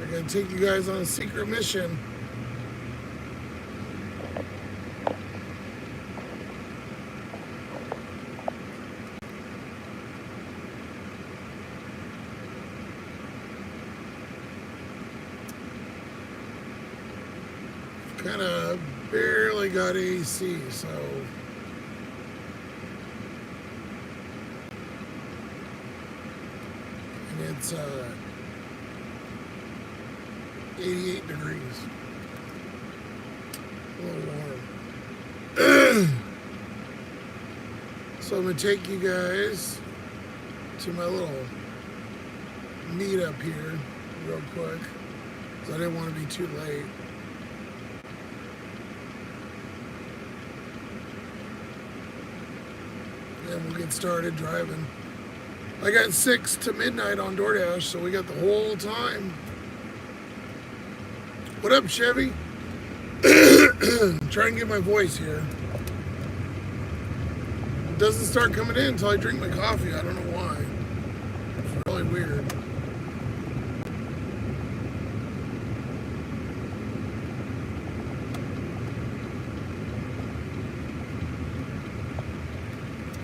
I gotta take you guys on a secret mission. Kind of barely got AC, so and it's 88 degrees, a little warm. So I'm gonna take you guys to my little meetup here real quick, because I didn't want to be too late. And we'll get started driving. I got 6 to midnight on DoorDash, so we got the whole time. What up, Chevy? Try and get my voice here. It doesn't start coming in until I drink my coffee. I don't know why. It's really weird.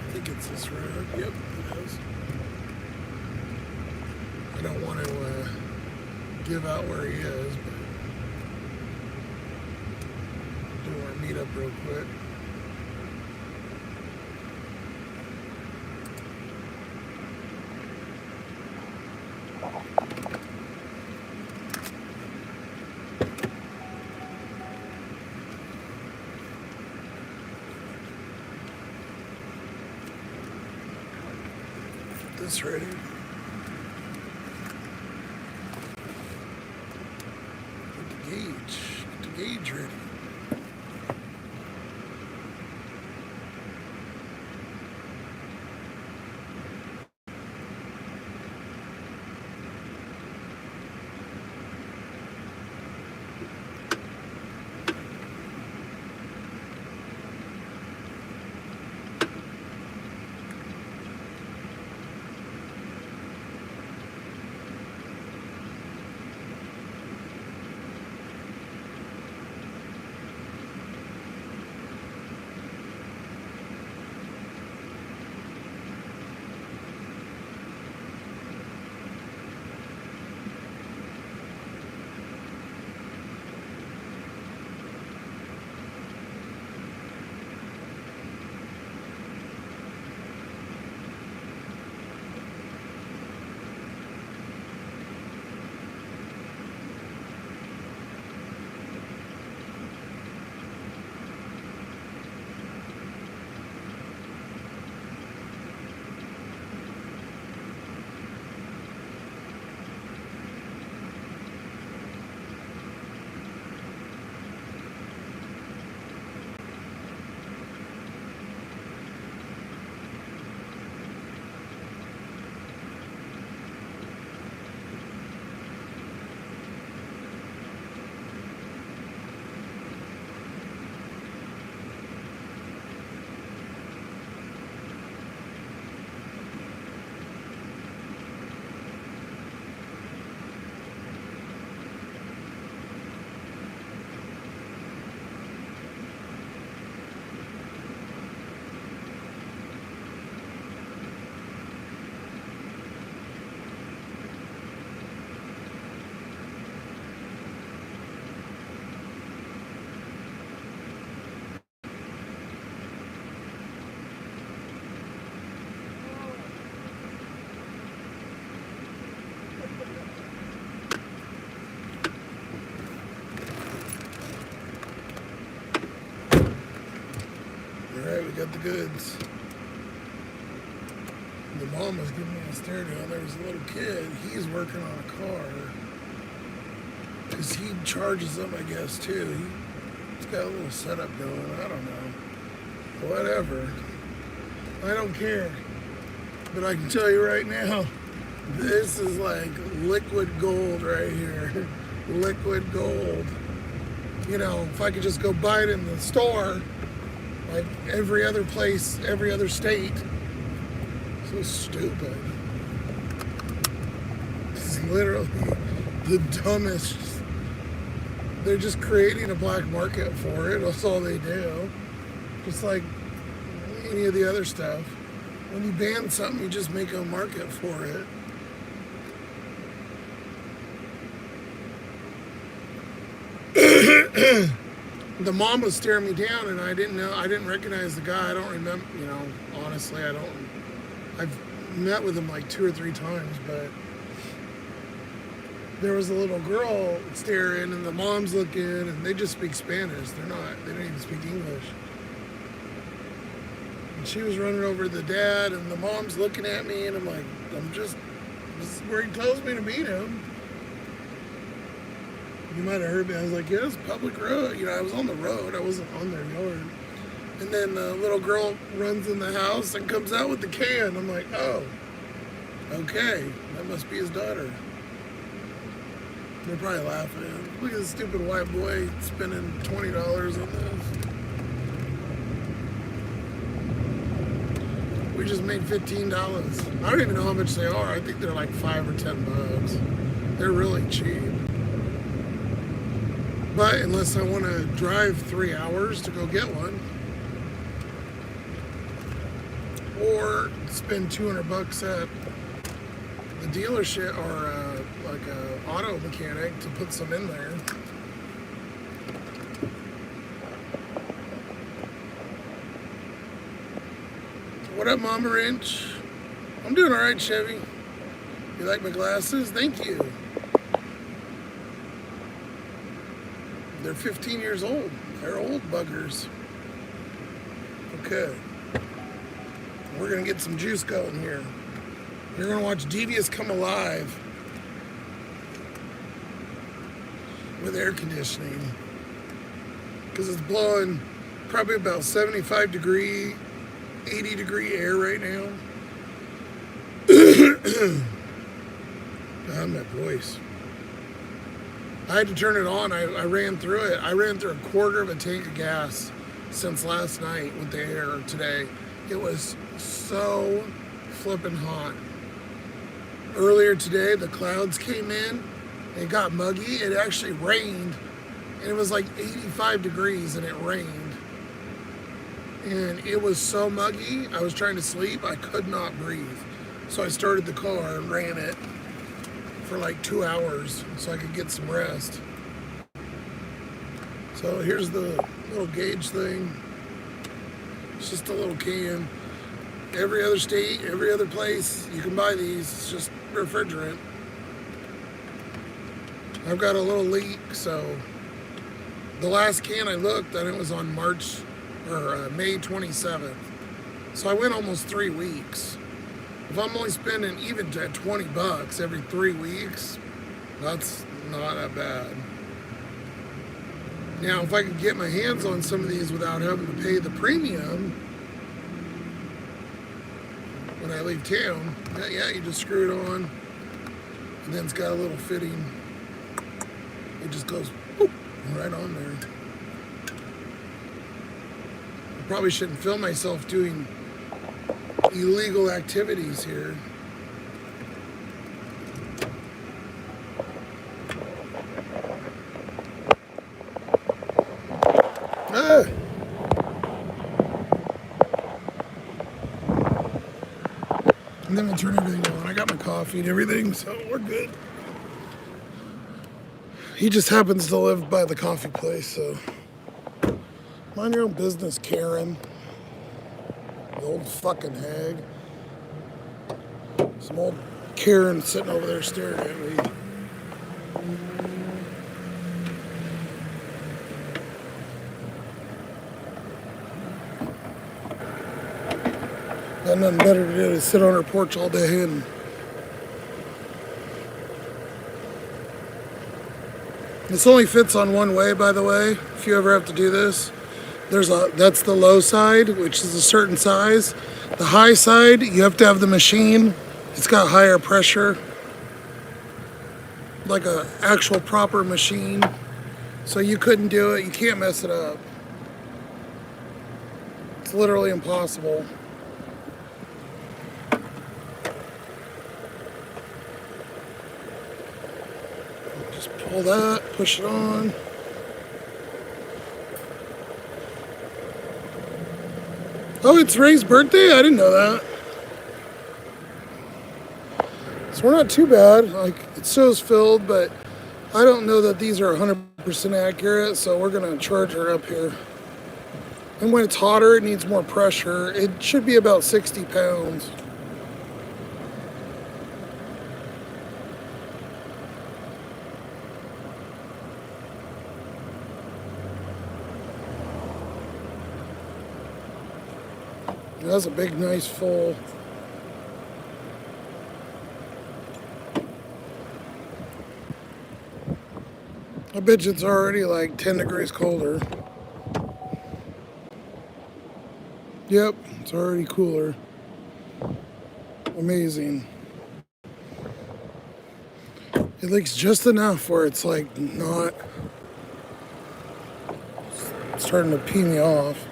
I think it's this road. Yep, it is. I don't want to give out where he is, but do our meet up real quick. Get this ready. Get the gauge ready. Alright, we got the goods. The mom was giving me a stare down. There was a little kid. He's working on a car. Because he charges them, I guess, too. He's got a little setup going. I don't know. Whatever. I don't care. But I can tell you right now, this is like liquid gold right here. Liquid gold. You know, if I could just go buy it in the store, like every other place, every other state. So stupid. This is literally The dumbest. They're just creating a black market for it. That's all they do. Just like any of the other stuff. When you ban something, you just make a market for it. The mom was staring me down, and I didn't recognize the guy. I don't remember, honestly, I don't. I've met with him like 2 or 3 times, but there was a little girl staring, and the mom's looking, and they just speak Spanish. They don't even speak English. And she was running over to the dad, and the mom's looking at me, and I'm like, this is where he tells me to meet him. You might have heard me. I was like, yeah, it's a public road. I was on the road. I wasn't on their yard. And then the little girl runs in the house and comes out with the can. I'm like, oh, okay. That must be his daughter. They're probably laughing. Look at this stupid white boy spending $20 on this. We just made $15. I don't even know how much they are. I think they're like $5 or $10. They're really cheap. But unless I want to drive 3 hours to go get one, or spend $200 at the dealership or like a auto mechanic to put some in there. What up, Mama Wrench? I'm doing all right, Chevy. You like my glasses? Thank you. They're 15 years old. They're old buggers. Okay. We're going to get some juice going here. You're going to watch Devious come alive with air conditioning. Because it's blowing probably about 75 degree, 80 degree air right now. My voice. I had to turn it on. I ran through it. I ran through a quarter of a tank of gas since last night with the air today. It was so flippin' hot. Earlier today, the clouds came in. It got muggy. It actually rained. And it was like 85 degrees and it rained. And it was so muggy. I was trying to sleep. I could not breathe. So I started the car and ran it for like 2 hours so I could get some rest. So here's the little gauge thing. It's just a little can. Every other state, every other place, you can buy these. It's just refrigerant. I've got a little leak, so the last can I looked and it was on May 27th. So I went almost 3 weeks. If I'm only spending even at $20 every 3 weeks, that's not that bad. Now, if I could get my hands on some of these without having to pay the premium when I leave town, yeah, you just screw it on, and then it's got a little fitting. It just goes boop, right on there. I probably shouldn't film myself doing illegal activities here. Ah. And then we'll turn everything on. I got my coffee and everything, so we're good. He just happens to live by the coffee place, so mind your own business, Karen. The old fucking hag. Some old Karen sitting over there staring at me. Got nothing better to do than sit on her porch all day and this only fits on one way, by the way, if you ever have to do this. That's the low side, which is a certain size. The high side, you have to have the machine. It's got higher pressure, like a actual proper machine. So you couldn't do it. You can't mess it up. It's literally impossible. Just pull that, push it on. Oh, it's Ray's birthday? I didn't know that. So we're not too bad. Like, it shows filled, but I don't know that these are 100% accurate, so we're gonna charge her up here. And when it's hotter, it needs more pressure. It should be about 60 pounds. That's a big, nice full. I bet you it's already like 10 degrees colder. Yep, it's already cooler. Amazing. It leaks just enough where it's like not starting to pee me off.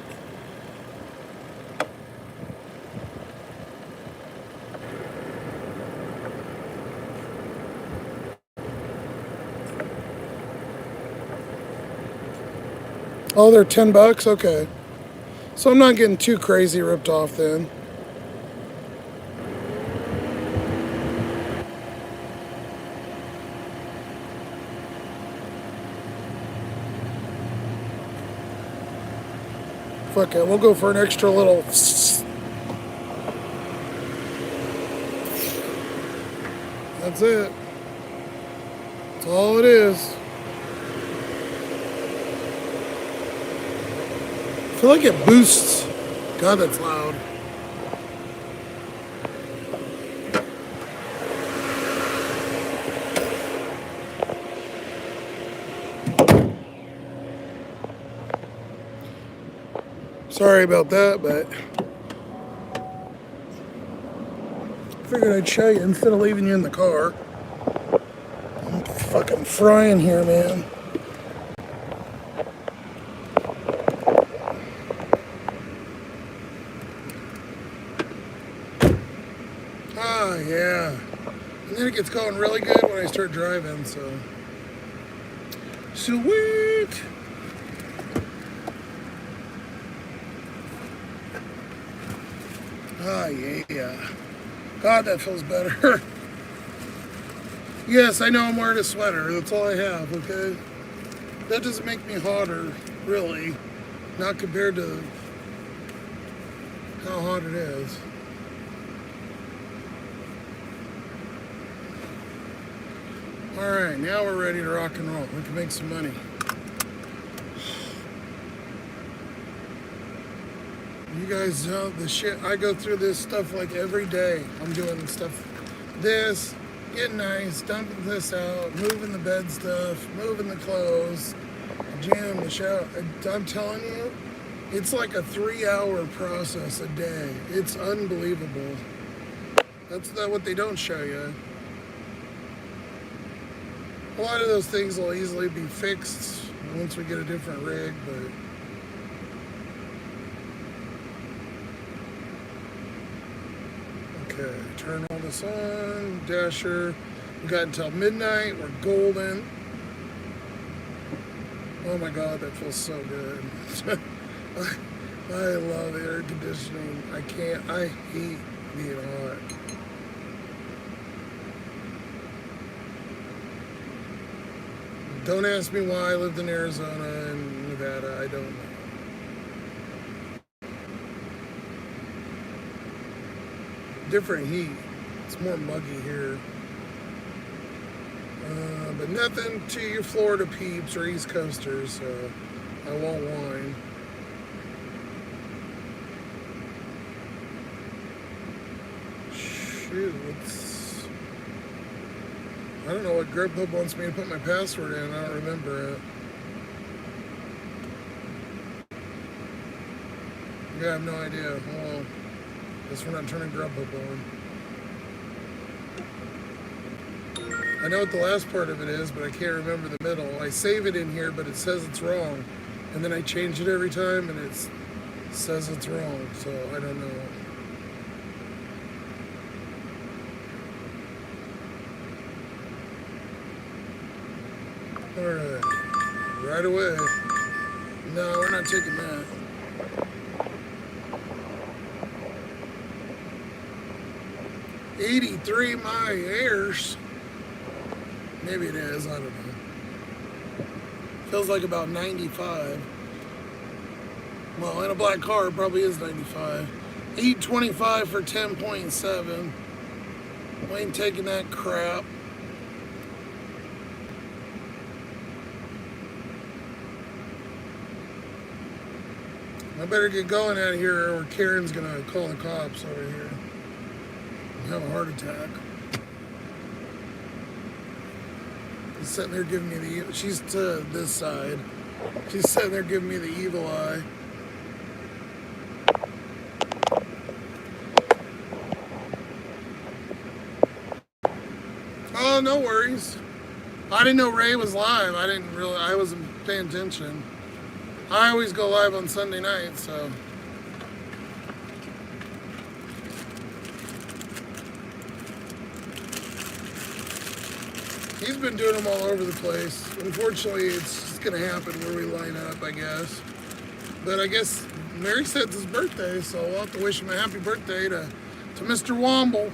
Oh, they're $10? Okay. So I'm not getting too crazy ripped off then. Fuck it, we'll go for an extra little. That's it. That's all it is. I feel like it boosts. God, that's loud. Sorry about that, but I figured I'd show you instead of leaving you in the car. I'm fucking frying here, man. Ah, yeah. And then it gets going really good when I start driving, so. Sweet! Ah, yeah. God, that feels better. Yes, I know I'm wearing a sweater. That's all I have, okay? That doesn't make me hotter, really. Not compared to how hot it is. Alright, now we're ready to rock and roll. We can make some money. You guys know the shit. I go through this stuff like every day. I'm doing stuff. This, getting nice, dumping this out, moving the bed stuff, moving the clothes, jamming the shower. I'm telling you, it's like a 3-hour process a day. It's unbelievable. That's not what they don't show you. A lot of those things will easily be fixed once we get a different rig, but okay, turn all this on, dasher. We got until midnight, we're golden. Oh my God, that feels so good. I love air conditioning. I hate being hot. Don't ask me why I lived in Arizona and Nevada, I don't know. Different heat. It's more muggy here. But nothing to your Florida peeps or East Coasters, so I won't whine. Shoot, I don't know what Grubhub wants me to put my password in. I don't remember it. Yeah, I have no idea. Well, guess we're not turning Grubhub on. I know what the last part of it is, but I can't remember the middle. I save it in here, but it says it's wrong. And then I change it every time, and it says it's wrong. So I don't know. Alright. Right away. No, we're not taking that. $83 my airs. Maybe it is, I don't know. Feels like about 95. Well, in a black car, it probably is 95. 825 for 10.7. We ain't taking that crap. I better get going out of here or Karen's gonna call the cops over here and have a heart attack. She's sitting there giving me the, she's to this side. She's sitting there giving me the evil eye. Oh, no worries. I didn't know Ray was live. I wasn't paying attention. I always go live on Sunday night, so. He's been doing them all over the place. Unfortunately, it's just gonna happen where we line up, I guess. But I guess Mary said it's his birthday, so we'll have to wish him a happy birthday to Mr. Womble.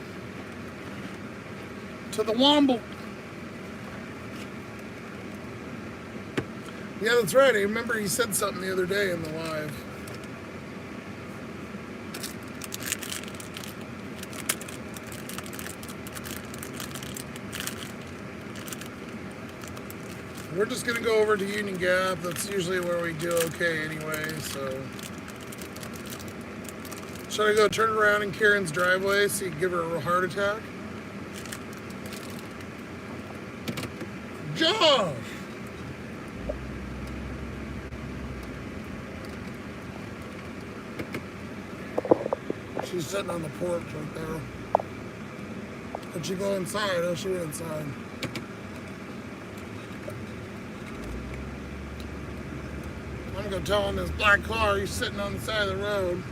To the Womble. Yeah, that's right. I remember he said something the other day in the live. We're just going to go over to Union Gap. That's usually where we do okay anyway, so. Should I go turn around in Karen's driveway so you can give her a heart attack? Josh! She's sitting on the porch right there. Did she go inside? Oh, she went inside. I'm gonna tell him this black car, he's sitting on the side of the road.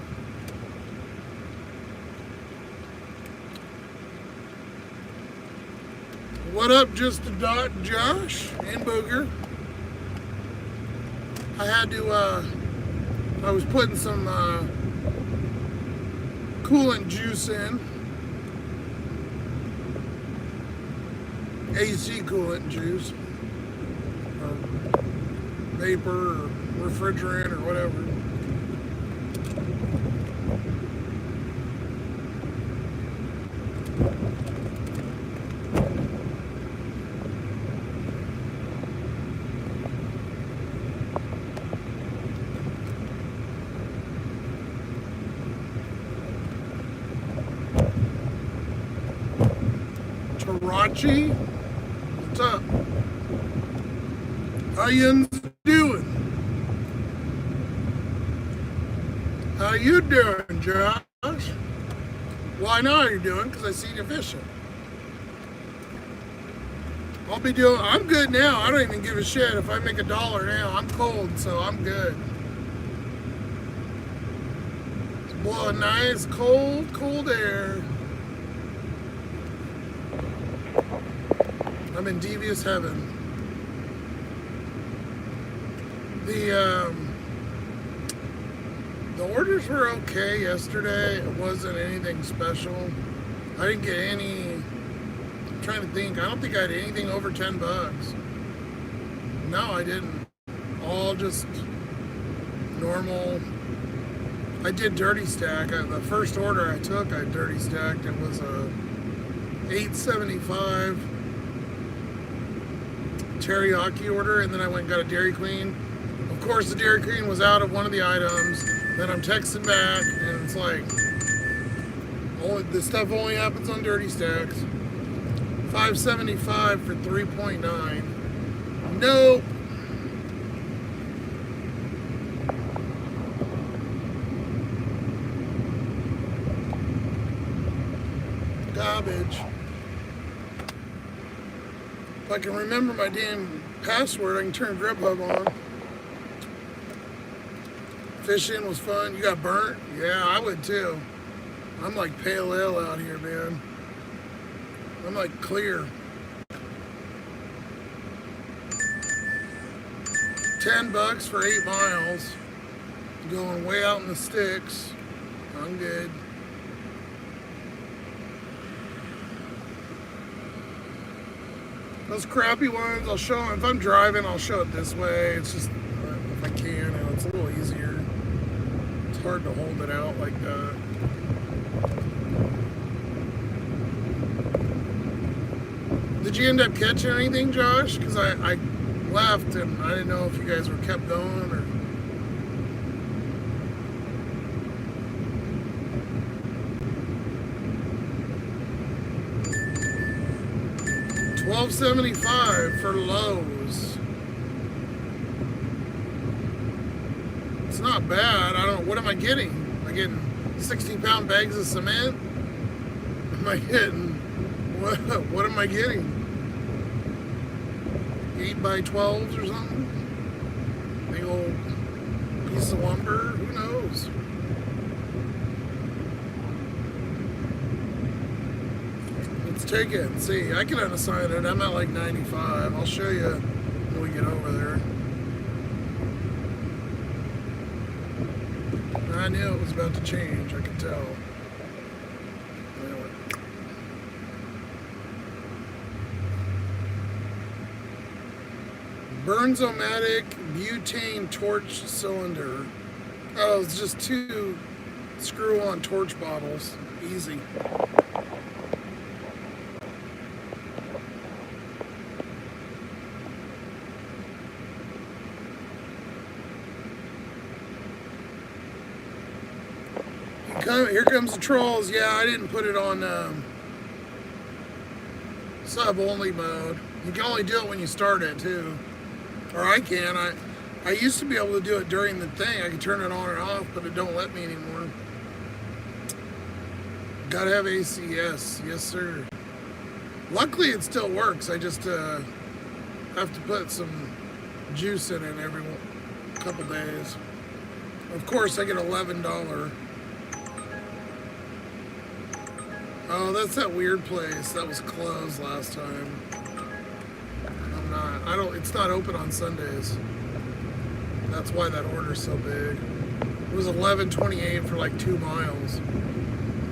What up, just a dot, Josh and Booger? I had to, I was putting some coolant juice in. AC coolant juice. Or vapor or refrigerant or whatever. Tarachi, what's up? How you doing? How you doing, Josh? Well, I know how you're doing because I seen you fishing. I'm good now. I don't even give a shit if I make $1 now. I'm cold, so I'm good. It's blowing nice, cold air. I'm in Devious heaven. The orders were okay yesterday. It wasn't anything special. I didn't get any. I'm trying to think. I don't think I had anything over $10. No, I didn't. All just normal. I did dirty stack. The first order I took, I dirty stacked. It was a $8.75 teriyaki order, and then I went and got a Dairy Queen. Of course, the Dairy Queen was out of one of the items. Then I'm texting back, and it's like, this stuff only happens on dirty stacks. $5.75 for 3.9. Nope. Garbage. If I can remember my damn password, I can turn Grubhub on. Fishing was fun. You got burnt? Yeah, I would too. I'm like pale ale out here, man. I'm like clear. $10 for 8 miles. Going way out in the sticks. I'm good. Those crappy ones, I'll show them. If I'm driving, I'll show it this way. It's just, if I can, it's a little easier. It's hard to hold it out like that. Did you end up catching anything, Josh? Because I left and I didn't know if you guys were kept going or... $12.75 for Lowe's. It's not bad. I don't. What am I getting? Am I getting 60-pound bags of cement? Am I getting what? What am I getting? 8x12s or something? Big old piece of lumber. Who knows? Let's take it and see. I can unassign it. I'm at like 95. I'll show you when we get over there. I knew it was about to change. I could tell. Anyway. Burns-O-Matic butane torch cylinder. Oh, it's just 2 screw-on torch bottles. Easy. Here comes the trolls. Yeah, I didn't put it on sub-only mode. You can only do it when you start it, too. Or I can. I used to be able to do it during the thing. I could turn it on and off, but it don't let me anymore. Gotta have ACS. Yes, sir. Luckily, it still works. I just have to put some juice in it every couple days. Of course, I get $11. Oh, that's that weird place that was closed last time. It's not open on Sundays. That's why that order's so big. It was $11.28 for like 2 miles.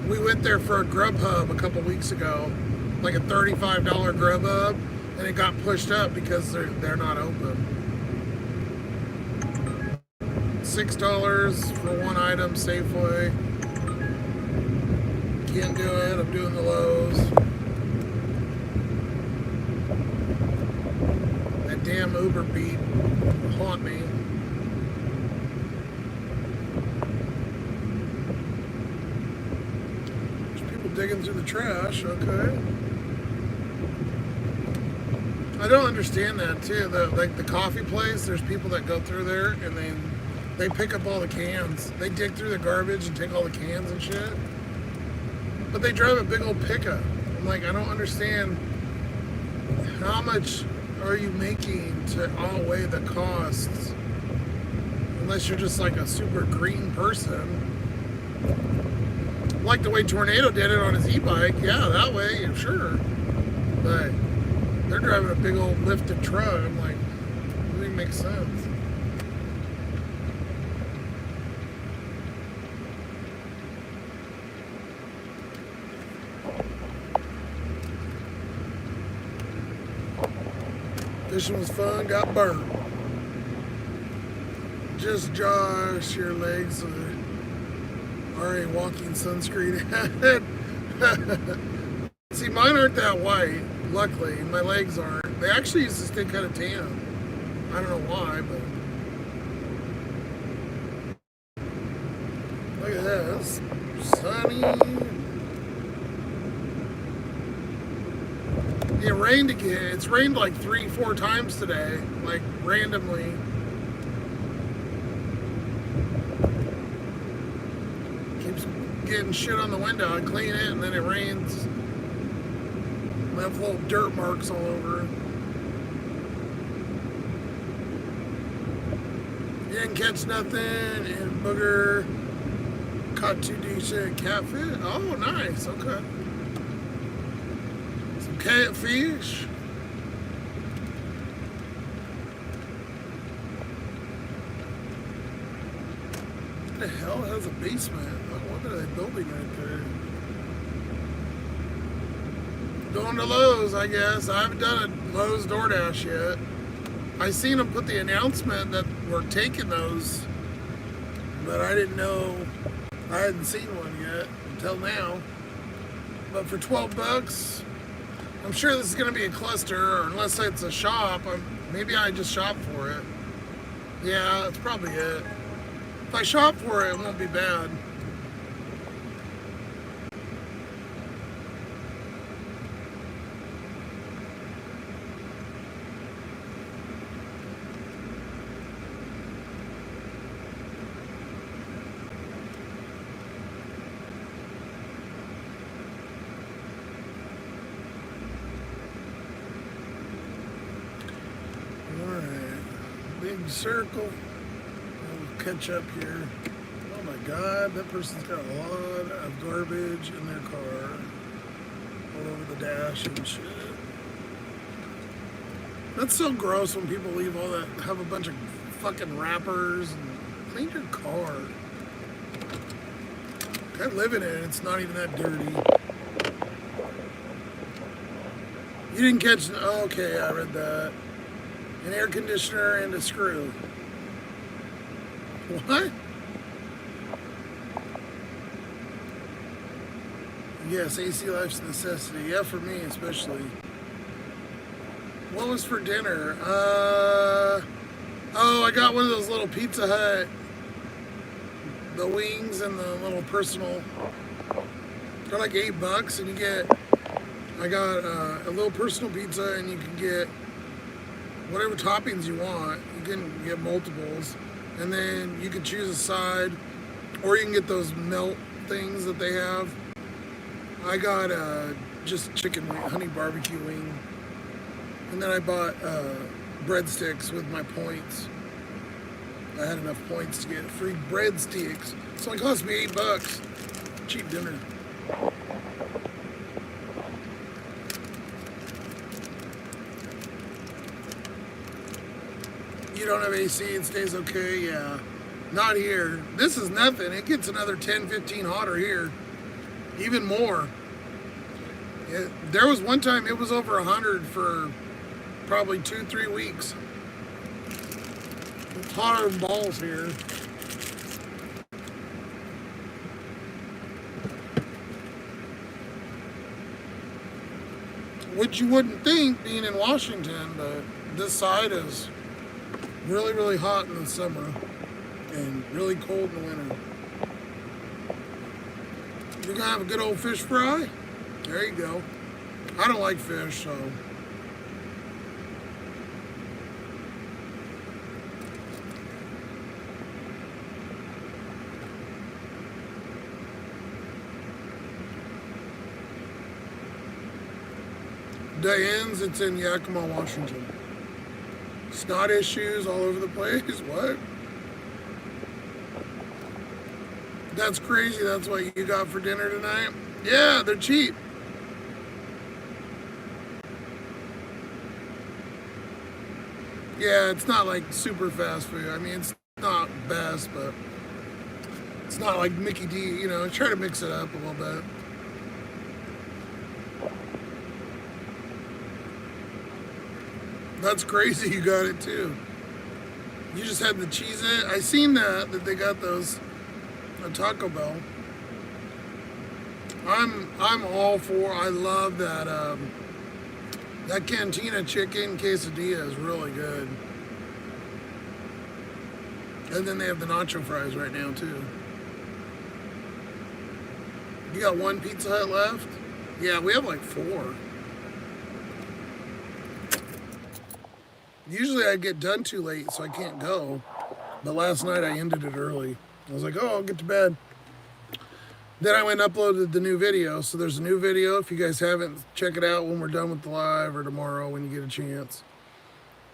We went there for a Grubhub a couple weeks ago, like a $35 Grubhub, and it got pushed up because they're not open. $6 for 1 item, Safeway. Can't do it. I'm doing the Lowe's. That damn Uber beat haunt me. There's people digging through the trash. Okay. I don't understand that too. Like the coffee place, there's people that go through there and they pick up all the cans. They dig through the garbage and take all the cans and shit. But they drive a big old pickup. I'm like, I don't understand how much are you making to outweigh the costs, unless you're just like a super green person. Like the way Tornado did it on his e-bike, yeah, that way, sure. But they're driving a big old lifted truck. I'm like, it doesn't even make sense. Fishing was fun, got burnt. Just Josh, your legs are a walking sunscreen ad. See, mine aren't that white, luckily. My legs aren't. They actually used to stay kind of tan. I don't know why, but... Look at that, it's sunny. It rained again. It's rained like 3-4 times today, like randomly. Keeps getting shit on the window. I clean it and then it rains. I have little dirt marks all over it. Didn't catch nothing. And booger. Caught 2 decent catfish. Oh, nice. Okay. Catfish. the hell has a basement? What are they building right there? Going to Lowe's, I guess. I haven't done a Lowe's DoorDash yet. I seen them put the announcement that we're taking those, but I didn't know. I hadn't seen one yet until now. But for 12 bucks, I'm sure this is going to be a cluster, or unless it's a shop, maybe I just shop for it. Yeah, that's probably it. If I shop for it, it won't be bad. Big circle. We'll catch up here. Oh my God, that person's got a lot of garbage in their car. All over the dash and shit. That's so gross when people leave all that, have a bunch of fucking wrappers and clean your car. I live in it and it's not even that dirty. You didn't catch, okay, I read that. An air conditioner and a screw. What? Yes, AC life's a necessity. Yeah, for me especially. What was for dinner? Oh, I got one of those little Pizza Hut, the wings and the little personal. They're like $8 and you get, I got a little personal pizza and you can get whatever toppings you want. You can get multiples, and then you can choose a side, or you can get those melt things that they have. I got just chicken wing, honey barbecue wing, and then I bought breadsticks with my points. I had enough points to get free breadsticks, so it cost me $8. Cheap dinner. You don't have AC, it stays okay, yeah. Not here. This is nothing. It gets another 10, 15 hotter here. Even more. There was one time it was over 100 for probably 2-3 weeks. It's hotter than balls here. Which you wouldn't think being in Washington, but this side is really, really hot in the summer and really cold in the winter. You're gonna have a good old fish fry? There you go. I don't like fish, so. Diane's, it's in Yakima, Washington. Snot issues all over the place. What? That's crazy. That's what you got for dinner tonight? Yeah, they're cheap. Yeah, it's not like super fast food. I mean, it's not best, but it's not like Mickey D. You know, try to mix it up a little bit. That's crazy you got it too. You just had the Cheez-It. I seen that they got those at Taco Bell. I'm all for, I love that that cantina chicken quesadilla is really good. And then they have the nacho fries right now too. You got one Pizza Hut left? Yeah, we have like 4. Usually I get done too late, so I can't go. But last night I ended it early. I was like, oh, I'll get to bed. Then I went and uploaded the new video. So there's a new video. If you guys haven't, check it out when we're done with the live or tomorrow when you get a chance.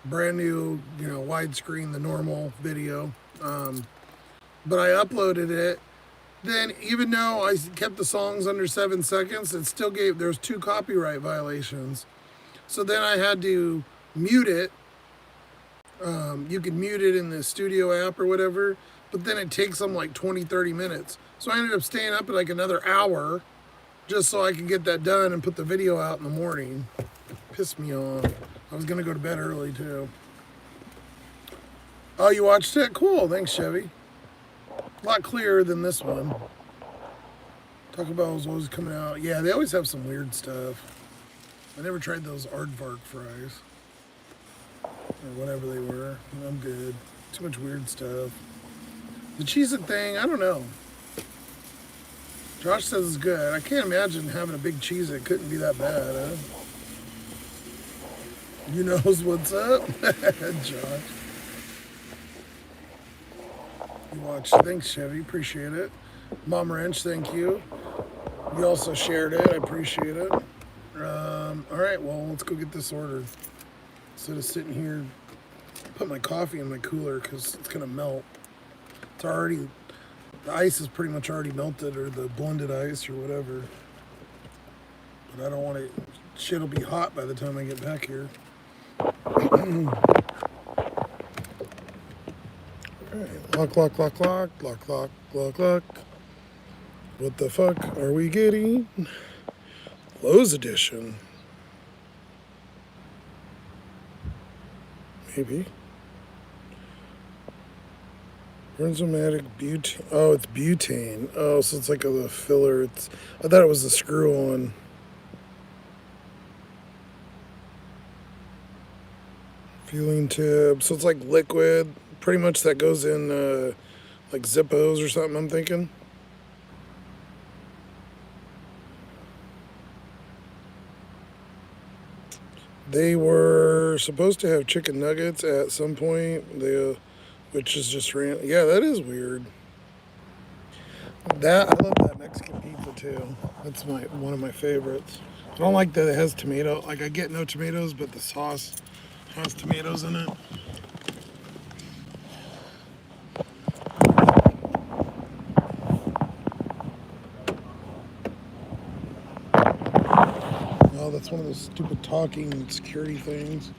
Brand new, you know, widescreen, the normal video. But I uploaded it. Then even though I kept the songs under 7 seconds, it still gave, there's 2 copyright violations. So then I had to mute it. You can mute it in the studio app or whatever, but then it takes them like 20, 30 minutes. So I ended up staying up at like another hour just so I could get that done and put the video out in the morning. Pissed me off. I was gonna go to bed early too. Oh, you watched it? Cool, thanks Chevy. A lot clearer than this one. Taco Bell was always coming out. Yeah, they always have some weird stuff. I never tried those aardvark fries. Or whatever they were. I'm good. Too much weird stuff. The Cheez-It thing, I don't know. Josh says it's good. I can't imagine having a big Cheez-It. Couldn't be that bad, huh? You knows what's up? Josh. You watched. Thanks, Chevy. Appreciate it. Mom Wrench, thank you. You also shared it. I appreciate it. All right, well, let's go get this ordered. Instead of sitting here, put my coffee in my cooler because it's going to melt. It's already, the ice is pretty much already melted, or the blended ice or whatever. But I don't want it, shit'll be hot by the time I get back here. Alright, lock, lock, lock, lock, lock, lock, lock, lock. What the fuck are we getting? Lowe's edition. Maybe. Benzematic butane. Oh, it's butane. Oh, so it's like a filler. I thought it was a screw-on. Fueling tip. So it's like liquid. Pretty much that goes in like Zippos or something, I'm thinking. They were supposed to have chicken nuggets at some point, which is just random. Yeah, that is weird. I love that Mexican pizza too. That's one of my favorites. I don't like that it has tomato. Like I get no tomatoes, but the sauce has tomatoes in it. Oh, that's one of those stupid talking security things.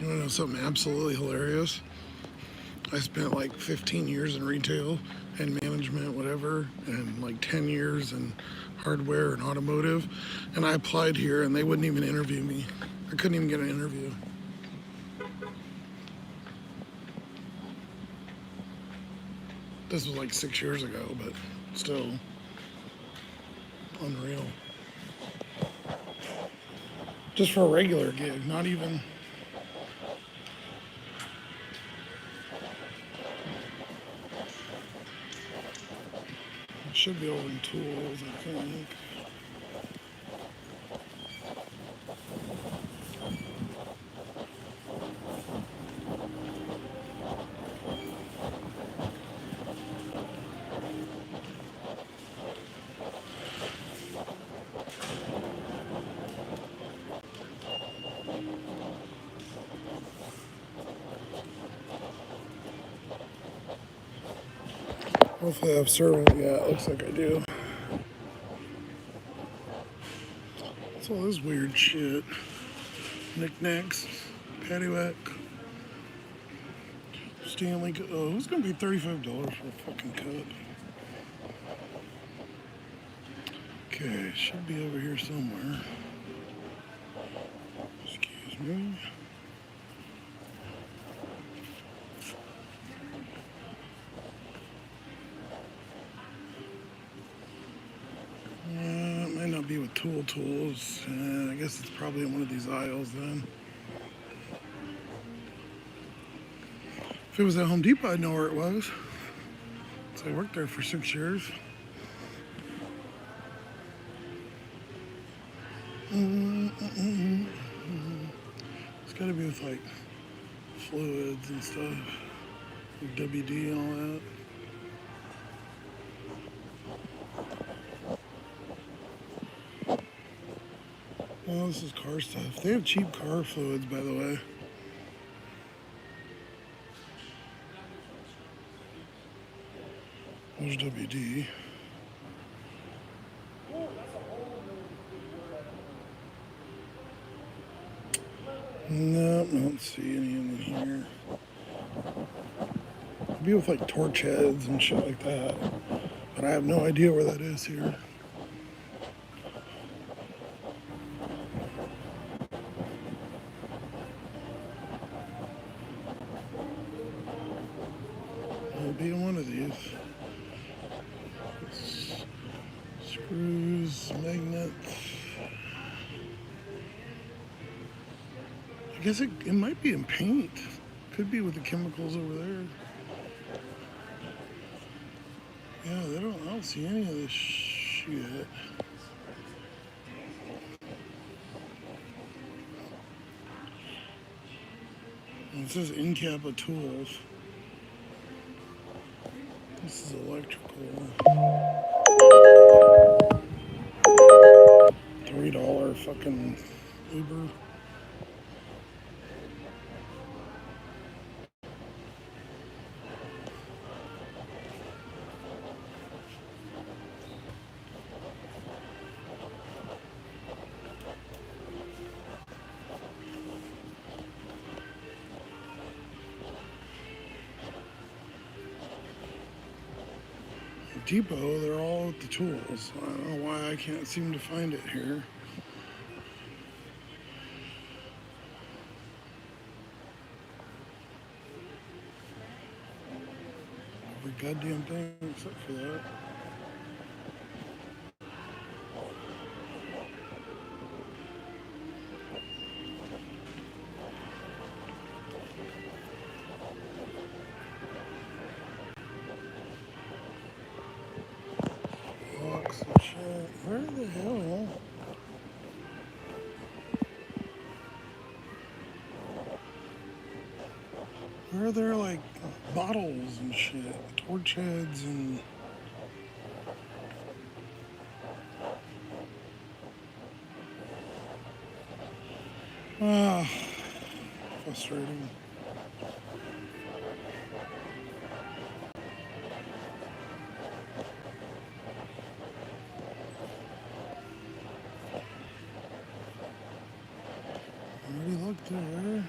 You want to know something absolutely hilarious? I spent like 15 years in retail and management, whatever, and like 10 years in hardware and automotive. And I applied here and they wouldn't even interview me. I couldn't even get an interview. This was like 6 years ago, but still unreal. Just for a regular gig, not even. It should be over in tools, I think. Hopefully I have servant. Yeah, it looks like I do. It's all this weird shit. Knickknacks, paddywhack, Stanley. Oh, it's gonna be $35 for a fucking cup. Okay, should be over here somewhere. Excuse me. It might not be with tools. I guess it's probably in one of these aisles then. If it was at Home Depot, I'd know where it was. So I worked there for 6 years. It's gotta be with like fluids and stuff, like WD and all that. Oh, this is car stuff. They have cheap car fluids, by the way. There's WD. No, I don't see any in here. It'd be with like torch heads and shit like that. But I have no idea where that is here. It'll be in one of these. Screws, magnets. I guess it might be in paint. Could be with the chemicals over there. Yeah, I don't see any of this shit. It says in-cap tools. This is electrical. $3 fucking Uber. Depot, they're all with the tools. I don't know why I can't seem to find it here. Every goddamn thing except for that. Box and shit. Where the hell? Where are there like bottles and shit? Torch heads and... Ah, frustrating. Already looked there.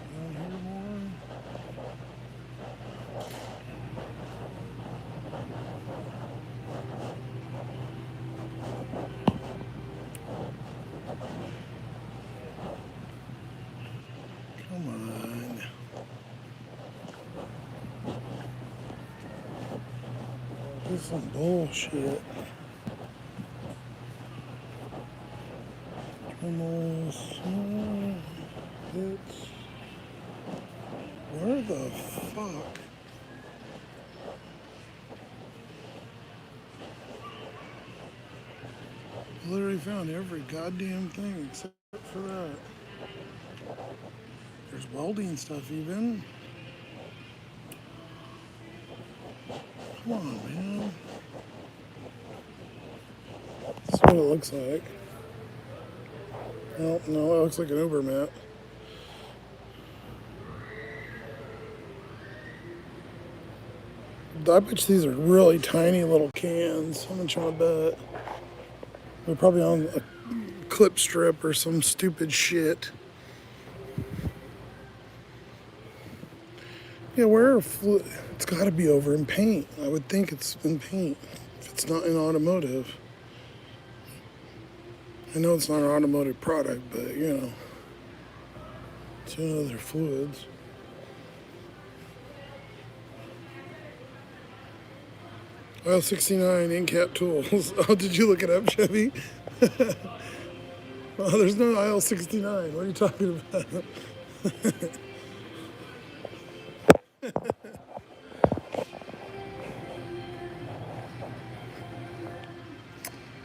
Down here more. Come on. This is some bullshit. Almost. It's... Where the fuck? I literally found every goddamn thing except for that. There's welding stuff even. Come on, man. This is what it looks like. Oh, no, it looks like an Uber mat. I bet these are really tiny little cans. How much I bet? They're probably on a clip strip or some stupid shit. Yeah, it's got to be over in paint. I would think it's in paint if it's not in automotive. I know it's not an automotive product, but you know, it's in other fluids. Aisle 69 in-cap tools. Oh, did you look it up, Chevy? Oh, there's no aisle 69. What are you talking about?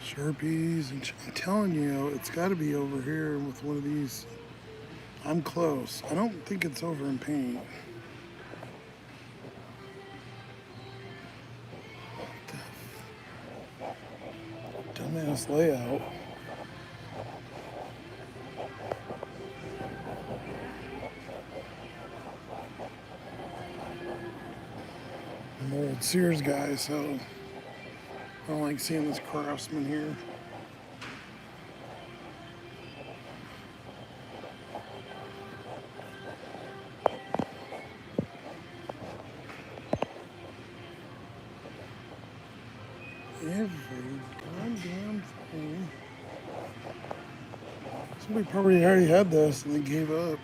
Sharpies, and I'm telling you, it's got to be over here with one of these. I'm close. I don't think it's over in paint. Dumbass layout. I'm an old Sears guy, so I don't like seeing this Craftsman here. Somebody probably already had this and they gave up.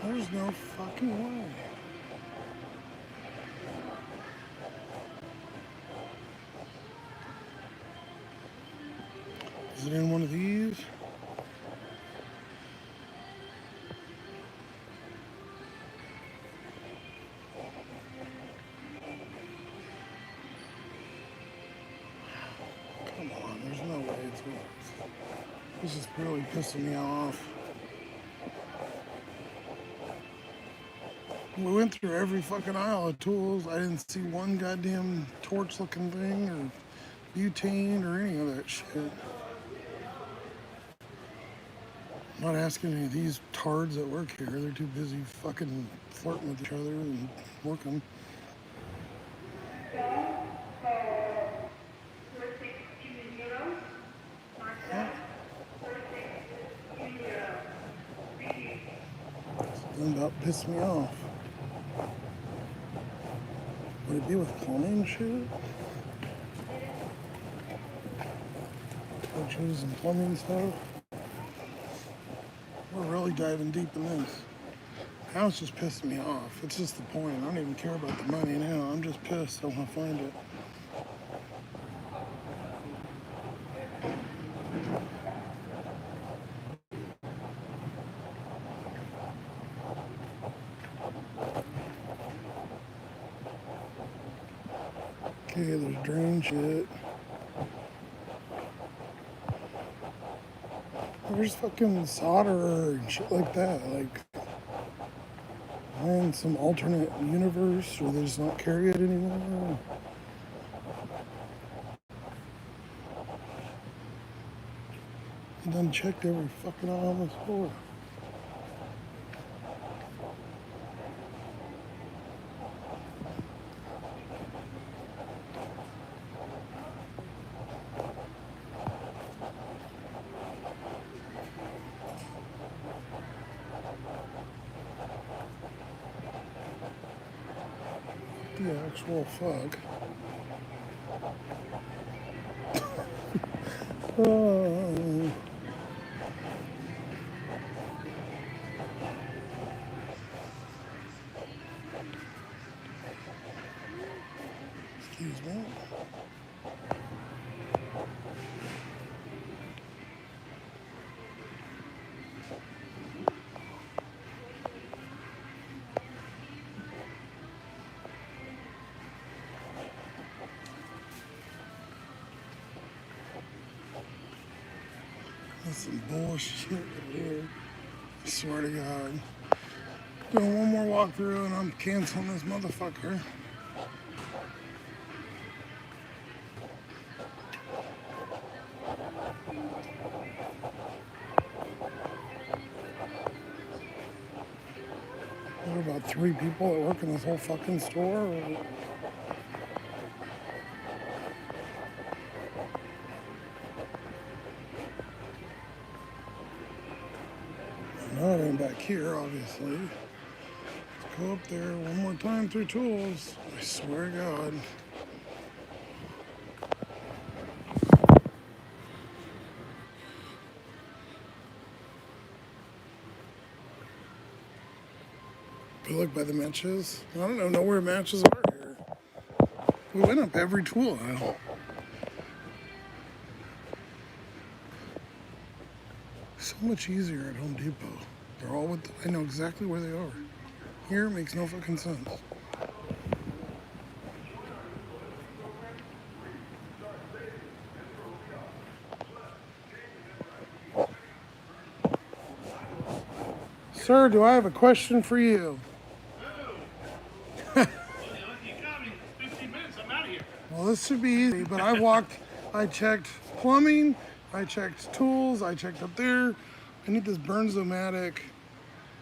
There's no fucking way. Is it in one of these? Come on, there's no way it's works. This is really pissing me off. We went through every fucking aisle of tools. I didn't see one goddamn torch looking thing or butane or any of that shit. I'm not asking any of these tards that work here. They're too busy fucking flirting with each other and working. It's about pissed me off. Would it be with plumbing shit? Torches and plumbing stuff? We're really diving deep in this. Now it's just pissing me off. It's just the point. I don't even care about the money now. I'm just pissed. I want to find it. Okay, there's drain shit. There's fucking solder and shit like that. Like, man, some alternate universe where they just don't carry it anymore. I done checked every fucking aisle on the store. The actual fuck. Oh. Excuse me. That's some bullshit right here. I swear to God. Doing one more walkthrough and I'm canceling this motherfucker. There are about 3 people that work in this whole fucking store. No, it ain't back here, obviously. Let's go up there one more time through tools. I swear to God. But look by the matches. I don't know where matches are here. We went up every tool aisle. So much easier at Home Depot. They're all with, I know exactly where they are. Here it makes no fucking sense. Sir, do I have a question for you? You got me 15 minutes, I'm out of here. Well, this should be easy, but I checked plumbing, I checked tools, I checked up there. I need this Bernzomatic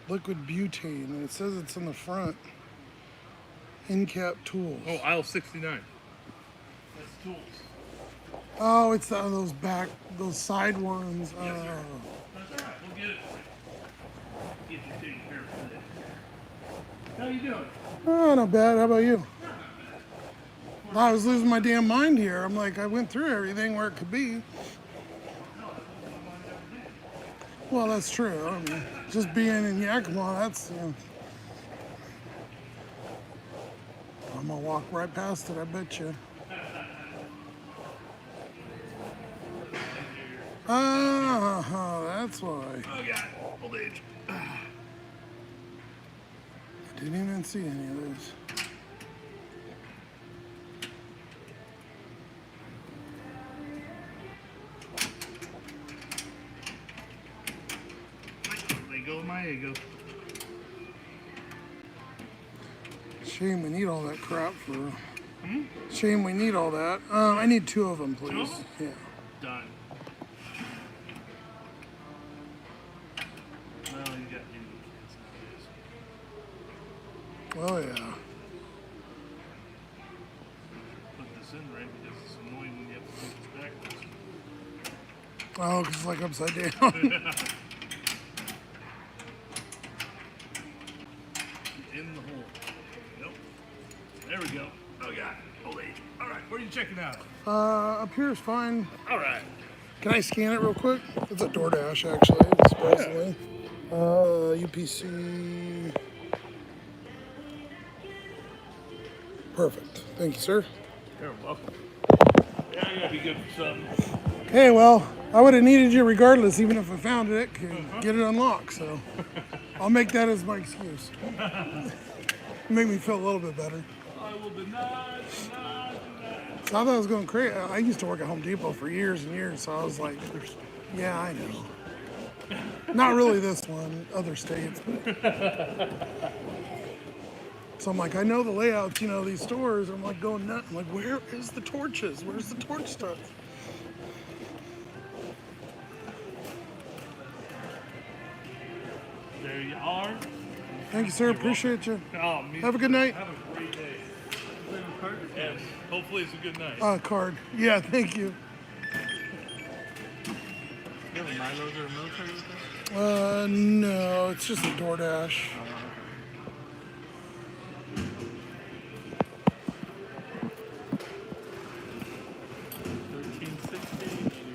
liquid butane, and it says it's in the front. In cap tools. Oh, aisle 69. That's tools. Oh, it's those side ones. Yes, sir. That's all right, we'll get it for you. Get you taken care of today. How you doing? Oh, not bad. How about you? I was losing my damn mind here. I'm like, I went through everything where it could be. Well, that's true. I mean, just being in Yakima, that's, you know, I'm gonna walk right past it, I bet you. That's why. Oh God, old age. I didn't even see any of those. There go my ego. Shame we need all that crap for. Shame we need all that. I need 2 of them, please. 2 of 'em? Yeah. Done. Well, you got idiot kids nowadays. Oh yeah. Put this in right because it's annoying when you have to put this backwards. Oh, 'cause it's like upside down. In the hole. Nope. There we go. Oh God, old age. All right, where are you checking out? Up here is fine. All right. Can I scan it real quick? It's a DoorDash, actually, supposedly. UPC. Perfect. Thank you, sir. You're welcome. Yeah, you gotta be good for something. Okay, well, I would have needed you regardless, even if I found it, get it unlocked, so I'll make that as my excuse. Make me feel a little bit better. I will deny. So I thought I was going crazy. I used to work at Home Depot for years and years, so I was like, yeah, I know. Not really this one, other states. But. So I'm like, I know the layouts, you know, these stores. I'm like going nuts. I'm like, where is the torches? Where's the torch stuff? There you are. Thank you, sir. Appreciate you. Oh, me. Have a good night. Have a great day. Yes. Hopefully it's a good night. Card. Yeah, thank you. You have a Milo's or a military with that? No, it's just a DoorDash. 1360.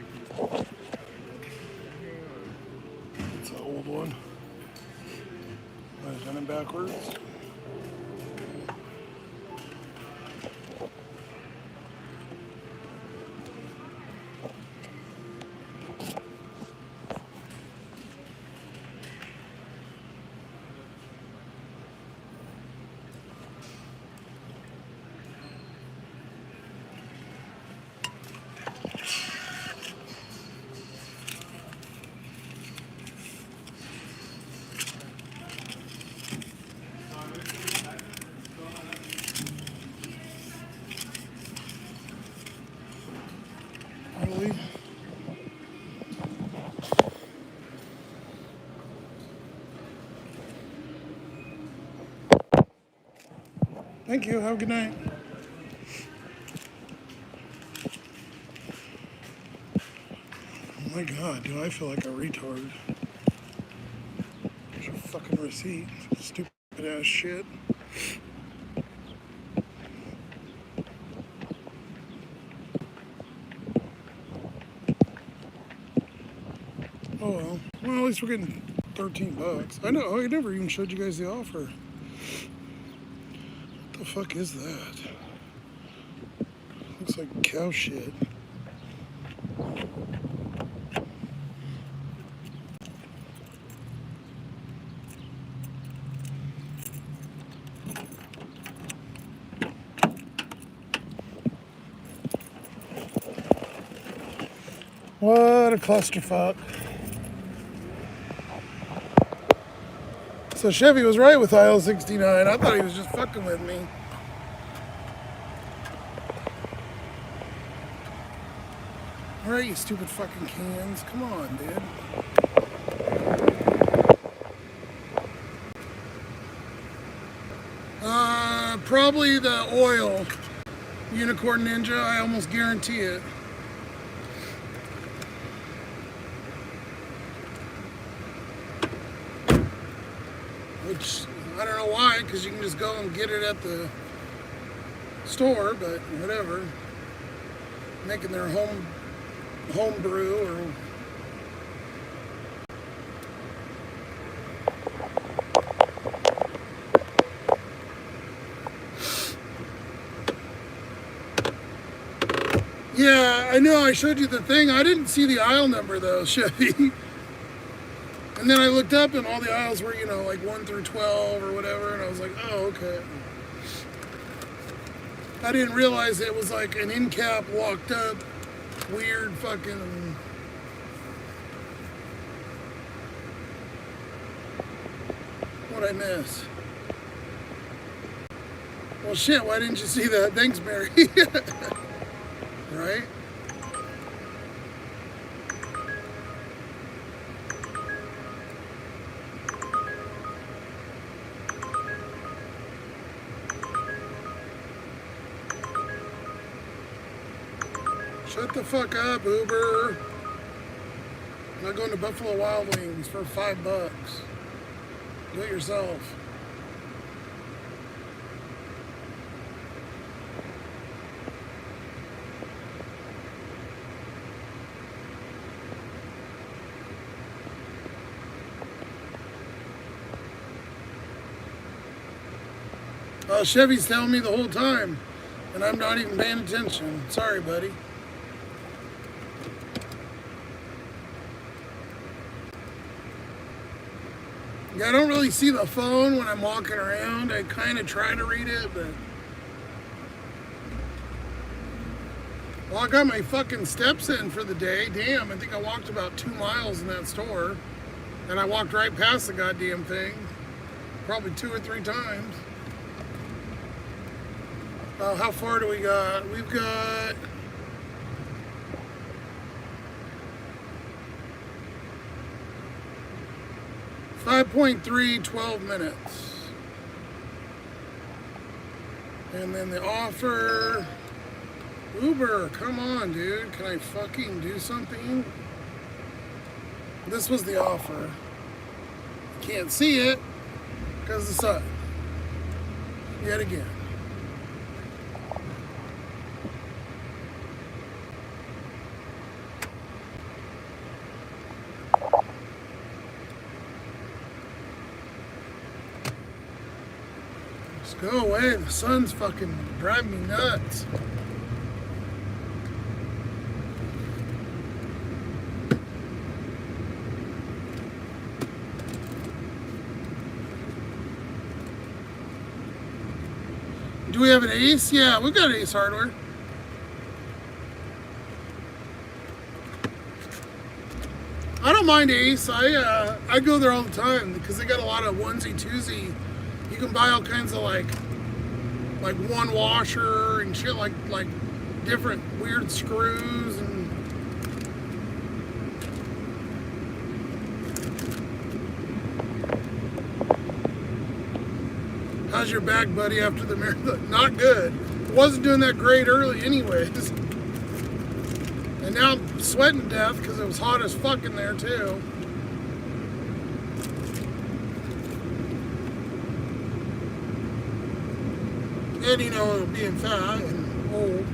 It's an old one. I've done it backwards. Really? Thank you. Have a good night. Oh my God, do I feel like a retard? There's a fucking receipt. Stupid ass shit. Oh well. Well, at least we're getting $13. I know. I never even showed you guys the offer. What the fuck is that? Looks like cow shit. What a clusterfuck. So Chevy was right with aisle 69. I thought he was just fucking with me. Alright, you stupid fucking cans. Come on, dude. Probably the oil. Unicorn Ninja, I almost guarantee it. Which I don't know why, because you can just go and get it at the store, but whatever. Making their home brew or yeah, I know. I showed you the thing. I didn't see the aisle number though, Chevy. And then I looked up, and all the aisles were, like 1 through 12 or whatever, and I was like, oh, okay. I didn't realize it was like an end cap walked up, weird fucking. What'd I miss? Well, shit, why didn't you see that? Thanks, Mary. Right? Shut the fuck up, Uber. I'm not going to Buffalo Wild Wings for $5. Do it yourself. Chevy's telling me the whole time, and I'm not even paying attention. Sorry, buddy. Yeah, I don't really see the phone when I'm walking around. I kind of try to read it, but... Well, I got my fucking steps in for the day. Damn, I think I walked about 2 miles in that store. And I walked right past the goddamn thing. Probably 2 or 3 times. How far do we got? We've got... .3, 12 minutes. And then the offer... Uber, come on, dude. Can I fucking do something? This was the offer. Can't see it because of the sun. Yet again. Just go away. The sun's fucking driving me nuts. Do we have an Ace? Yeah, we've got Ace Hardware. I don't mind Ace. I go there all the time because they got a lot of onesie twosie. You can buy all kinds of like one washer and shit, like different weird screws and. How's your back, buddy, after the marathon? Not good. It wasn't doing that great early anyways. And now I'm sweating to death because it was hot as fuck in there too. And being fat and old.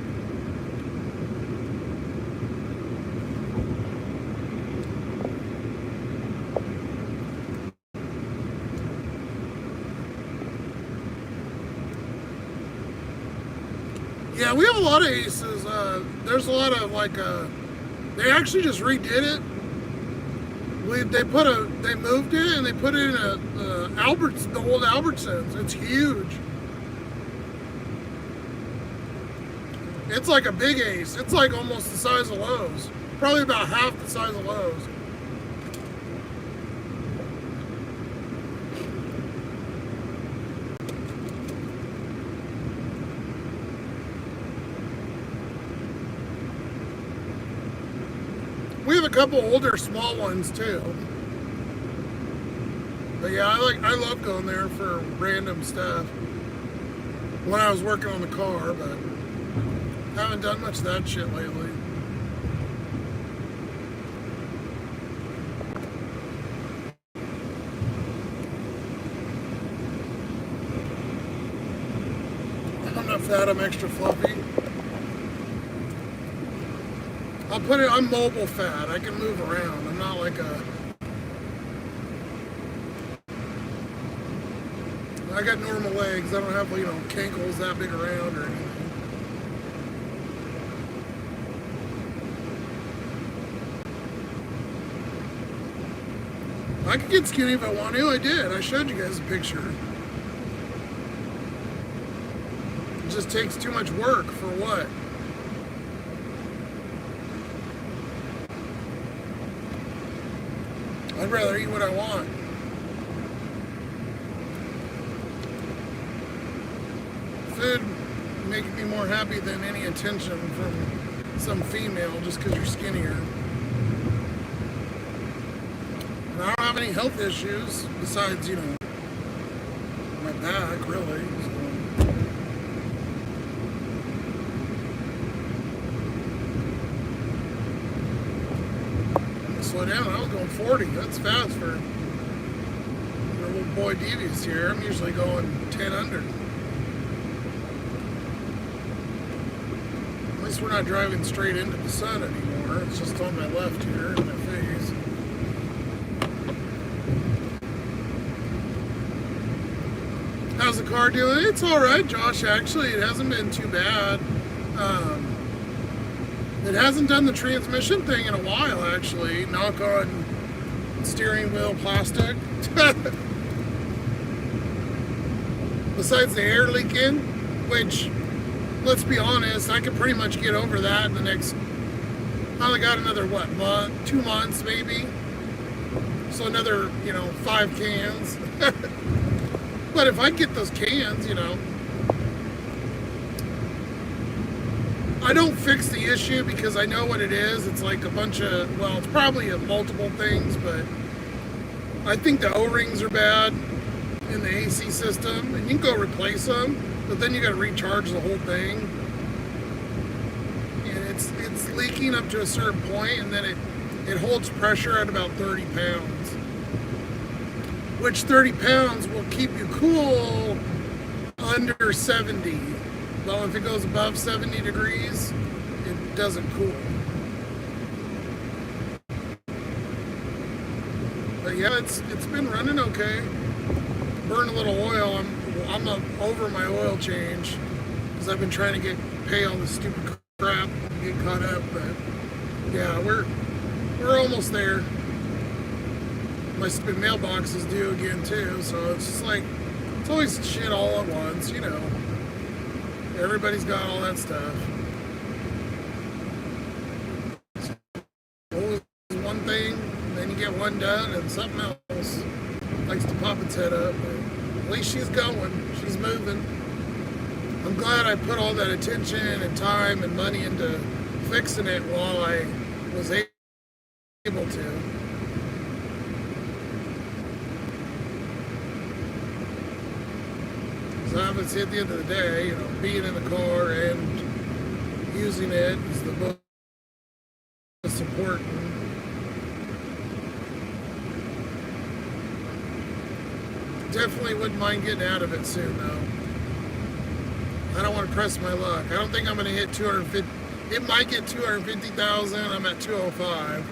Yeah, we have a lot of Aces. There's a lot of they actually just redid it. They moved it and they put it in the old Albertsons. It's huge. It's like a big Ace. It's like almost the size of Lowe's. Probably about half the size of Lowe's. We have a couple older small ones too. But yeah, I love going there for random stuff. When I was working on the car, but haven't done much of that shit lately. Fat, I'm extra fluffy. I'll put it, I'm mobile fat. I can move around. I'm not like a... I got normal legs. I don't have, you know, cankles that big around or anything. I could get skinny if I want to. I did. I showed you guys a picture. It just takes too much work for what? I'd rather eat what I want. Food making me more happy than any attention from some female just because you're skinnier. And I don't have any health issues besides, you know, my back, really. Slow down. I was going 40. That's fast for our little boy Devious here. I'm usually going 10 under. At least we're not driving straight into the sun anymore. It's just on my left here in my face. How's the car doing? It's all right, Josh. Actually, it hasn't been too bad. It hasn't done the transmission thing in a while, actually. Knock on steering wheel plastic. Besides the air leaking, which, let's be honest, I could pretty much get over that in the next, I only got another, what, month, 2 months maybe? So another, you know, 5 cans. But if I get those cans, you know, I don't fix the issue because I know what it is. It's like a bunch of, well, it's probably multiple things, but I think the O-rings are bad in the AC system, and you can go replace them, but then you got to recharge the whole thing. And it's leaking up to a certain point, and then it holds pressure at about 30 pounds, which 30 pounds will keep you cool under 70. Well, if it goes above 70 degrees, it doesn't cool. But yeah, it's been running okay. Burn a little oil. I'm over my oil change because I've been trying to pay all this stupid crap and get caught up. But yeah, we're almost there. My stupid mailbox is due again too, so it's just like it's always shit all at once, you know. Everybody's got all that stuff. Always one thing, then you get one done, and something else likes to pop its head up. But at least she's going. She's moving. I'm glad I put all that attention and time and money into fixing it while I was able to. So obviously at the end of the day, you know, being in the car and using it is the most important. Definitely wouldn't mind getting out of it soon though. I don't want to press my luck. I don't think I'm going to hit 250. It might get 250,000. I'm at 205.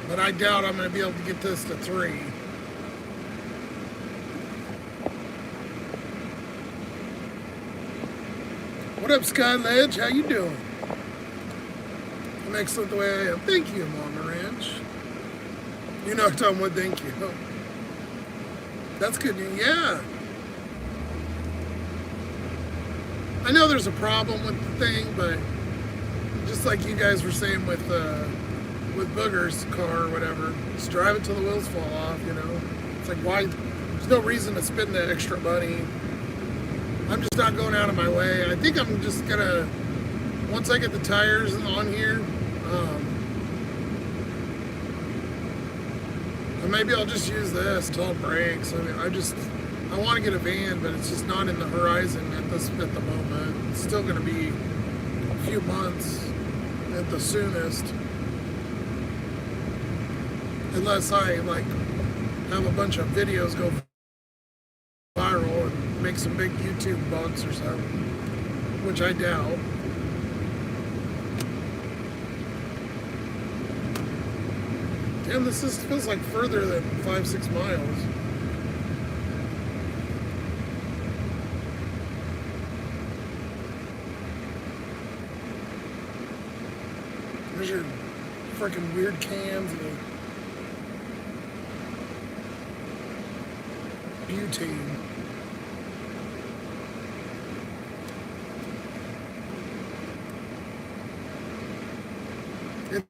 But I doubt I'm going to be able to get this to 3. What up, Sky Ledge? How you doing? I'm excellent the way I am. Thank you, Mama Ranch. You knocked on wood, thank you. That's good news. Yeah. I know there's a problem with the thing, but just like you guys were saying with Booger's car or whatever, just drive it till the wheels fall off, you know? It's like, why? There's no reason to spend the extra money. I'm just not going out of my way. I think I'm just gonna, once I get the tires on here, and maybe I'll just use this till it breaks. I mean, I want to get a van, but it's just not in the horizon at the moment. It's still gonna be a few months at the soonest, unless I like have a bunch of videos go viral and make some big YouTube bucks or something, which I doubt. Damn, feels like further than 5-6 miles. There's your freaking weird cans of butane.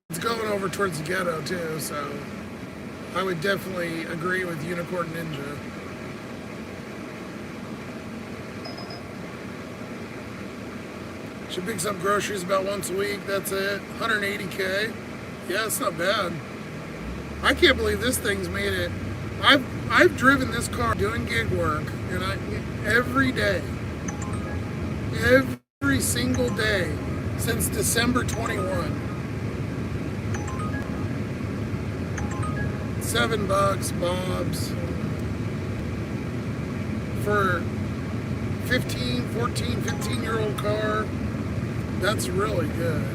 It's going over towards the ghetto too, so I would definitely agree with Unicorn Ninja. She picks up groceries about once a week, that's it. 180K. Yeah, it's not bad. I can't believe this thing's made it. I've driven this car doing gig work, and every day, every single day since December 21. $7 Bob's for 15-year-old car. That's really good.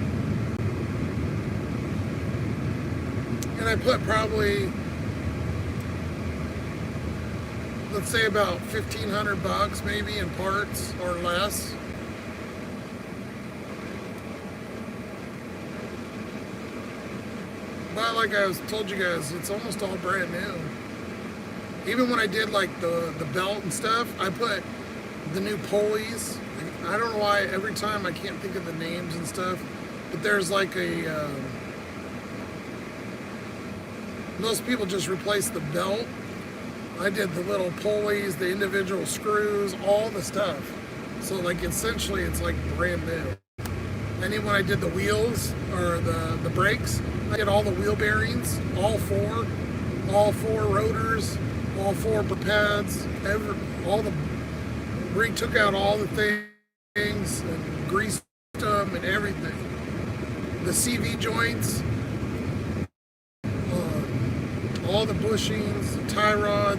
And I put probably, let's say about $1,500 maybe in parts or less. But like I told you guys, it's almost all brand new. Even when I did like the belt and stuff, I put the new pulleys. I don't know why every time I can't think of the names and stuff, but there's like a, most people just replace the belt. I did the little pulleys, the individual screws, all the stuff. So like essentially it's like brand new. And then when I did the wheels or the brakes, I did all the wheel bearings, all four rotors, all 4 pads, took out all the things and greased them and everything. The CV joints, all the bushings, the tie rod,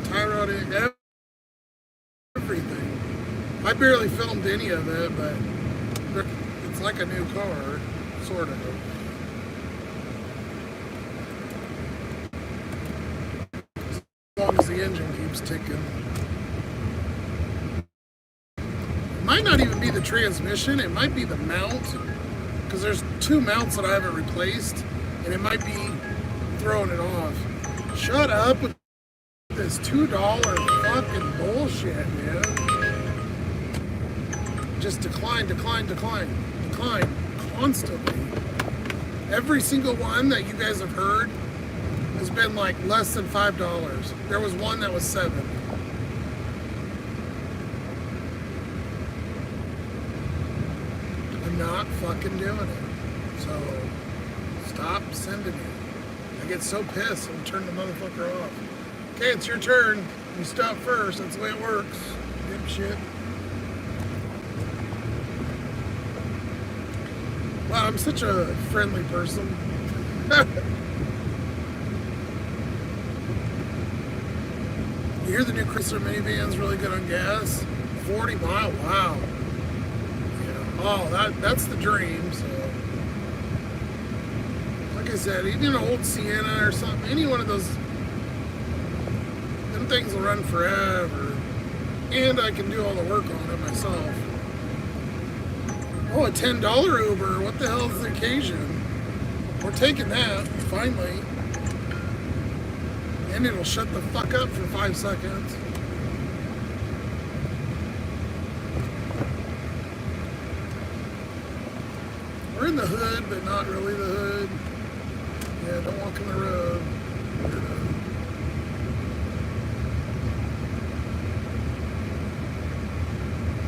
everything. I barely filmed any of it, but it's like a new car, sort of. As long as the engine keeps ticking. It might not even be the transmission, it might be the mount, because there's 2 mounts that I haven't replaced, and it might be throwing it off. Shut up with this $2 fucking bullshit, man. Just decline constantly. Every single one that you guys have heard has been like less than $5. There was one that was $7. I'm not fucking doing it. So stop sending it. I get so pissed and turn the motherfucker off. Okay, it's your turn. You stop first. That's the way it works. Dipshit. Wow, I'm such a friendly person. You hear the new Chrysler minivan's really good on gas? 40 mile, wow. Yeah. Oh, that's the dream. So, like I said, even an old Sienna or something, any one of those, them things will run forever. And I can do all the work on it myself. Oh, a $10 Uber. What the hell is the occasion? We're taking that, finally. And it'll shut the fuck up for 5 seconds. We're in the hood, but not really the hood. Yeah, don't walk in the road.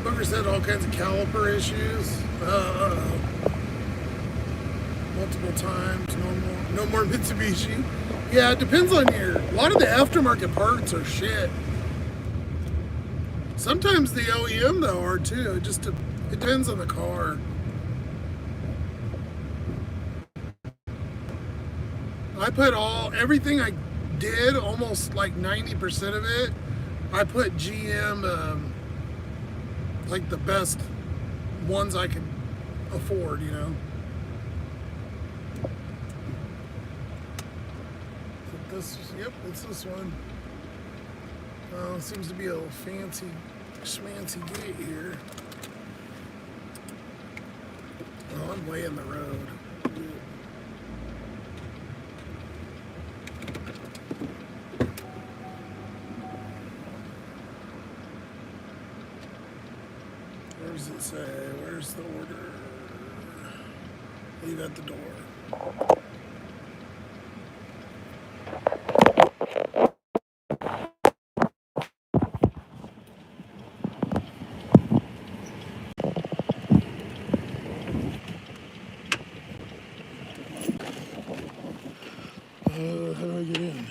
Booger's had all kinds of caliper issues. Multiple times, no more Mitsubishi. Yeah, it depends on a lot of the aftermarket parts are shit. Sometimes the OEM though are too, it depends on the car. I put everything I did, almost like 90% of it, I put GM like the best ones I could afford, you know. This, yep, it's this one. Seems to be a fancy, schmancy gate here. Oh, I'm way in the road. Where does it say? Where's the order? Leave at the door. How do I get in?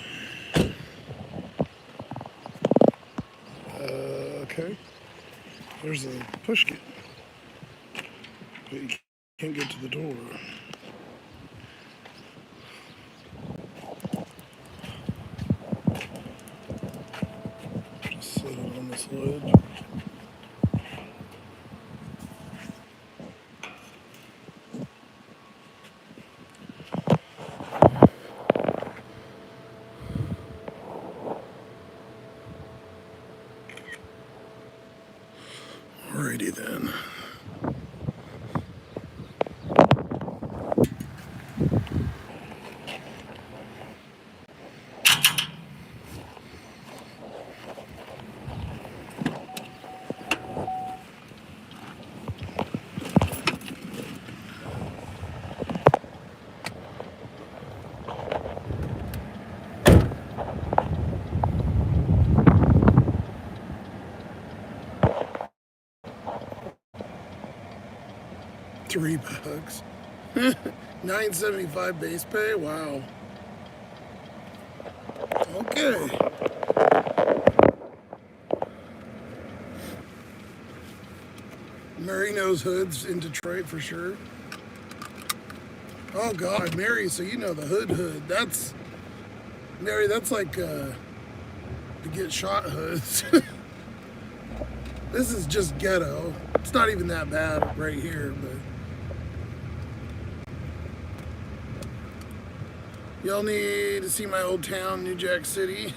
Okay. There's a push gate. But you can't get to the door. Just set it on this ledge. Alrighty then. $3. $9.75 base pay. Wow. Okay. Mary knows hoods in Detroit for sure. Oh God, Mary. So you know the hood. That's Mary. That's like to get shot hoods. This is just ghetto. It's not even that bad right here, but. Y'all need to see my old town, New Jack City.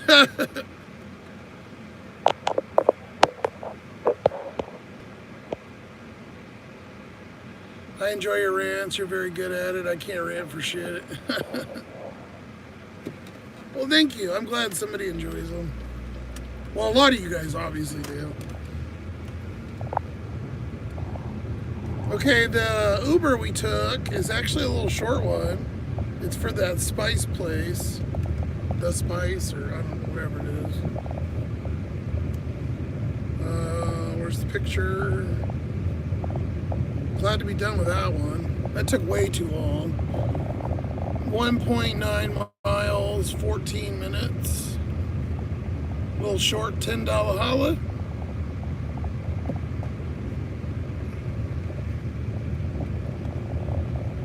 I enjoy your rants. You're very good at it. I can't rant for shit. Well, thank you. I'm glad somebody enjoys them. Well, a lot of you guys obviously do. Okay, the Uber we took is actually a little short one. It's for that spice place. The Spice, or I don't know, whatever it is. Where's the picture? Glad to be done with that one. That took way too long. 1.9 miles, 14 minutes. A little short $10 holla.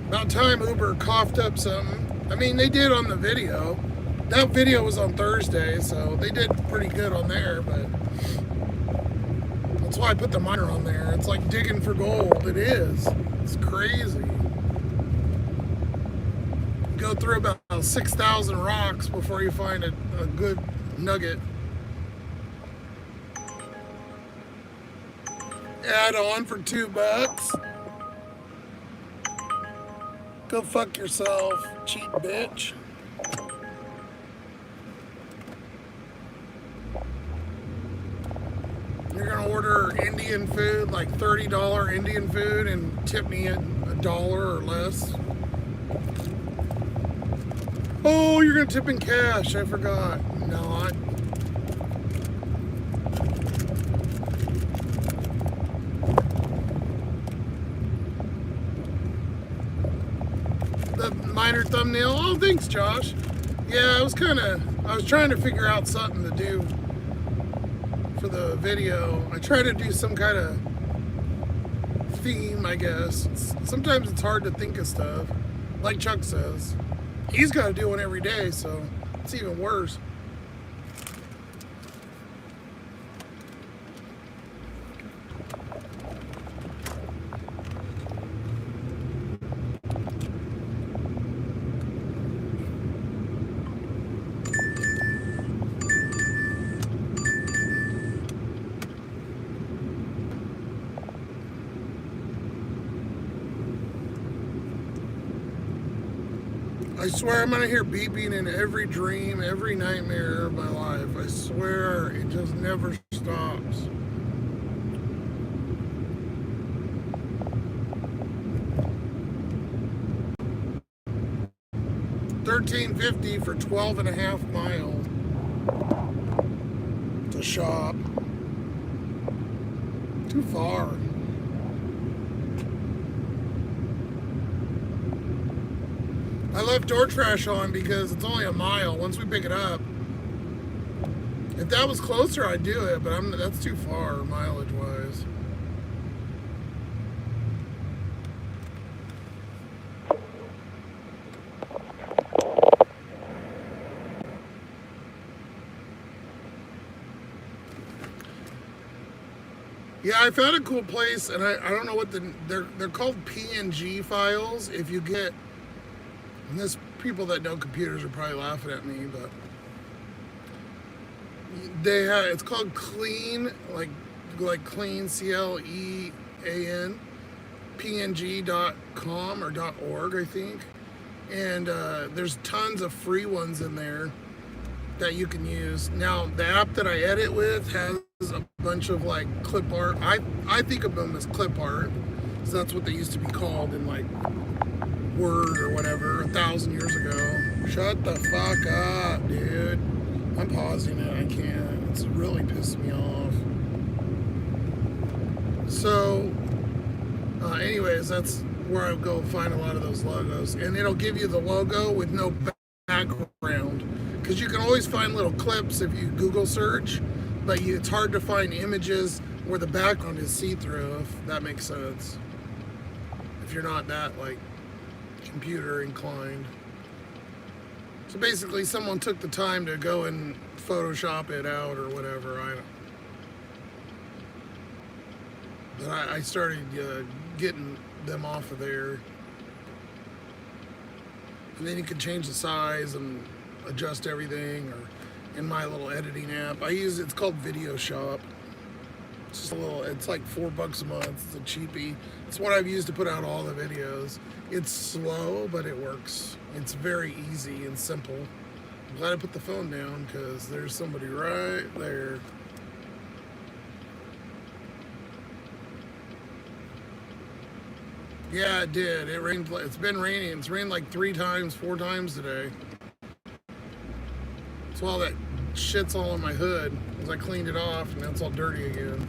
About time Uber coughed up something. I mean, they did on the video. That video was on Thursday, so they did pretty good on there, but that's why I put the miner on there. It's like digging for gold. It is. It's crazy. You go through about 6,000 rocks before you find a good nugget. Add on for $2. Go fuck yourself, cheap bitch. You're gonna order Indian food, like $30 Indian food, and tip me at $1 or less. Oh, you're gonna tip in cash, I forgot. Not. The miner thumbnail. Oh, thanks, Josh. Yeah, I was trying to figure out something to do for the video. I try to do some kind of theme, I guess. Sometimes it's hard to think of stuff. Like Chuck says. He's got to do one every day, so it's even worse. I swear I'm gonna hear beeping in every dream, every nightmare of my life. I swear it just never stops. $13.50 for 12.5 miles to shop. Too far. I left door trash on because it's only a mile once we pick it up. If that was closer, I'd do it, but that's too far mileage wise. Yeah, I found a cool place, and I don't know what they're called PNG files. If you get, and this people that know computers are probably laughing at me, but they have, it's called clean, like clean, CLEAN, png.com or .org, I think. And there's tons of free ones in there that you can use. Now, the app that I edit with has a bunch of like clip art. I think of them as clip art, because that's what they used to be called in like Word or whatever 1,000 years ago. Shut the fuck up, dude. I'm pausing it. I can't. It's really pissing me off. So, anyways, that's where I go find a lot of those logos, and it'll give you the logo with no background, because you can always find little clips if you Google search, but it's hard to find images where the background is see-through, if that makes sense, if you're not that like computer inclined. So basically someone took the time to go and Photoshop it out or whatever. I started getting them off of there, and then you can change the size and adjust everything. Or in my little editing app I use, it's called Video Shop. It's just a little, it's like $4 a month. It's a cheapie. It's what I've used to put out all the videos. It's slow, but it works. It's very easy and simple. I'm glad I put the phone down, because there's somebody right there. Yeah, it did. It rained. It's been raining. It's rained like 3 times, 4 times today. So all that shit's all on my hood, as I cleaned it off, and that's all dirty again.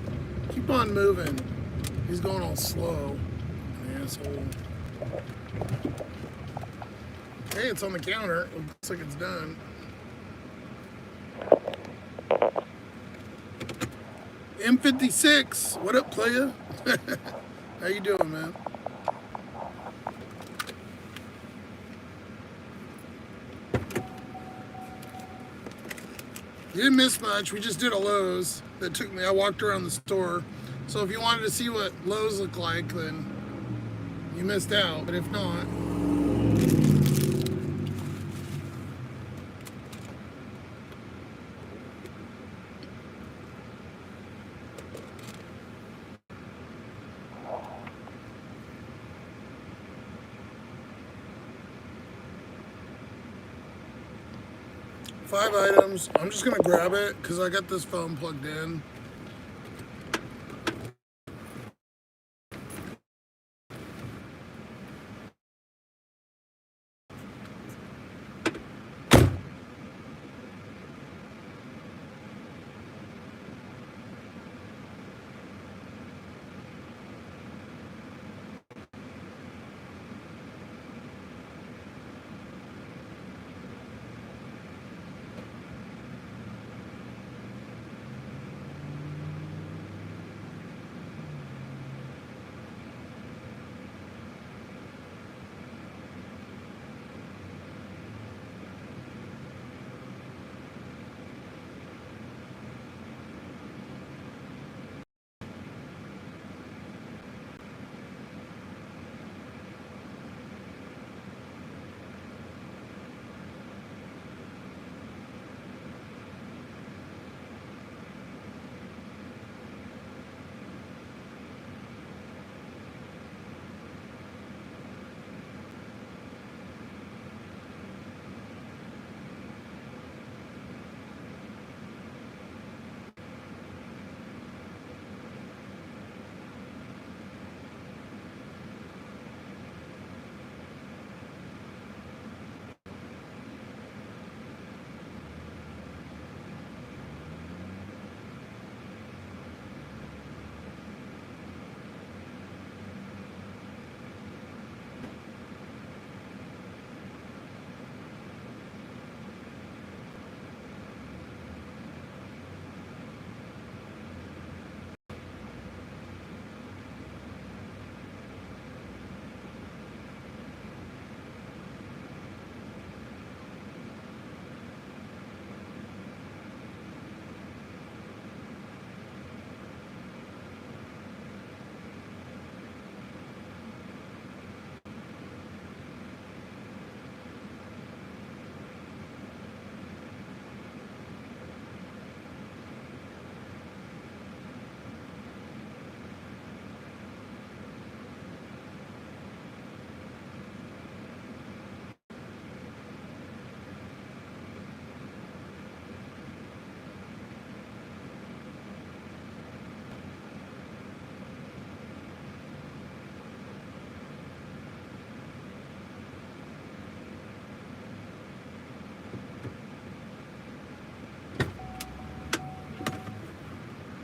Keep on moving. He's going all slow. An asshole. Hey, it's on the counter. It looks like it's done. M56. What up, playa? How you doing, man? You didn't miss much. We just did a Lowe's that took me. I walked around the store. So if you wanted to see what Lowe's look like, then you missed out. But if not, five items. I'm just gonna grab it because I got this phone plugged in.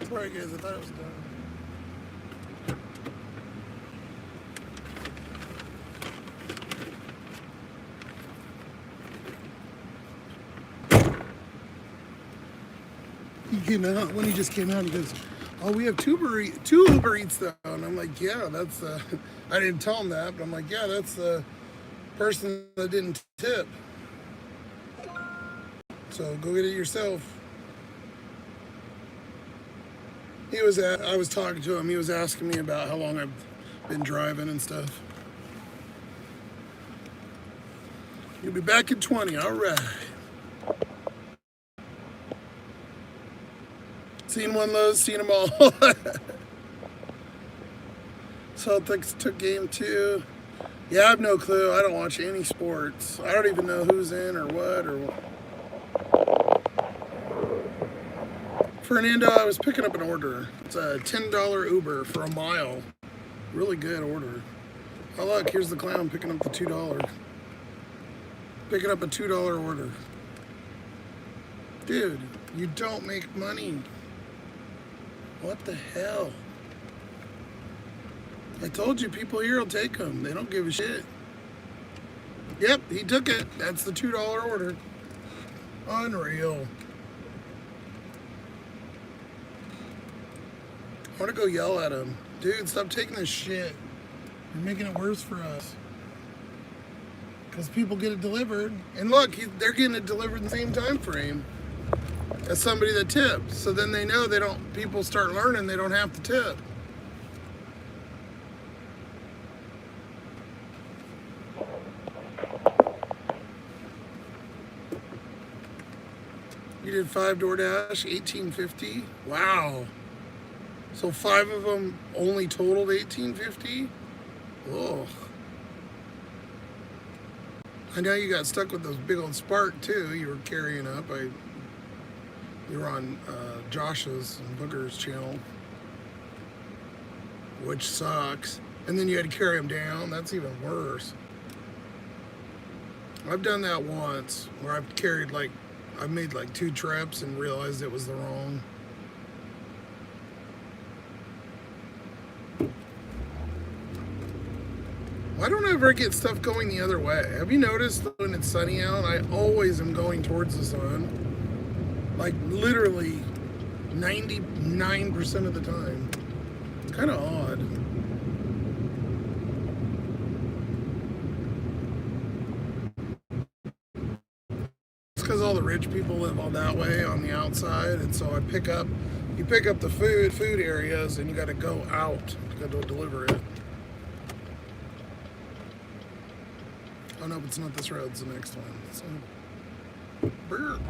Sorry guys, I thought it was done. He came out, when he just came out, he goes, oh, we have two Uber Eats though. And I'm like, yeah, that's, I didn't tell him that, but I'm like, yeah, that's the person that didn't tip. So go get it yourself. I was talking to him, he was asking me about how long I've been driving and stuff. You'll be back in 20, all right. Seen one Lowe's, seen them all. Celtics took game 2. Yeah, I have no clue. I don't watch any sports. I don't even know who's in or what or what. Fernando, I was picking up an order. It's a $10 Uber for a mile. Really good order. Oh look, here's the clown picking up the $2. Picking up a $2 order. Dude, you don't make money. What the hell? I told you, people here will take them. They don't give a shit. Yep, he took it. That's the $2 order. Unreal. I want to go yell at him. Dude, stop taking this shit. You're making it worse for us. Because people get it delivered. And look, they're getting it delivered in the same time frame as somebody that tips. So then they know people start learning they don't have to tip. You did 5 DoorDash, $18.50. Wow. So 5 of them only totaled $18.50? Ugh. I know you got stuck with those big old Spark too. You were carrying up. You were on Josh's and Booger's channel, which sucks. And then you had to carry them down. That's even worse. I've done that once where I made like 2 trips and realized it was the wrong. Why don't I ever get stuff going the other way? Have you noticed when it's sunny out, I always am going towards the sun? Like literally 99% of the time. It's kind of odd. It's because all the rich people live all that way on the outside, and so you pick up the food areas, and you got to go out to go deliver it. Oh no, but it's not this road, it's the next one. So, birch.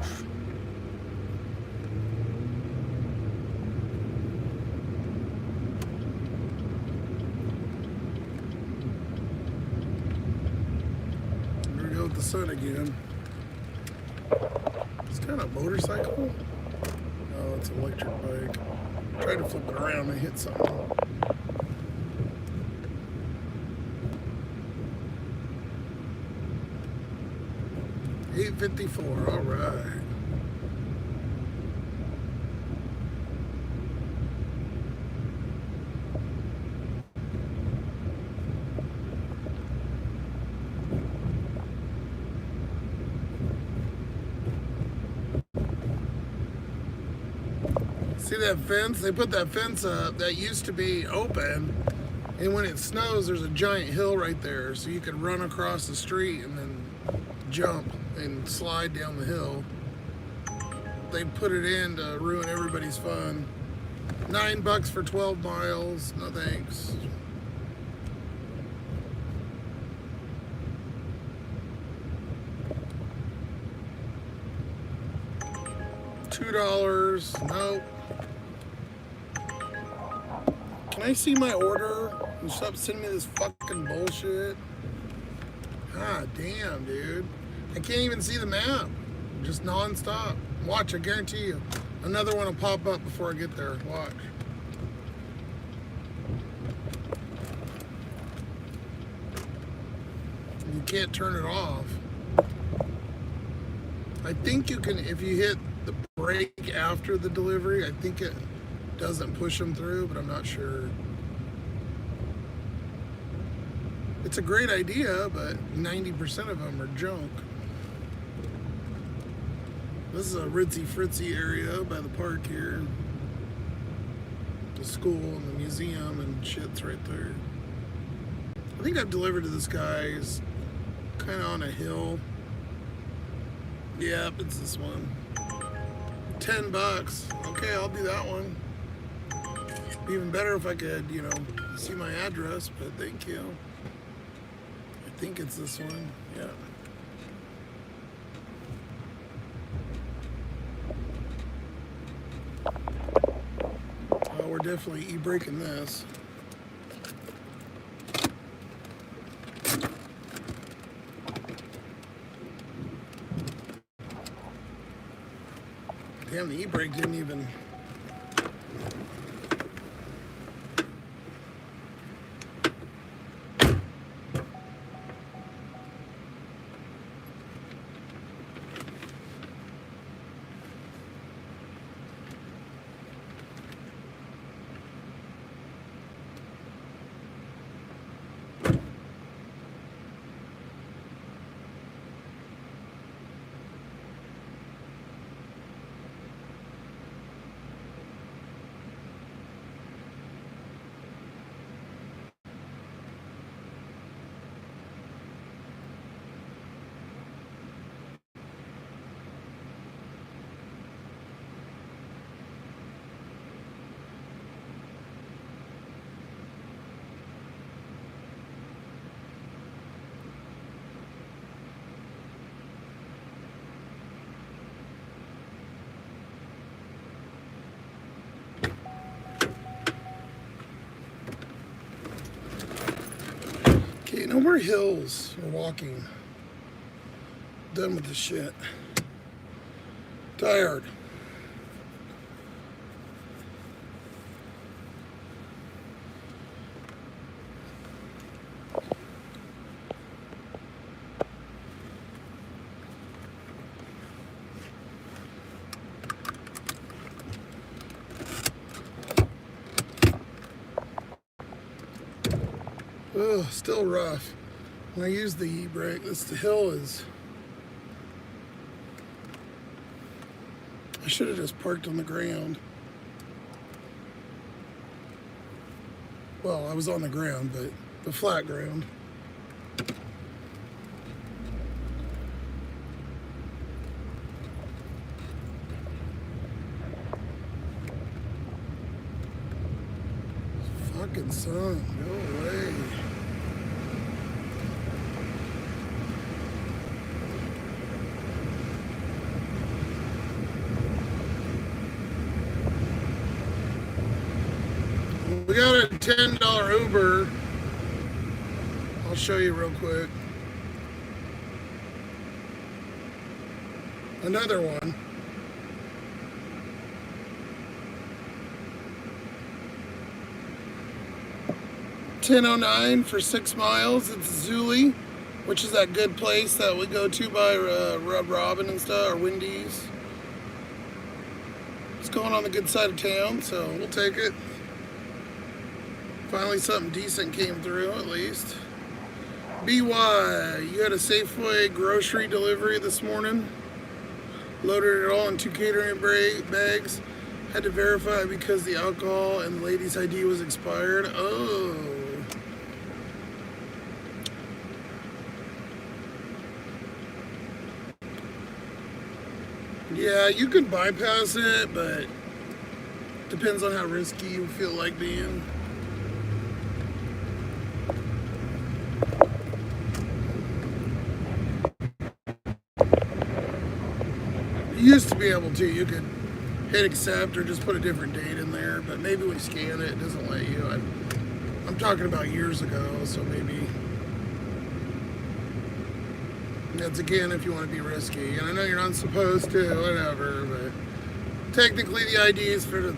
Here we go with the sun again. It's kind of a motorcycle. Oh, it's an electric bike. Tried to flip it around and hit something. $8.54, all right. See that fence? They put that fence up that used to be open, and when it snows, there's a giant hill right there, so you can run across the street and then jump and slide down the hill. They put it in to ruin everybody's fun. $9 for 12 miles. No thanks. $2. Nope. Can I see my order? And stop sending me this fucking bullshit. God damn, dude. I can't even see the map. Just non-stop. Watch, I guarantee you. Another one will pop up before I get there. Watch. You can't turn it off. I think you can, if you hit the brake after the delivery, I think doesn't push them through, but I'm not sure. It's a great idea, but 90% of them are junk. This is a ritzy fritzy area by the park here. The school and the museum and shit's right there. I think I've delivered to this guy. He's kind of on a hill. Yep, it's this one. $10. Okay, I'll do that one. Be even better if I could, you know, see my address, but thank you. I think it's this one. Yeah. Oh, we're definitely e-braking this. Damn, the e-brake didn't even... Okay, no more hills or walking. Done with this shit. Tired. Ugh, still rough. When I use the e-brake, the hill is... I should have just parked on the ground. Well, I was on the ground, but the flat ground. Fucking sun, go away. We got a $10 Uber. I'll show you real quick. Another one. $10.09 for 6 miles. It's Zuli, which is that good place that we go to by Rub Robin and stuff, or Wendy's. It's going on the good side of town, so we'll take it. Finally something decent came through, at least. BY, you had a Safeway grocery delivery this morning. Loaded it all in 2 catering bags. Had to verify because the alcohol and the lady's ID was expired. Oh. Yeah, you can bypass it, but depends on how risky you feel like being. You used to be able to. You could hit accept or just put a different date in there, but maybe we scan it doesn't let you. I'm talking about years ago, so maybe that's again if you want to be risky. And I know you're not supposed to, whatever, but technically the ID is for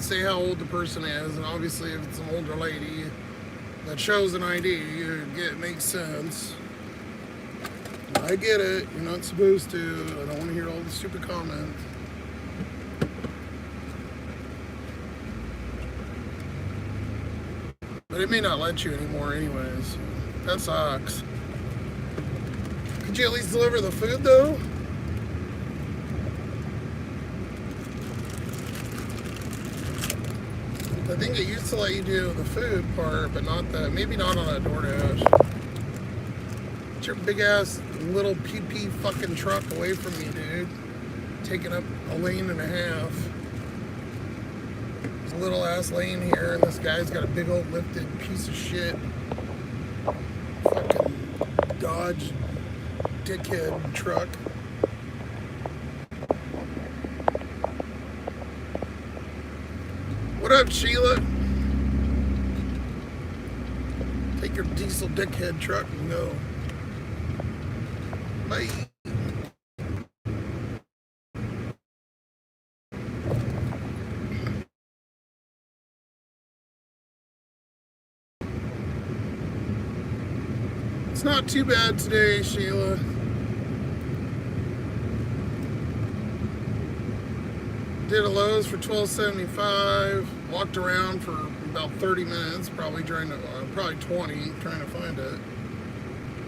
say how old the person is, and obviously if it's an older lady that shows an ID, it makes sense. I get it. You're not supposed to. I don't want to hear all the stupid comments. But it may not let you anymore anyways. That sucks. Could you at least deliver the food though? I think it used to let you do the food part, but not the, maybe not on that DoorDash. Get your big ass little PP fucking truck away from me, dude. Taking up a lane and a half. There's a little ass lane here, and this guy's got a big old lifted piece of shit fucking Dodge dickhead truck. What up, Sheila? Take your diesel dickhead truck and go. Bye. It's not too bad today, Sheila. Did a Lowe's for $12.75. Walked around for about 30 minutes, probably 20, trying to find it.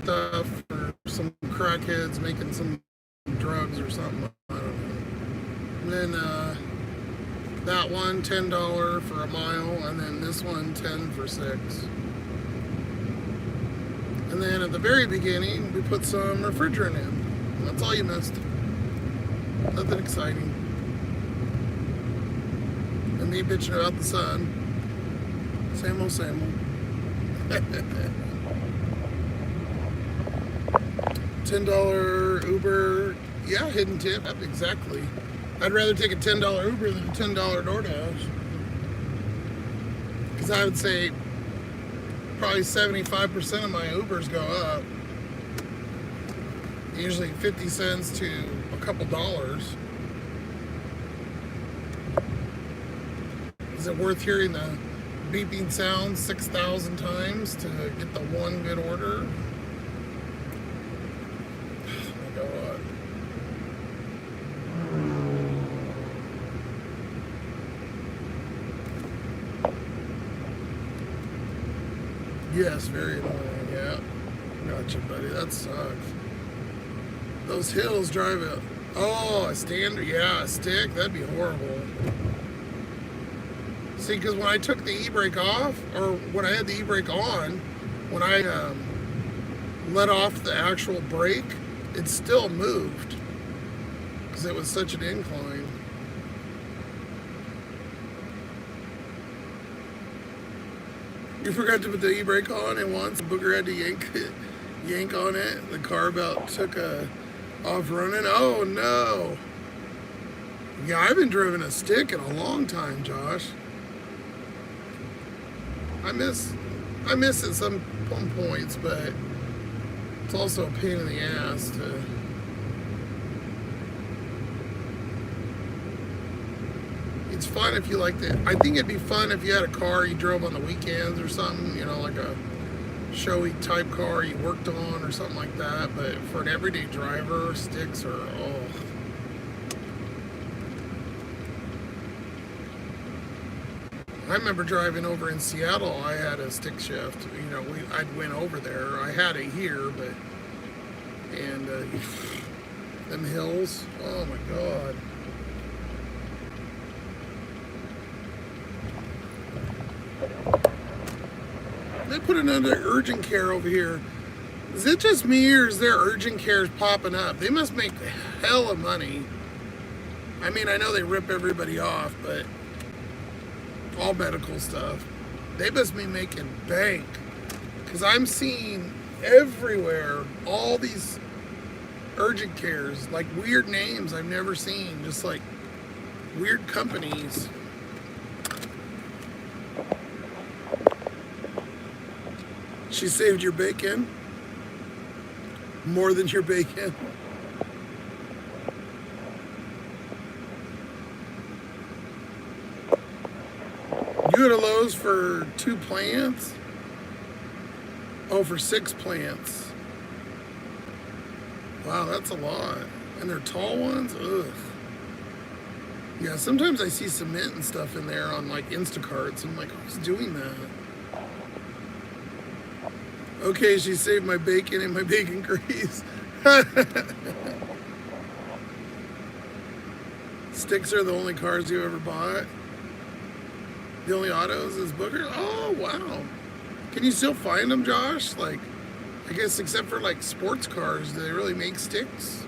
Stuff for some crackheads making some drugs or something. I don't know. And then that one $10 for a mile, and then this one $10 for 6. And then at the very beginning, we put some refrigerant in. That's all you missed. Nothing exciting. And me bitching about the sun. Same old, same old. $10 Uber. Yeah, hidden tip. Exactly. I'd rather take a $10 Uber than a $10 DoorDash. Because I would say probably 75% of my Ubers go up. Usually 50 cents to a couple dollars. Is it worth hearing the beeping sound 6,000 times to get the one good order? Oh my God. Yes, very annoying, yeah. Gotcha, buddy. That sucks. Those hills drive it. Oh, a standard, yeah, a stick? That'd be horrible. See, because when I took the e-brake off, or when I had the e-brake on, when I let off the actual brake, it still moved. Because it was such an incline. You forgot to put the e-brake on, and once Booger had to yank on it, the car about took off running. Oh no! Yeah, I've been driving a stick in a long time, Josh. I miss it some points, but it's also a pain in the ass to. It's fun if you like that. I think it'd be fun if you had a car you drove on the weekends or something, you know, like a showy type car you worked on or something like that. But for an everyday driver, sticks are, oh. I remember driving over in Seattle, I had a stick shift. You know, I'd went over there. I had it here, but, and them hills, oh my God. They put another urgent care over here. Is it just me, or is there urgent cares popping up? They must make hell of money. I mean, I know they rip everybody off, but all medical stuff. They must be making bank. Because I'm seeing everywhere all these urgent cares, like weird names I've never seen, just like weird companies. She saved your bacon? More than your bacon? You go to Lowe's for 2 plants? Oh, for 6 plants. Wow, that's a lot. And they're tall ones? Ugh. Yeah, sometimes I see cement and stuff in there on like Instacarts. I'm like, who's doing that? Okay, she saved my bacon and my bacon grease. Sticks are the only cars you ever bought. The only autos is Booker. Oh wow! Can you still find them, Josh? Like, I guess except for like sports cars, do they really make sticks?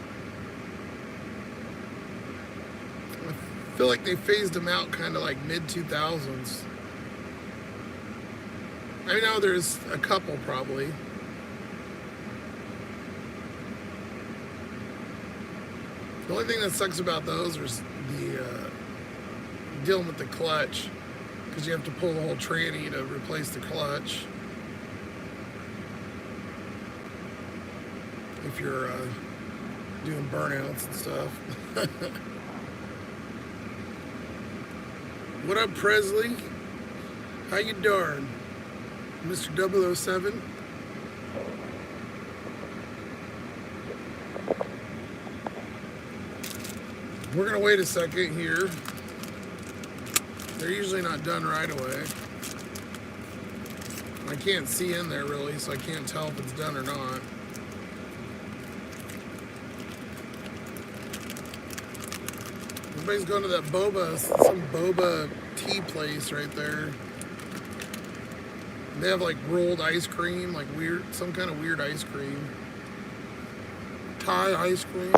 I feel like they phased them out kind of like mid 2000s. I know there's a couple probably. The only thing that sucks about those is the dealing with the clutch, because you have to pull the whole tranny to replace the clutch if you're doing burnouts and stuff. What up, Presley? How you darn, Mr. 007? We're gonna wait a second here. They're usually not done right away. I can't see in there really, so I can't tell if it's done or not. Everybody's going to that boba, some boba tea place right there. They have like rolled ice cream, like weird, some kind of weird ice cream. Thai ice cream.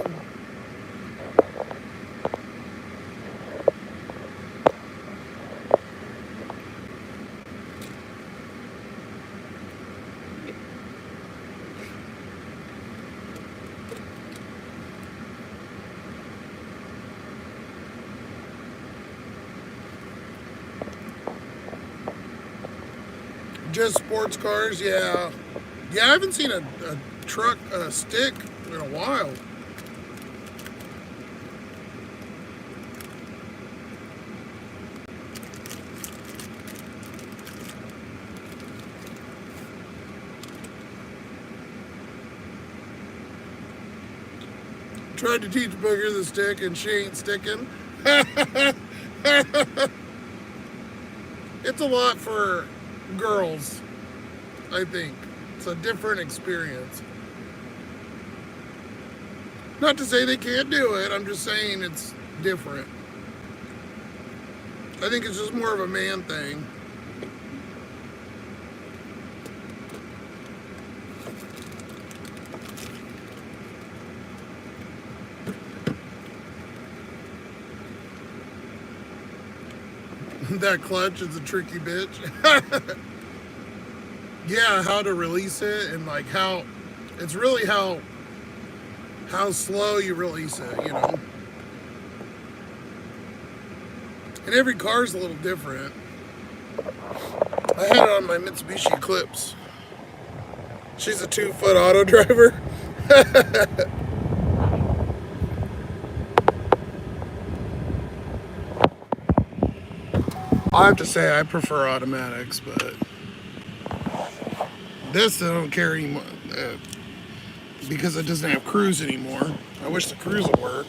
Just sports cars, yeah. Yeah, I haven't seen a truck, a stick in a while. Tried to teach Booger the stick and she ain't sticking. It's a lot for girls, I think. It's a different experience. Not to say they can't do it, I'm just saying it's different. I think it's just more of a man thing. That clutch is a tricky bitch. Yeah, how to release it and like how it's really how slow you release it, you know. And every car's a little different. I had it on my Mitsubishi Eclipse. She's a 2-foot auto driver. I have to say I prefer automatics, but this I don't care anymore because it doesn't have cruise anymore. I wish the cruise would work.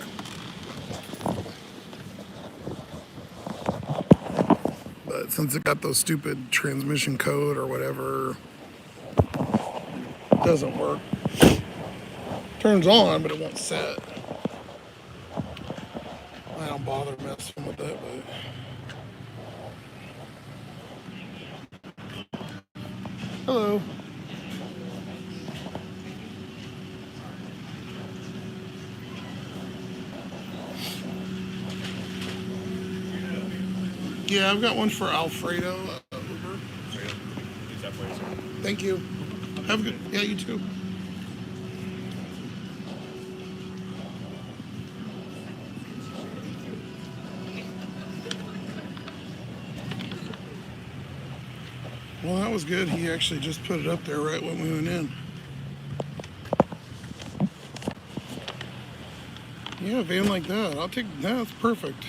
But since it got those stupid transmission code or whatever, it doesn't work. Turns on, but it won't set. I don't bother messing with that, but hello. Yeah, I've got one for Alfredo Uber. Thank you. Have a good. Yeah, you too. Well, that was good. He actually just put it up there right when we went in. Yeah, a van like that. I'll take that. That's perfect.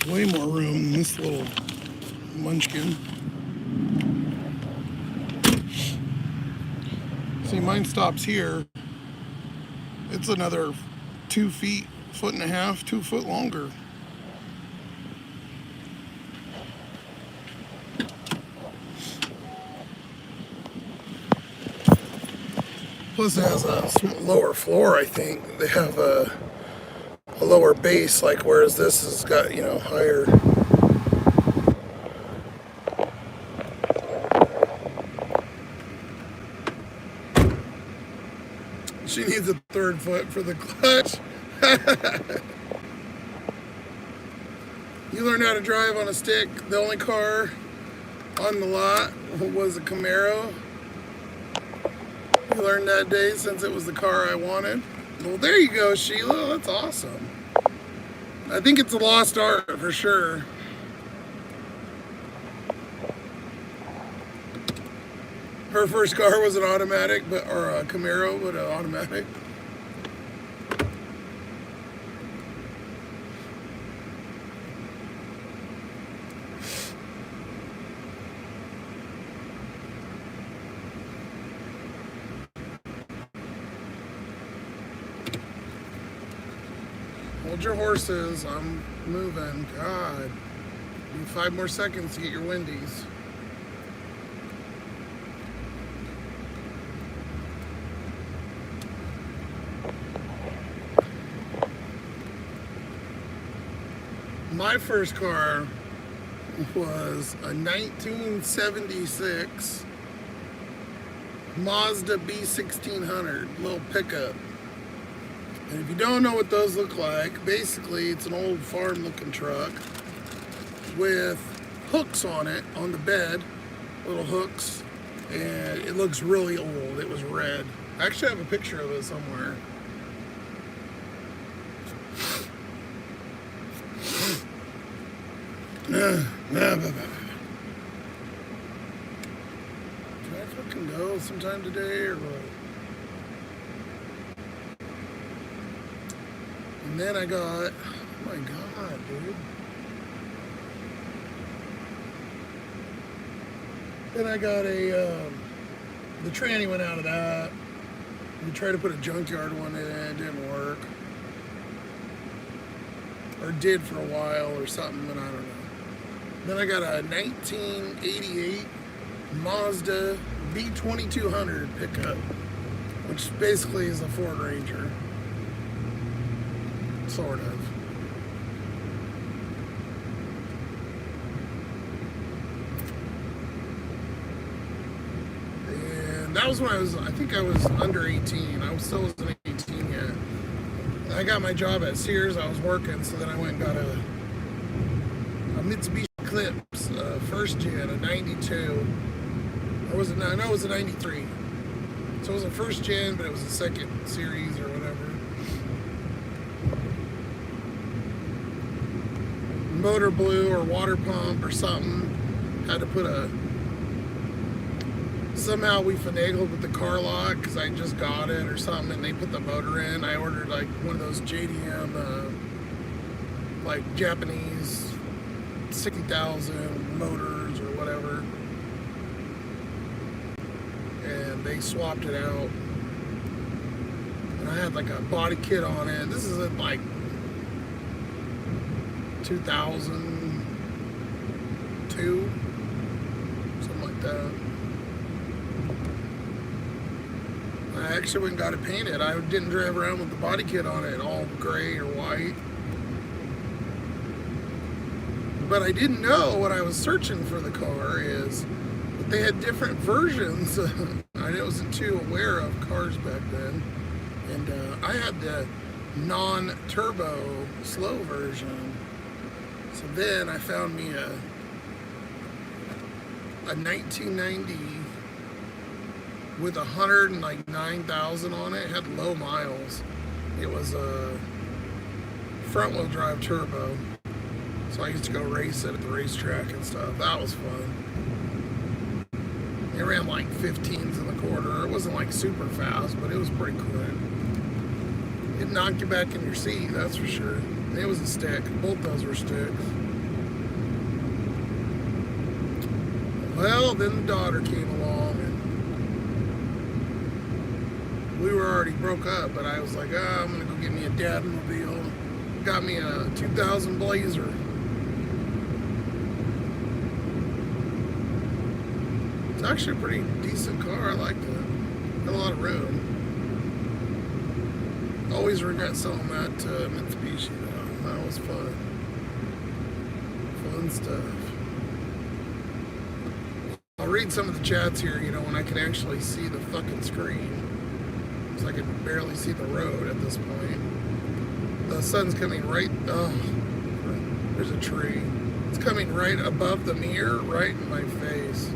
Way more room than this little munchkin. See, mine stops here. It's another 2 feet, 1.5 feet, 2 foot longer. Plus it has a lower floor, I think. They have a lower base, like whereas this has got, you know, higher. She needs a third foot for the clutch. You learned how to drive on a stick. The only car on the lot was a Camaro. You learned that day since it was the car I wanted. Well, there you go, Sheila. That's awesome. I think it's a lost art for sure. Her first car was an automatic, or a Camaro, but an automatic. Hold your horses. I'm moving. God. Need 5 more seconds to get your Wendy's. My first car was a 1976 Mazda B1600 little pickup. And if you don't know what those look like, basically it's an old farm looking truck with hooks on it, on the bed, little hooks, and it looks really old. It was red. I actually have a picture of it somewhere. Can I fucking go sometime today or what? And then I got, oh my God, dude. Then I got the tranny went out of that. We tried to put a junkyard one in it, didn't work. Or did for a while or something, but I don't know. Then I got a 1988 Mazda B2200 pickup, which basically is a Ford Ranger. Sort of. And that was when I think I was under 18. I still wasn't 18 yet. I got my job at Sears. I was working, so then I went and got a Mitsubishi Eclipse, first gen, a 92. Or was it? No, it was a 93. So it was a first gen, but it was a second series or whatever. Motor blew or water pump or something. Had to put somehow we finagled with the car lot because I just got it or something, and they put the motor in. I ordered like one of those JDM, like Japanese 60,000 motors or whatever, and they swapped it out. And I had like a body kit on it. This is in like 2002, something like that. I actually went and got it painted. I didn't drive around with the body kit on it, all gray or white. But I didn't know what I was searching for the car is that they had different versions. I wasn't too aware of cars back then. And I had the non-turbo slow version. So then I found me a 1990 with 109,000 on it. It had low miles. It was a front wheel drive turbo. So I used to go race it at the racetrack and stuff. That was fun. It ran like 15s in the quarter. It wasn't like super fast, but it was pretty quick. It knocked you back in your seat, that's for sure. It was a stick. Both those were sticks. Well, then the daughter came along, and we were already broke up, but I was like, I'm going to go get me a dadmobile. Got me a 2000 Blazer. It's actually a pretty decent car. I liked it. Got a lot of room. Always regret selling that to Mitsubishi though. That was fun. Fun stuff. I'll read some of the chats here, you know, when I can actually see the fucking screen. Because I can barely see the road at this point. The sun's coming right, oh, there's a tree. It's coming right above the mirror, right in my face.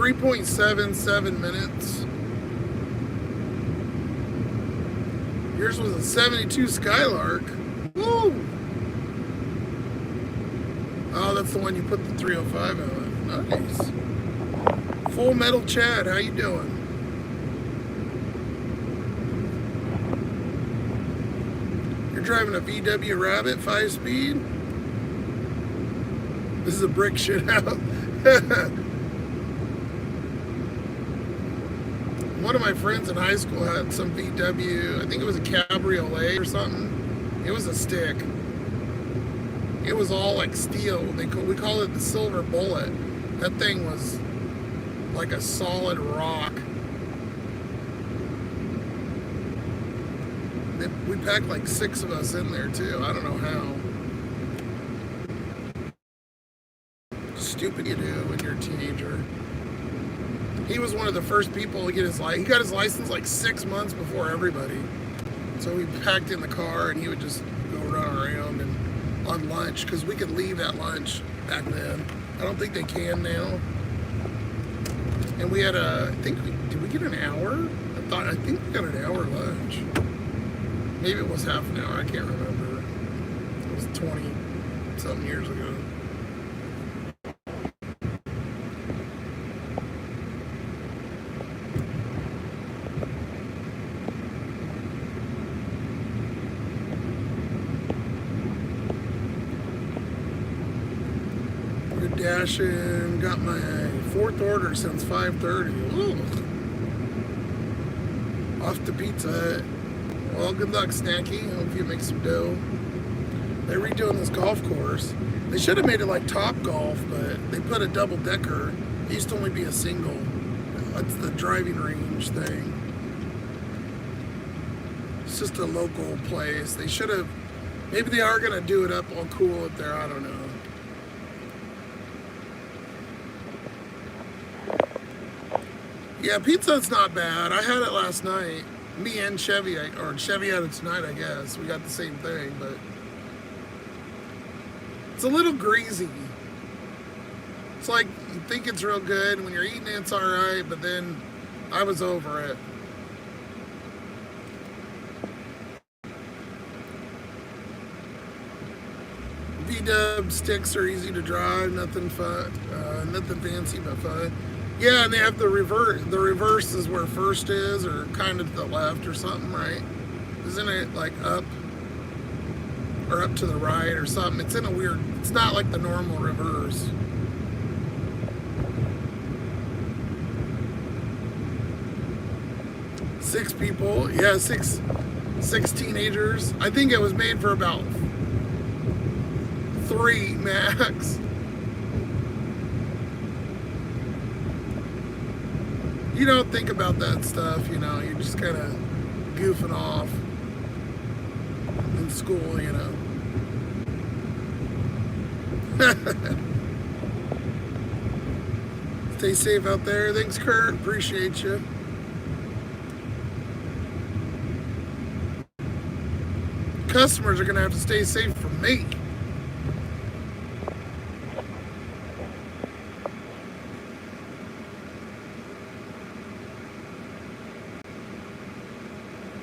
.77 minutes. Yours was a 72 Skylark. Woo! Oh, that's the one you put the 305 on. Nice. Full Metal Chad, how you doing? You're driving a VW Rabbit 5-speed? This is a brick shit out. One of my friends in high school had some VW, I think it was a cabriolet or something. It was a stick. It was all like steel. We call it the silver bullet. That thing was like a solid rock. We packed like 6 of us in there too. I don't know how. Stupid you do when you're a teenager. He was one of the first people to get his license. He got his license like 6 months before everybody. So we packed in the car and he would just go run around and on lunch, because we could leave at lunch back then. I don't think they can now. And we had did we get an hour? I think we got an hour lunch. Maybe it was half an hour, I can't remember. It was 20 something years ago. Dashing, got my 4th order since 5:30. Ooh. Off to Pizza Hut. Well, good luck, Snacky. Hope you make some dough. They're redoing this golf course. They should have made it like Top Golf, but they put a double decker. It used to only be a single. That's the driving range thing. It's just a local place. They should have, maybe they are gonna do it up all cool up there. I don't know. Yeah, pizza's not bad. I had it last night. Me and Chevy, or Chevy had it tonight, I guess. We got the same thing, but it's a little greasy. It's like you think it's real good. When you're eating it, it's all right, but then I was over it. V-dub sticks are easy to drive. Nothing fun, nothing fancy, but fun. Yeah, and they have the reverse. The reverse is where first is, or kind of to the left or something, right? Isn't it like up or up to the right or something? It's in a weird, it's not like the normal reverse. Six people, yeah, six teenagers. I think it was made for about 3 max. You don't think about that stuff, you know, you're just kind of goofing off in school, you know. Stay safe out there. Thanks, Kurt. Appreciate you. Customers are going to have to stay safe from me.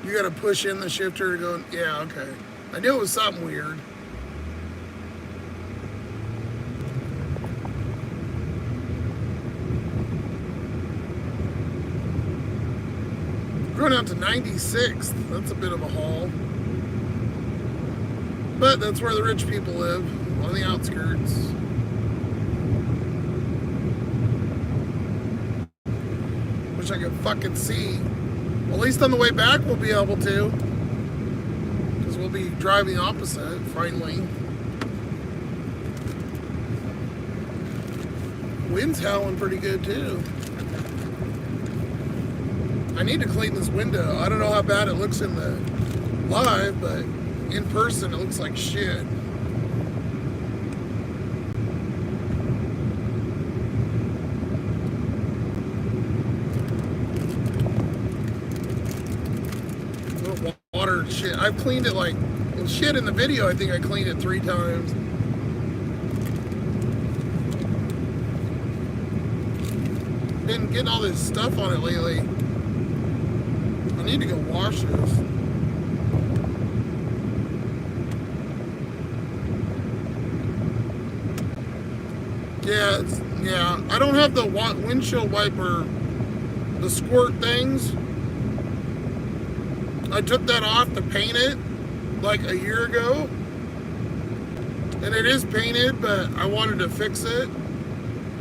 You gotta push in the shifter to go, yeah, okay. I knew it was something weird. Going out to 96th, that's a bit of a haul. But that's where the rich people live, on the outskirts. Wish I could fucking see. Well, at least on the way back we'll be able to, because we'll be driving opposite, finally. Wind's howling pretty good too. I need to clean this window. I don't know how bad it looks in the live, but in person it looks like shit. Water shit. I've cleaned it like shit in the video. I think I cleaned it 3 times. Been getting all this stuff on it lately. I need to go wash this. Yeah. I don't have the windshield wiper, the squirt things. I took that off to paint it like a year ago. And it is painted, but I wanted to fix it.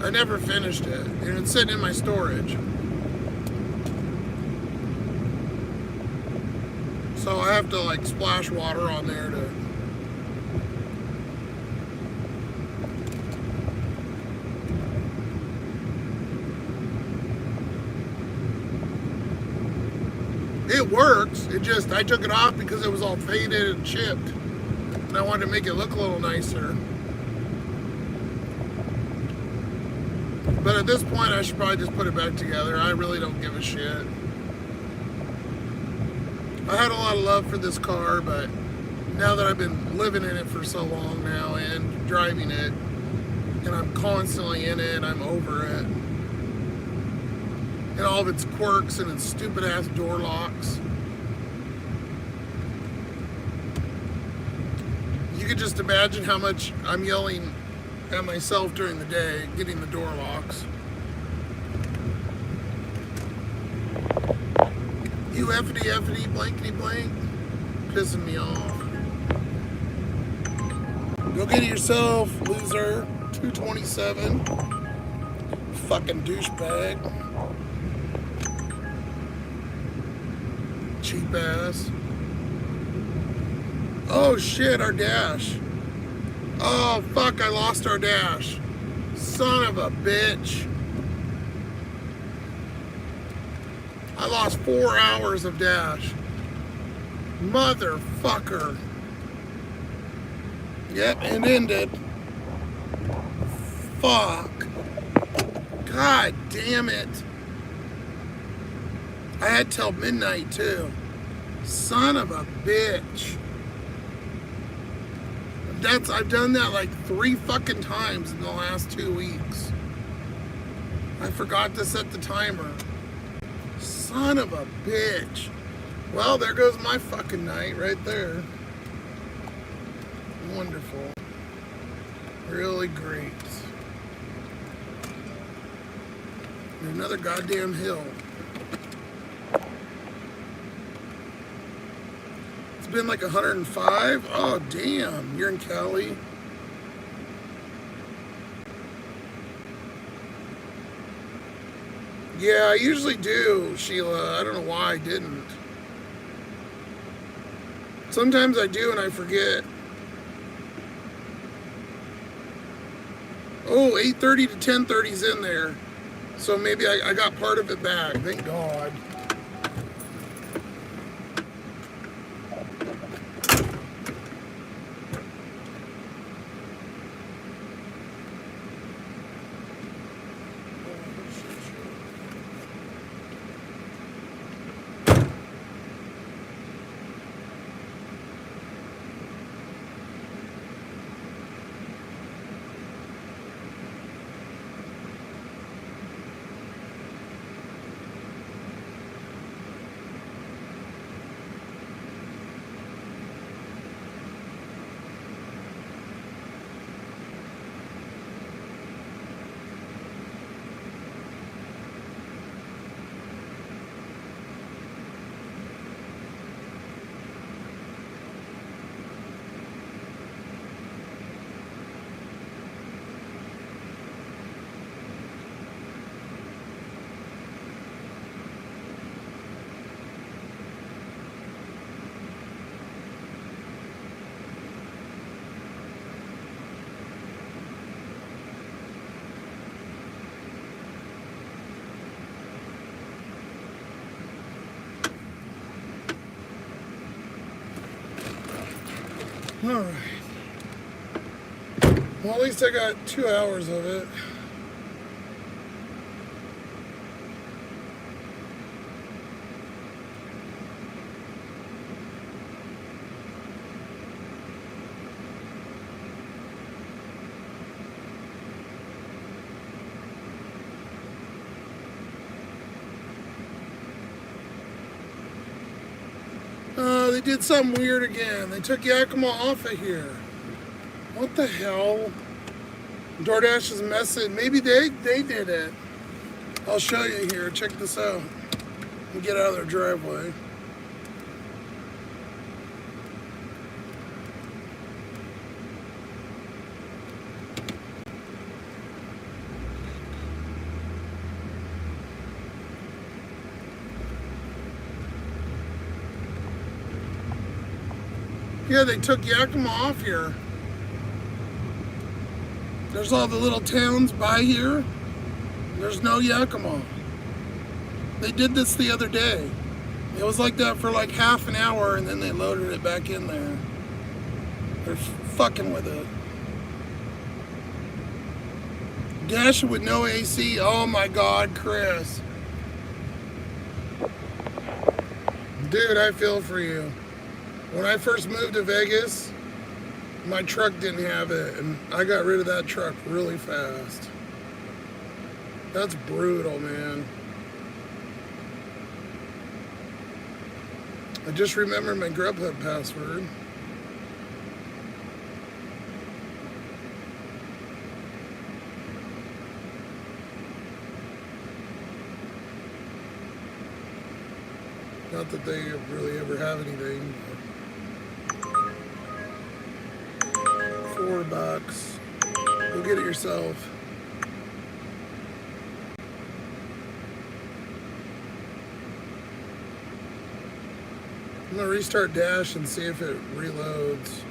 I never finished it. And it's sitting in my storage. So I have to like splash water on there to... It works. It just, I took it off because it was all faded and chipped. And I wanted to make it look a little nicer. But at this point, I should probably just put it back together. I really don't give a shit. I had a lot of love for this car, but now that I've been living in it for so long now and driving it, and I'm constantly in it, I'm over it. And all of its quirks and its stupid ass door locks. You could just imagine how much I'm yelling at myself during the day, getting the door locks. You effity blankety blank, pissing me off. Go get it yourself, loser. 227. Fucking douchebag. Cheap ass. Oh shit, our dash. Oh fuck, I lost our dash. Son of a bitch. I lost 4 hours of dash. Motherfucker. Yep, and ended. Fuck. God damn it. I had till midnight too. Son of a bitch. I've done that like 3 fucking times in the last 2 weeks. I forgot to set the timer. Son of a bitch. Well, there goes my fucking night right there. Wonderful. Really great. And another goddamn hill. It's been like 105. Oh, damn. You're in Cali. Yeah, I usually do, Sheila. I don't know why I didn't. Sometimes I do and I forget. Oh, 8:30 to 10:30 is in there. So maybe I got part of it back. Thank God. Alright. Well, at least I got 2 hours of it. They did something weird again. They took Yakima off of here. What the hell? DoorDash is messing. Maybe they did it. I'll show you here. Check this out. Let me get out of their driveway. Yeah, they took Yakima off here. There's all the little towns by here. There's no Yakima. They did this the other day. It was like that for like half an hour and then they loaded it back in there. They're fucking with it. Dash with no AC. Oh my God, Chris. Dude, I feel for you. When I first moved to Vegas, my truck didn't have it, and I got rid of that truck really fast. That's brutal, man. I just remembered my Grubhub password. Not that they really ever have anything. $4. Go get it yourself. I'm gonna restart Dash and see if it reloads.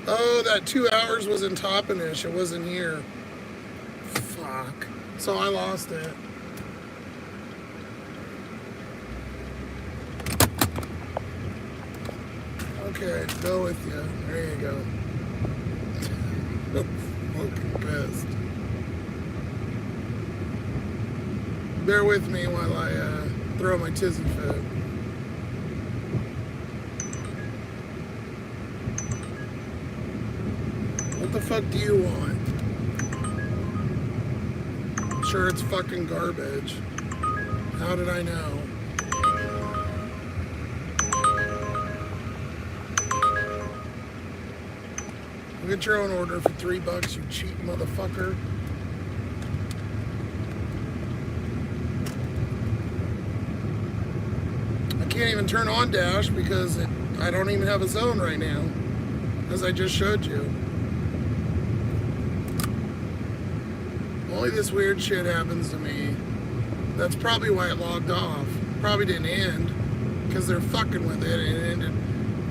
Oh, that 2 hours was in Toppenish. It wasn't here. Fuck. So I lost it. Okay, go with you. There you go. Fucking pissed. Bear with me while I throw my tizzy fit. What the fuck do you want? Sure, it's fucking garbage. How did I know? Get your own order for $3, you cheap motherfucker. I can't even turn on Dash because I don't even have a zone right now, as I just showed you. Only this weird shit happens to me. That's probably why it logged off. Probably didn't end because they're fucking with it and it ended.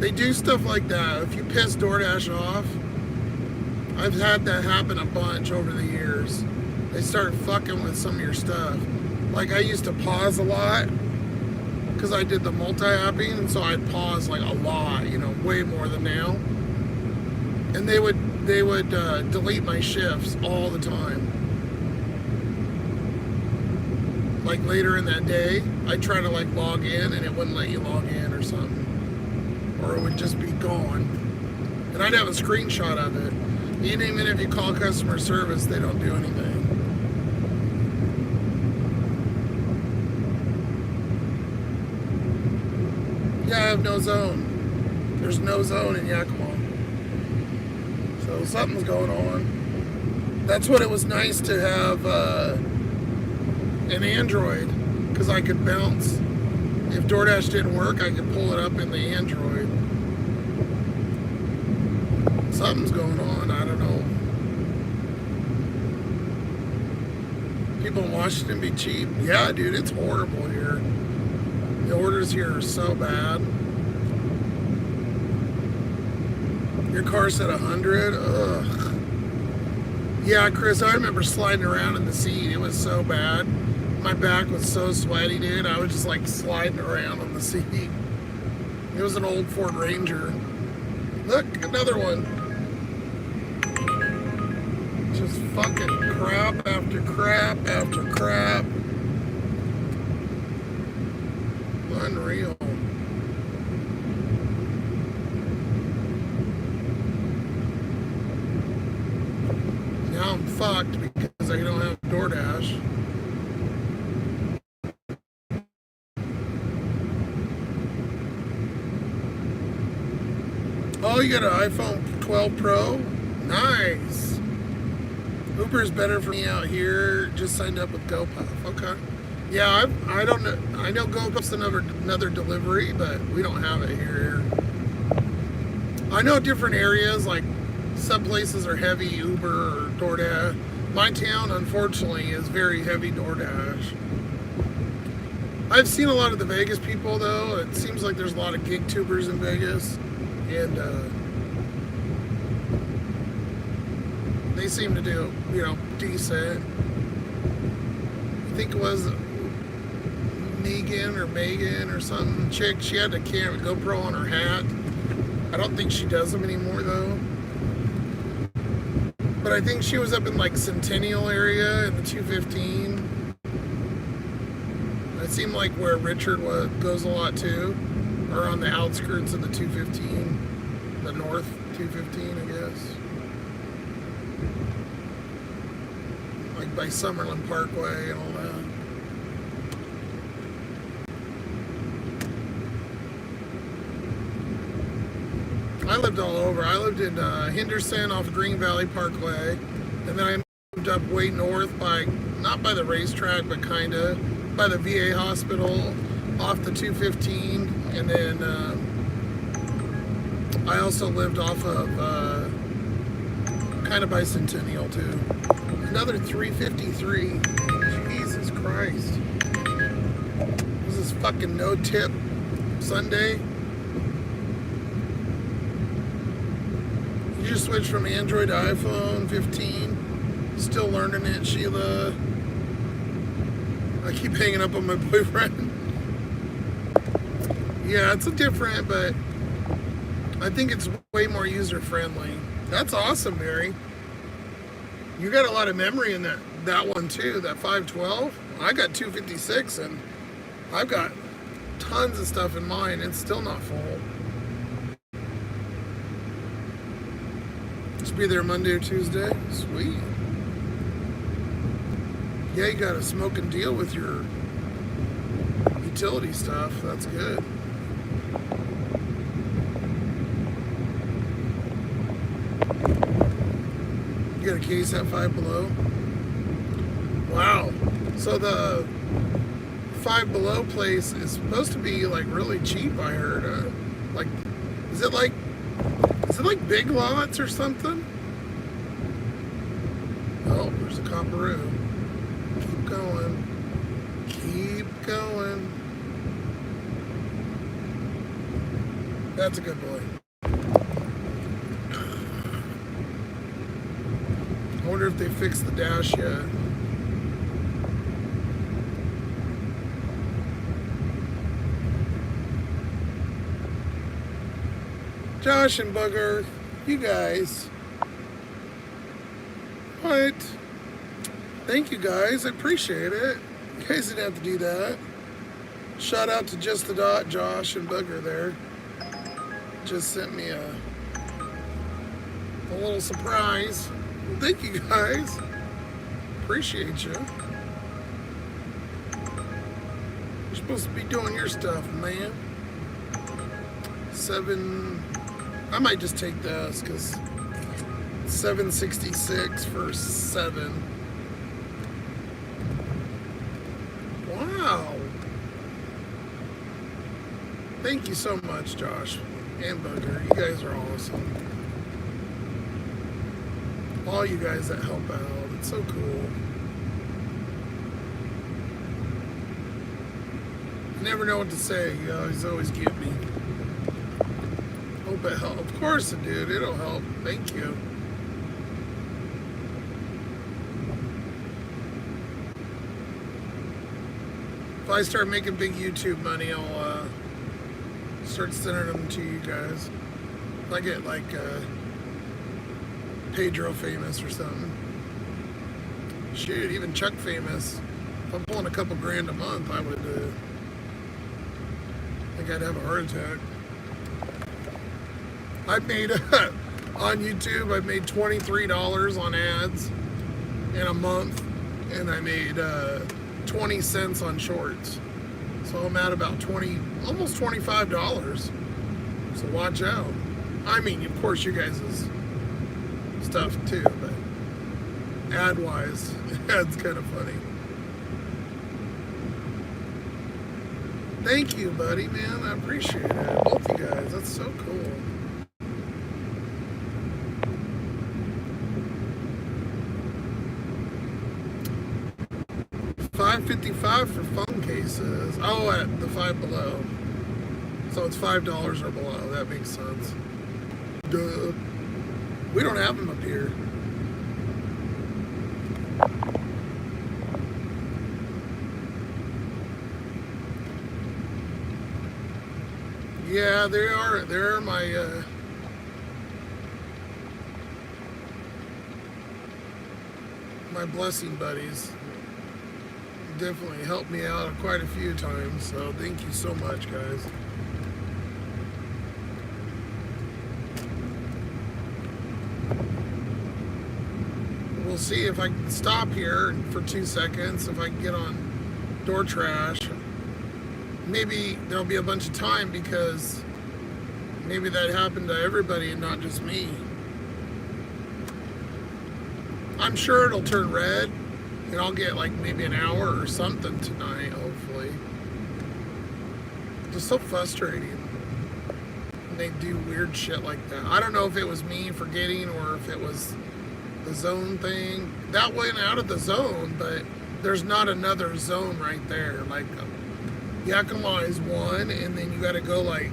They do stuff like that. If you piss DoorDash off, I've had that happen a bunch over the years. They start fucking with some of your stuff. Like I used to pause a lot because I did the multi-apping, and so I'd pause like a lot, you know, way more than now. And they would delete my shifts all the time. Like later in that day, I'd try to like log in and it wouldn't let you log in or something. Or it would just be gone. And I'd have a screenshot of it. Even if you call customer service, they don't do anything. Yeah, I have no zone. There's no zone in Yakima. So something's going on. That's what it was nice to have an Android, because I could bounce. If DoorDash didn't work, I could pull it up in the Android. Something's going on, I don't know. People in Washington be cheap. Yeah, dude, it's horrible here. The orders here are so bad. Your car's at 100? Ugh. Yeah, Chris, I remember sliding around in the seat. It was so bad. My back was so sweaty, dude. I was just like sliding around on the seat. It was an old Ford Ranger. Look, another one. Just fucking crap after crap after crap. Unreal. Now I'm fucked because I don't have DoorDash. Oh, you got an iPhone 12 Pro? Nice. Uber's better for me out here. Just signed up with GoPuff. Okay. Yeah, I don't know. I know GoPuff's another delivery, but we don't have it here. I know different areas, like some places are heavy Uber or DoorDash. My town, unfortunately, is very heavy DoorDash. I've seen a lot of the Vegas people, though. It seems like there's a lot of gig tubers in Vegas, and they seem to do, decent. I think it was Megan or something chick. She had a GoPro on her hat. I don't think she does them anymore, though. But I think she was up in like Centennial area in the 215. It seemed like where Richard goes a lot too, or on the outskirts of the 215, the north 215, I guess. Like by Summerlin Parkway and all that. I lived all over. I lived in Henderson off Green Valley Parkway, and then I moved up way north not by the racetrack, but kind of by the VA hospital off the 215, and then I also lived off of kind of by Centennial too. Another 353. Jesus Christ. This is fucking no tip Sunday. You just switched from Android to iPhone 15. Still learning it, Sheila. I keep hanging up on my boyfriend. Yeah, it's different, but I think it's way more user-friendly. That's awesome, Mary. You got a lot of memory in that one, too, that 512. I got 256, and I've got tons of stuff in mine. It's still not full. Just be there Monday or Tuesday. Sweet. Yeah, you got a smoking deal with your utility stuff. That's good. You got a case at Five Below? Wow. So the Five Below place is supposed to be like really cheap, I heard. Like, is it like Big Lots or something? Oh, there's a Copperoo. Keep going. Keep going. That's a good boy. I wonder if they fixed the dash yet. Josh and Bugger, you guys. What? Thank you guys, I appreciate it. You guys didn't have to do that. Shout out to Just the Dot, Josh and Bugger there. Just sent me a little surprise. Well, thank you guys. Appreciate you. You're supposed to be doing your stuff, man. 7. I might just take this because 766 for 7. Wow. Thank you so much, Josh and Bugger. You guys are awesome. All you guys that help out. It's so cool. I never know what to say. You guys always get me. Hope it helps. Of course it did. It'll help. Thank you. If I start making big YouTube money, I'll start sending them to you guys. I get like Pedro famous or something. Shoot, even Chuck famous. If I'm pulling a couple grand a month, I would think I'd have a heart attack. I've made on YouTube. I've made $23 on ads in a month, and I made 20 cents on shorts. So I'm at about almost $25. So watch out. I mean, of course, you guys' stuff too, but ad-wise, that's kind of funny. Thank you, buddy, man. I appreciate it. Both you guys. That's so cool. $5.55 for phone cases. Oh, at the Five Below. So it's $5 or below. That makes sense. Duh. We don't have them up here. Yeah, they are. They're my my blessing buddies. Definitely helped me out quite a few times. So thank you so much, guys. We'll see if I can stop here for 2 seconds. If I can get on door trash. Maybe there'll be a bunch of time because maybe that happened to everybody and not just me. I'm sure it'll turn red and I'll get like maybe an hour or something tonight, hopefully. Just so frustrating when they do weird shit like that. I don't know if it was me forgetting or if it was the zone thing. That went out of the zone, but there's not another zone right there. Like Yakima is one, and then you got to go like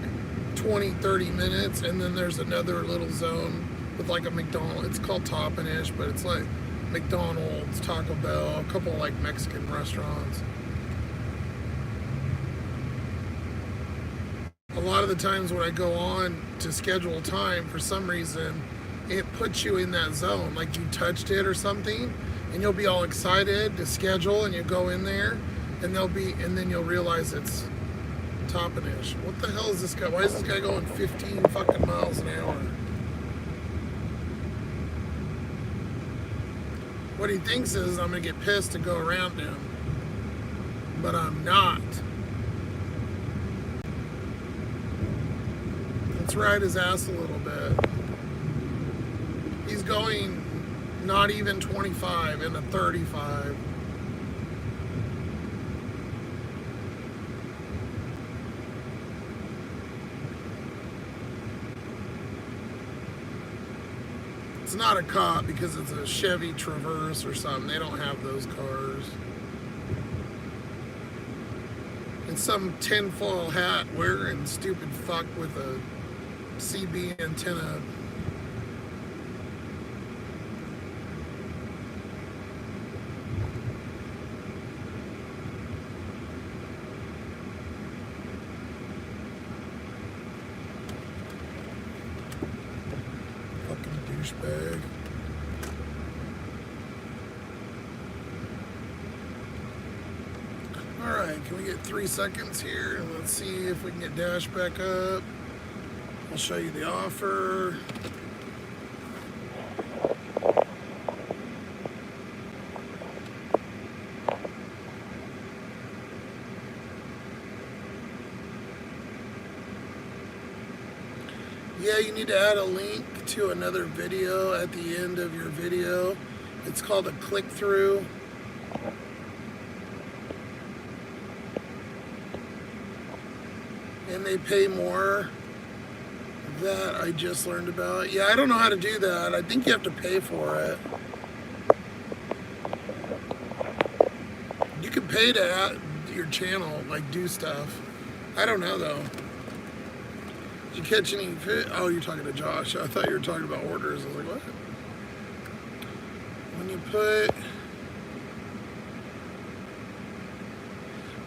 20-30 minutes, and then there's another little zone with like a McDonald's. It's called Toppin-ish, but it's like McDonald's, Taco Bell, a couple like Mexican restaurants. A lot of the times when I go on to schedule time, for some reason, it puts you in that zone, like you touched it or something, and you'll be all excited to schedule, and you go in there. And then you'll realize it's Toppin-ish. What the hell is this guy? Why is this guy going 15 fucking miles an hour? What he thinks is I'm gonna get pissed and go around him. But I'm not. Let's ride his ass a little bit. He's going not even 25 into 35. It's not a cop because it's a Chevy Traverse or something. They don't have those cars. And some tinfoil hat wearing stupid fuck with a CB antenna. Douchebag. Alright, can we get 3 seconds here? And let's see if we can get Dash back up. I'll show you the offer. Yeah, you need to add a link to another video at the end of your video. It's called a click-through. And they pay more. That I just learned about. Yeah, I don't know how to do that. I think you have to pay for it. You can pay to add your channel, like do stuff. I don't know though. Did you catch any fish? Oh, you're talking to Josh. I thought you were talking about orders. I was like, what?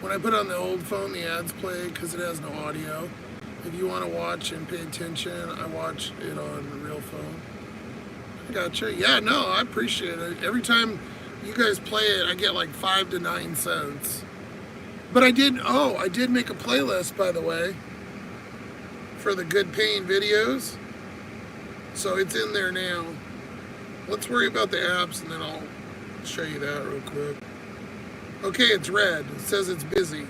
When I put on the old phone, the ads play because it has no audio. If you want to watch and pay attention, I watch it on the real phone. I gotcha. Yeah, no, I appreciate it. Every time you guys play it, I get like 5 to 9 cents. But I did make a playlist, by the way, for the good paying videos. So it's in there now. Let's worry about the apps and then I'll show you that real quick. Okay, it's red. It says it's busy.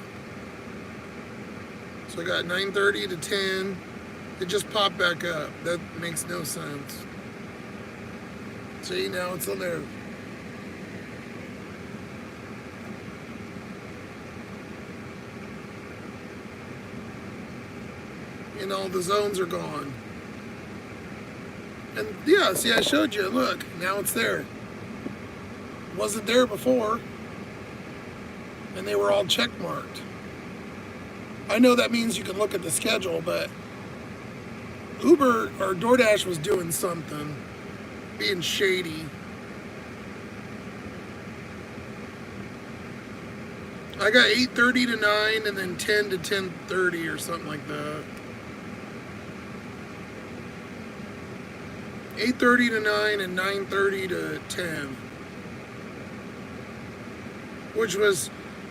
So I got 9:30 to 10. It just popped back up. That makes no sense. See, now it's in there. And all the zones are gone. And yeah, see, I showed you. Look, now it's there. Wasn't there before. And they were all check marked. I know that means you can look at the schedule, but Uber or DoorDash was doing something, being shady. I got 8:30 to 9 and then 10 to 10:30 or something like that. 8:30 to 9 and 9:30 to 10. Which was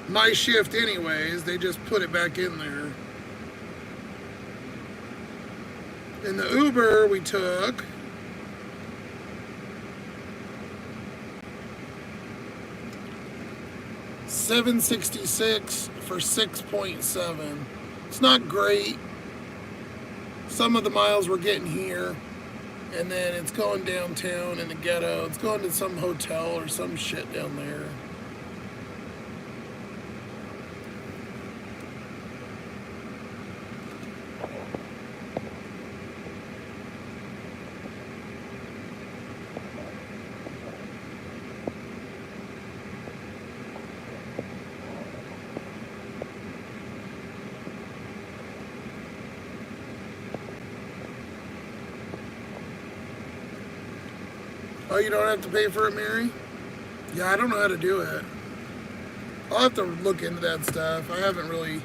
my shift anyways. They just put it back in there. In the Uber we took $7.66 for 6.7. It's not great. Some of the miles we're getting here, and then it's going downtown in the ghetto. It's going to some hotel or some shit down there. Oh, you don't have to pay for it, Mary? Yeah, I don't know how to do it. I'll have to look into that stuff. I haven't really.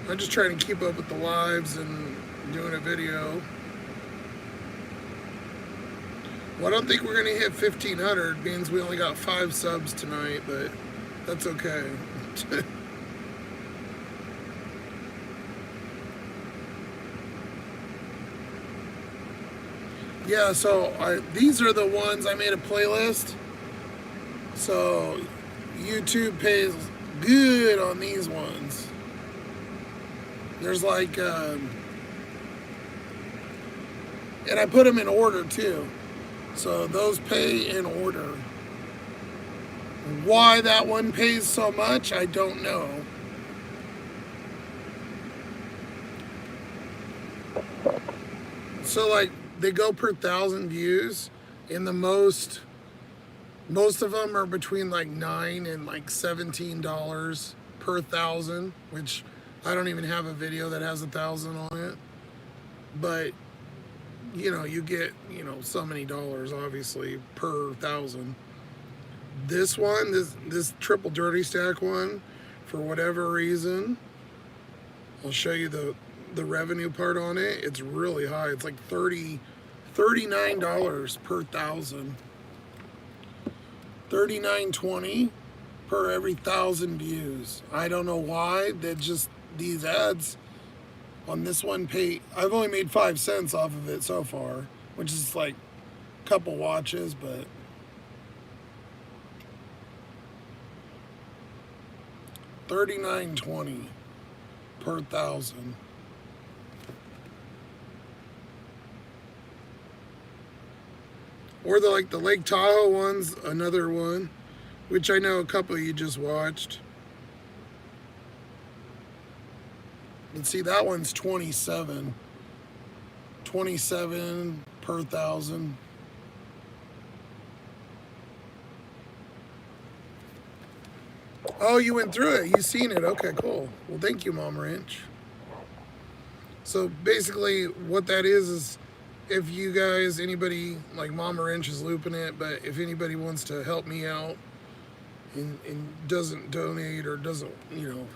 I'm just trying to keep up with the lives and doing a video. Well, I don't think we're going to hit 1,500. Means we only got 5 subs tonight, but that's okay. Yeah, so these are the ones I made a playlist. So YouTube pays good on these ones. There's like, and I put them in order too. So those pay in order. Why that one pays so much, I don't know. So like, they go per 1,000 views, and the most of them are between like $9 and like $17 per 1,000, which I don't even have a video that has 1,000 on it. But you know, you get, you know, so many dollars obviously per 1,000. This one, this triple dirty stack one, for whatever reason, I'll show you the revenue part on it. It's really high. It's like $39 per 1,000. $39.20 per every 1,000 views. I don't know why. That just, these ads on this one pay. I've only made 5 cents off of it so far, which is like a couple watches, but $39.20 per 1,000. Or the Lake Tahoe one's another one, which I know a couple of you just watched. Let's see, that one's 27. 27 per 1,000. Oh, you went through it. You seen it. Okay, cool. Well, thank you, Mom Ranch. So basically what that is if you guys, anybody, like Mama Wrench is looping it, but if anybody wants to help me out and doesn't donate or doesn't, you know,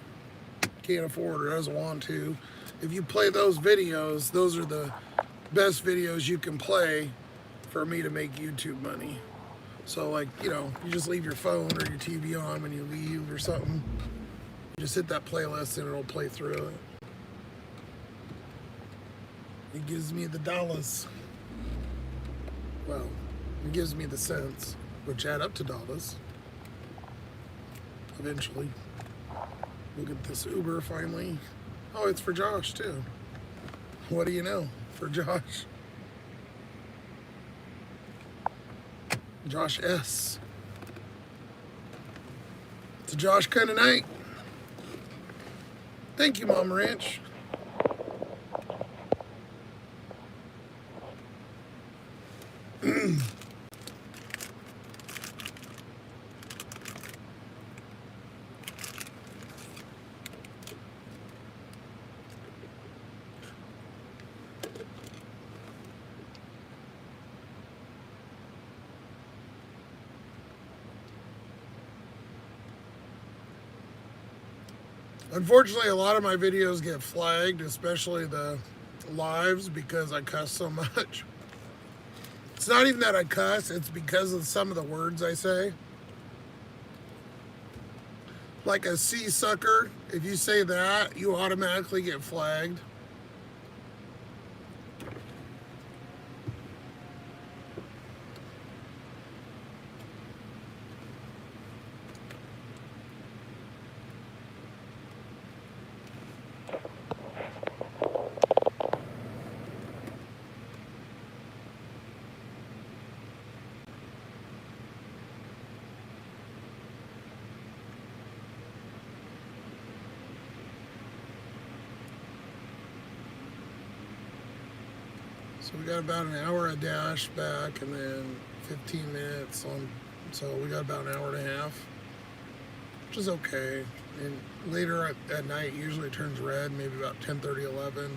can't afford or doesn't want to. If you play those videos, those are the best videos you can play for me to make YouTube money. So like, you know, you just leave your phone or your TV on when you leave or something. You just hit that playlist and it'll play through it. It gives me the dollars. Well, it gives me the cents, which add up to dollars. Eventually. Look at this Uber finally. Oh, it's for Josh too. What do you know? For Josh. Josh S. It's a Josh kind of night. Thank you, Mom Ranch. Unfortunately, a lot of my videos get flagged, especially the lives, because I cuss so much. It's not even that I cuss, it's because of some of the words I say. Like a sea sucker, if you say that, you automatically get flagged. So we got about an hour of dash back and then 15 minutes on, so we got about an hour and a half, which is okay. And later at night, usually it turns red, maybe about 10:30, 11.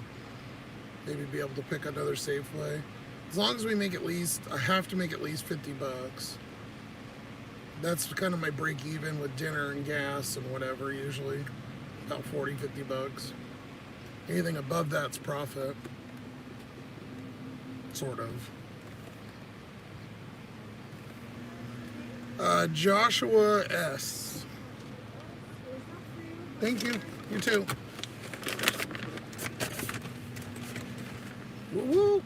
Maybe be able to pick another Safeway. As long as we make at least, I have to make at least 50 bucks. That's kind of my break even with dinner and gas and whatever, usually about 40, 50 bucks. Anything above that's profit. Sort of. Joshua S. Thank you. You too. Woo woo.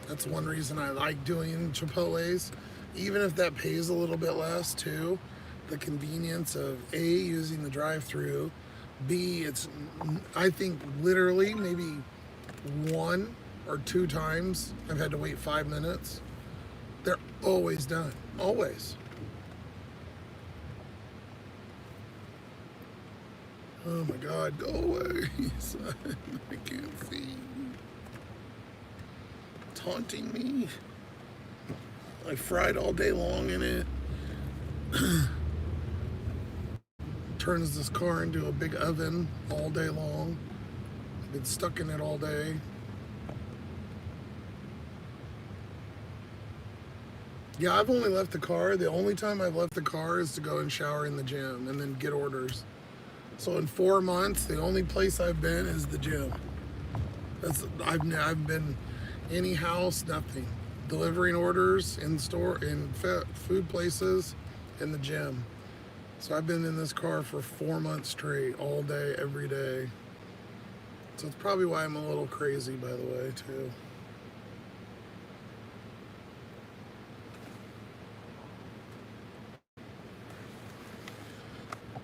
That's one reason I like doing Chipotle's, even if that pays a little bit less too. The convenience of A, using the drive-through, B, it's, I think literally maybe 1 or 2 times I've had to wait 5 minutes. They're always done. Always. Oh my God, go away, son. I can't see. Taunting me. I fried all day long in it. Turns this car into a big oven all day long. I've been stuck in it all day. Yeah, I've only left the car. The only time I've left the car is to go and shower in the gym and then get orders. So in 4 months, the only place I've been is the gym. I've been any house, nothing. Delivering orders in store, in food places, in the gym. So I've been in this car for 4 months straight, all day, every day. So it's probably why I'm a little crazy, by the way, too.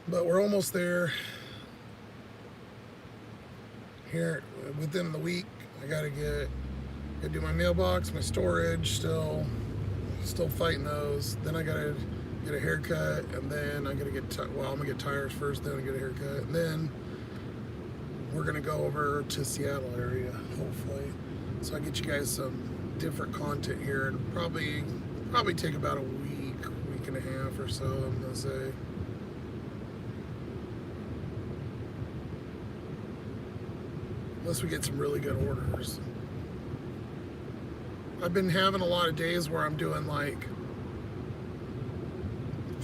But we're almost there. Here, within the week, I gotta do my mailbox, my storage, still fighting those. Then I gotta get a haircut, and then I gotta I'm gonna get tires first, then I get a haircut, and then we're gonna go over to Seattle area, hopefully. So I get you guys some different content here, and probably take about a week and a half or so, I'm gonna say. Unless we get some really good orders. I've been having a lot of days where I'm doing like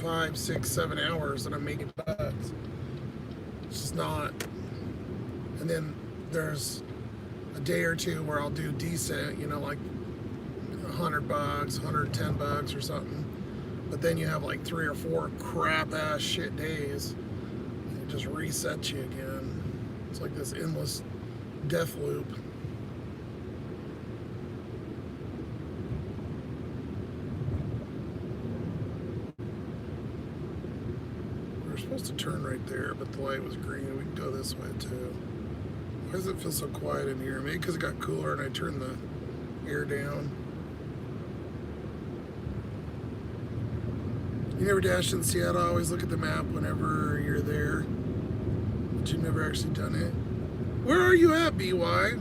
5, 6, 7 hours and I'm making bucks. It's just not. And then there's a day or two where I'll do decent, you know, like $100, $110 or something. But then you have like 3 or 4 crap ass shit days. It just resets you again. It's like this endless death loop. We were supposed to turn right there, but the light was green. We can go this way too. Why does it feel so quiet in here? Maybe because it got cooler and I turned the air down. You never dashed in Seattle? I always look at the map whenever you're there. But you've never actually done it. Where are you at, BY? Are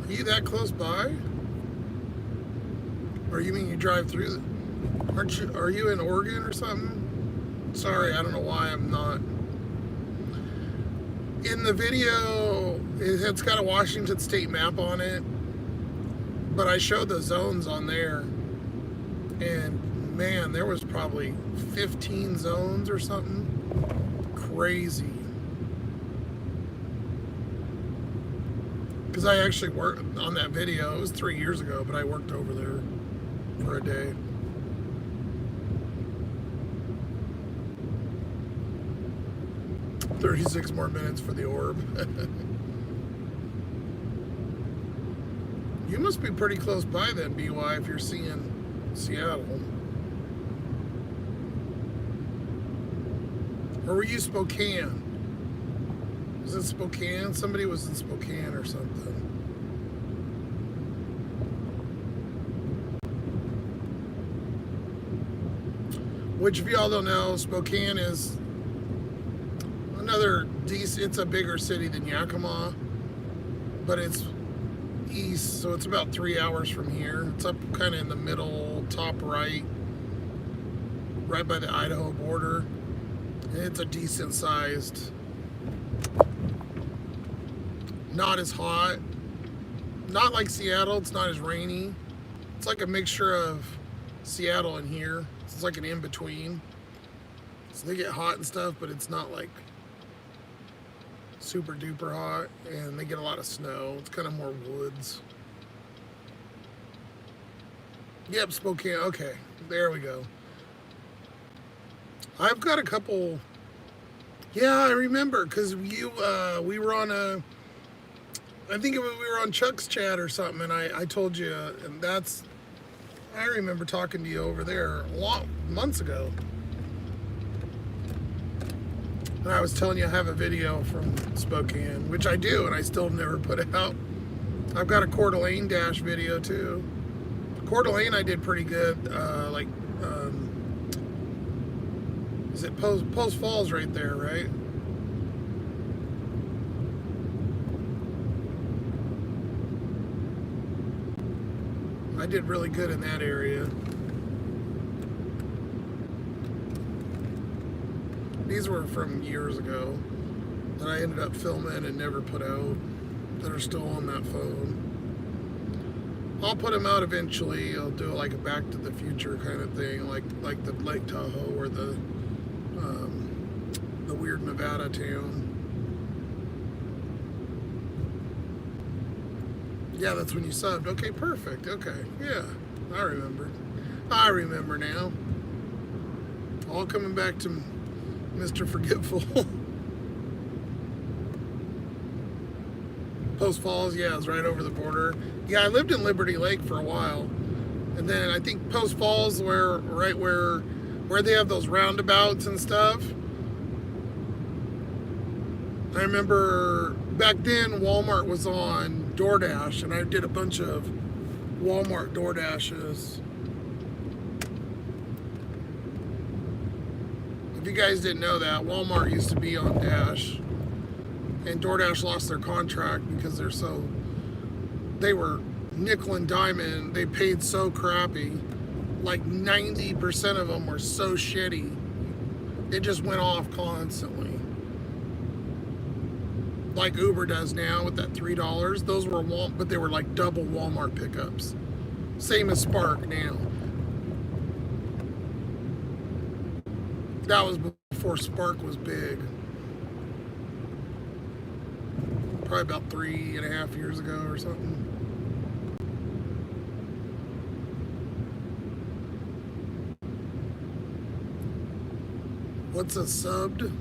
you that close by? Or you mean you drive through? Aren't you? Are you in Oregon or something? Sorry, I don't know why I'm not. In the video, it's got a Washington State map on it, but I showed the zones on there, and man, there was probably 15 zones or something. Crazy. Because I actually worked on that video. It was 3 years ago, but I worked over there for a day. "36 more minutes for the orb." You must be pretty close by then, BY, if you're seeing Seattle. Or were you Spokane? Was it Spokane? Somebody was in Spokane or something. Which, if y'all don't know, Spokane is another decent, it's a bigger city than Yakima, but it's east, so it's about 3 hours from here. It's up kind of in the middle, top right by the Idaho border. And it's a decent sized, not as hot, not like Seattle, it's not as rainy. It's like a mixture of Seattle and here. It's like an in-between. So they get hot and stuff, but it's not like super duper hot, and they get a lot of snow. It's kind of more woods. Yep, Spokane. Okay, there we go. I've got a couple. Yeah, I remember, because we were on a, I think we were on Chuck's chat or something, and I told you, and I remember talking to you over there months ago. And I was telling you I have a video from Spokane, which I do, and I still never put it out. I've got a Coeur d'Alene dash video too. Coeur d'Alene I did pretty good. Is it Post Falls right there, right? I did really good in that area. These were from years ago that I ended up filming and never put out, that are still on that phone. I'll put them out eventually. I'll do like a Back to the Future kind of thing, like the Lake Tahoe or the weird Nevada town. Yeah, that's when you subbed. Okay, perfect. Okay, yeah, I remember now. All coming back to Mr. Forgetful. Post Falls, yeah, it's right over the border. Yeah, I lived in Liberty Lake for a while, and then I think Post Falls, where they have those roundabouts and stuff. I remember back then Walmart was on DoorDash, and I did a bunch of Walmart DoorDashes. If you guys didn't know that, Walmart used to be on Dash, and DoorDash lost their contract because they were nickel and diamond. They paid so crappy. Like 90% of them were so shitty. It just went off constantly. Like Uber does now with that $3. Those were but they were like double Walmart pickups. Same as Spark now. That was before Spark was big. Probably about 3.5 years ago or something. What's a subbed?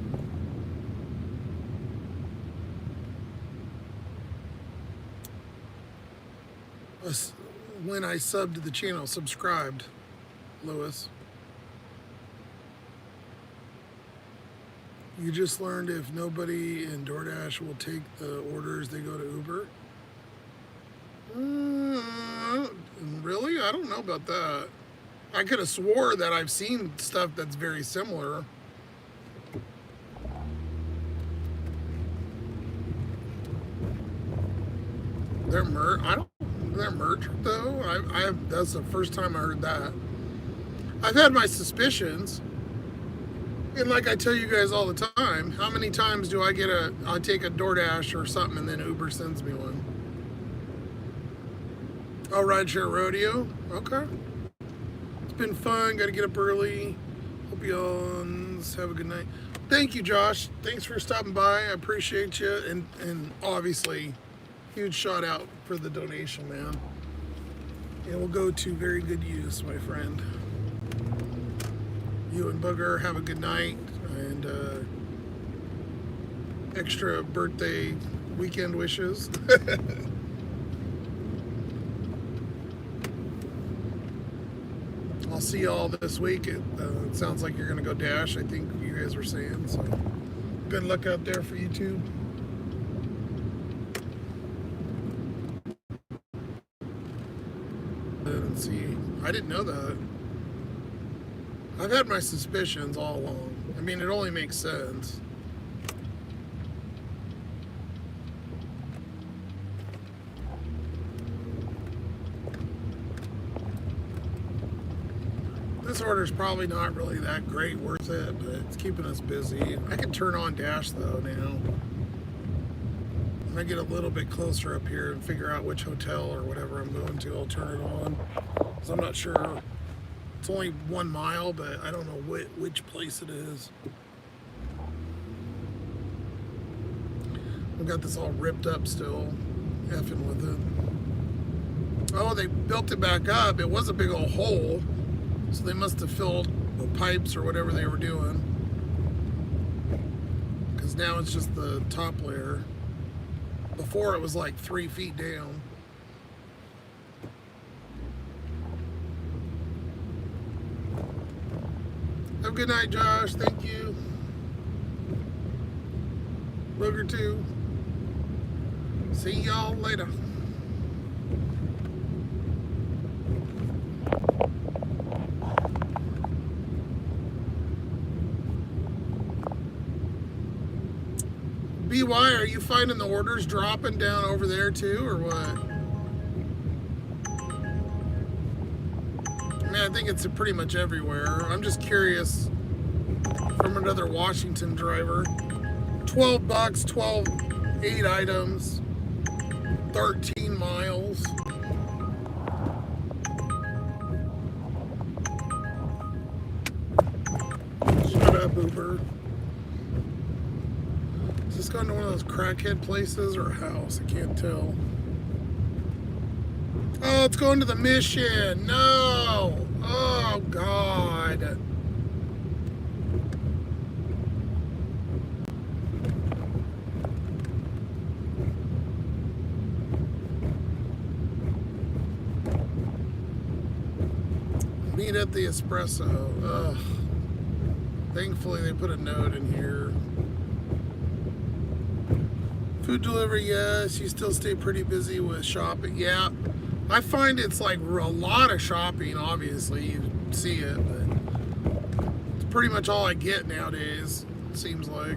When I subbed to the channel, subscribed, Lewis. You just learned if nobody in DoorDash will take the orders, they go to Uber. Really? I don't know about that. I could have swore that I've seen stuff that's very similar. They're merch though. That's the first time I heard that. I've had my suspicions. And like I tell you guys all the time, how many times do I take a DoorDash or something and then Uber sends me one? Oh, Rideshare Rodeo? Okay. It's been fun. Got to get up early. Hope you all have a good night. Thank you, Josh. Thanks for stopping by. I appreciate you. And obviously, huge shout out for the donation, man. It will go to very good use, my friend. You and Booger have a good night, and extra birthday weekend wishes. I'll see y'all this week. It sounds like you're going to go Dash, I think you guys were saying. So good luck out there for YouTube. And see, I didn't know that. I've had my suspicions all along. I mean, it only makes sense. This order's probably not really that great worth it, but it's keeping us busy. I can turn on Dash though now. When I get a little bit closer up here and figure out which hotel or whatever I'm going to, I'll turn it on. Because I'm not sure. It's only 1 mile, but I don't know which place it is. I've got this all ripped up still, effing with it. Oh, they built it back up. It was a big old hole, so they must have filled the pipes or whatever they were doing. Because now it's just the top layer. Before it was like 3 feet down. Have a good night, Josh. Thank you. Booger too. See y'all later. BY, are you finding the orders dropping down over there too, or what? I mean, I think it's pretty much everywhere. I'm just curious from another Washington driver. 12 bucks, 8 items, 13 miles. Shut up, Uber. Is this going to one of those crackhead places or a house? I can't tell. Oh, it's going to the Mission. No. Oh, God. Meet at the Espresso. Ugh. Thankfully, they put a note in here. Food delivery, yes. You still stay pretty busy with shopping. Yeah. I find it's like a lot of shopping, obviously. You see it, but it's pretty much all I get nowadays, it seems like.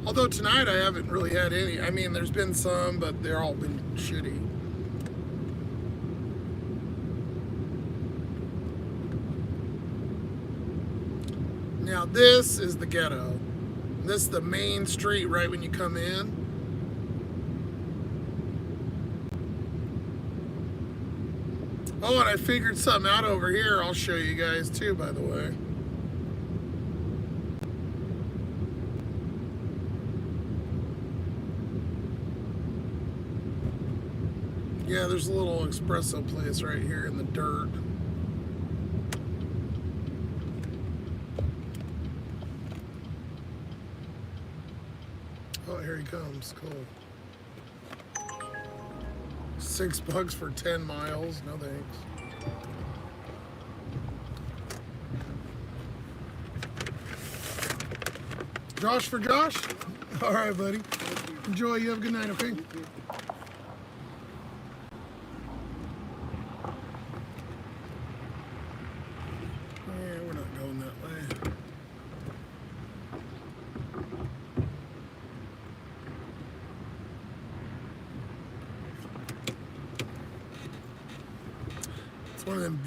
Although tonight I haven't really had any. I mean, there's been some, but they're all been shitty. Now this is the ghetto. This is the main street right when you come in. Oh, and I figured something out over here. I'll show you guys too, by the way. Yeah, there's a little espresso place right here in the dirt. Oh, here he comes. Cool. $6 for 10 miles. No thanks. Josh for Josh? All right, buddy. Enjoy. You have a good night, okay? Yeah, we're not going that way. It's one of them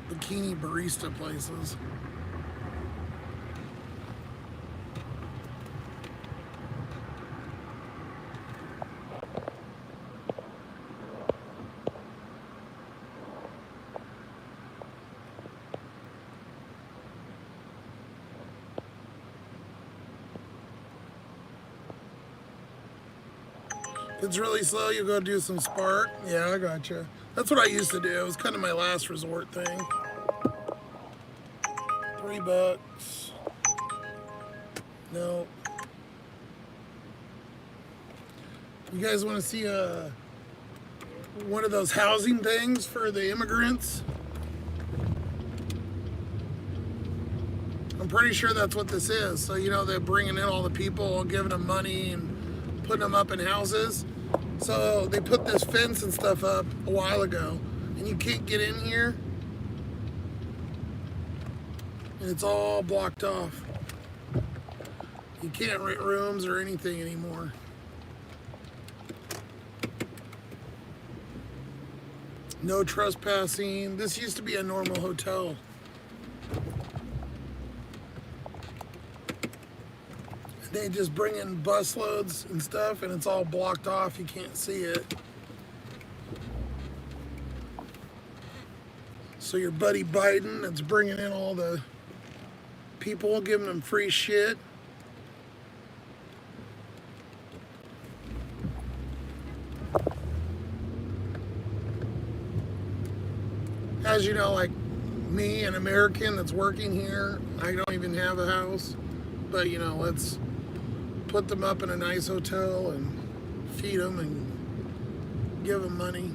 bikini barista places. If it's really slow, you go do some Spark. Yeah, I gotcha. That's what I used to do. It was kind of my last resort thing. $3. No. You guys want to see one of those housing things for the immigrants? I'm pretty sure that's what this is. So, you know, they're bringing in all the people, giving them money and putting them up in houses. So they put this fence and stuff up a while ago, and you can't get in here. And it's all blocked off. You can't rent rooms or anything anymore. No trespassing. This used to be a normal hotel. They just bring in bus loads and stuff, and it's all blocked off. You can't see it. So your buddy Biden, that's bringing in all the people, giving them free shit. As you know, like me, an American that's working here, I don't even have a house. But, you know, let's put them up in a nice hotel and feed them and give them money.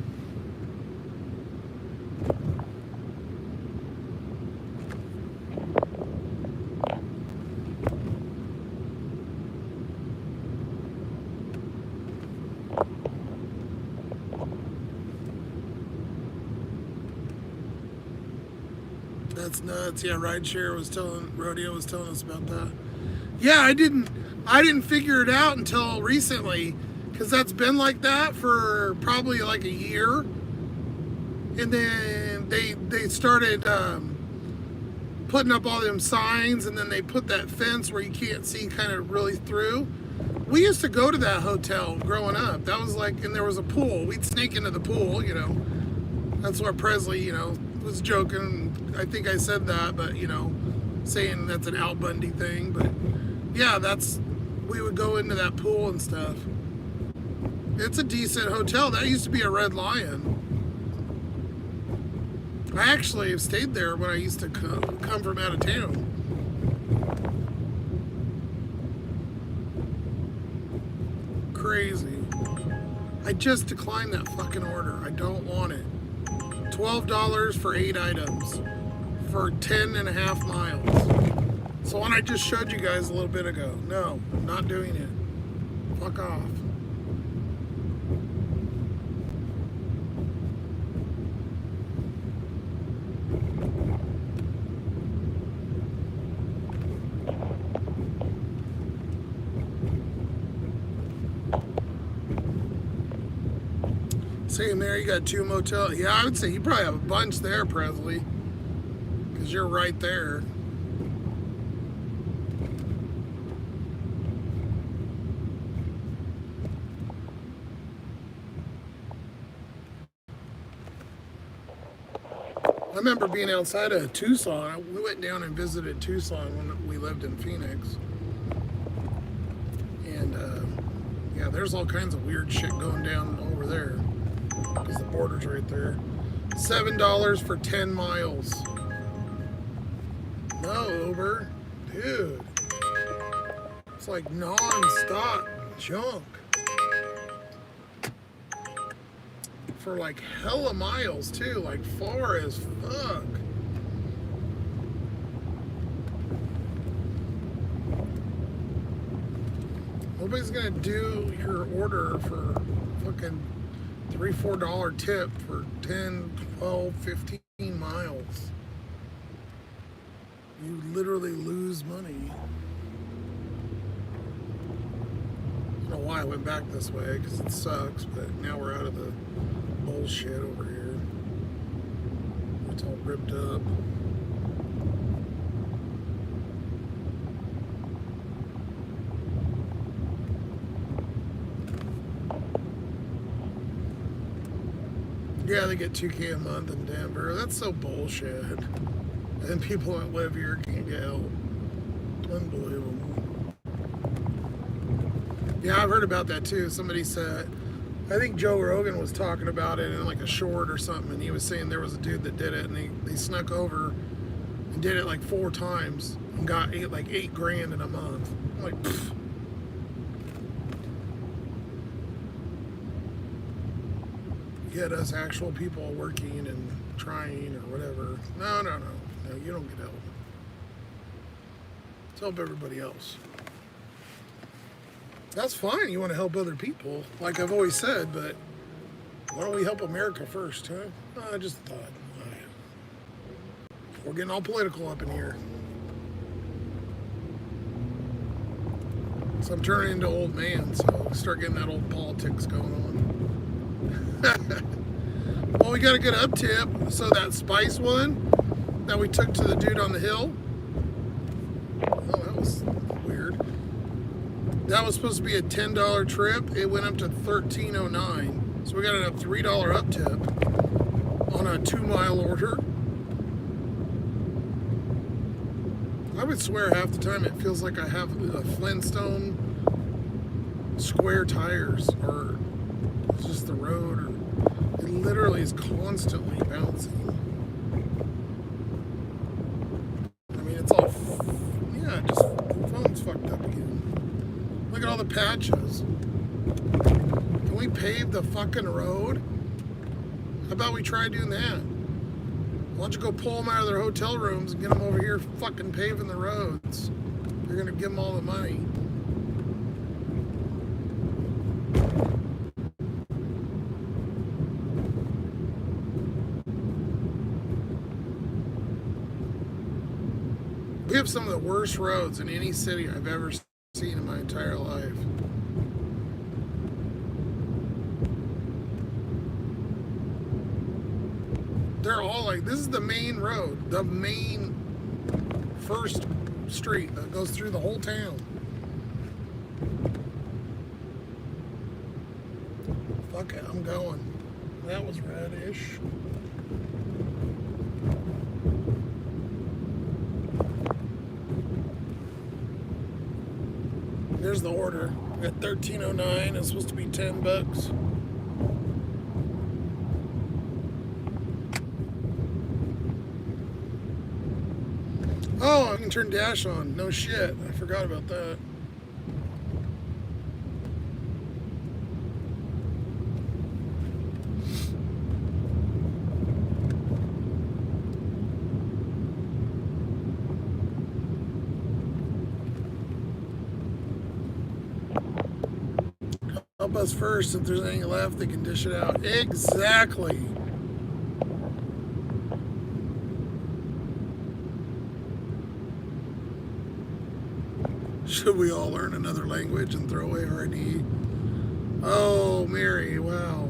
That's nuts. Yeah, Rodeo was telling us about that. Yeah, I didn't figure it out until recently, because that's been like that for probably like a year. And then they started putting up all them signs, and then they put that fence where you can't see kind of really through. We used to go to that hotel growing up. That was like, and there was a pool. We'd sneak into the pool, you know. That's where Presley, you know, was joking. I think I said that, but, you know, saying that's an Al Bundy thing. But yeah, we would go into that pool and stuff. It's a decent hotel. That used to be a Red Lion. I actually have stayed there when I used to come from out of town. Crazy. I just declined that fucking order. I don't want it. $12 for 8 items for 10.5 miles. So one I just showed you guys a little bit ago. No, I'm not doing it. Fuck off. Same there, you got 2 motels. Yeah, I would say you probably have a bunch there, Presley, because you're right there. I remember being outside of Tucson. We went down and visited Tucson when we lived in Phoenix. And yeah, there's all kinds of weird shit going down over there. orders right there. $7 for 10 miles. No, Uber. Dude. It's like non-stop junk. For like hella miles too, like far as fuck. Nobody's gonna do your order for fucking $3, $4 tip for 10, 12, 15 miles. You literally lose money. I don't know why I went back this way, because it sucks, but now we're out of the bullshit over here. It's all ripped up. Yeah, they get $2K a month in Denver. That's so bullshit. And people that live here can't get help. Unbelievable. Yeah, I've heard about that too. Somebody said, I think Joe Rogan was talking about it in like a short or something, and he was saying there was a dude that did it, and they snuck over and did it like 4 times and got like $8,000 in a month. I'm like, pfft. Yet us actual people working and trying or whatever. No, you don't get help. Let's help everybody else. That's fine, you want to help other people, like I've always said, but why don't we help America first, huh? I just thought. We're getting all political up in here. So I'm turning into old man, so start getting that old politics going on. Well, we got a good up tip. So that spice one that we took to the dude on the hill. Oh, that was weird. That was supposed to be a $10 trip. It went up to $13.09. So we got a $3 up tip on a 2-mile order. I would swear half the time it feels like I have a Flintstone square tires, or it's just the road, or it literally is constantly bouncing. I mean, it's all, yeah, just the phone's fucked up again. Look at all the patches. Can we pave the fucking road? How about we try doing that? Why don't you go pull them out of their hotel rooms and get them over here fucking paving the roads? You're gonna give them all the money. We have some of the worst roads in any city I've ever seen in my entire life. They're all like, this is the main road, the main first street that goes through the whole town. Fuck it, I'm going. That was radish. There's the order at $13.09. It's supposed to be $10. Oh, I can turn dash on. No shit. I forgot about that. Help us first. If there's any left, they can dish it out. Exactly. Should we all learn another language and throw away our ID? Oh, Mary, wow.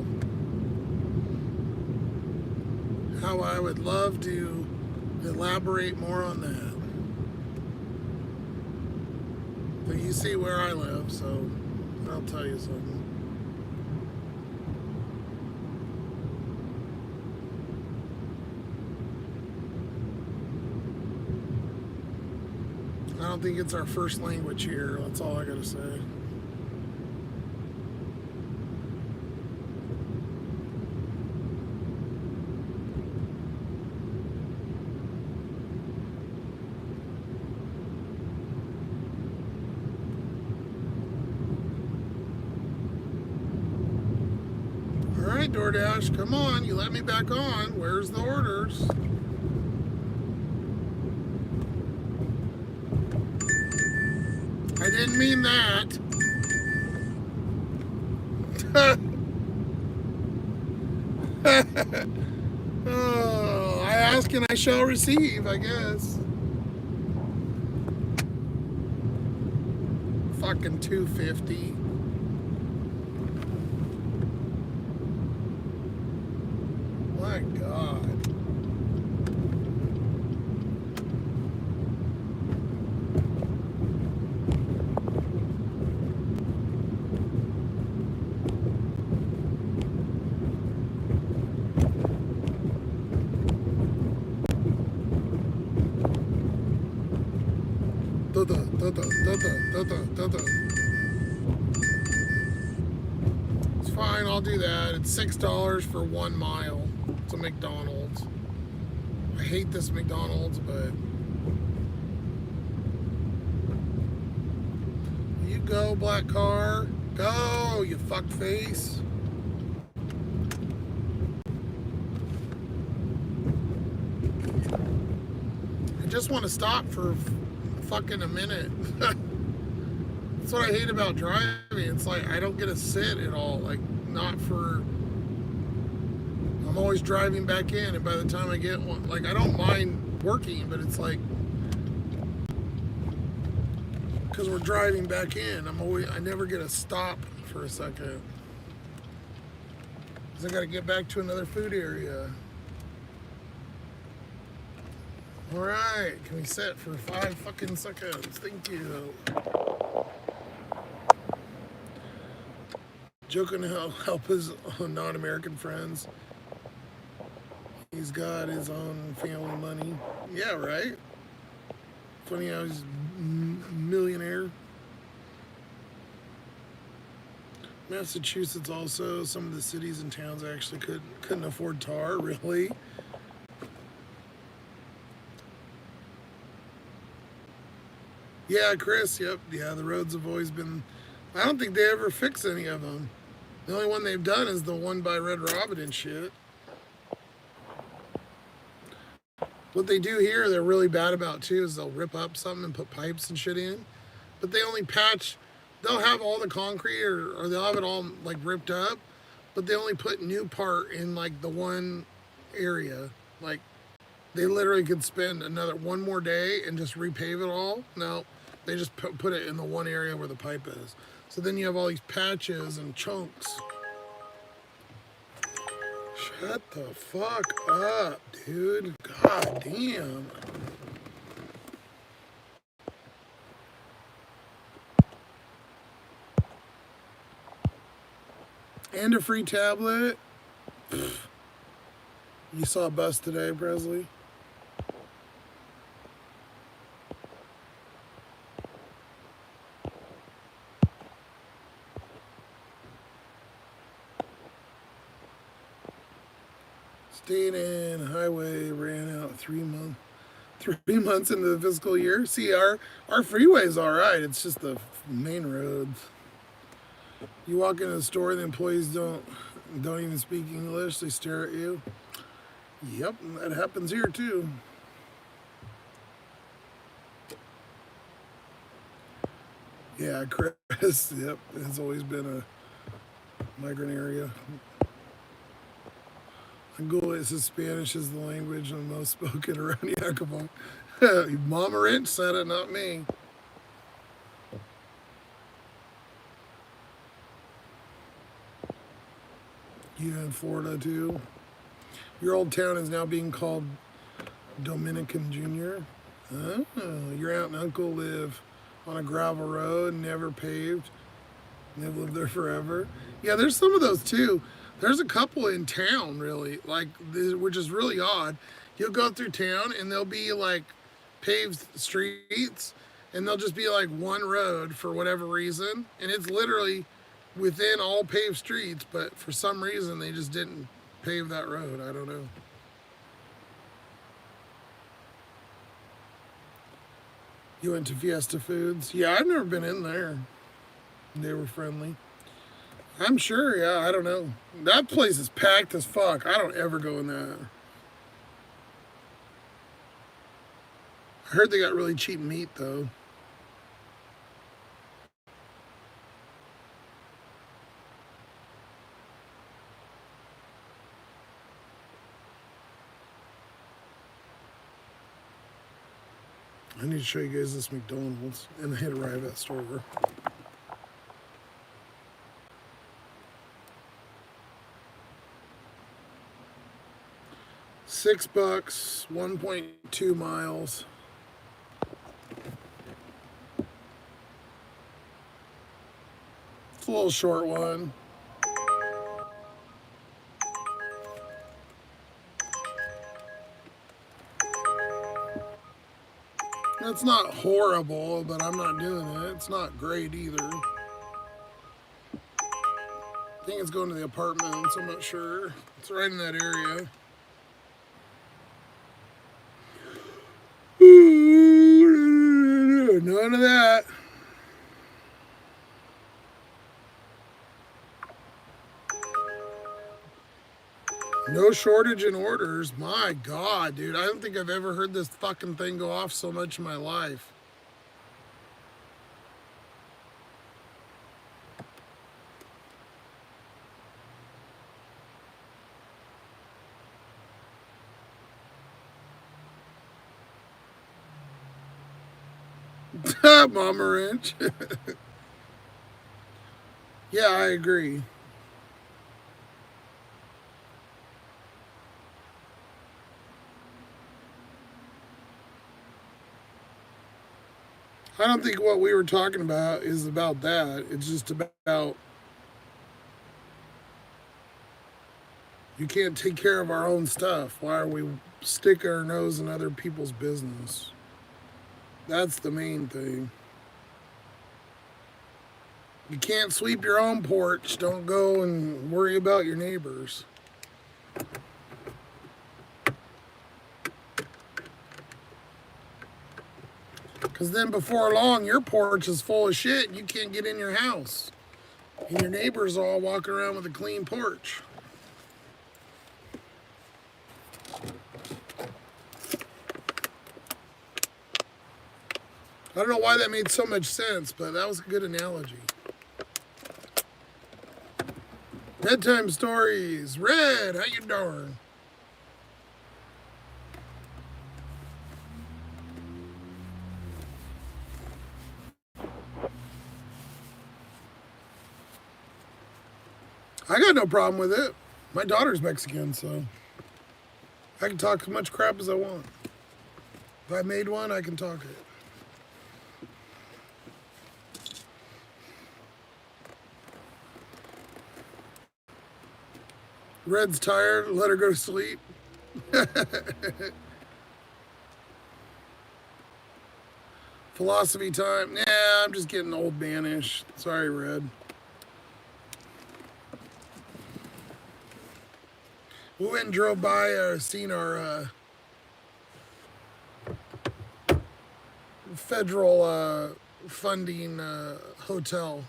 How I would love to elaborate more on that. But you see where I live, so I'll tell you something. I don't think it's our first language here. That's all I gotta say. right, DoorDash, come on, you let me back on. Where's the orders? I didn't mean that. Oh, I ask and I shall receive, I guess. Fucking 250. My God. It's fine, I'll do that. It's $6 for 1 mile. It's a McDonald's. I hate this McDonald's, but you go, black car. Go, you fuck face. I just want to stop for fucking a minute. That's what I hate about driving. It's like I don't get to sit at all. Like, not for. I'm always driving back in, and by the time I get one, like, I don't mind working, but it's like because we're driving back in, I never get to stop for a second because I got to get back to another food area. All right, can we sit for 5 fucking seconds? Thank you. Joking to help his non-American friends. He's got his own family money. Yeah, right? Funny how he's millionaire. Massachusetts also, some of the cities and towns actually couldn't afford tar, really. Yeah, Chris, yep. Yeah, the roads have always been... I don't think they ever fix any of them. The only one they've done is the one by Red Robin and shit. What they do here, they're really bad about too, is they'll rip up something and put pipes and shit in. But they only patch, they'll have all the concrete or they'll have it all like ripped up, but they only put new part in like the one area. Like they literally could spend one more day and just repave it all. No, they just put it in the one area where the pipe is. So then you have all these patches and chunks. Shut the fuck up, dude. God damn. And a free tablet. You saw a bus today, Presley? State and highway ran out 3 months. 3 months into the fiscal year. See, our freeway's all right. It's just the main roads. You walk into the store, the employees don't even speak English. They stare at you. Yep, that happens here too. Yeah, Chris. Yep, it's always been a migrant area. Angola says Spanish is the language the most spoken around Yakima. Mama Rich said it, not me. You in Florida too? Your old town is now being called Dominican Jr. Oh, your aunt and uncle live on a gravel road, never paved. They've lived there forever. Yeah, there's some of those too. There's a couple in town, really, like, which is really odd. You'll go through town and there'll be like paved streets, and they'll just be like one road for whatever reason, and it's literally within all paved streets, but for some reason they just didn't pave that road. I don't know. You went to Fiesta Foods? Yeah, I've never been in there. They were friendly. I'm sure, yeah, I don't know. That place is packed as fuck. I don't ever go in that. I heard they got really cheap meat though. I need to show you guys this McDonald's and the hit arrive at store. $6, 1.2 miles. It's a little short one. It's not horrible, but I'm not doing it. It's not great either. I think it's going to the apartments. I'm not sure. It's right in that area. None of that. No shortage in orders. My God, dude. I don't think I've ever heard this fucking thing go off so much in my life. Mama Wrench. Yeah, I agree. I don't think what we were talking about is about that. It's just about you can't take care of our own stuff. Why are we sticking our nose in other people's business? That's the main thing. You can't sweep your own porch. Don't go and worry about your neighbors. Because then before long, your porch is full of shit and you can't get in your house. And your neighbors all walk around with a clean porch. I don't know why that made so much sense, but that was a good analogy. Bedtime stories. Red, how you doing? I got no problem with it. My daughter's Mexican, so I can talk as much crap as I want. If I made one, I can talk it. Red's tired. Let her go to sleep. Philosophy time. Nah, I'm just getting old manish. Sorry, Red. We went and drove by, seen our federal funding hotel.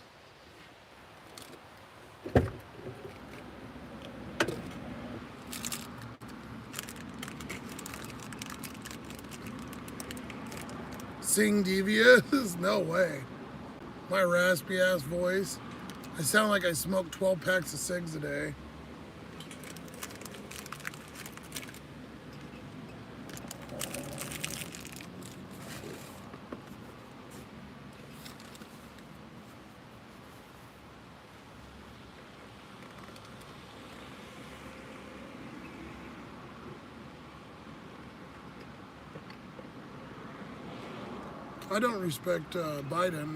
Sing Devious? No way. My raspy ass voice. I sound like I smoke 12 packs of cigs a day. I don't respect Biden.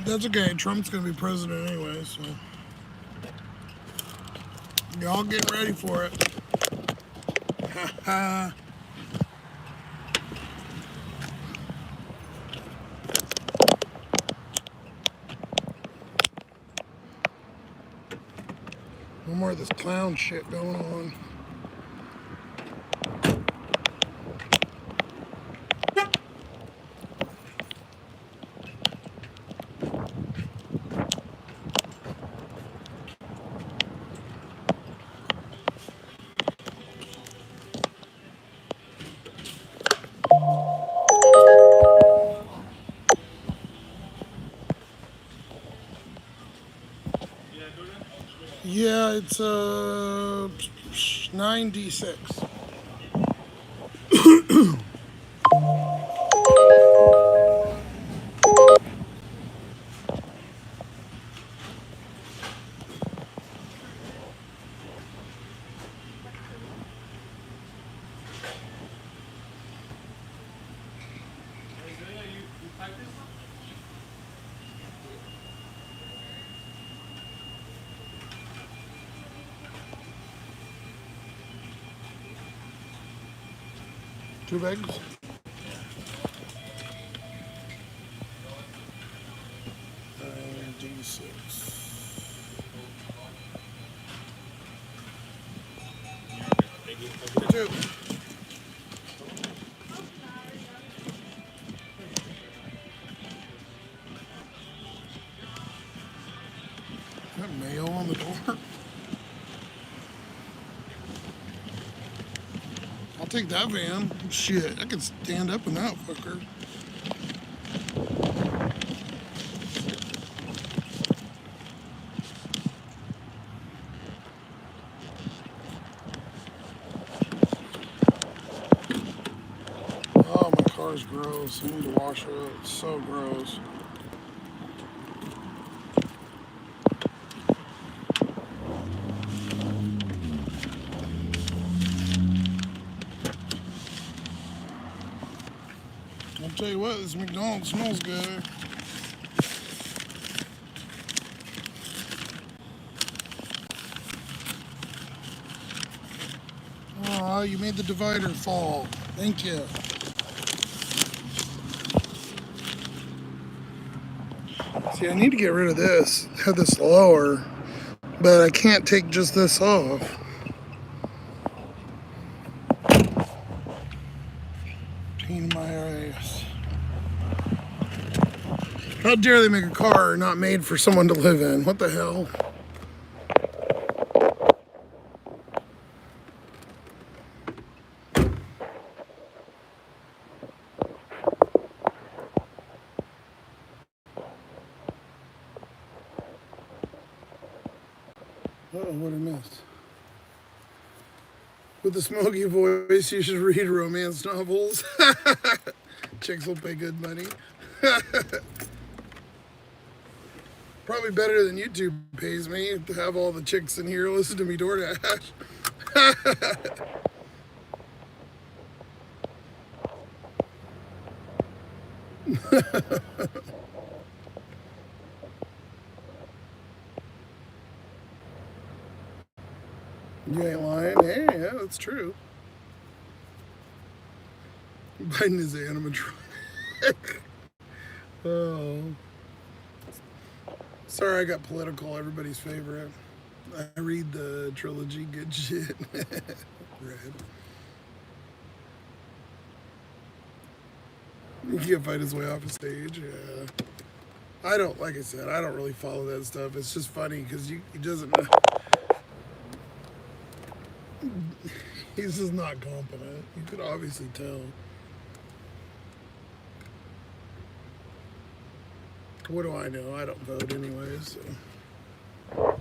That's okay. Trump's gonna be president anyway, so y'all getting ready for it. more of this clown shit going on. Yeah, it's 9D6. Two bags. D6. Two. Is that mail on the door? I'll take that van. Shit, I can stand up in that fucker. Oh, my car's gross. I need to wash it. It's so gross. I'll tell you what, this McDonald's smells good. Oh, you made the divider fall. Thank you. See, I need to get rid of this. Have this lower, but I can't take just this off. Pain in my ass. How dare they make a car not made for someone to live in? What the hell? Uh-oh, what I missed? With a smoky voice, you should read romance novels. Chicks will pay good money. Probably better than YouTube pays me to have all the chicks in here listen to me DoorDash. You ain't lying. Hey, yeah, that's true. Biden is animatronic. Oh. Sorry I got political, everybody's favorite. I read the trilogy, good shit. Red. He can't fight his way off a stage, yeah. I don't, like I said, I don't really follow that stuff. It's just funny because he doesn't, he's just not competent. You could obviously tell. What do I know? I don't vote anyways. So.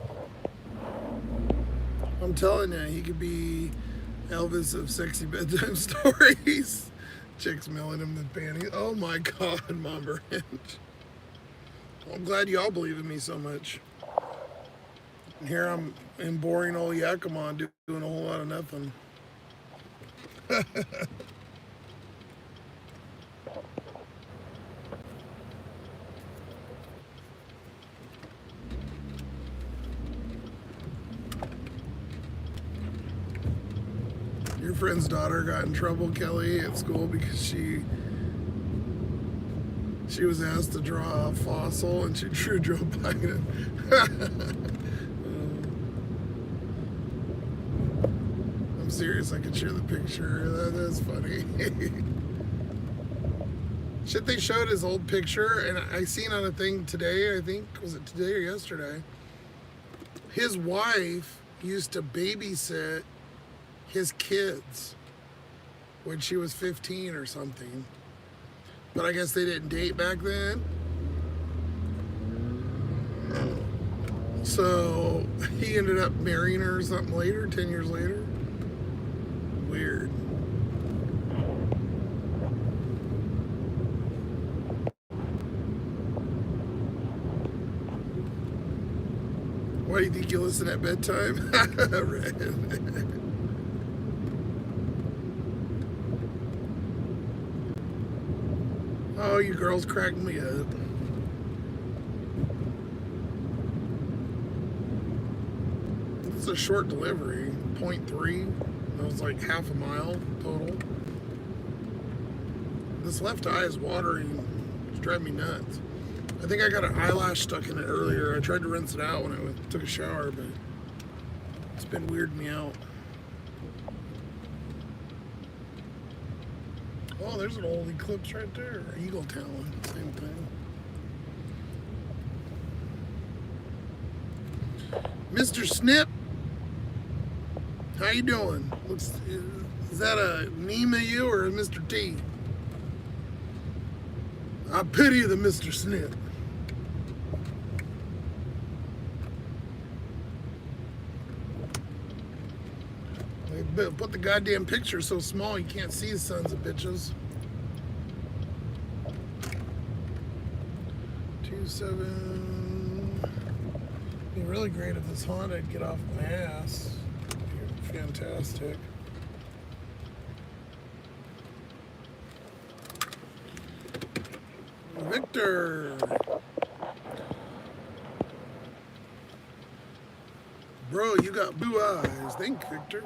I'm telling you, he could be Elvis of sexy bedtime stories. Chicks mailing him the panties. Oh my God, Mom Branch. I'm glad y'all believe in me so much. And here I'm in boring old Yakima doing a whole lot of nothing. Your friend's daughter got in trouble, Kelly, at school because she was asked to draw a fossil and she drew Joe Biden. I'm serious. I can share the picture. That is funny. Shit, they showed his old picture, and I seen on a thing today, I think, was it today or yesterday? His wife used to babysit his kids when she was 15 or something. But I guess they didn't date back then. So he ended up marrying her or something later, 10 years later. Weird. Why do you think you listen at bedtime? Oh, you girls crack me up. It's a short delivery, 0.3. That was like half a mile total. This left eye is watering. It's driving me nuts. I think I got an eyelash stuck in it earlier. I tried to rinse it out when I took a shower, but it's been weirding me out. Oh, there's an old Eclipse right there. Eagle Talon, same thing. Mr. Snip, how you doing? Is that a Nema you or a Mr. T? I pity the Mr. Snip. They put the goddamn picture so small you can't see the sons of bitches. 27. Be really great if this Honda would get off my ass. Fantastic. Victor. Bro, you got blue eyes. Thank you, Victor.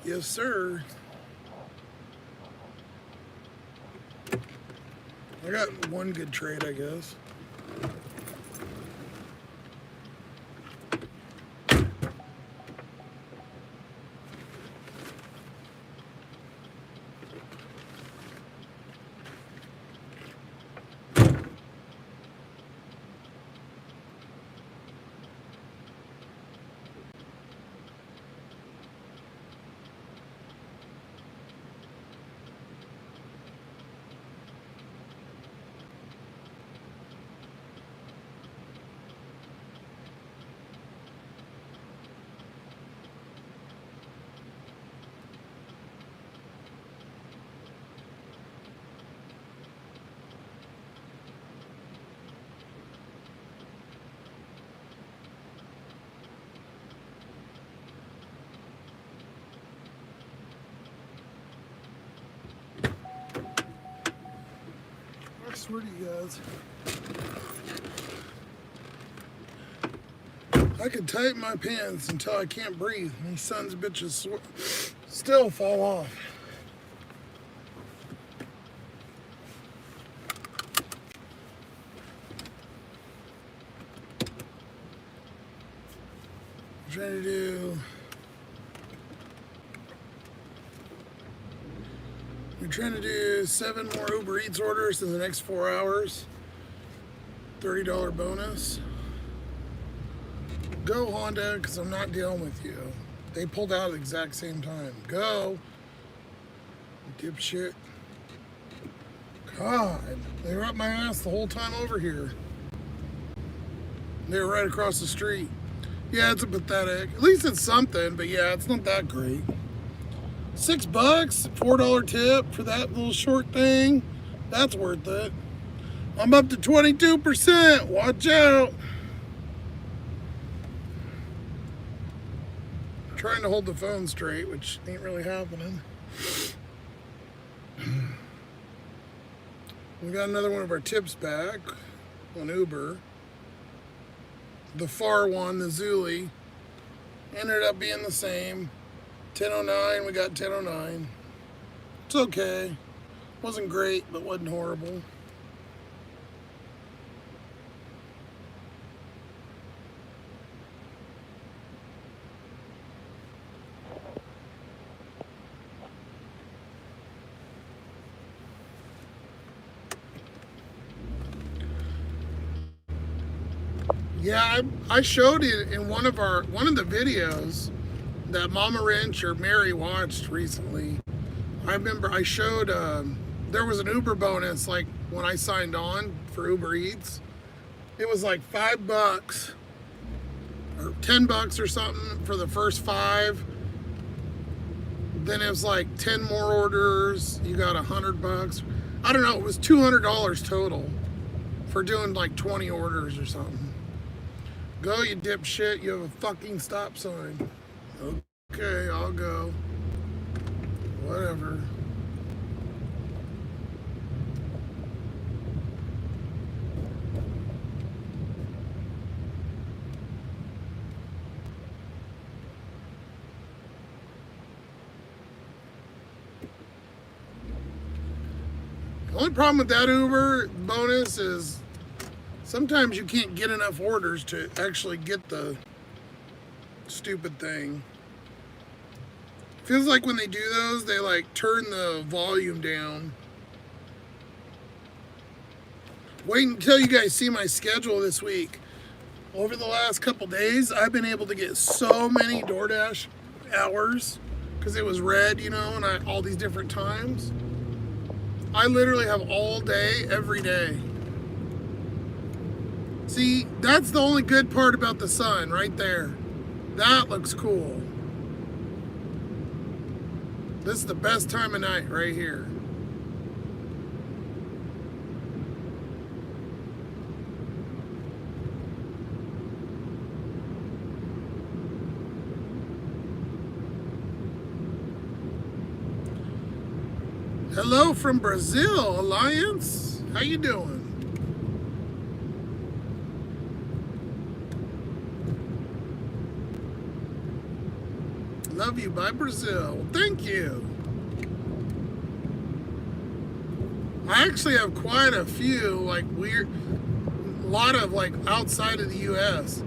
Yes, sir. I got one good trade, I guess. I swear to you guys, I could tighten my pants until I can't breathe, and these sons of bitches still fall off. I'm trying to do 7 more Uber Eats orders in the next 4 hours. $30 bonus. Go, Honda, because I'm not dealing with you. They pulled out at the exact same time. Go. Dipshit. God, they were up my ass the whole time over here. They were right across the street. Yeah, it's a pathetic. At least it's something, but yeah, it's not that great. $6, $4 tip for that little short thing. That's worth it. I'm up to 22%. Watch out. I'm trying to hold the phone straight, which ain't really happening. We got another one of our tips back on Uber. The far one, the Zuli, ended up being the same. 10.09, we got 10.09. It's okay. Wasn't great, but wasn't horrible. Yeah, I showed it in one of the videos that Mama Wrench or Mary watched recently. I remember I showed there was an Uber bonus like when I signed on for Uber Eats. It was like $5 or $10 or something for the first 5. Then it was like 10 more orders, you got $100. I don't know, it was $200 total for doing like 20 orders or something. Go, you dipshit, you have a fucking stop sign. Okay, I'll go. Whatever. The only problem with that Uber bonus is sometimes you can't get enough orders to actually get the stupid thing. Feels like when they do those, they like turn the volume down. Wait until you guys see my schedule this week. Over the last couple days, I've been able to get so many DoorDash hours because it was red, you know, and all these different times. I literally have all day, every day. See, that's the only good part about the sun right there. That looks cool. This is the best time of night right here. Hello from Brazil, Alliance. How you doing? Love you, by Brazil. Thank you. I actually have quite a few, like weird, a lot of like outside of the U.S.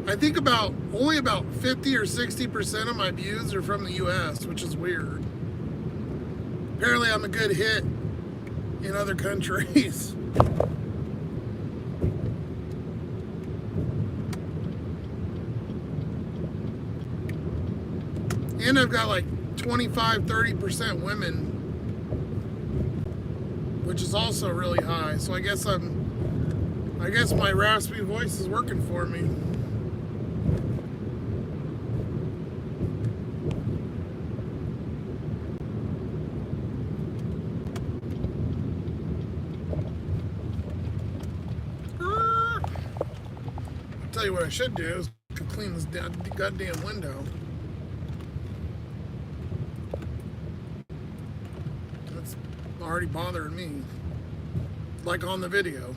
I think only about 50 or 60% of my views are from the U.S., which is weird. Apparently I'm a good hit in other countries. And I've got like 25-30% women, which is also really high. So I guess my raspy voice is working for me. I'll tell you what I should do is clean this goddamn window. That's already bothering me. Like on the video.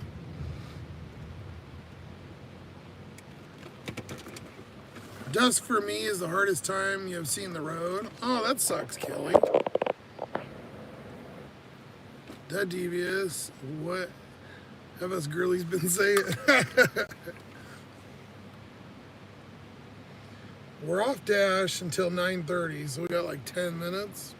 Dusk for me is the hardest time you have seen the road. Oh, that sucks, Kelly. That Devious. What have us girlies been saying? We're off dash until 9:30, so we got like 10 minutes.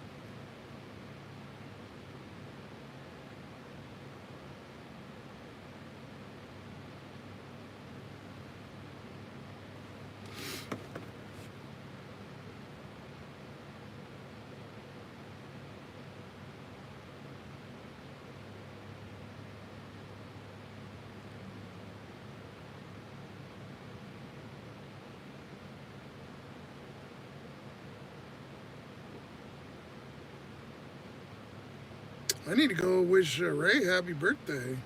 I need to go wish Ray happy birthday.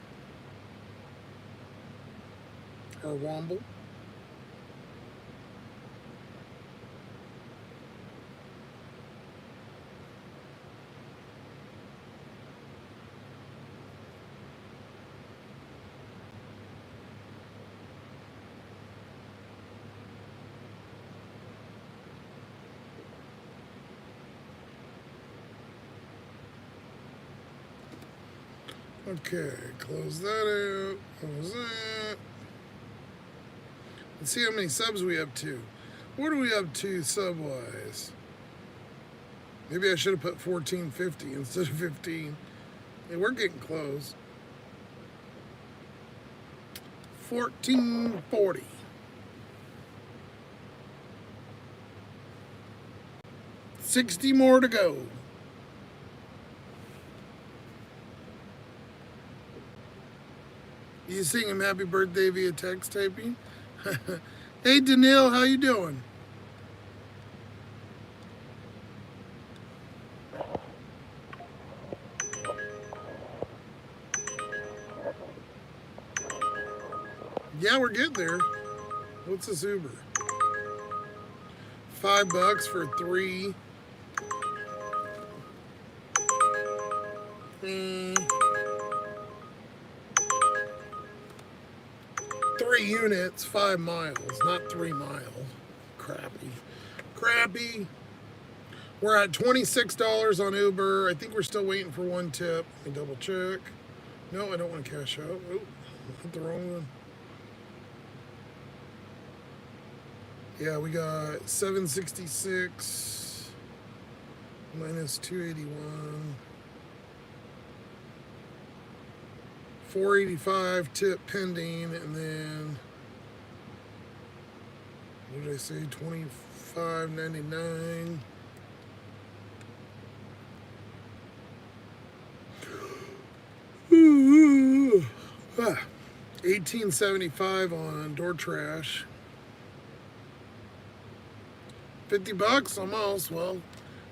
Or Womble. Okay, close that out. Close that. Let's see how many subs we up to. What are we up to sub-wise? Maybe I should have put 1450 instead of 15. Hey, we're getting close. 1440. 60 more to go. You sing him happy birthday via text typing? Hey, Daniil, how you doing? Yeah, we're getting there. What's this Uber? $5 for 3. Mm. 3 units, 5 miles, not 3 miles. Crappy. We're at $26 on Uber. I think we're still waiting for 1 tip. Let me double check. No, I don't want to cash out. Oh, hit the wrong one. Yeah, we got 766 minus 281. 485 tip pending, and then what did I say? $25.99. $18.75 on door trash. $50 almost. Well,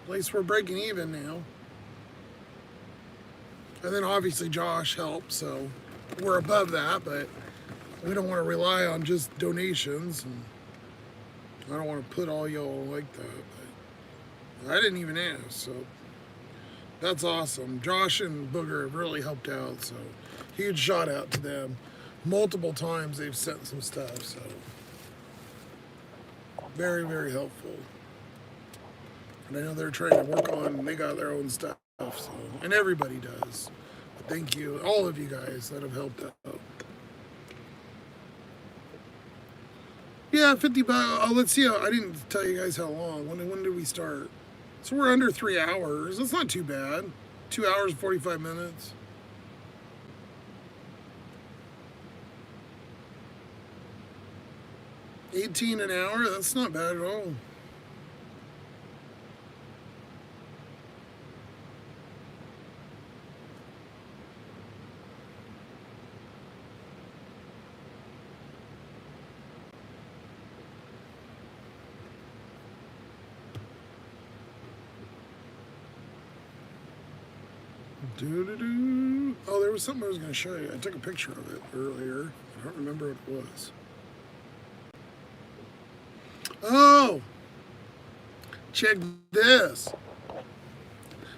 at least we're breaking even now. And then obviously Josh helped, so we're above that, but we don't want to rely on just donations. And I don't want to put all y'all like that, but I didn't even ask, so that's awesome. Josh and Booger have really helped out, so huge shout out to them. Multiple times they've sent some stuff, so very, very helpful. And I know they're trying to work on, they got their own stuff, so, and everybody does. But thank you, all of you guys that have helped out. Yeah, $50. Oh, let's see. I didn't tell you guys how long. When did we start? So we're under 3 hours. That's not too bad. 2 hours, 45 minutes. $18 an hour. That's not bad at all. Oh, there was something I was going to show you. I took a picture of it earlier. I don't remember what it was. Oh! Check this.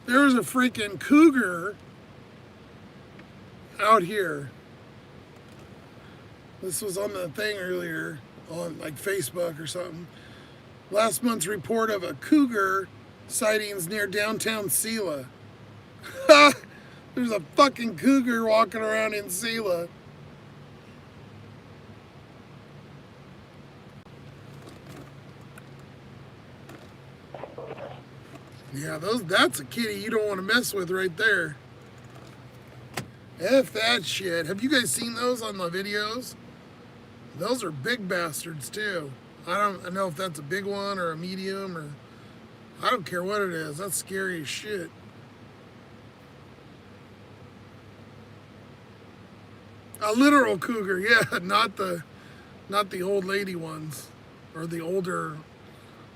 There was a freaking cougar out here. This was on the thing earlier on like Facebook or something. Last month's report of a cougar sightings near downtown Sela. There's a fucking cougar walking around in Sela. Yeah, that's a kitty you don't want to mess with right there. F that shit. Have you guys seen those on my videos? Those are big bastards too. I don't know if that's a big one or a medium or I don't care what it is. That's scary as shit. A literal cougar, yeah, not the old lady ones or the older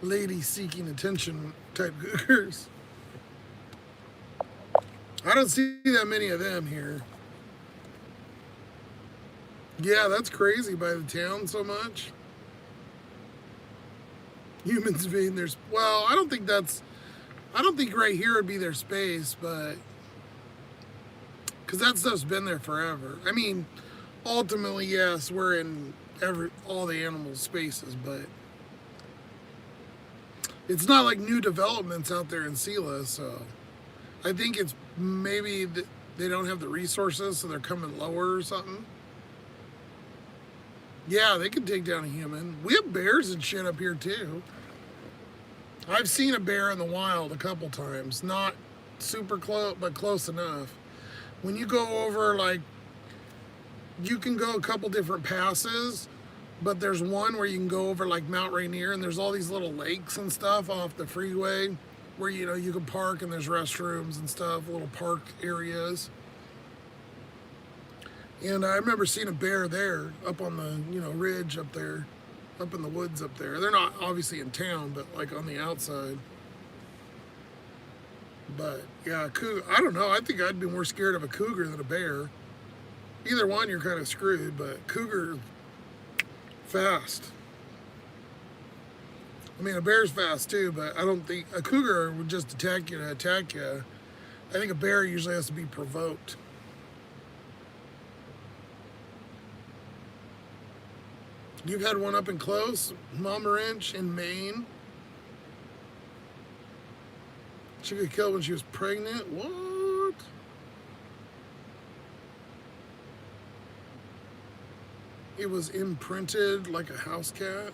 lady seeking attention type cougars. I don't see that many of them here. Yeah, that's crazy by the town so much. Humans being their, well, I don't think right here would be their space, but because that stuff's been there forever. I mean, ultimately, yes, we're in all the animal spaces, but it's not like new developments out there in Sela, so I think it's maybe they don't have the resources, so they're coming lower or something. Yeah, they can take down a human. We have bears and shit up here too. I've seen a bear in the wild a couple times. Not super close, but close enough. When you go over, like, you can go a couple different passes, but there's one where you can go over like Mount Rainier and there's all these little lakes and stuff off the freeway where, you know, you can park and there's restrooms and stuff, little park areas. And I remember seeing a bear there up on the, you know, ridge up there, up in the woods up there. They're not obviously in town, but like on the outside. But yeah, I don't know. I think I'd be more scared of a cougar than a bear. Either one, you're kind of screwed, but cougar, fast. I mean, a bear's fast too, but I don't think a cougar would just attack you to attack you. I think a bear usually has to be provoked. You've had one up and close, Mama Wrench in Maine. She got killed when she was pregnant. What? It was imprinted like a house cat.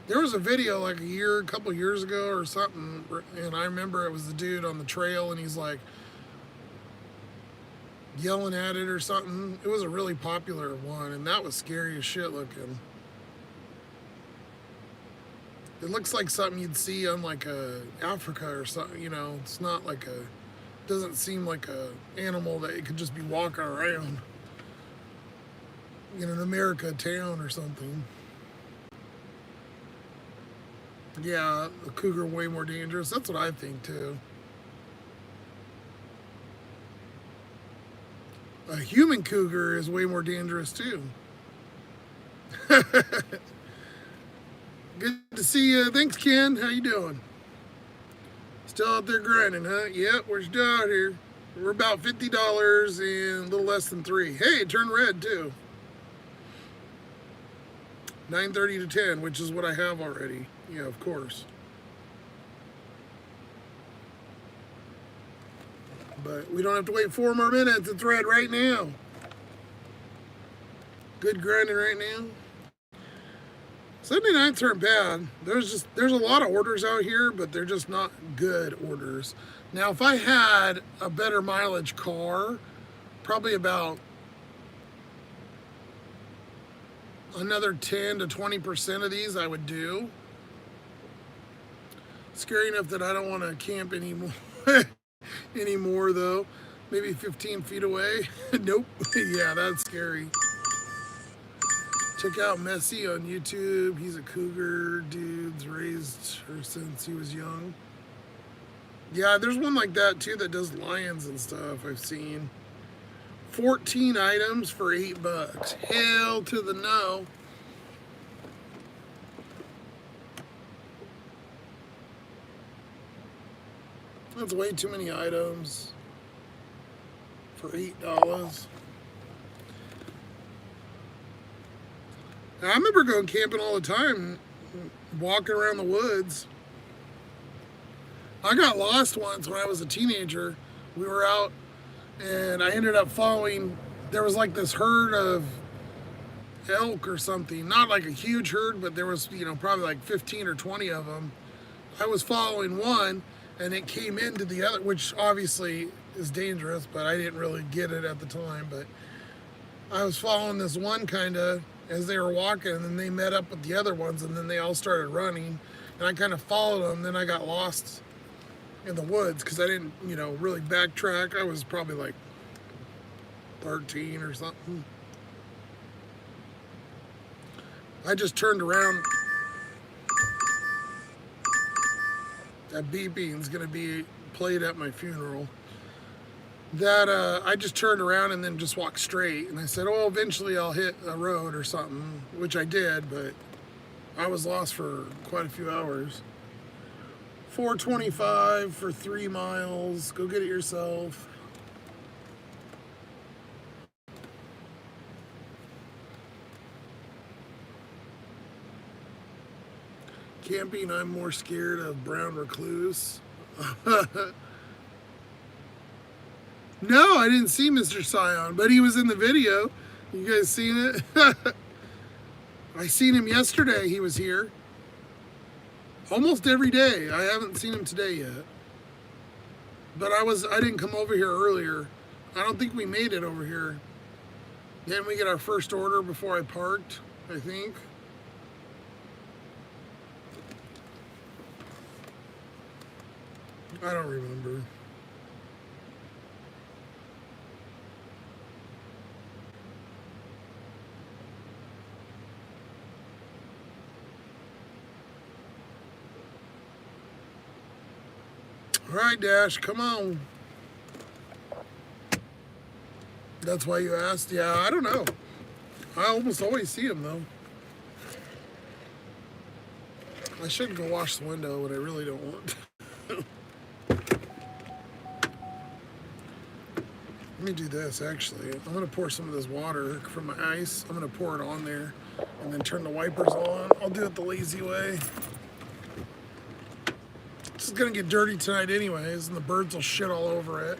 There was a video like a couple years ago or something, and I remember it was the dude on the trail, and he's like yelling at it or something. It was a really popular one, and that was scary as shit looking. It looks like something you'd see on like Africa or something, you know. It's not like doesn't seem like a animal that it could just be walking around in an America town or something. Yeah, a cougar way more dangerous. That's what I think too. A human cougar is way more dangerous too. Good to see you. Thanks, Ken. How you doing? Still out there grinding, huh? Yep, we're still out here. We're about $50 and a little less than 3. Hey, it turned red too. 9:30 to 10, which is what I have already. Yeah, of course. But we don't have to wait 4 more minutes. It's red right now. Good grinding right now. Sunday nights aren't bad. There's a lot of orders out here, but they're just not good orders. Now, if I had a better mileage car, probably about another 10 to 20% of these I would do. Scary enough that I don't want to camp anymore. Anymore though. Maybe 15 feet away. Nope. Yeah, that's scary. Check out Messy on YouTube. He's a cougar dude's raised her since he was young. Yeah, there's one like that too that does lions and stuff I've seen. 14 items for $8. Hell to the no. That's way too many items for $8. I remember going camping all the time, walking around the woods. I got lost once when I was a teenager. We were out and I ended up following, there was like this herd of elk or something. Not like a huge herd, but there was, you know, probably like 15 or 20 of them. I was following one and it came into the other, which obviously is dangerous, but I didn't really get it at the time. But I was following this one kind of as they were walking, and then they met up with the other ones, and then they all started running, and I kind of followed them. Then I got lost in the woods because I didn't, you know, really backtrack. I was probably like 13 or something. I just turned around. That beeping is going to be played at my funeral. That I just turned around and then just walked straight, and I said, oh, eventually I'll hit a road or something, which I did, but I was lost for quite a few hours. $4.25 for 3 miles. Go get it yourself. Camping, I'm more scared of brown recluse. No, I didn't see Mr. Scion, but he was in the video. You guys seen it? I seen him yesterday. He was here. Almost every day. I haven't seen him today yet. But I didn't come over here earlier. I don't think we made it over here. Didn't we get our first order before I parked, I think? I don't remember. All right, Dash, come on. That's why you asked? Yeah, I don't know. I almost always see him, though. I should go wash the window, but I really don't want to. Let me do this, actually. I'm going to pour some of this water from my ice. I'm going to pour it on there and then turn the wipers on. I'll do it the lazy way. This is going to get dirty tonight anyways, and the birds will shit all over it.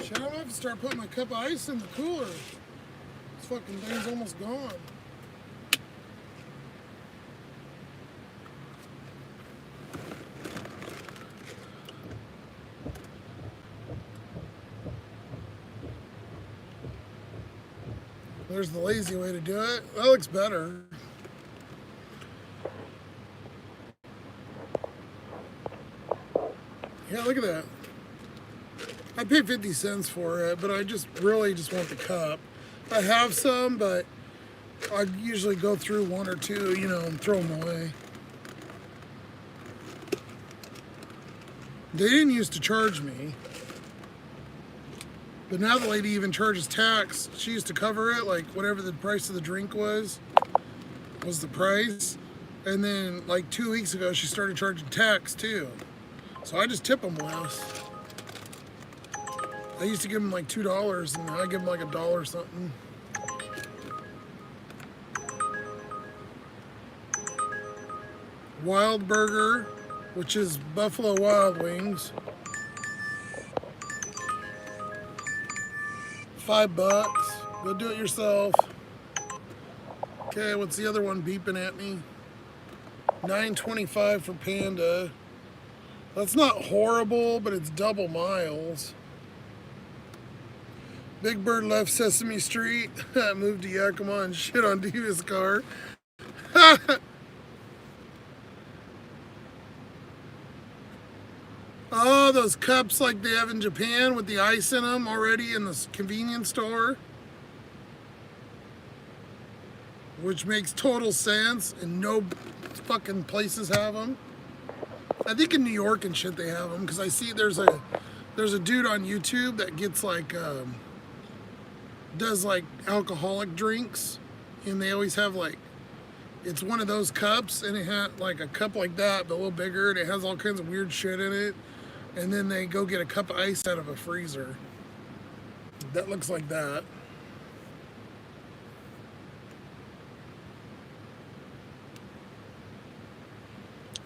Shit, I'm gonna have to start putting my cup of ice in the cooler. This fucking thing's almost gone. There's the lazy way to do it. That looks better. Yeah, look at that. I paid 50 cents for it, but I really just want the cup. I have some, but I usually go through one or two, you know, and throw them away. They didn't used to charge me, but now the lady even charges tax. She used to cover it, like whatever the price of the drink was the price. And then like 2 weeks ago, she started charging tax too. So I just tip them less. I used to give them like $2, and now I give them like $1 something. Wild Burger, which is Buffalo Wild Wings. $5. Go do it yourself. Okay, what's the other one beeping at me? $9.25 for Panda. That's not horrible, but it's double miles. Big Bird left Sesame Street, moved to Yakima and shit on Devious' car. Oh, those cups like they have in Japan with the ice in them already in the convenience store. Which makes total sense, and no fucking places have them. I think in New York and shit they have them, because I see there's a dude on YouTube that gets like does like alcoholic drinks, and they always have like, it's one of those cups, and it had like a cup like that but a little bigger, and it has all kinds of weird shit in it, and then they go get a cup of ice out of a freezer that looks like that.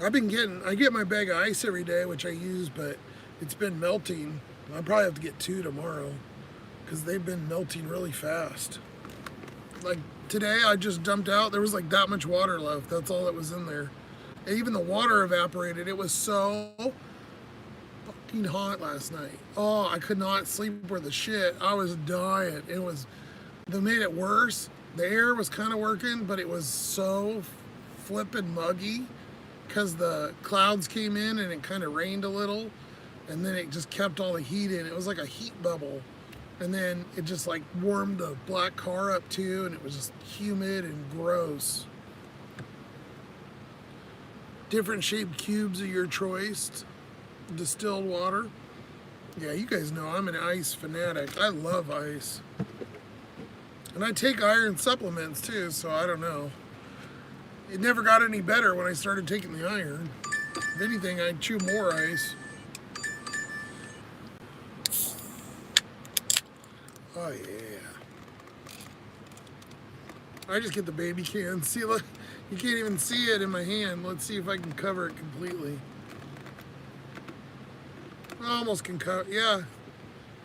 I get my bag of ice every day, which I use, but it's been melting. I'll probably have to get 2 tomorrow, because they've been melting really fast. Like today, I just dumped out. There was like that much water left. That's all that was in there. And even the water evaporated. It was so fucking hot last night. Oh, I could not sleep worth a shit. I was dying. They made it worse. The air was kind of working, but it was so flippin' muggy because the clouds came in and it kind of rained a little, and then it just kept all the heat in. It was like a heat bubble. And then it just like warmed the black car up too, and it was just humid and gross. Different shaped cubes of your choice. Distilled water. Yeah, you guys know I'm an ice fanatic. I love ice. And I take iron supplements too, so I don't know. It never got any better when I started taking the iron. If anything, I'd chew more ice. Oh yeah. I just get the baby can. See, look, you can't even see it in my hand. Let's see if I can cover it completely. Almost can cut. Yeah,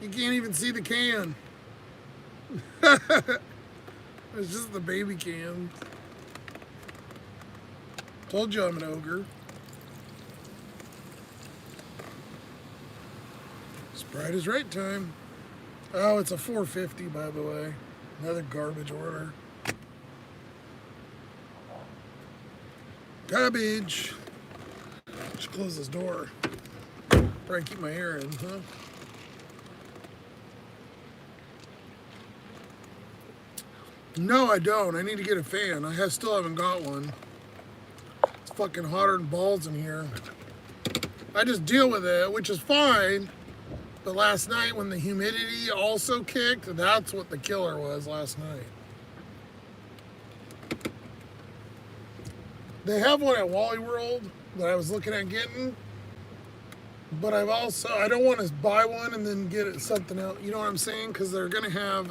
you can't even see the can. It's just the baby can. Told you I'm an ogre. Sprite is right time. Oh, it's a $4.50 by the way. Another garbage order. Garbage. Should close this door. Probably keep my air in, huh? No, I don't. I need to get a fan. I still haven't got one. It's fucking hotter than balls in here. I just deal with it, which is fine. But last night when the humidity also kicked, that's what the killer was last night. They have one at Wally World that I was looking at getting. But I don't want to buy one and then get it something else. You know what I'm saying? Because they're going to have,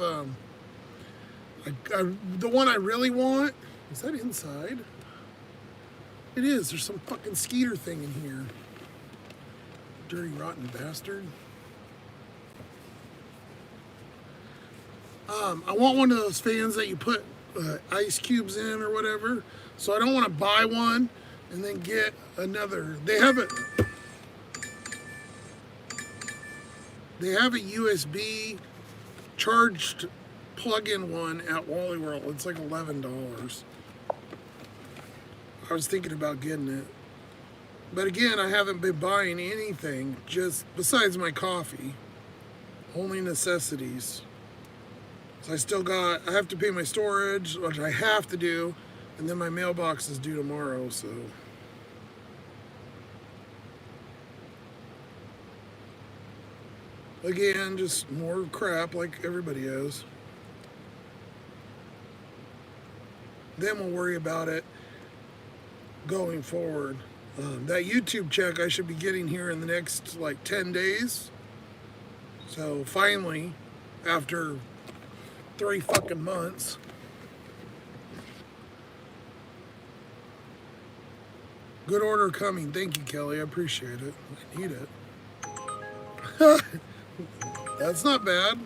the one I really want, is that inside? It is. There's some fucking skeeter thing in here. Dirty, rotten bastard. I want one of those fans that you put ice cubes in or whatever. So I don't want to buy one and then get another. They have a USB charged plug-in one at Wally World. It's like $11. I was thinking about getting it. But again, I haven't been buying anything just besides my coffee. Only necessities. So I have to pay my storage, which I have to do, and then my mailbox is due tomorrow, so. Again, just more crap like everybody has. Then we'll worry about it going forward. That YouTube check I should be getting here in the next like 10 days. So finally, after 3 fucking months. Good order coming. Thank you, Kelly. I appreciate it. I need it. That's not bad.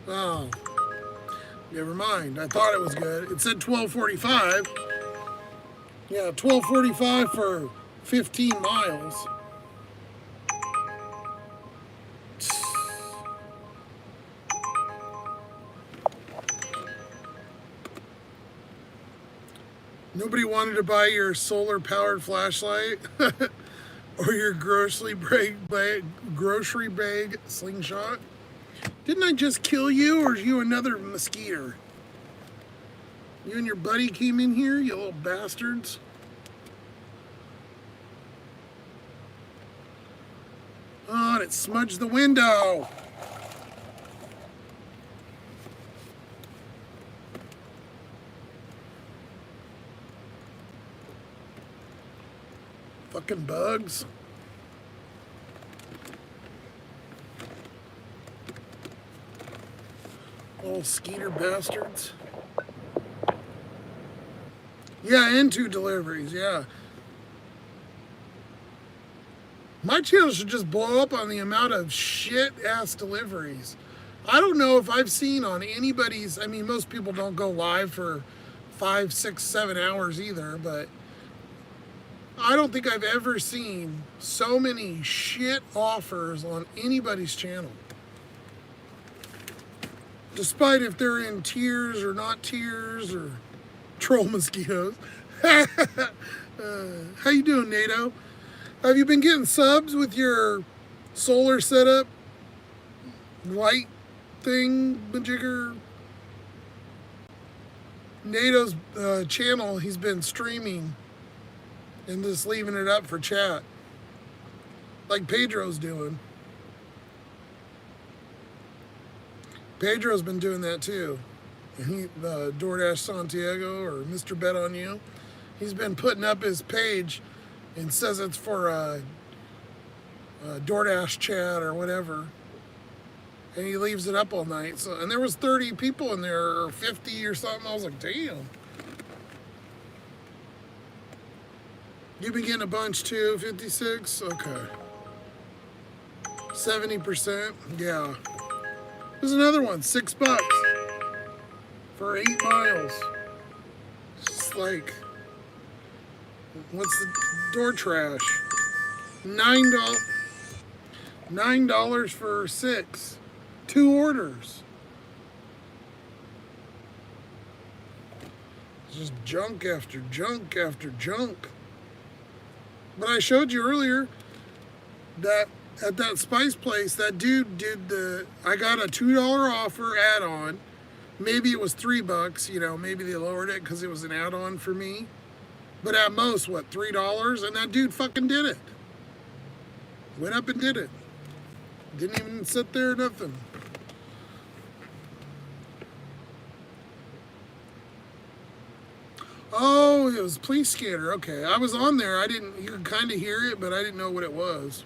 Oh. Never mind. I thought it was good. It said $12.45. Yeah, $12.45 for 15 miles. Nobody wanted to buy your solar-powered flashlight or your grocery bag slingshot. Didn't I just kill you, or is you another mosquito? You and your buddy came in here, you little bastards. Oh, and it smudged the window. Fucking bugs. Little skeeter bastards. Yeah, into deliveries, yeah. My channel should just blow up on the amount of shit-ass deliveries. I don't know if I've seen on anybody's, I mean, most people don't go live for 5, 6, 7 hours either, but I don't think I've ever seen so many shit offers on anybody's channel. Despite if they're in tiers or not tiers or troll mosquitoes. How you doing, NATO? Have you been getting subs with your solar setup? Light thing, majigger? NATO's channel, he's been streaming and just leaving it up for chat. Like Pedro's doing. Pedro's been doing that too. He, DoorDash Santiago or Mr. Bet on You, he's been putting up his page and says it's for DoorDash chat or whatever. And he leaves it up all night. So, and there was 30 people in there, or 50 or something. I was like, damn. You've been getting a bunch too, 56? Okay. 70%. Yeah. There's another one, $6 for 8 miles. It's like, what's the door trash? $9. $9 for 6. 2 orders. It's just junk after junk after junk. But I showed you earlier that at that spice place, that dude did I got a $2 offer add-on. Maybe it was $3, you know, maybe they lowered it because it was an add-on for me. But at most, what, $3? And that dude fucking did it. Went up and did it. Didn't even sit there or nothing. Oh, it was police scanner. Okay, I was on there. You could kind of hear it, but I didn't know what it was.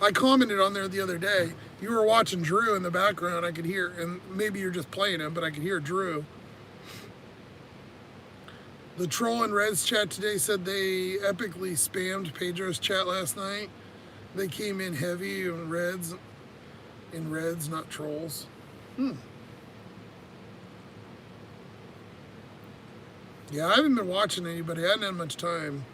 I commented on there the other day. You were watching Drew in the background. I could hear, and maybe you're just playing him, but I could hear Drew. The troll in Red's chat today said they epically spammed Pedro's chat last night. They came in heavy in Reds, not trolls. Yeah, I haven't been watching anybody. I hadn't had much time.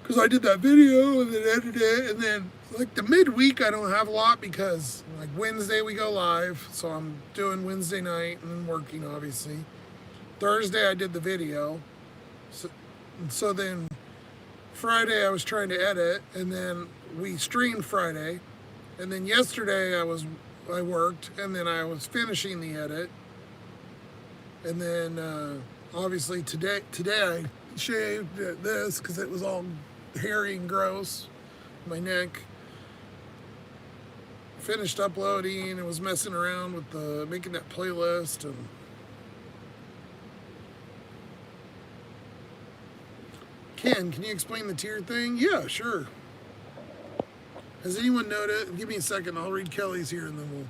Because I did that video and then edited it. And then, like, the midweek, I don't have a lot because, like, Wednesday we go live. So I'm doing Wednesday night and then working, obviously. Thursday, I did the video. So then Friday, I was trying to edit. And then we streamed Friday. And then yesterday, I worked. And then I was finishing the edit. And then, obviously, today I shaved this because it was all hairy and gross. My neck. Finished uploading and was messing around with making that playlist. And Ken, can you explain the tier thing? Yeah, sure. Has anyone noticed? Give me a second. I'll read Kelly's here and then we'll.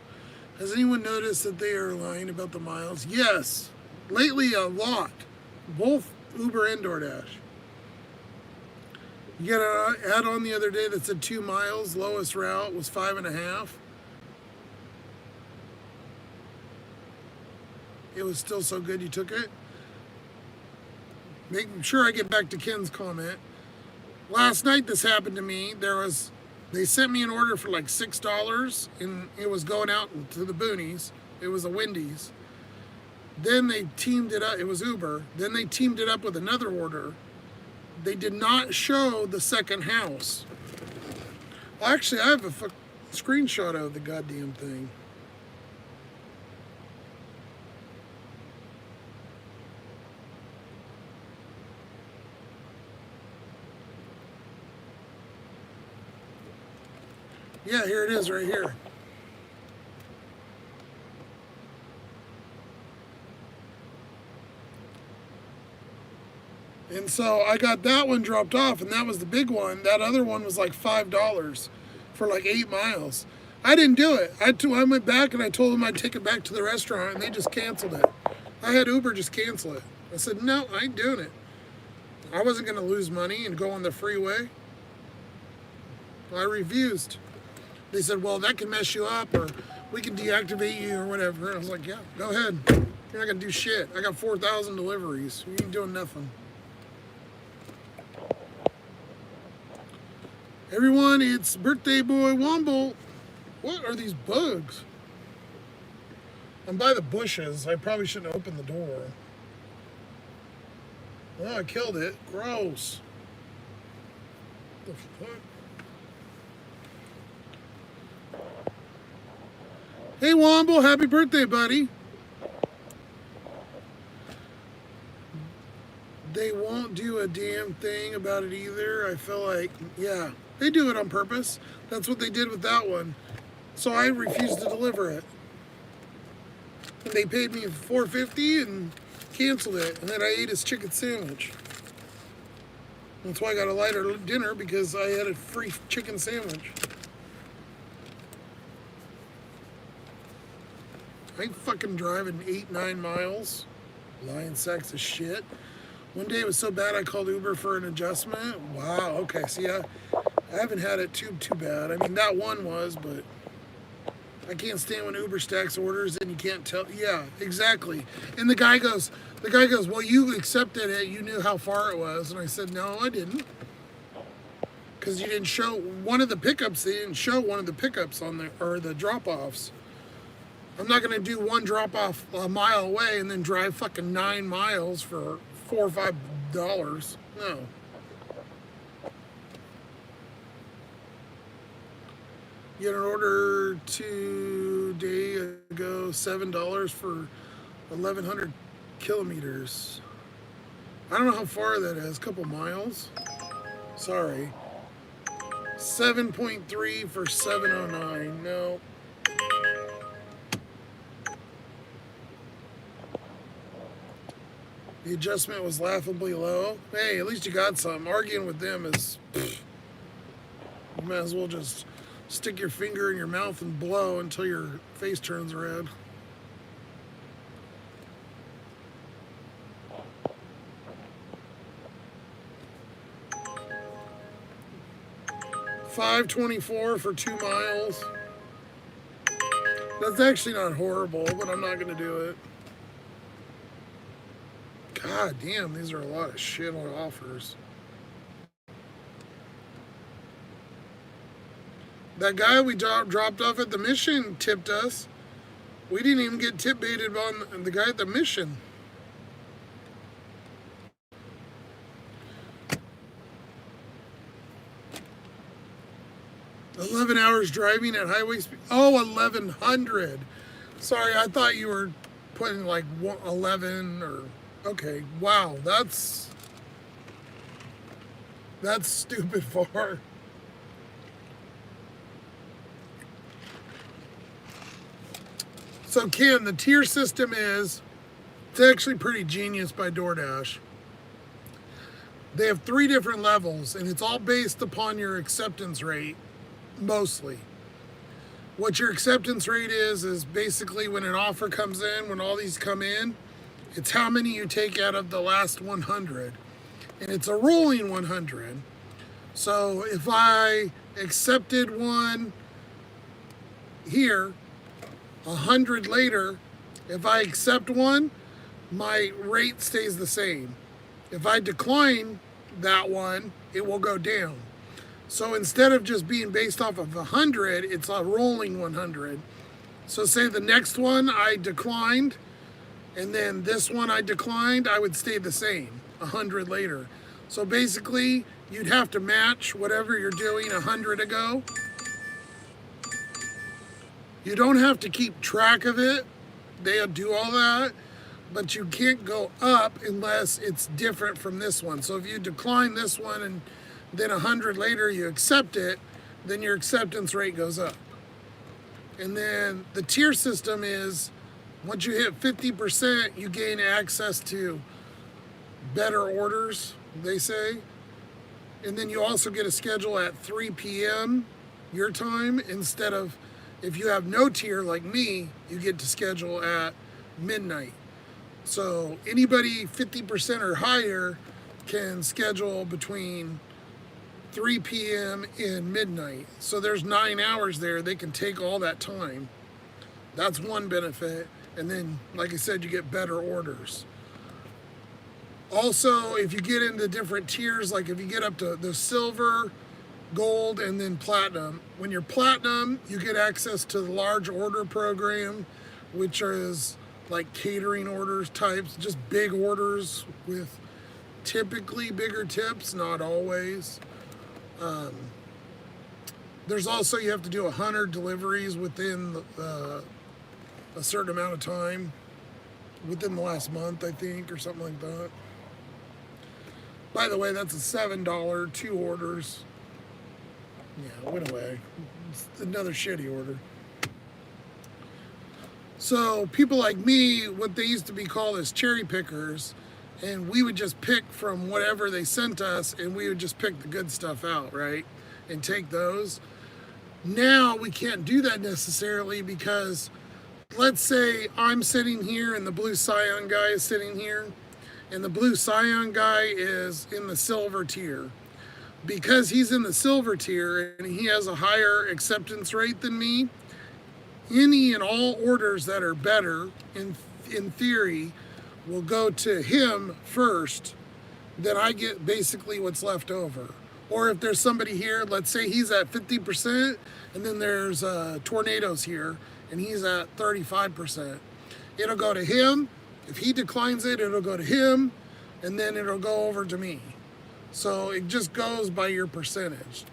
Has anyone noticed that they are lying about the miles? Yes. Lately, a lot. Both Uber and DoorDash. You got an add-on the other day that said 2 miles. Lowest route was 5.5. It was still so good you took it. Making sure I get back to Ken's comment. Last night this happened to me. They sent me an order for like $6 and it was going out to the boonies. It was a Wendy's. Then they teamed it up. It was Uber. Then they teamed it up with another order. They did not show the second house. Actually, I have a screenshot of the goddamn thing. Yeah, here it is right here. And so I got that one dropped off, and that was the big one. That other one was like $5 for like 8 miles. I didn't do it. I went back and I told them I'd take it back to the restaurant, and they just canceled it. I had Uber just cancel it. I said, no, I ain't doing it. I wasn't going to lose money and go on the freeway. I refused. They said, well, that can mess you up, or we can deactivate you or whatever. And I was like, yeah, go ahead. You're not going to do shit. I got 4,000 deliveries. You ain't doing nothing. Everyone, it's birthday boy Womble. What are these bugs? I'm by the bushes. I probably shouldn't open the door. Oh, I killed it. Gross. What the fuck? Hey Womble, happy birthday, buddy. They won't do a damn thing about it either. I feel like, yeah, they do it on purpose. That's what they did with that one. So I refused to deliver it. And they paid me $4.50 and canceled it. And then I ate his chicken sandwich. That's why I got a lighter dinner, because I had a free chicken sandwich. I ain't fucking driving 8-9 miles. Lying sacks of shit. One day it was so bad I called Uber for an adjustment. Wow, okay, see, I haven't had it too bad. I mean, that one was, but I can't stand when Uber stacks orders and you can't tell. Yeah, exactly. And the guy goes, well, you accepted it. You knew how far it was. And I said, no, I didn't. Because you didn't show one of the pickups. They didn't show one of the pickups on the, or the drop-offs. I'm not going to do one drop-off a mile away and then drive fucking 9 miles for $4 or $5. No. Get an order 2 days ago, $7 for 1,100 kilometers. I don't know how far that is, a couple miles. Sorry. 7.3 for 709. No. The adjustment was laughably low. Hey, at least you got something. Arguing with them is, pfft, you might as well just stick your finger in your mouth and blow until your face turns red. $5.24 for 2 miles. That's actually not horrible, but I'm not going to do it. God damn, these are a lot of shit on offers. That guy we dropped off at the mission tipped us. We didn't even get tip baited on the guy at the mission. $11 hours driving at highway speed. Oh, 1,100. Sorry, I thought you were putting like 11 or... Okay, wow, that's stupid far. So Ken, the tier system it's actually pretty genius by DoorDash. They have 3 different levels, and it's all based upon your acceptance rate, mostly. What your acceptance rate is basically when an offer comes in, when all these come in, it's how many you take out of the last 100. And it's a rolling 100. So if I accepted one here, 100 later, if I accept one, my rate stays the same. If I decline that one, it will go down. So instead of just being based off of 100, it's a rolling 100. So say the next one I declined, and then this one I declined, I would stay the same 100 later. So basically, you'd have to match whatever you're doing 100 ago. You don't have to keep track of it. They'll do all that, but you can't go up unless it's different from this one. So if you decline this one and then 100 later you accept it, then your acceptance rate goes up. And then the tier system is, once you hit 50%, you gain access to better orders, they say. And then you also get a schedule at 3 p.m. your time, instead of, if you have no tier like me, you get to schedule at midnight. So anybody 50% or higher can schedule between 3 p.m. and midnight. So there's 9 hours there. They can take all that time. That's one benefit. And then, like I said, you get better orders. Also, if you get into different tiers, like if you get up to the silver, gold, and then platinum. When you're platinum, you get access to the large order program, which is like catering orders types, just big orders with typically bigger tips, not always. There's also, you have to do 100 deliveries within a certain amount of time, within the last month, I think, or something like that. By the way, that's a $7, 2 orders. Yeah, it went away. It's another shitty order. So people like me, what they used to be called as cherry pickers, and we would just pick from whatever they sent us, and we would just pick the good stuff out, right? And take those. Now we can't do that necessarily, because let's say I'm sitting here and the blue Scion guy is sitting here, and the blue Scion guy is in the silver tier. because he's in the silver tier and he has a higher acceptance rate than me, any and all orders that are better, in theory, will go to him first. Then I get basically what's left over. Or if there's somebody here, let's say he's at 50%, and then there's tornadoes here, and he's at 35%. It'll go to him. If he declines it, it'll go to him, and then it'll go over to me. So it just goes by your percentage.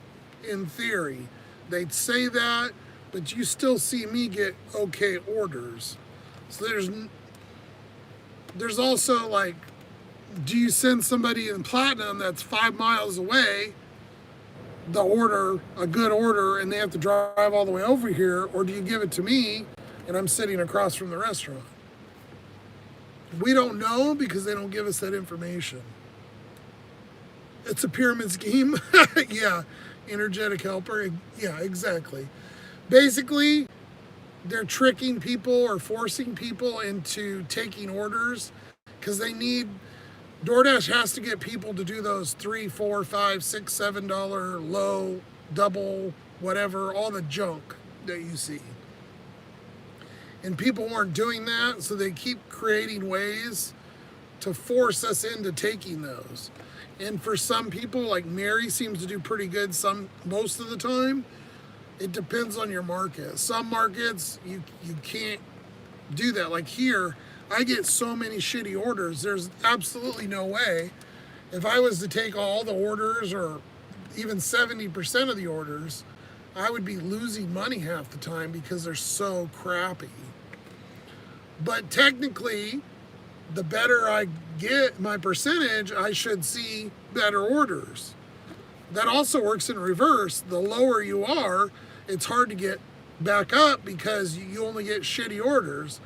In theory, they'd say that, but you still see me get okay orders. So there's also like, do you send somebody in platinum that's 5 miles away the order, a good order, and they have to drive all the way over here, or do you give it to me and I'm sitting across from the restaurant? We don't know because they don't give us that information. It's a pyramid scheme. Yeah, energetic helper. Yeah, exactly. Basically, they're tricking people or forcing people into taking orders because they need. DoorDash has to get people to do those $3, $4, $5, $6, $7 low, double, whatever, all the junk that you see. And people aren't doing that, so they keep creating ways to force us into taking those. And for some people, like Mary seems to do pretty good most of the time. It depends on your market. Some markets, you can't do that. Like here, I get so many shitty orders. There's absolutely no way. If I was to take all the orders or even 70% of the orders, I would be losing money half the time because they're so crappy. But technically, the better I get my percentage, I should see better orders. That also works in reverse. The lower you are, it's hard to get back up because you only get shitty orders.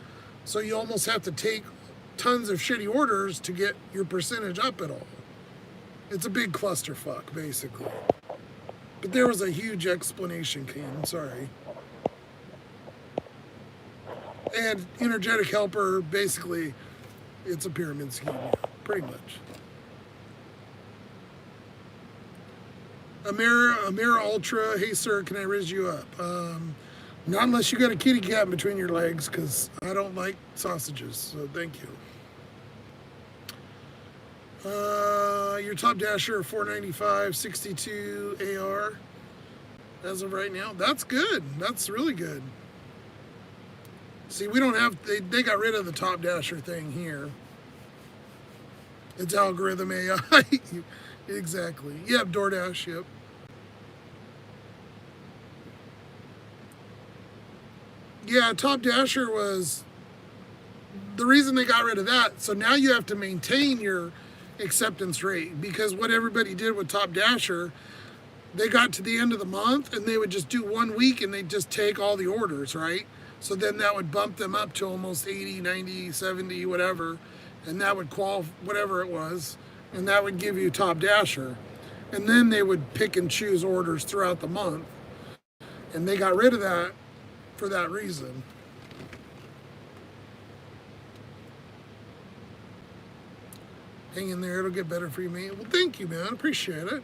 So you almost have to take tons of shitty orders to get your percentage up at all. It's a big clusterfuck, basically. But there was a huge explanation, Ken. Sorry. And energetic helper, basically, it's a pyramid scheme, pretty much. Amira Ultra, hey sir, can I raise you up? Not unless you got a kitty cat between your legs, because I don't like sausages, so thank you. Your top dasher, 495, 62 AR, as of right now. That's good. That's really good. See, we don't have, they got rid of the top dasher thing here. It's algorithm AI. Exactly. Yep, DoorDash, yep. Yeah, Top Dasher was the reason they got rid of that. So now you have to maintain your acceptance rate, because what everybody did with Top Dasher, they got to the end of the month and they would just do 1 week and they'd just take all the orders, right? So then that would bump them up to almost 80, 90, 70, whatever. And that would qualify, whatever it was. And that would give you Top Dasher. And then they would pick and choose orders throughout the month. And they got rid of that for that reason. Hang in there, it'll get better for you, man. Well, thank you, man. Appreciate it.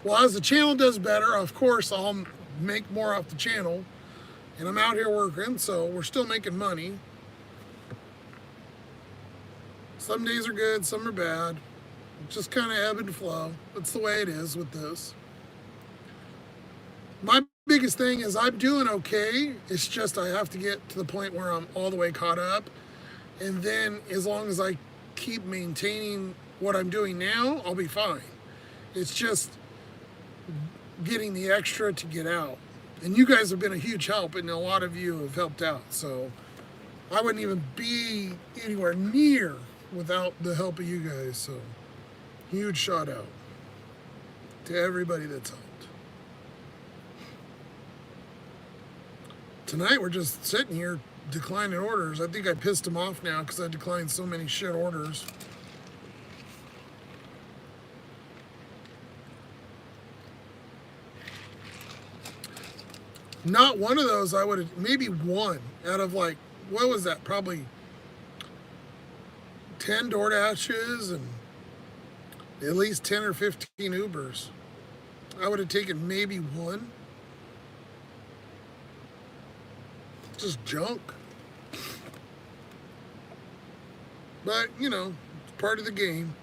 Well, as the channel does better, of course, I'll make more off the channel. And I'm out here working, so we're still making money. Some days are good, some are bad. Just kind of ebb and flow. That's the way it is with this. My biggest thing is I'm doing okay. It's just I have to get to the point where I'm all the way caught up. And then as long as I keep maintaining what I'm doing now, I'll be fine. It's just getting the extra to get out. And you guys have been a huge help, and a lot of you have helped out. So I wouldn't even be anywhere near without the help of you guys. So huge shout out to everybody that's helped. Tonight we're just sitting here declining orders. I think I pissed them off now because I declined so many shit orders. Not one of those I would have, maybe one out of like, what was that? Probably 10 DoorDashes and at least 10 or 15 Ubers. I would have taken maybe one. Just junk. But, you know, it's part of the game.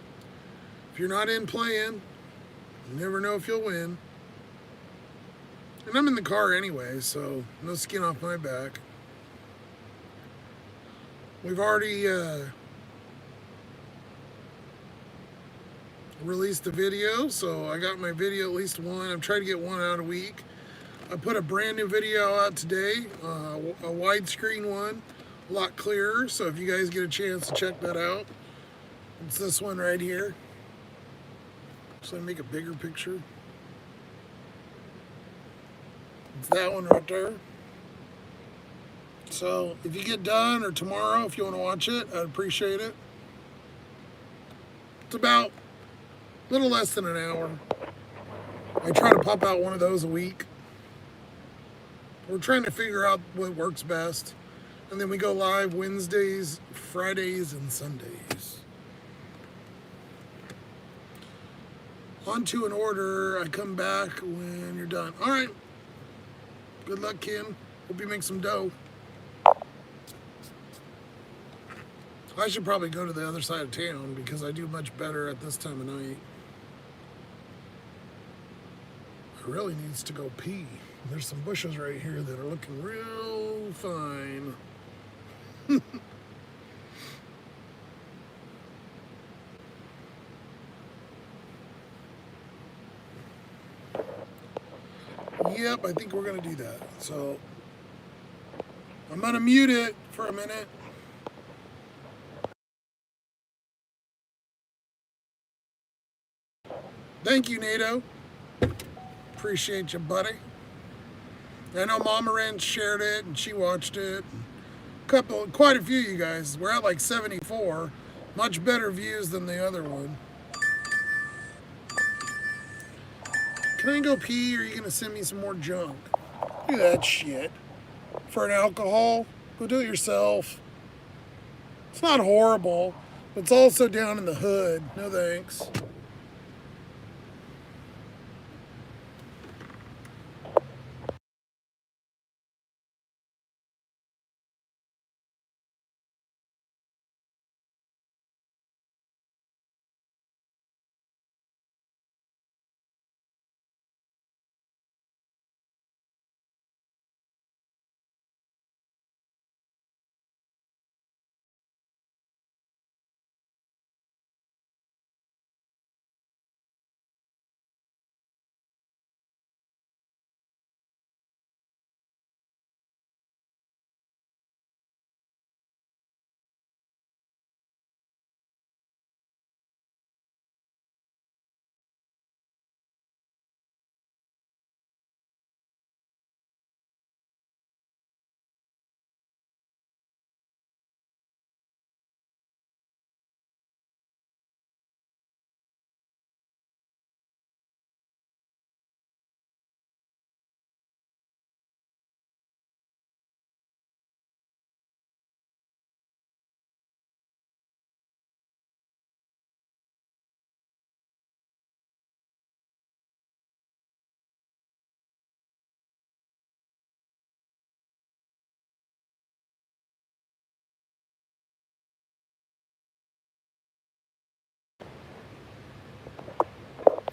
If you're not in playing, you never know if you'll win. And I'm in the car anyway, so no skin off my back. We've already released the video, so I got my video at least one. I'm trying to get one out a week. I put a brand new video out today, a widescreen one, a lot clearer, so if you guys get a chance to check that out, it's this one right here. So I make a bigger picture. It's that one right there. So if you get done, or tomorrow if you want to watch it, I'd appreciate it. It's about a little less than an hour. I try to pop out one of those a week. We're trying to figure out what works best. And then we go live Wednesdays, Fridays, and Sundays. On to an order. I come back when you're done. All right. Good luck, Ken. Hope you make some dough. I should probably go to the other side of town because I do much better at this time of night. I really needs to go pee. There's some bushes right here that are looking real fine. Yep, I think we're gonna do that. So I'm gonna mute it for a minute. Thank you, NATO. Appreciate you, buddy. I know Mama Wrench shared it and she watched it. Quite a few of you guys. We're at like 74. Much better views than the other one. Can I go pee, or are you gonna send me some more junk? Look at that shit. For an alcohol, go do it yourself. It's not horrible, but it's also down in the hood. No thanks.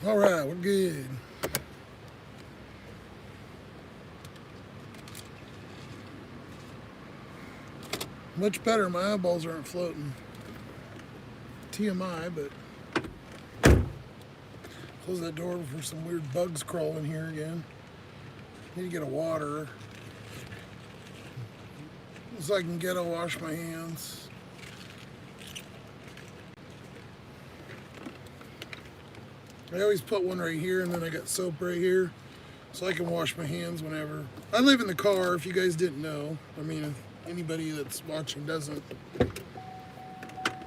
All right, we're good. Much better. My eyeballs aren't floating. TMI, but close that door before some weird bugs crawl in here again. Need to get a water so I can get to wash my hands. I always put one right here, and then I got soap right here so I can wash my hands whenever. I live in the car, if you guys didn't know. I mean, if anybody that's watching doesn't.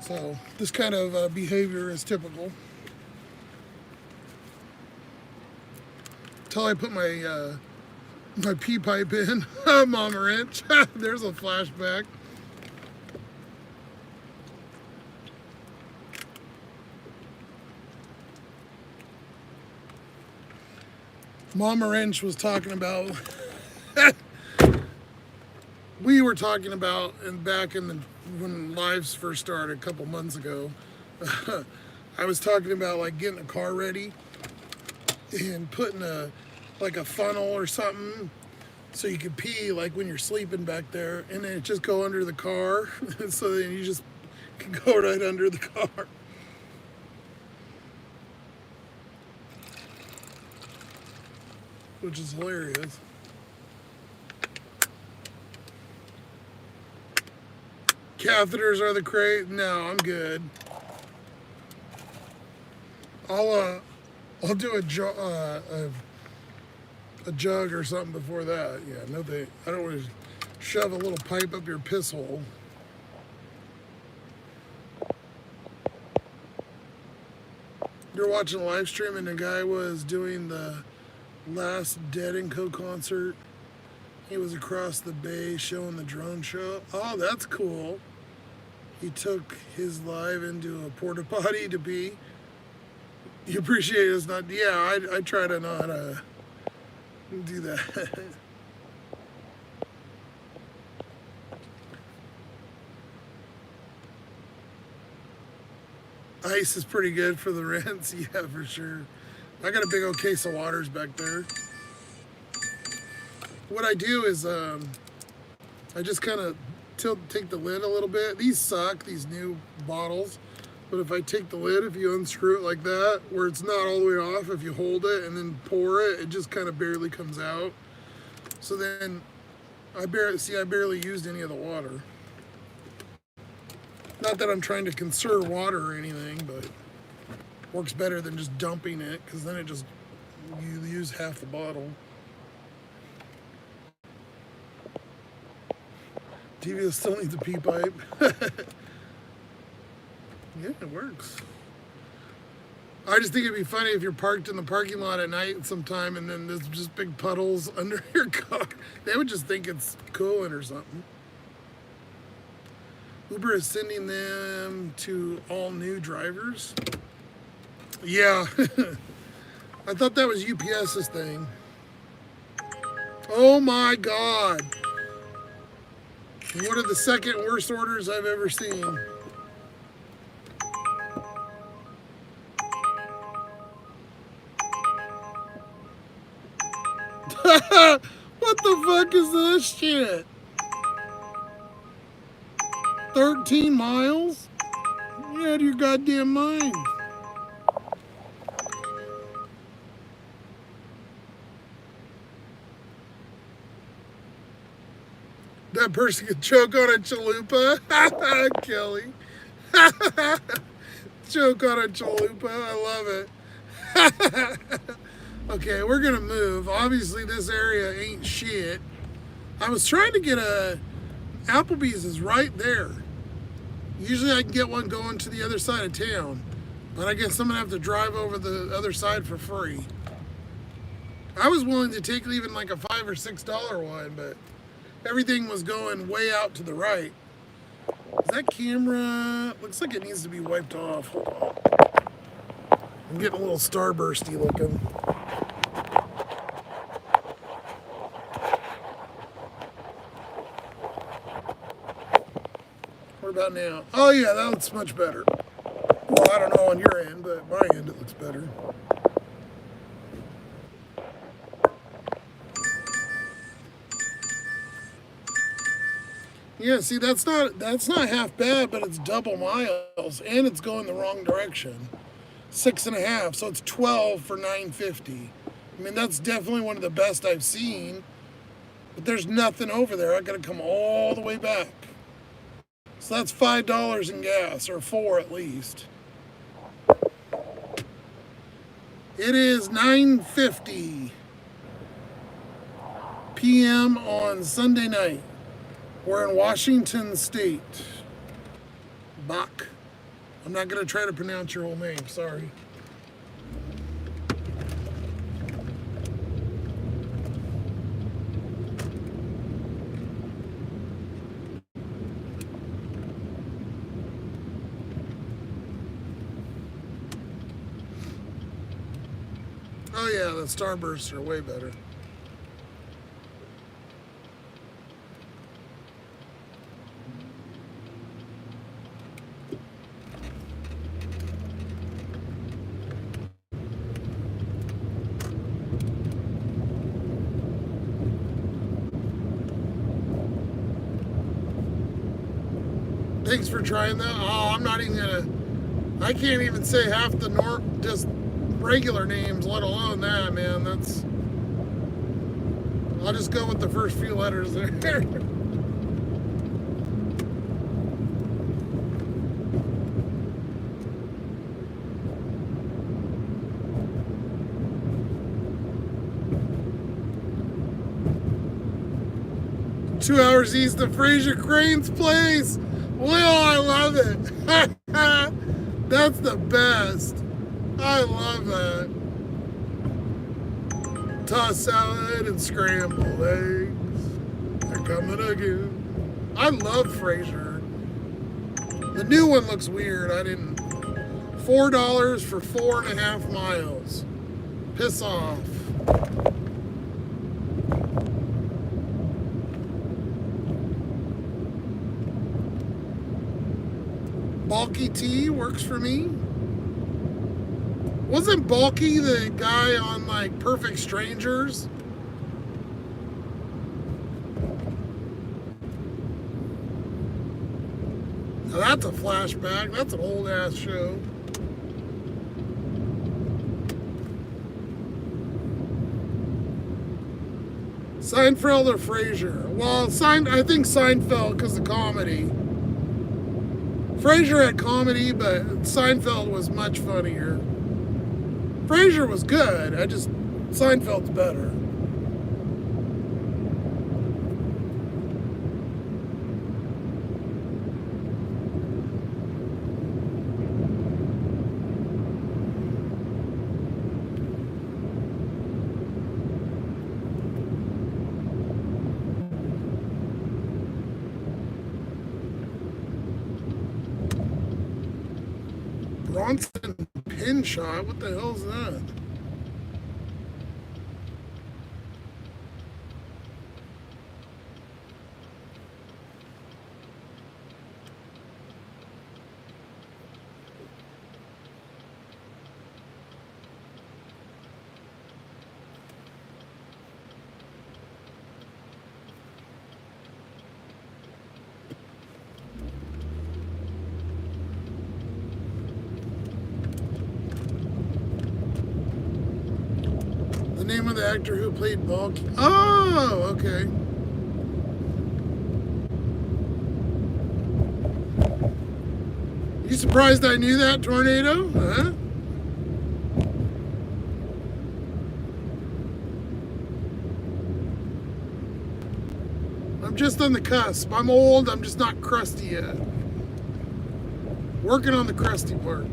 So this kind of behavior is typical. Until I put my my pee pipe in. Mama Wrench. There's a flashback. Mama Wrench was talking about. We were talking about, and back in the when lives first started a couple months ago, I was talking about like getting a car ready and putting a funnel or something so you could pee like when you're sleeping back there, and then it just go under the car, so then you just can go right under the car. Which is hilarious. Catheters are the crate. No, I'm good. I'll do a jug or something before that. Yeah, no, I don't want to shove a little pipe up your piss hole. You're watching a live stream and the guy was doing the last Dead & Co concert. He was across the bay showing the drone show. Oh, that's cool. He took his live into a porta potty to pee. You appreciate it's not. Yeah, I try to not do that. Ice is pretty good for the rinse. Yeah, for sure. I got a big old case of waters back there. What I do is I just kind of take the lid a little bit. These suck, these new bottles. But if I take the lid, if you unscrew it like that, where it's not all the way off, if you hold it and then pour it, it just kind of barely comes out. So then I barely used any of the water. Not that I'm trying to conserve water or anything, but works better than just dumping it, because then you use half the bottle. Devious still needs a pee pipe. Yeah, it works. I just think it'd be funny if you're parked in the parking lot at night sometime and then there's just big puddles under your car. They would just think it's cooling or something. Uber is sending them to all new drivers. Yeah. I thought that was UPS's thing. Oh my God. One of the second worst orders I've ever seen. What the fuck is this shit? 13 miles? You out of your goddamn mind. That person could choke on a chalupa. Kelly. Choke on a chalupa. I love it. Okay, we're gonna move. Obviously, this area ain't shit. I was trying to get a Applebee's is right there. Usually I can get one going to the other side of town, but I guess I'm gonna have to drive over the other side for free. I was willing to take even like a $5 or $6 one, but everything was going way out to the right. Is that camera? Looks like it needs to be wiped off. Hold on. I'm getting a little starbursty looking. What about now? Oh yeah, that looks much better. Well, I don't know on your end, but my end it looks better. Yeah, see, that's not half bad, but it's double miles and it's going the wrong direction. 6.5, so it's 12 for $9.50. I mean, that's definitely one of the best I've seen, but there's nothing over there. I gotta come all the way back. So that's $5 in gas, or $4 at least. It is 9:50 p.m. on Sunday night. We're in Washington State. Bach. I'm not going to try to pronounce your whole name, sorry. Oh Oh yeah, the Starbursts are way better. Thanks for trying that. Oh, I'm not even gonna. I can't even say half the just regular names, let alone that, man. That's. I'll just go with the first few letters there. 2 hours east of Fraser Crane's place. Will, I love it. That's the best. I love that. Tossed salad and scrambled eggs. They're coming again. I love Fraser. The new one looks weird. I didn't. $4 for 4.5 miles. Piss off. Bulky T works for me. Wasn't Bulky the guy on like Perfect Strangers? Now that's a flashback. That's an old ass show. Seinfeld or Frasier? Well, I think Seinfeld because of comedy. Frasier had comedy, but Seinfeld was much funnier. Frasier was good. Seinfeld's better. Bronson pin shot? What the hell's that? Name of the actor who played Bulky? Oh, okay. You surprised I knew that, Tornado? Huh? I'm just on the cusp. I'm old, I'm just not crusty yet. Working on the crusty part.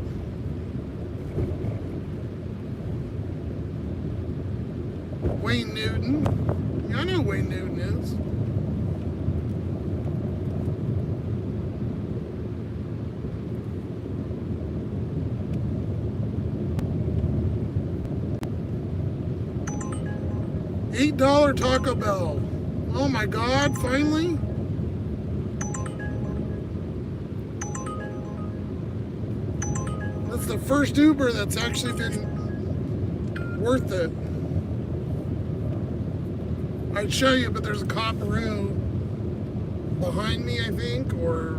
Wayne Newton. Yeah, I know who Wayne Newton is. $8 Taco Bell. Oh my God, finally? That's the first Uber that's actually been worth it. I'd show you, but there's a copperoo behind me, I think, or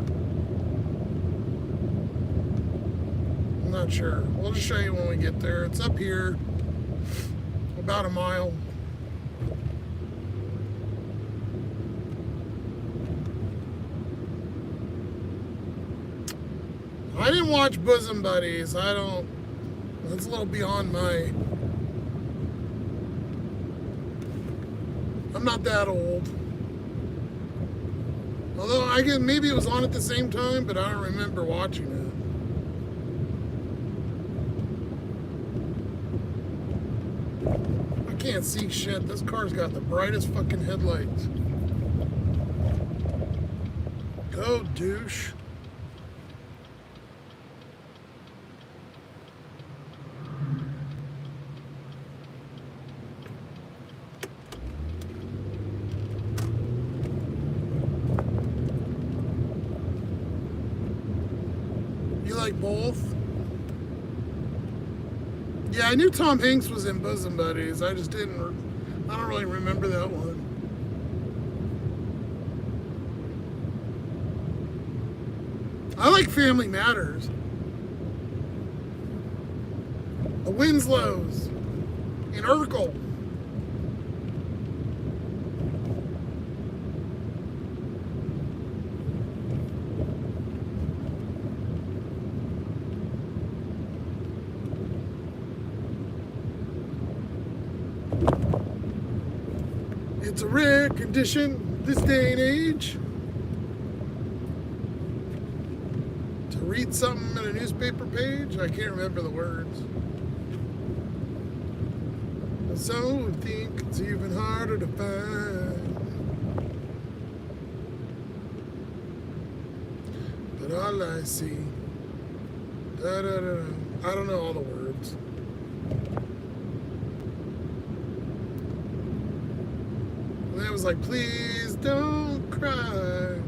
I'm not sure. We'll just show you when we get there. It's up here, about a mile. I didn't watch Bosom Buddies. That's a little beyond my. I'm not that old. Although I guess maybe it was on at the same time, but I don't remember watching it. I can't see shit. This car's got the brightest fucking headlights. Go, douche. like both. Yeah, I knew Tom Hanks was in Bosom Buddies. I just didn't. I don't really remember that one. I like Family Matters. The Winslows in Urkel. It's a rare condition this day and age to read something in a newspaper page. I can't remember the words. Some would think it's even harder to find. But all I see, da da da. I don't know all the words. And that was like, please don't cry.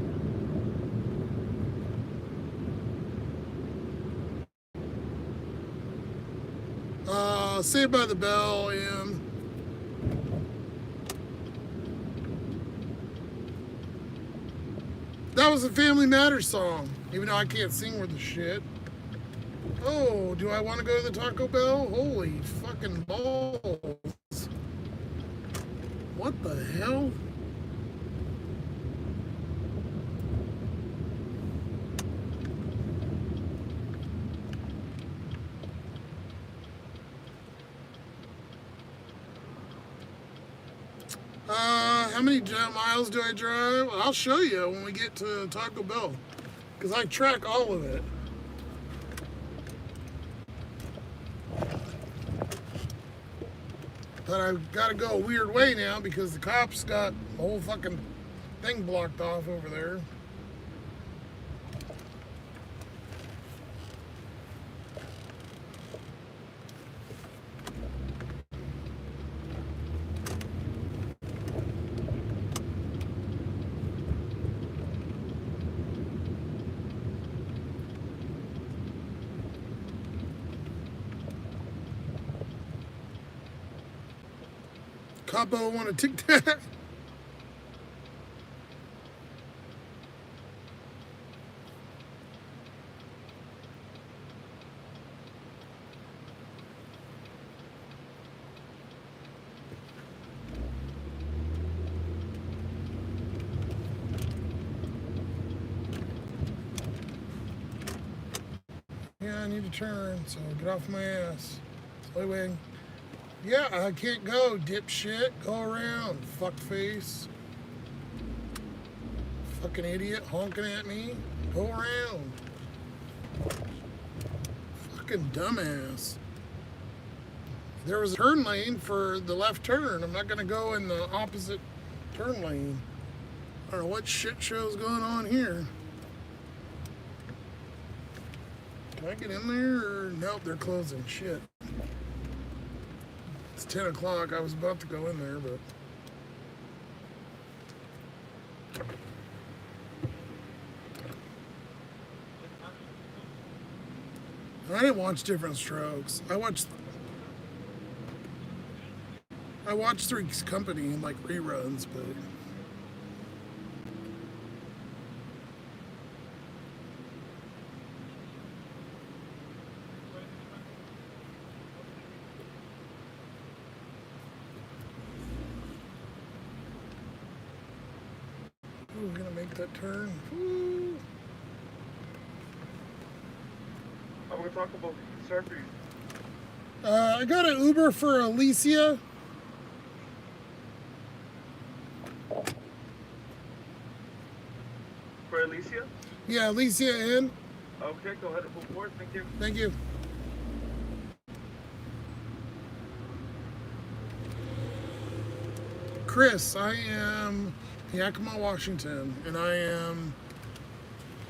Saved by the Bell and that was a Family Matters song, even though I can't sing worth the shit. Oh, do I want to go to the Taco Bell? Holy fucking balls. What the hell? How many miles do I drive? I'll show you when we get to Taco Bell, because I track all of it. But I've got to go a weird way now because the cops got the whole fucking thing blocked off over there. Capo want a Tic Tac? Yeah, I need to turn, so get off my ass. Slow. Yeah, I can't go, dipshit. Go around, fuckface. Fucking idiot honking at me. Go around. Fucking dumbass. There was a turn lane for the left turn. I'm not gonna go in the opposite turn lane. I don't know what shit show's going on here. Can I get in there? Or nope, they're closing. Shit. It's 10 o'clock. I was about to go in there, but I didn't watch Different Strokes. I watched Three's Company in like reruns, but we're gonna make that turn. Woo. I'm gonna talk about surgery. I got an Uber for Alicia. For Alicia? Yeah, Alicia in. Okay, go ahead and move forward. Thank you. Thank you. Chris, I am Yakima, Washington, and I am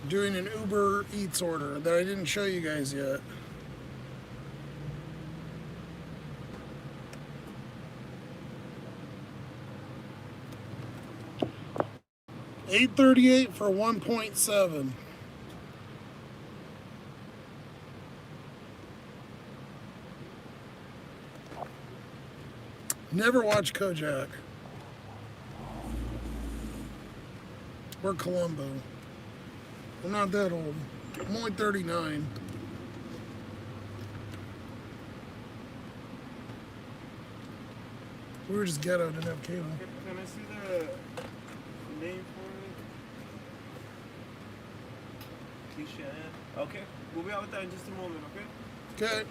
doing an Uber Eats order that I didn't show you guys yet. $8.38 for 1.7. Never watched Kojak. Or Columbo. I'm not that old. I'm only 39. We were just ghetto, didn't have cable. Can I see the name for it? Keisha. Okay, we'll be out with that in just a moment, okay? Okay.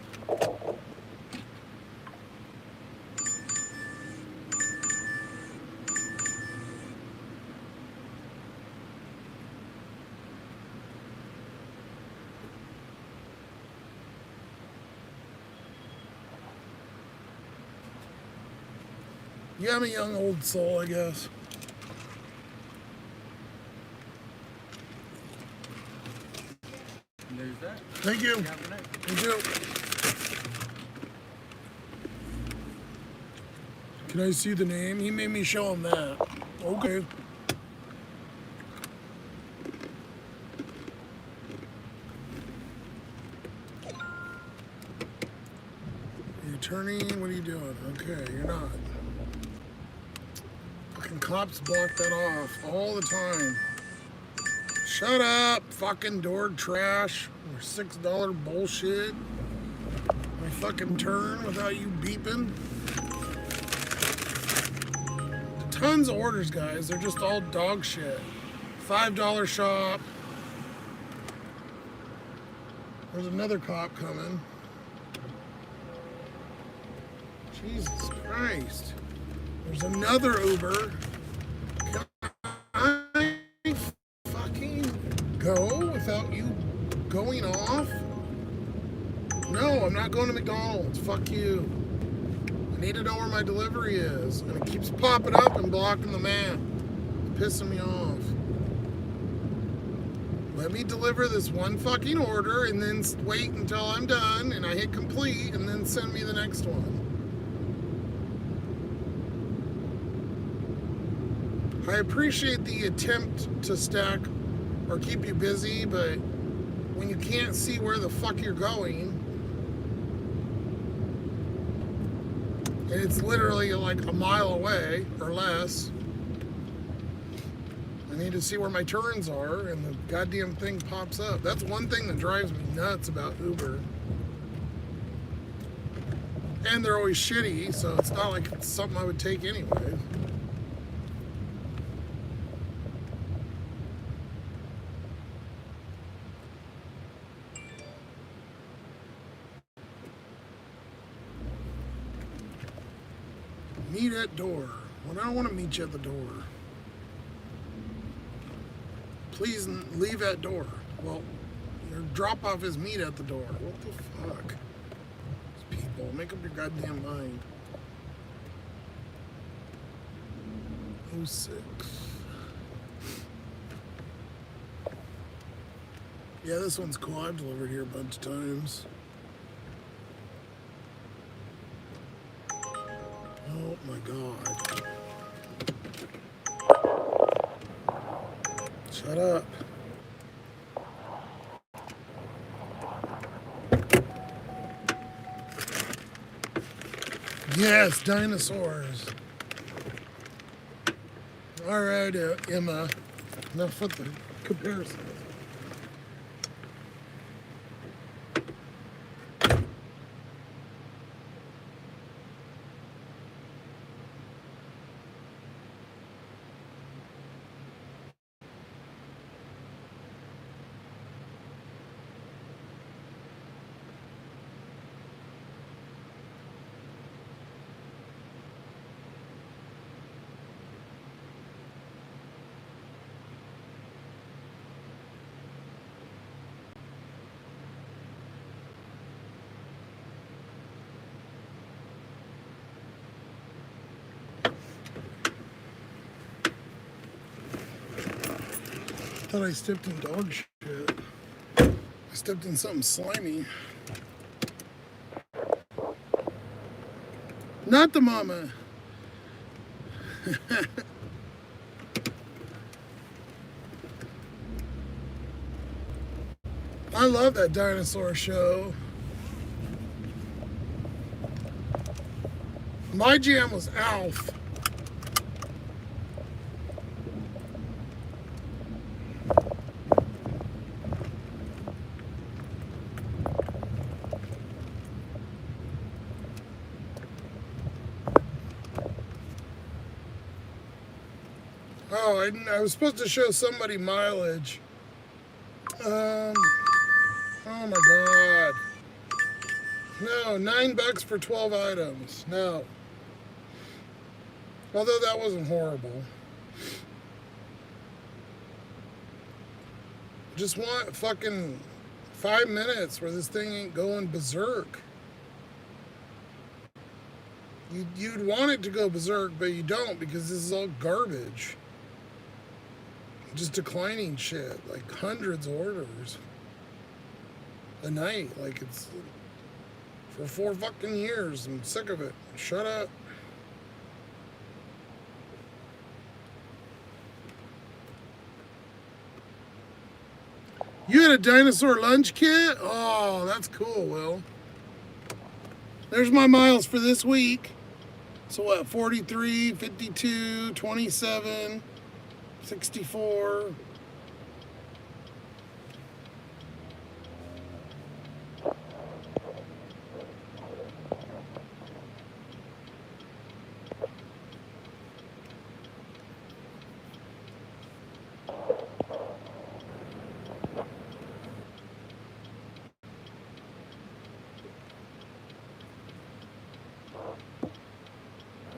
Yeah, I'm a young old soul, I guess. And there's that. Thank you. Have a night. Thank you. Can I see the name? He made me show him that. Okay. You turning? What are you doing? Okay, you're not. Fucking cops block that off all the time. Shut up, fucking door trash. Or $6 bullshit. My fucking turn without you beeping. Tons of orders, guys. They're just all dog shit. $5 shop. There's another cop coming. Jesus Christ. There's another Uber. Can I fucking go without you going off? No, I'm not going to McDonald's. Fuck you. I need to know where my delivery is. And it keeps popping up and blocking the map. It's pissing me off. Let me deliver this one fucking order and then wait until I'm done and I hit complete and then send me the next one. I appreciate the attempt to stack or keep you busy, but when you can't see where the fuck you're going, and it's literally like a mile away or less, I need to see where my turns are, and the goddamn thing pops up. That's one thing that drives me nuts about Uber. And they're always shitty, so it's not like it's something I would take anyway. Meet at door. Well, I don't want to meet you at the door. Please leave at door. Well, your drop off is meet at the door. What the fuck? These people, make up your goddamn mind. 06. Yeah, this one's cool. I've delivered here a bunch of times. Oh my God. Shut up. Yes, dinosaurs. All right, Emma. Enough with the comparison. I thought I stepped in dog shit. I stepped in something slimy. Not the mama. I love that dinosaur show. My jam was Alf. Oh, I was supposed to show somebody mileage. Oh my god. No, $9 for 12 items. No. Although that wasn't horrible. Just want fucking 5 minutes where this thing ain't going berserk. You'd want it to go berserk, but you don't because this is all garbage. Just declining shit, like hundreds of orders a night. Like it's for 4 fucking years. I'm sick of it. Shut up. You had a dinosaur lunch kit? Oh, that's cool, Will. There's my miles for this week. So what, 43, 52, 27, 64.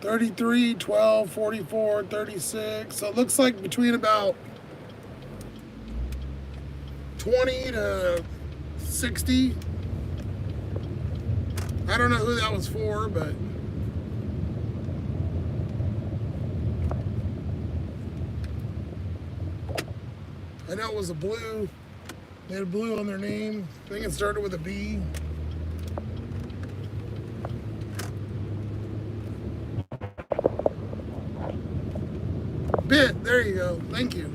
$33, $12, $44, $36. So it looks like between about 20 to 60. I don't know who that was for, but I know it was a blue. They had blue on their name. I think it started with a B. Bit, there you go. Thank you.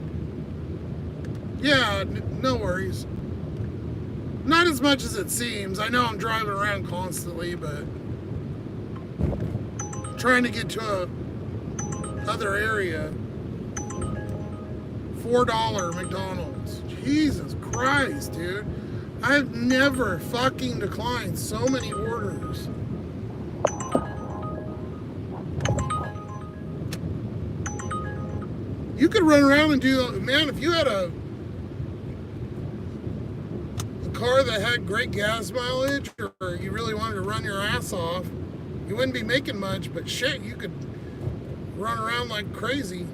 Yeah, no worries. Not as much as it seems. I know I'm driving around constantly, but trying to get to a other area. $4 McDonald's. Jesus Christ, dude. I've never fucking declined so many orders. You could run around and do, man, if you had a car that had great gas mileage, or you really wanted to run your ass off, you wouldn't be making much, but shit, you could run around like crazy.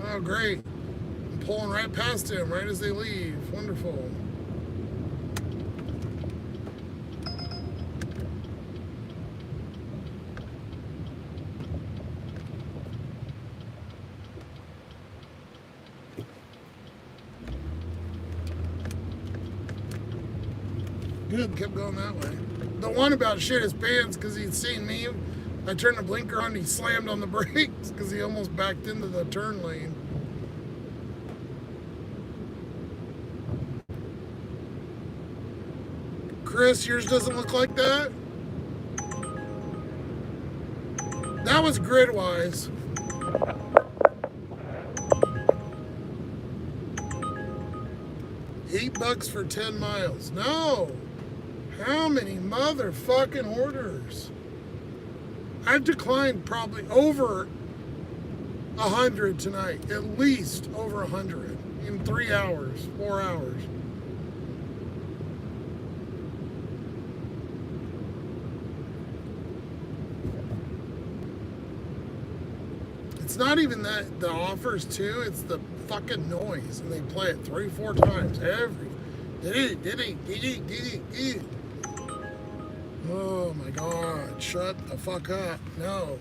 Oh, great. I'm pulling right past him right as they leave. Wonderful. Good, kept going that way. The one about shit his pants because he'd seen me. I turned the blinker on and he slammed on the brakes because he almost backed into the turn lane. Chris, yours doesn't look like that? That was grid-wise. $8 for 10 miles. No! How many motherfucking orders? I've declined probably over 100 tonight. At least over 100 in 3 hours, 4 hours. It's not even that the offers too, it's the fucking noise. And they play it 3-4 times every. Oh my God, shut the fuck up. No.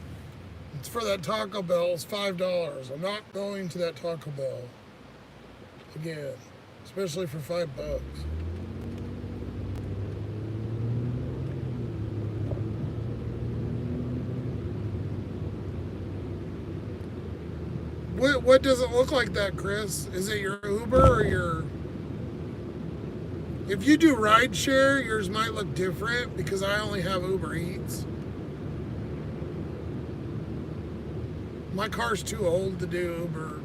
It's for that Taco Bell, it's $5. I'm not going to that Taco Bell again, especially for $5. What does it look like that, Chris? Is it your Uber or your... If you do ride share, yours might look different because I only have Uber Eats. My car's too old to do Uber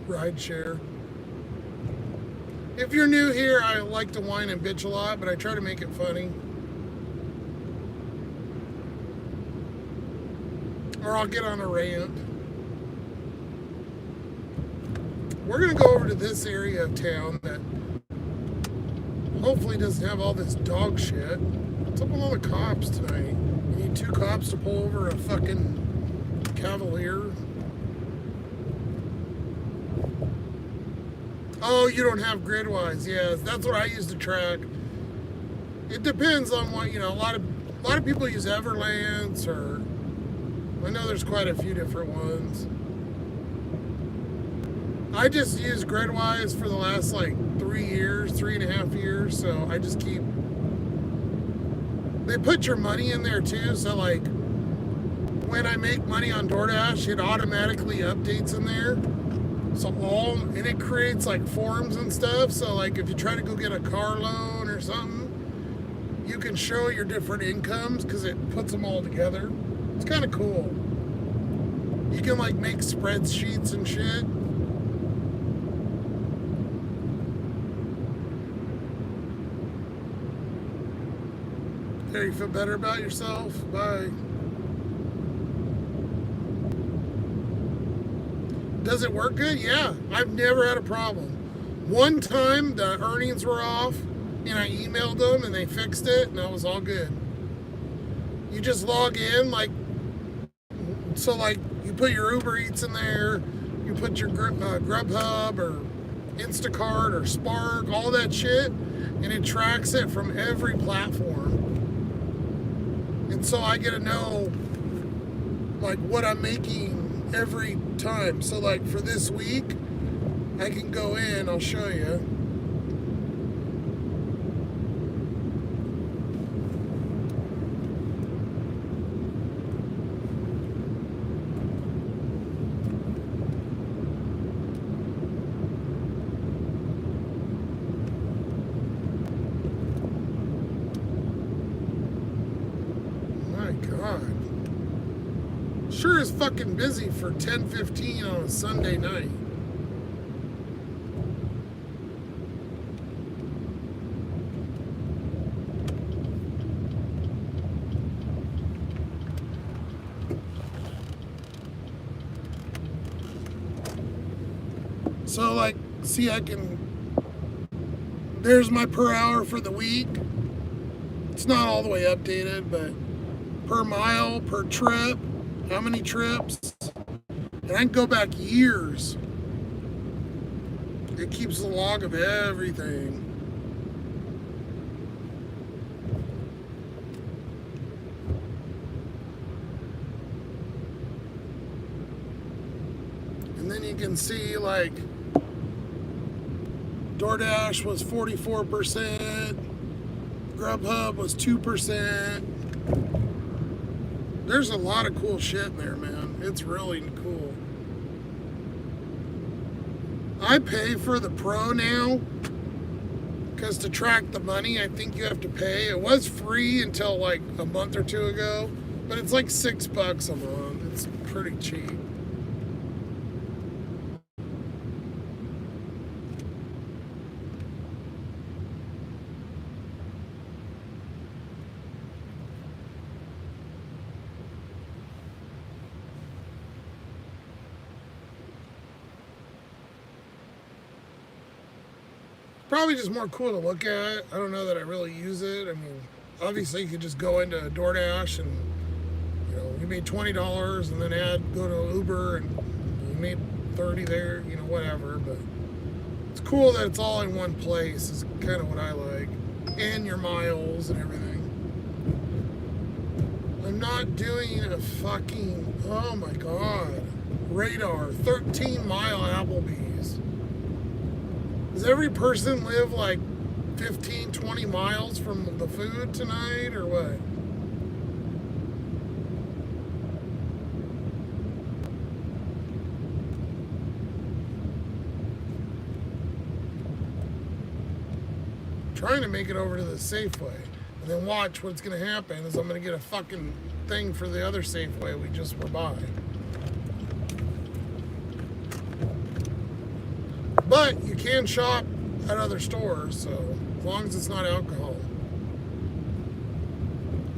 ride share. If you're new here, I like to whine and bitch a lot, but I try to make it funny. Or I'll get on a rant. We're going to go over to this area of town that hopefully doesn't have all this dog shit. What's up with all the cops tonight? You need 2 cops to pull over a fucking Cavalier. Oh, you don't have Gridwise. Yes, that's what I use to track. It depends on what, you know, a lot of people use Everlance, or I know there's quite a few different ones. I just use Gridwise for the last like 3.5 years, so I just keep. They put your money in there too, so like when I make money on DoorDash, it automatically updates in there. So and it creates like forms and stuff. So like if you try to go get a car loan or something, you can show your different incomes because it puts them all together. It's kind of cool. You can like make spreadsheets and shit. There, you feel better about yourself? Bye. Does it work good? Yeah, I've never had a problem. One time the earnings were off and I emailed them and they fixed it and that was all good. You just log in, like, so like you put your Uber Eats in there, you put your Grubhub or Instacart or Spark, all that shit, and it tracks it from every platform. And so I get to know like what I'm making every time. So like for this week, I can go in, I'll show you. My God. Sure is fucking busy for 10:15 on a Sunday night. So like, see, there's my per hour for the week. It's not all the way updated, but per mile, per trip, how many trips, and I can go back years. It keeps a log of everything. And then you can see like DoorDash was 44%, Grubhub was 2%. There's a lot of cool shit in there, man. It's really cool. I pay for the Pro now because to track the money, I think you have to pay. It was free until like a month or 2 ago, but it's like $6 a month. It's pretty cheap. Probably just more cool to look at. I don't know that I really use it. I mean, obviously you could just go into DoorDash and, you know, you made $20 and then go to Uber and you made 30 there, you know, whatever. But it's cool that it's all in one place is kind of what I like. And your miles and everything. I'm not doing a fucking, oh my God, radar, 13-mile Applebee's. Does every person live like 15, 20 miles from the food tonight or what? trying to make it over to the Safeway. And then watch what's going to happen is I'm going to get a fucking thing for the other Safeway we just were by. But you can shop at other stores, so as long as it's not alcohol.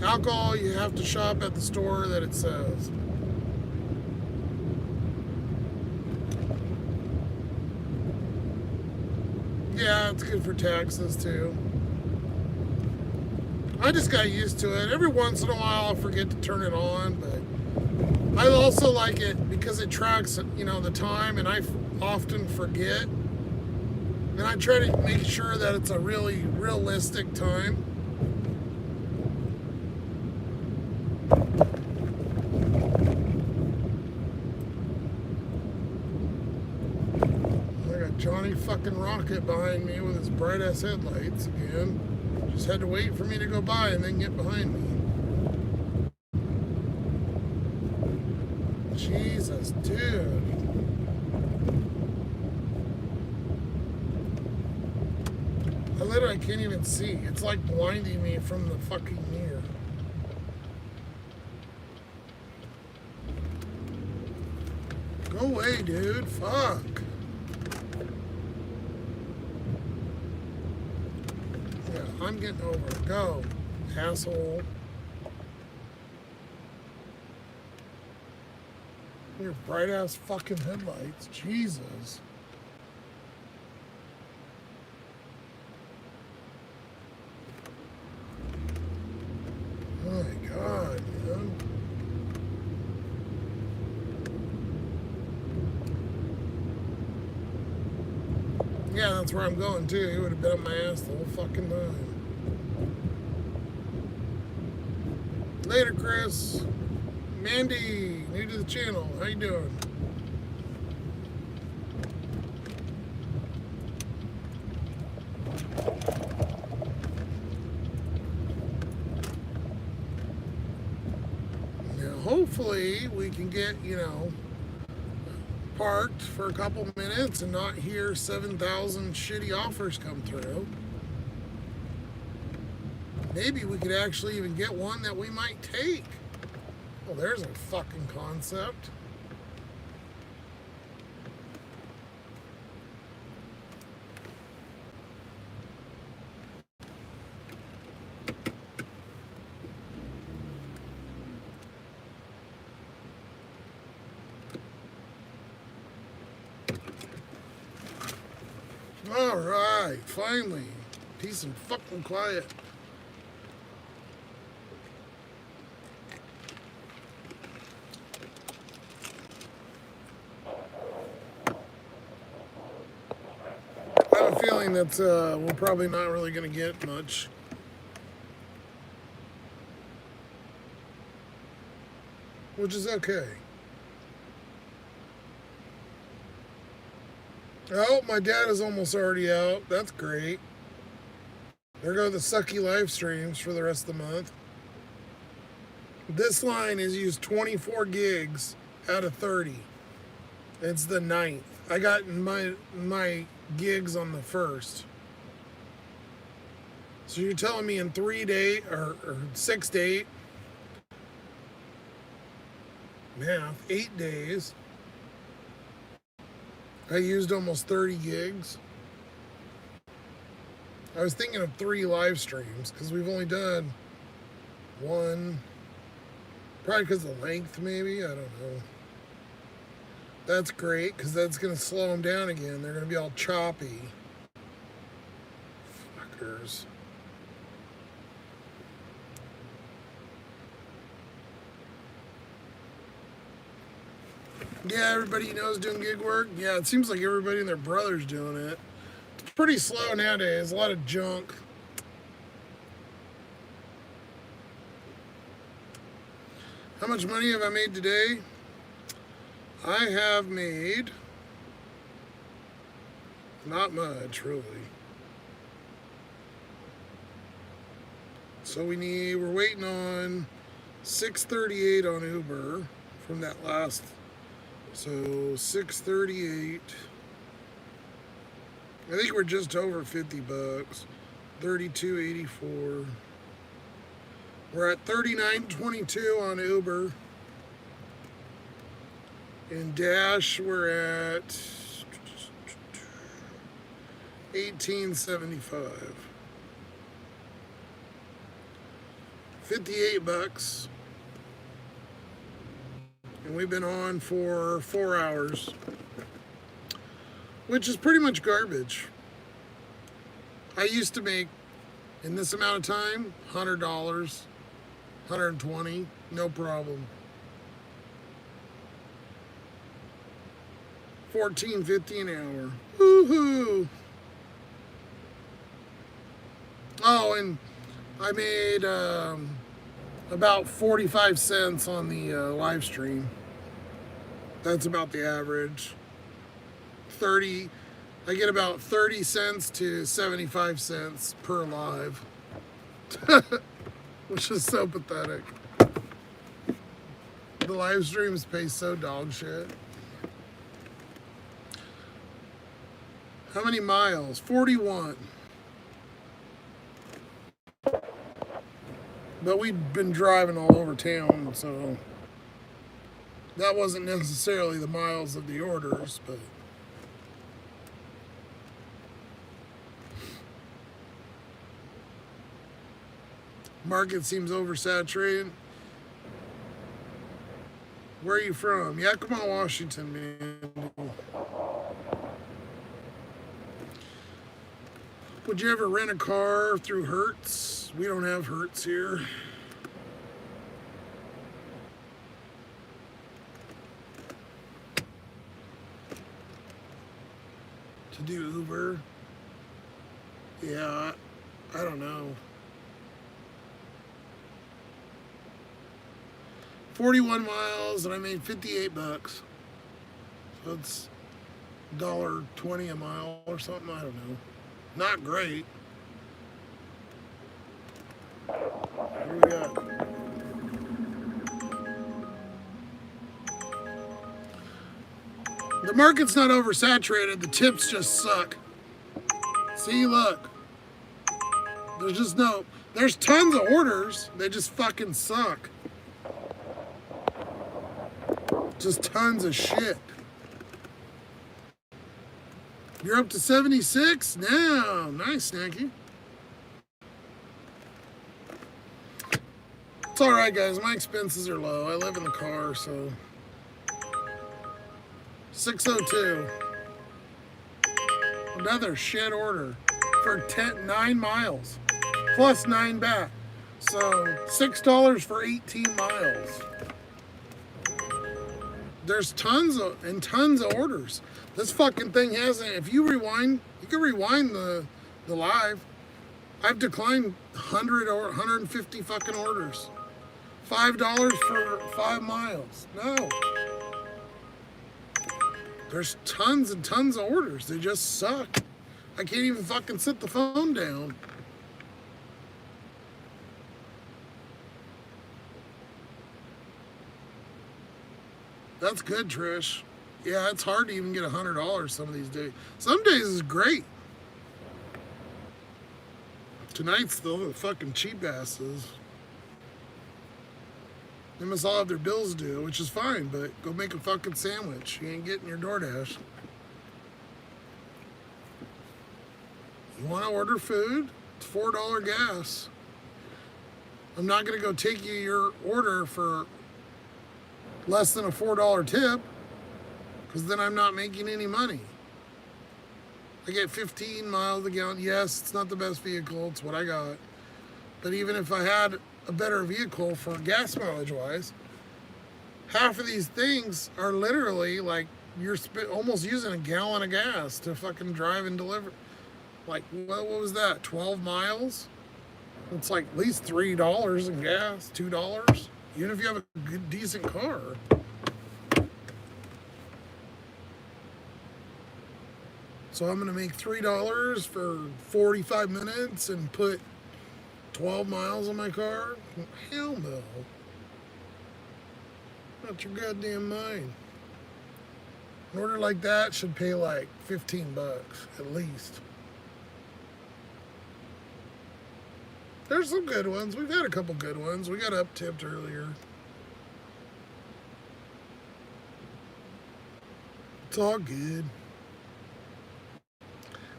Alcohol, you have to shop at the store that it says. Yeah, it's good for taxes too. I just got used to it. Every once in a while I'll forget to turn it on, but I also like it because it tracks, the time, and I often forget. And I try to make sure that it's a really realistic time. I got Johnny fucking Rocket behind me with his bright ass headlights again. Just had to wait for me to go by and then get behind me. Jesus, dude. I literally can't even see. It's like blinding me from the fucking mirror. Go away, dude. Fuck. Yeah, I'm getting over it. Go, asshole. Your bright ass fucking headlights. Jesus. My God, man. Yeah, that's where I'm going too. He would have been on my ass the whole fucking time. Later, Chris. Mandy, new to the channel. How you doing? Hopefully we can get, parked for a couple minutes and not hear 7,000 shitty offers come through. Maybe we could actually even get one that we might take. Well, there's a fucking concept. All right, finally, peace and fucking quiet. I have a feeling that we're probably not really going to get much. Which is okay. Oh, my dad is almost already out. That's great. There go the sucky live streams for the rest of the month. This line is used 24 gigs out of 30. It's the 9th. I got my gigs on the 1st. So you're telling me in 3 days or 6 to 8 math, 8 days, I used almost 30 gigs. I was thinking of 3 live streams because we've only done 1. Probably because of length, maybe. I don't know. That's great because that's going to slow them down again. They're going to be all choppy. Fuckers. Yeah, everybody you know is doing gig work. Yeah, it seems like everybody and their brother's doing it. It's pretty slow nowadays. A lot of junk. How much money have I made today? I have made not much, really. So we're waiting on $6.38 on Uber from that last. So $6.38. I think we're just over $50. $32.84. We're at $39.22 on Uber. In Dash, we're at $18.75. $58. And we've been on for 4 hours, which is pretty much garbage. I used to make, in this amount of time, $100, $120, no problem. $14.50 an hour. Woohoo! Oh, and I made about 45 cents on the live stream. That's about the average. I get about 30 cents to 75 cents per live. Which is so pathetic. The live streams pay so dog shit. How many miles? 41. But we've been driving all over town, so that wasn't necessarily the miles of the orders, but market seems oversaturated. Where are you from? Yakima, Washington, man. Would you ever rent a car through Hertz? We don't have Hertz here. To do Uber? Yeah, I don't know. 41 miles and I made $58. So it's $1.20 a mile or something, I don't know. Not great. What do we got? The market's not oversaturated, the tips just suck. See, look. There's tons of orders, they just fucking suck. Just tons of shit. You're up to 76 now. Nice, Snacky. It's all right, guys. My expenses are low. I live in the car, so 602. Another shit order for 9 miles plus 9 back. So $6 for 18 miles. There's tons of orders. This fucking thing hasn't. If you rewind, you can rewind the live. I've declined 100 or 150 fucking orders. $5 for 5 miles. No. There's tons and tons of orders. They just suck. I can't even fucking sit the phone down. That's good, Trish. Yeah, it's hard to even get $100 some of these days. Some days is great. Tonight's the fucking cheap asses. They must all have their bills due, which is fine, but go make a fucking sandwich. You ain't getting your DoorDash. You want to order food? It's $4 gas. I'm not going to go take you your order for less than a $4 tip, because then I'm not making any money. I get 15 miles a gallon. Yes, it's not the best vehicle. It's what I got. But even if I had a better vehicle for gas mileage wise, half of these things are literally like you're almost using a gallon of gas to fucking drive and deliver. Like, what was that? 12 miles? It's like at least $3 in gas, $2. Even if you have a good, decent car. So I'm going to make $3 for 45 minutes and put 12 miles on my car? Hell no. Not your goddamn mind. An order like that should pay like $15 at least. There's some good ones. We've had a couple good ones. We got up-tipped earlier. It's all good.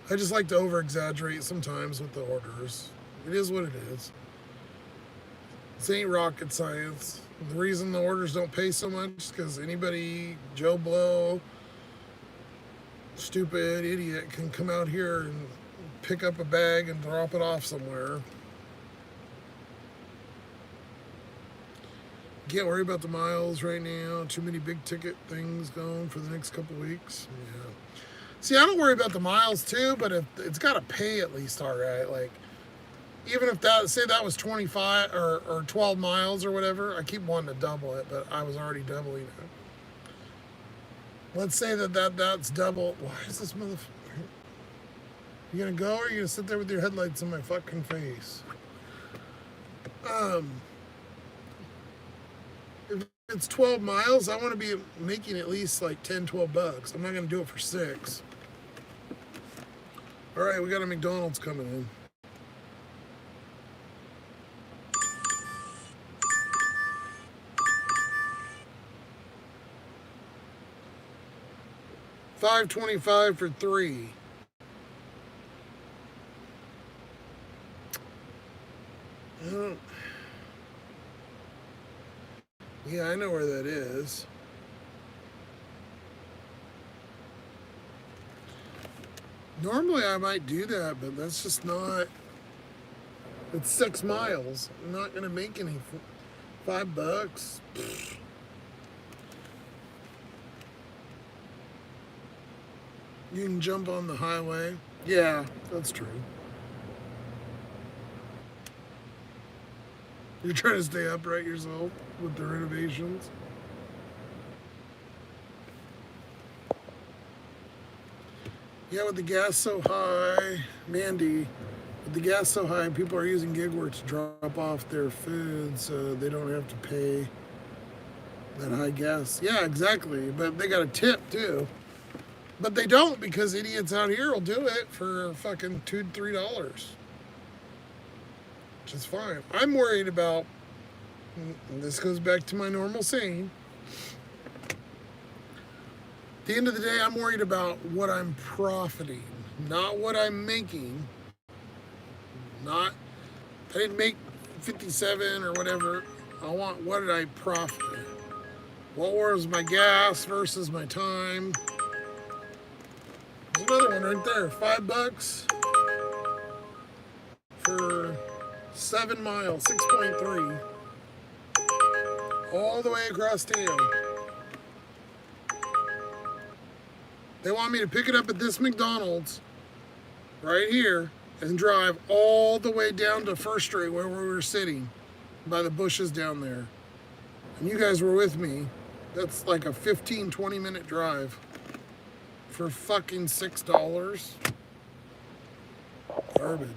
I just like to over-exaggerate sometimes with the orders. It is what it is. This ain't rocket science. The reason the orders don't pay so much is because anybody, Joe Blow, stupid idiot, can come out here and pick up a bag and drop it off somewhere. Can't worry about the miles right now. Too many big ticket things going for the next couple weeks. Yeah. See, I don't worry about the miles too, but it's got to pay at least all right. Like, even if that, say that was 25 or 12 miles or whatever, I keep wanting to double it, but I was already doubling it. Let's say that's double. Why is this motherfucker? You gonna go or are you gonna sit there with your headlights in my fucking face? If it's 12 miles, I want to be making at least like 10, 12 bucks. I'm not gonna do it for 6. All right, we got a McDonald's coming in. $5.25 for 3. Yeah, I know where that is. Normally I might do that, but that's just not. It's 6 miles. I'm not gonna make any. $5. You can jump on the highway. Yeah, that's true. You're trying to stay upright yourself with the renovations. Yeah, with the gas so high, Mandy, with the gas so high, people are using gig work to drop off their food so they don't have to pay that high gas. Yeah, exactly. But they got a tip too. But they don't because idiots out here will do it for fucking $2 to $3. Which is fine. I'm worried about, and this goes back to my normal saying, at the end of the day, I'm worried about what I'm profiting, not what I'm making. I didn't make 57 or whatever. I want, what did I profit? What was my gas versus my time? There's another one right there, $5 for 7 miles, 6.3, all the way across town. They want me to pick it up at this McDonald's right here and drive all the way down to First Street where we were sitting by the bushes down there. And you guys were with me. That's like a 15, 20-minute drive for fucking $6. Garbage.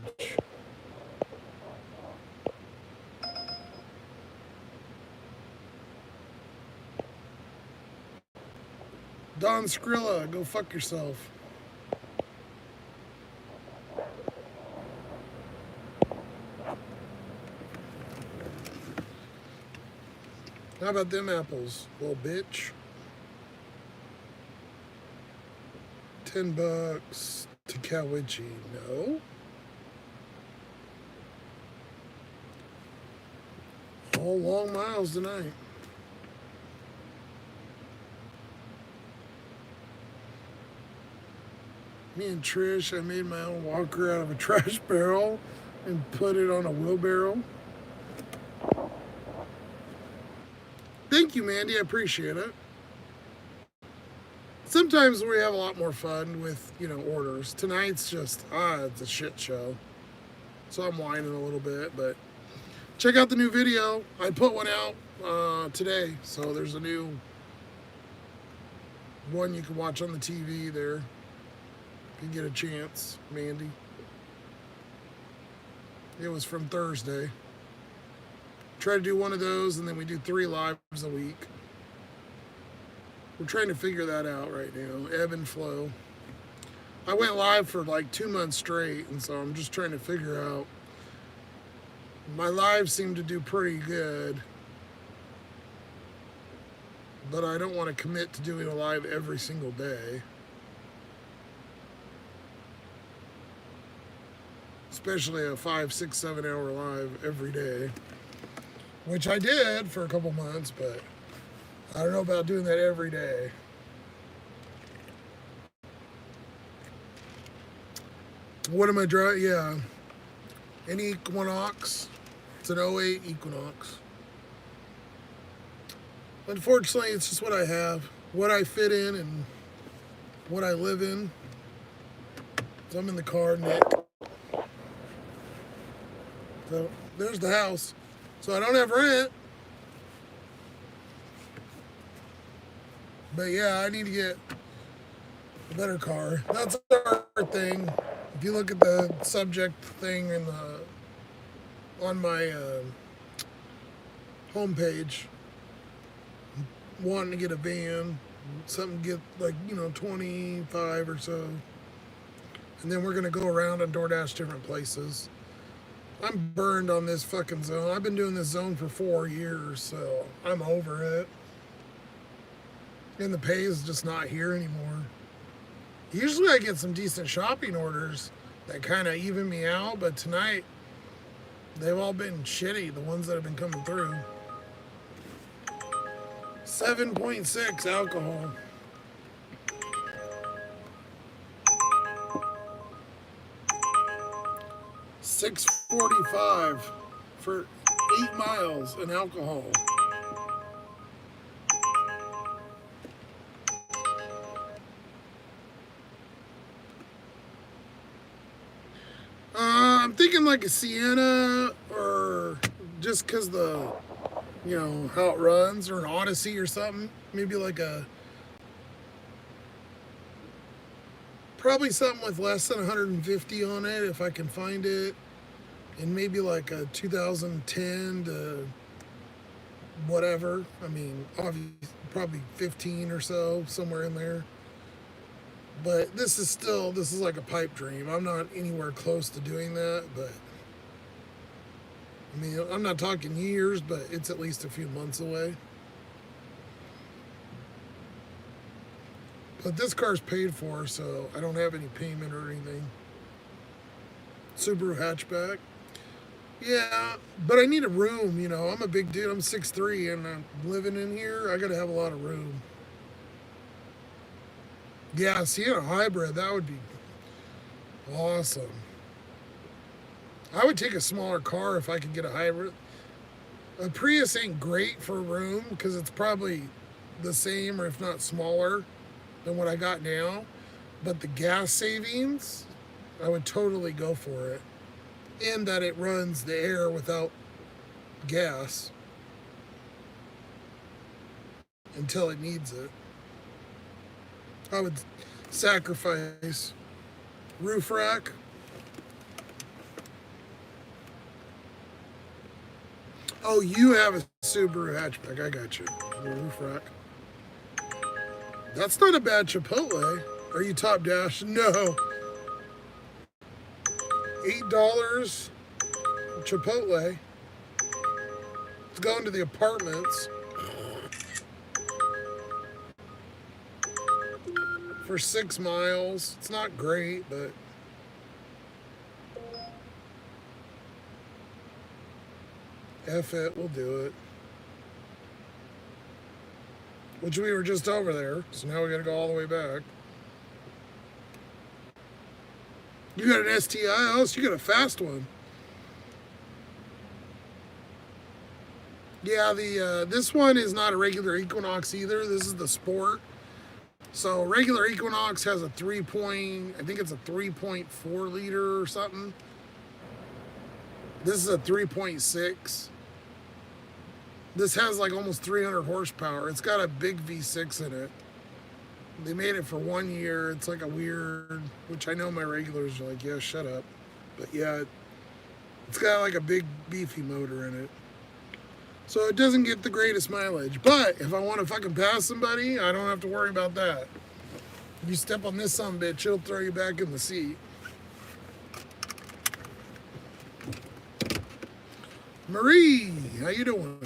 Don Skrilla, go fuck yourself. How about them apples, little bitch? $10 to Cowichi. No. All long miles tonight. Me and Trish, I made my own walker out of a trash barrel and put it on a wheelbarrow. Thank you, Mandy. I appreciate it. Sometimes we have a lot more fun with, orders. Tonight's just, it's a shit show. So I'm whining a little bit, but check out the new video. I put one out today, so there's a new one you can watch on the TV there. If you get a chance, Mandy. It was from Thursday. Try to do one of those, and then we do 3 lives a week. We're trying to figure that out right now. Ebb and flow. I went live for like 2 months straight, and so I'm just trying to figure out My lives seem to do pretty good, but I don't want to commit to doing a live every single day. Especially a 5, 6, 7 hour live every day, which I did for a couple months, but I don't know about doing that every day. What am I driving? Yeah, an Equinox. It's an '08 Equinox. Unfortunately, it's just what I have, what I fit in, and what I live in. So I'm in the car, Nick. So there's the house. So I don't have rent. But yeah, I need to get a better car. That's our thing. If you look at the subject thing in the on my homepage, wanting to get a van, something to get like 25 or so, and then we're gonna go around and DoorDash different places. I'm burned on this fucking zone. I've been doing this zone for 4 years, so I'm over it. And the pay is just not here anymore. Usually I get some decent shopping orders that kind of even me out, but tonight they've all been shitty, the ones that have been coming through. 7.6 alcohol. $6.45 for 8 miles in alcohol. I'm thinking like a Sienna, or just because how it runs, or an Odyssey or something. Maybe like probably something with less than 150 on it if I can find it. And maybe like a 2010 to whatever. I mean, obviously, probably 15 or so, somewhere in there. But this is like a pipe dream. I'm not anywhere close to doing that, but I mean, I'm not talking years, but it's at least a few months away. But this car's paid for, so I don't have any payment or anything. Subaru hatchback. Yeah, but I need a room, I'm a big dude. I'm 6'3", and I'm living in here. I got to have a lot of room. Yeah, seeing a hybrid, that would be awesome. I would take a smaller car if I could get a hybrid. A Prius ain't great for room because it's probably the same or if not smaller than what I got now. But the gas savings, I would totally go for it. And that it runs the air without gas until it needs it. I would sacrifice roof rack. Oh, you have a Subaru hatchback. I got you. The roof rack. That's not a bad Chipotle. Are you top dash? No. $8 Chipotle. It's going to the apartments. For 6 miles. It's not great, but F it, we'll do it. Which we were just over there, so now we gotta go all the way back. You got an STI house? You got a fast one. Yeah, this one is not a regular Equinox either. This is the Sport. So regular Equinox has a I think it's a 3.4 liter or something. This is a 3.6. This has like almost 300 horsepower. It's got a big V6 in it. They made it for 1 year. It's like a weird, which I know my regulars are like, yeah, shut up. But yeah, it's got like a big beefy motor in it. So it doesn't get the greatest mileage. But if I want to fucking pass somebody, I don't have to worry about that. If you step on this sumbitch, it'll throw you back in the seat. Marie, how you doing?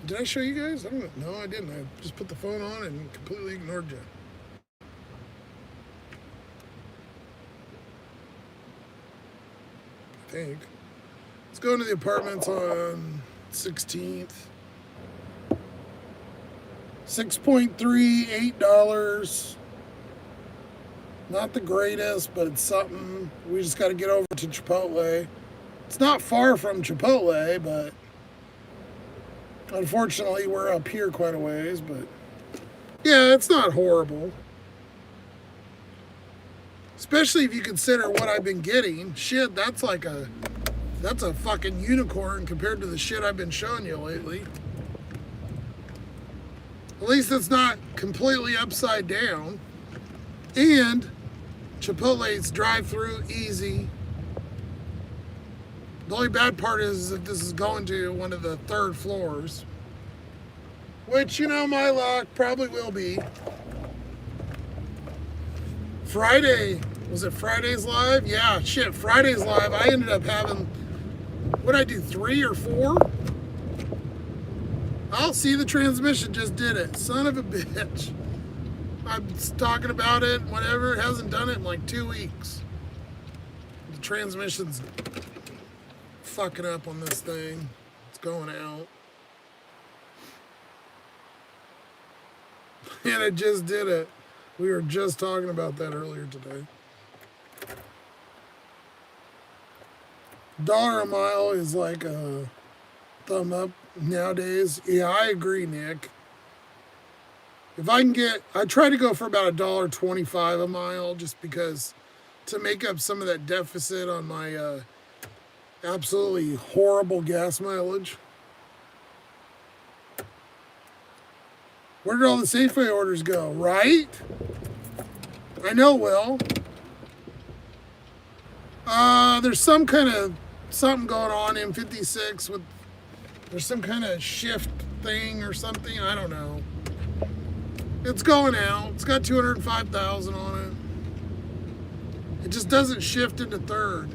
Did I show you guys? I don't know. No, I didn't. I just put the phone on and completely ignored you. I think. Let's go into the apartments on 16th. $6.3, $8. Not the greatest, but it's something. We just got to get over to Chipotle. It's not far from Chipotle, but unfortunately we're up here quite a ways, but yeah, it's not horrible. Especially if you consider what I've been getting. Shit, that's a fucking unicorn compared to the shit I've been showing you lately. At least it's not completely upside down. And Chipotle's drive-through, easy. The only bad part is that this is going to one of the third floors. Which, you know, my luck probably will be. Friday, was it Friday's Live? Yeah, shit, Friday's Live. I ended up having, what did I do, 3 or 4? I'll see the transmission just did it. Son of a bitch. I'm talking about it, whatever. It hasn't done it in like 2 weeks. The transmission's fucking up on this thing. It's going out. And it just did it. We were just talking about that earlier today. $1 a mile is like a thumb up nowadays. Yeah, I agree, Nick. If I can get, I try to go for about $1.25 a mile just because to make up some of that deficit on my absolutely horrible gas mileage. Where did all the Safeway orders go? Right? I know, Will. There's some kind of something going on in 56 with, there's some kind of shift thing or something. I don't know. It's going out. It's got 205,000 on it. It just doesn't shift into third.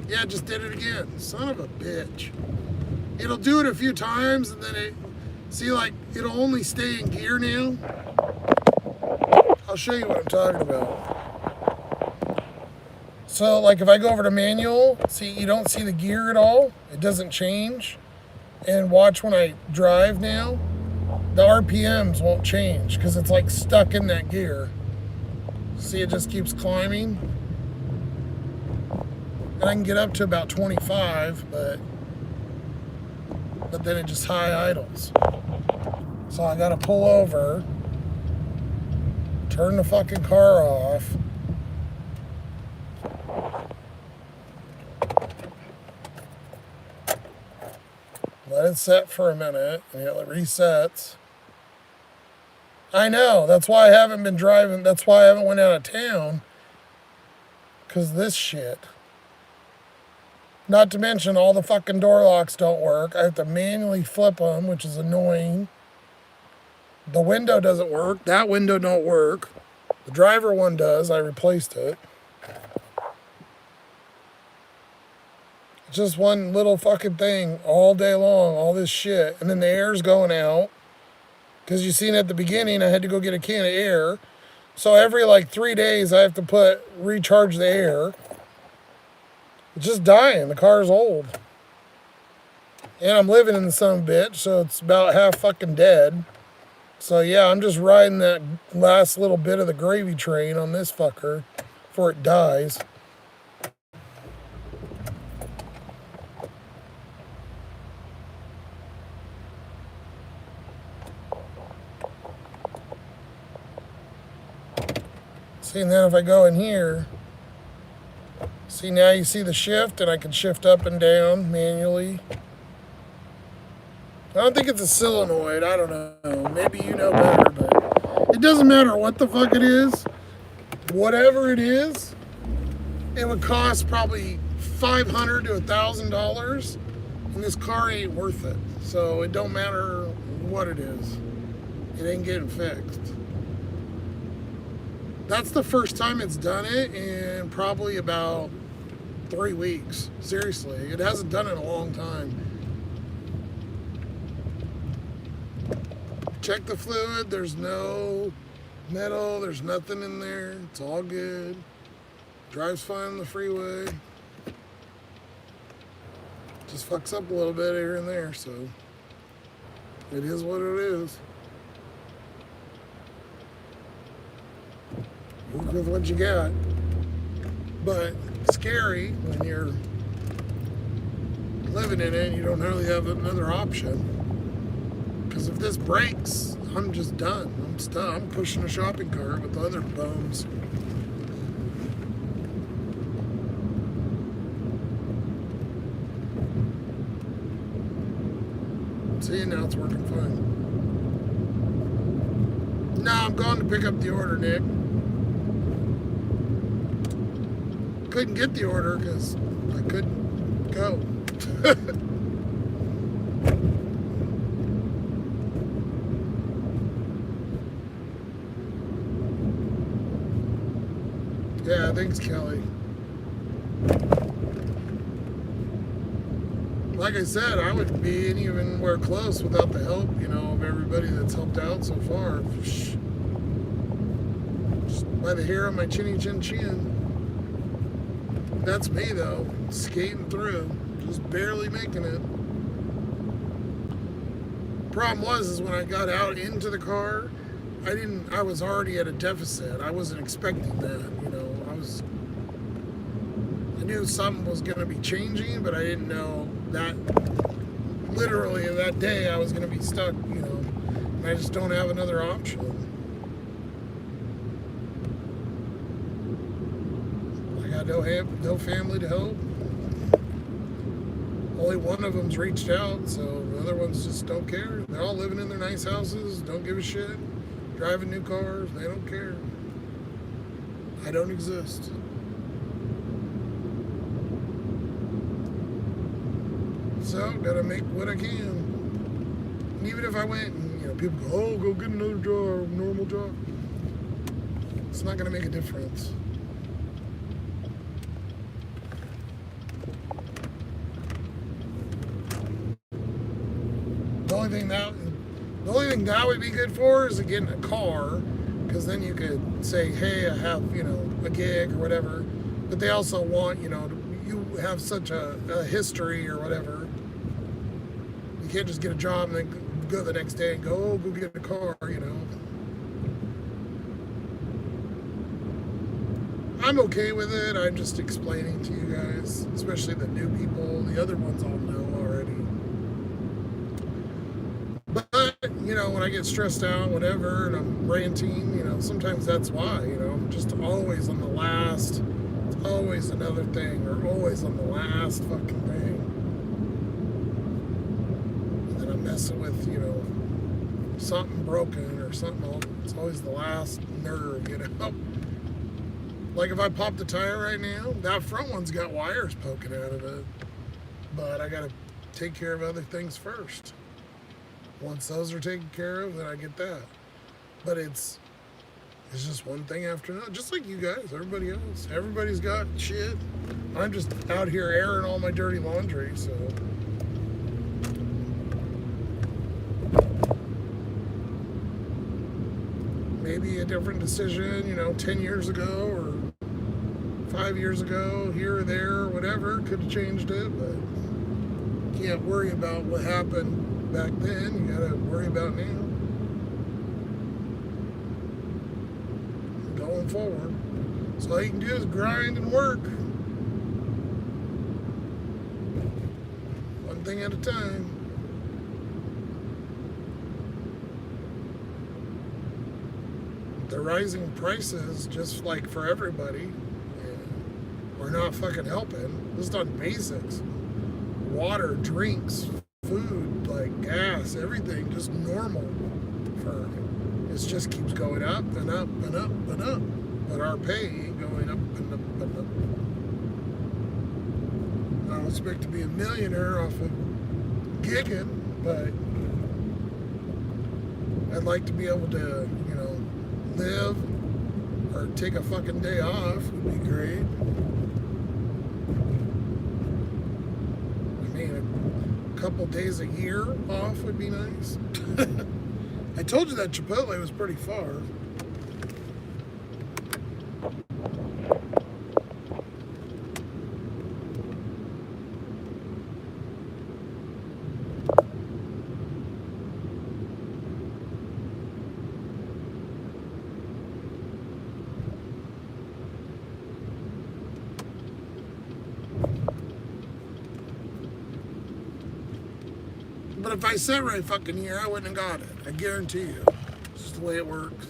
Yeah, it just did it again. Son of a bitch. It'll do it a few times and then it, see, like, it'll only stay in gear now. I'll show you what I'm talking about. So, like, if I go over to manual, see, you don't see the gear at all. It doesn't change. And watch when I drive now, the RPMs won't change because it's, like, stuck in that gear. See, it just keeps climbing. And I can get up to about 25, but then it just high idles. So I gotta pull over, turn the fucking car off. Let it set for a minute, and it resets. I know, that's why I haven't been driving, that's why I haven't went out of town. Because this shit. Not to mention all the fucking door locks don't work. I have to manually flip them, which is annoying. The window doesn't work. That window don't work. The driver one does. I replaced it. It's just one little fucking thing all day long, all this shit. And then the air's going out. Because you seen at the beginning, I had to go get a can of air. So every like 3 days, I have to recharge the air. It's just dying. The car's old. And I'm living in the son of a bitch, so it's about half fucking dead. So yeah, I'm just riding that last little bit of the gravy train on this fucker before it dies. See, and then if I go in here, see, now you see the shift, and I can shift up and down manually. I don't think it's a solenoid. I don't know. Maybe you know better, but it doesn't matter what the fuck it is. Whatever it is, it would cost probably $500 to $1,000, and this car ain't worth it. So it don't matter what it is. It ain't getting fixed. That's the first time it's done it in probably about 3 weeks. Seriously, it hasn't done it in a long time. Check the fluid. There's no metal. There's nothing in there. It's all good. Drives fine on the freeway. Just fucks up a little bit here and there, so it is what it is. Work with what you got. But scary when you're living in it and you don't really have another option. Because if this breaks, I'm just done. I'm stuck. I'm pushing a shopping cart with the other bums. See, now it's working fine. No, I'm going to pick up the order, Nick. Couldn't get the order because I couldn't go. Yeah, thanks, Kelly. Like I said, I wouldn't be anywhere close without the help, of everybody that's helped out so far. Just by the hair on my chinny chin chin. That's me though, skating through, just barely making it. Problem was when I got out into the car, I was already at a deficit. I wasn't expecting that, I knew something was going to be changing, but I didn't know that literally that day I was going to be stuck, and I just don't have another option. I got no family to help. Only one of them's reached out, so the other ones just don't care. They're all living in their nice houses, don't give a shit, driving new cars, they don't care. I don't exist. So, gotta make what I can. And even if I went and, people go, oh, go get another job, normal job. It's not gonna make a difference. The only thing that would be good for is getting a car, because then you could say, hey, I have, a gig or whatever. But they also want, you have such a history or whatever. You can't just get a job and then go the next day and go, oh, go get a car, I'm okay with it. I'm just explaining to you guys, especially the new people. The other ones all know already. But, when I get stressed out, whatever, and I'm ranting, sometimes that's why, I'm just always on the last, it's always another thing, or always on the last fucking thing. And then I'm messing with, something broken or something, it's always the last nerve, Like if I pop the tire right now, that front one's got wires poking out of it. But I gotta take care of other things first. Once those are taken care of, then I get that. But it's just one thing after another. Just like you guys, everybody else. Everybody's got shit. I'm just out here airing all my dirty laundry, so. Maybe a different decision, 10 years ago or 5 years ago, here or there, or whatever, could have changed it, but can't worry about what happened back then. You gotta worry about now. Going forward. So all you can do is grind and work. One thing at a time. The rising prices, just like for everybody, we're not fucking helping. Just on basics. Water, drinks, food, like gas, everything, just normal. It just keeps going up and up and up and up. But our pay ain't going up and up and up. I don't expect to be a millionaire off of gigging, but I'd like to be able to, live or take a fucking day off would be great. couple days a year off would be nice. I told you that Chipotle was pretty far. But if I sat right fucking here, I wouldn't have got it. I guarantee you. It's just the way it works.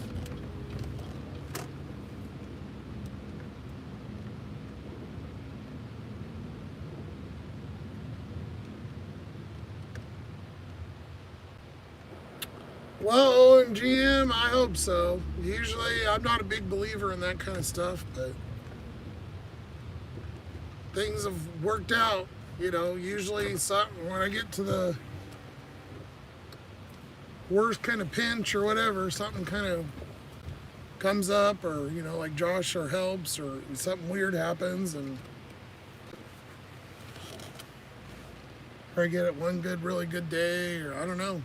Well, OMGM, I hope so. Usually, I'm not a big believer in that kind of stuff, but things have worked out. You know, usually when I get to the worst kind of pinch or whatever, something kind of comes up, or, you know, like Josh or helps, or something weird happens, and or I get it one good, really good day, or I don't know.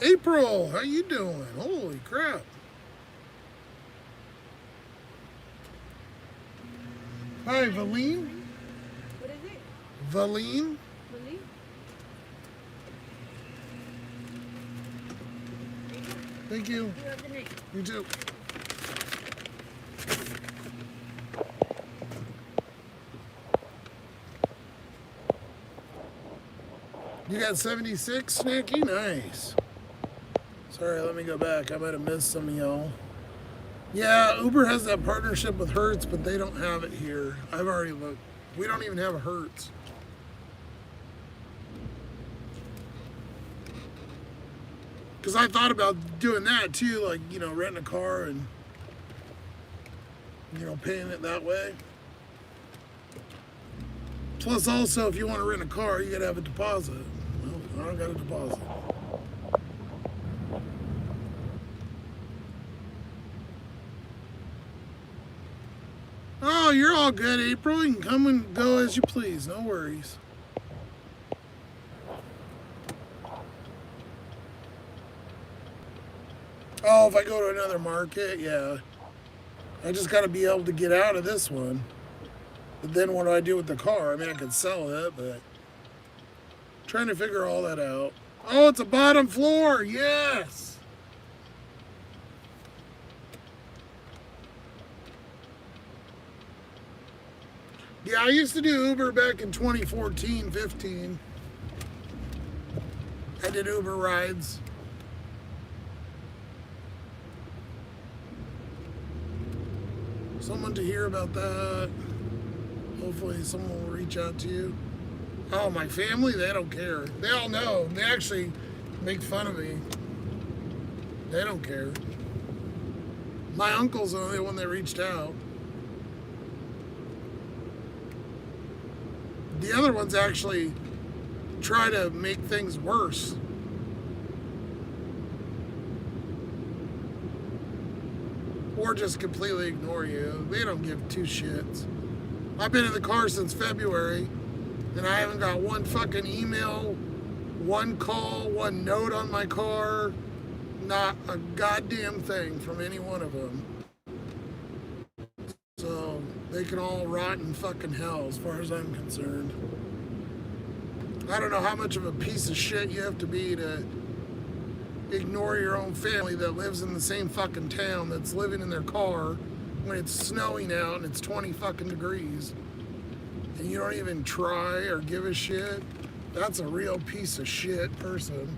April, how you doing? Holy crap. Hi, Valine. What is it? Valine. Believe? Thank you. You have the name. You too. You got 76, Snacky? Nice. Sorry, let me go back. I might have missed some of y'all. Yeah, Uber has that partnership with Hertz, but they don't have it here. I've already looked. We don't even have a Hertz. Because I thought about doing that too, like, you know, renting a car and, you know, paying it that way. Plus, also, if you want to rent a car, you got to have a deposit. Well, I don't got a deposit. Oh, you're all good, April. You can come and go as you please. No worries. Oh, if I go to another market, yeah. I just got to be able to get out of this one. But then what do I do with the car? I mean, I could sell it, but trying to figure all that out. Oh, it's a bottom floor. Yes. Yeah, I used to do Uber back in 2014, 15. I did Uber rides. Someone to hear about that. Hopefully someone will reach out to you. Oh, my family, they don't care. They all know. They actually make fun of me. They don't care. My uncle's the only one that reached out. The other ones actually try to make things worse. Or just completely ignore you. They don't give two shits. I've been in the car since February, and I haven't got one fucking email, one call, one note on my car. Not a goddamn thing from any one of them. So they can all rot in fucking hell as far as I'm concerned. I don't know how much of a piece of shit you have to be to ignore your own family that lives in the same fucking town, that's living in their car when it's snowing out and it's 20 fucking degrees, and you don't even try or give a shit. That's a real piece of shit person.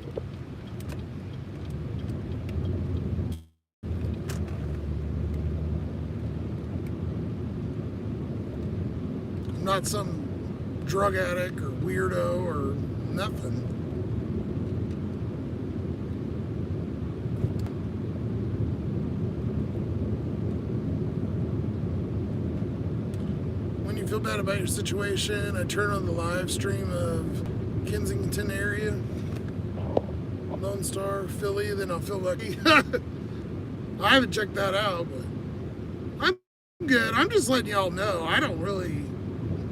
I'm not some drug addict or weirdo or nothing. Feel bad about your situation, I turn on the live stream of Kensington area, Lone Star, Philly, then I'll feel lucky. I haven't checked that out, but I'm good. I'm just letting y'all know. I don't really,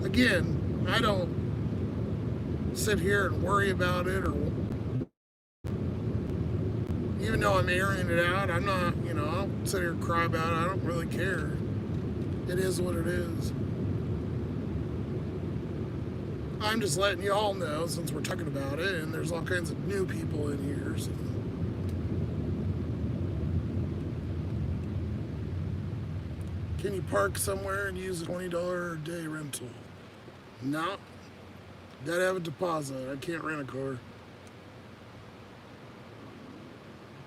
again, I don't sit here and worry about it, or even though I'm airing it out, I'm not, I don't sit here and cry about it. I don't really care. It is what it is. I'm just letting you all know since we're talking about it, and there's all kinds of new people in here. So. Can you park somewhere and use a $20 a day rental? No. Gotta have a deposit. I can't rent a car.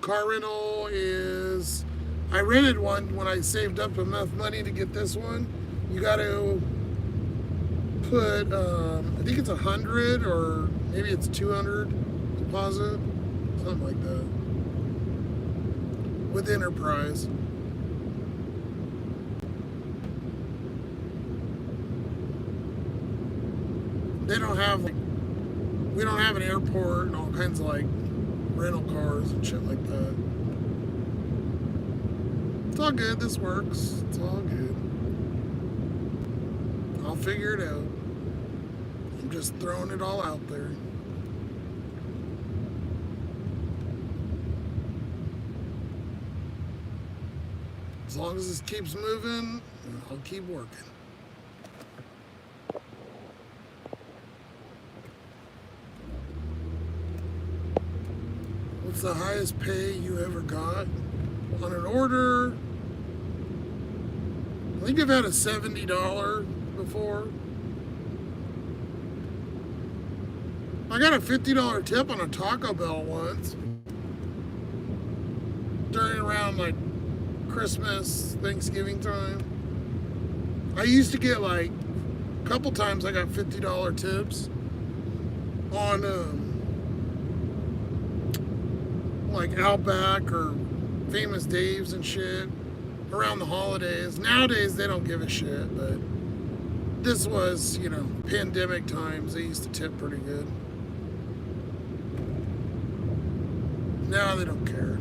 Car rental is... I rented one when I saved up enough money to get this one. You gotta put, I think it's 100 or maybe it's 200 deposit. Something like that. With Enterprise. They don't have, we don't have an airport and all kinds of rental cars and shit like that. It's all good, this works. It's all good. I'll figure it out. I'm just throwing it all out there. As long as this keeps moving, I'll keep working. What's the highest pay you ever got on an order? I think I've had a $70 before. I got a $50 tip on a Taco Bell once. During around Christmas, Thanksgiving time. I used to get a couple times I got $50 tips on Outback or Famous Dave's and shit around the holidays. Nowadays they don't give a shit, but this was, pandemic times. They used to tip pretty good. Now they don't care.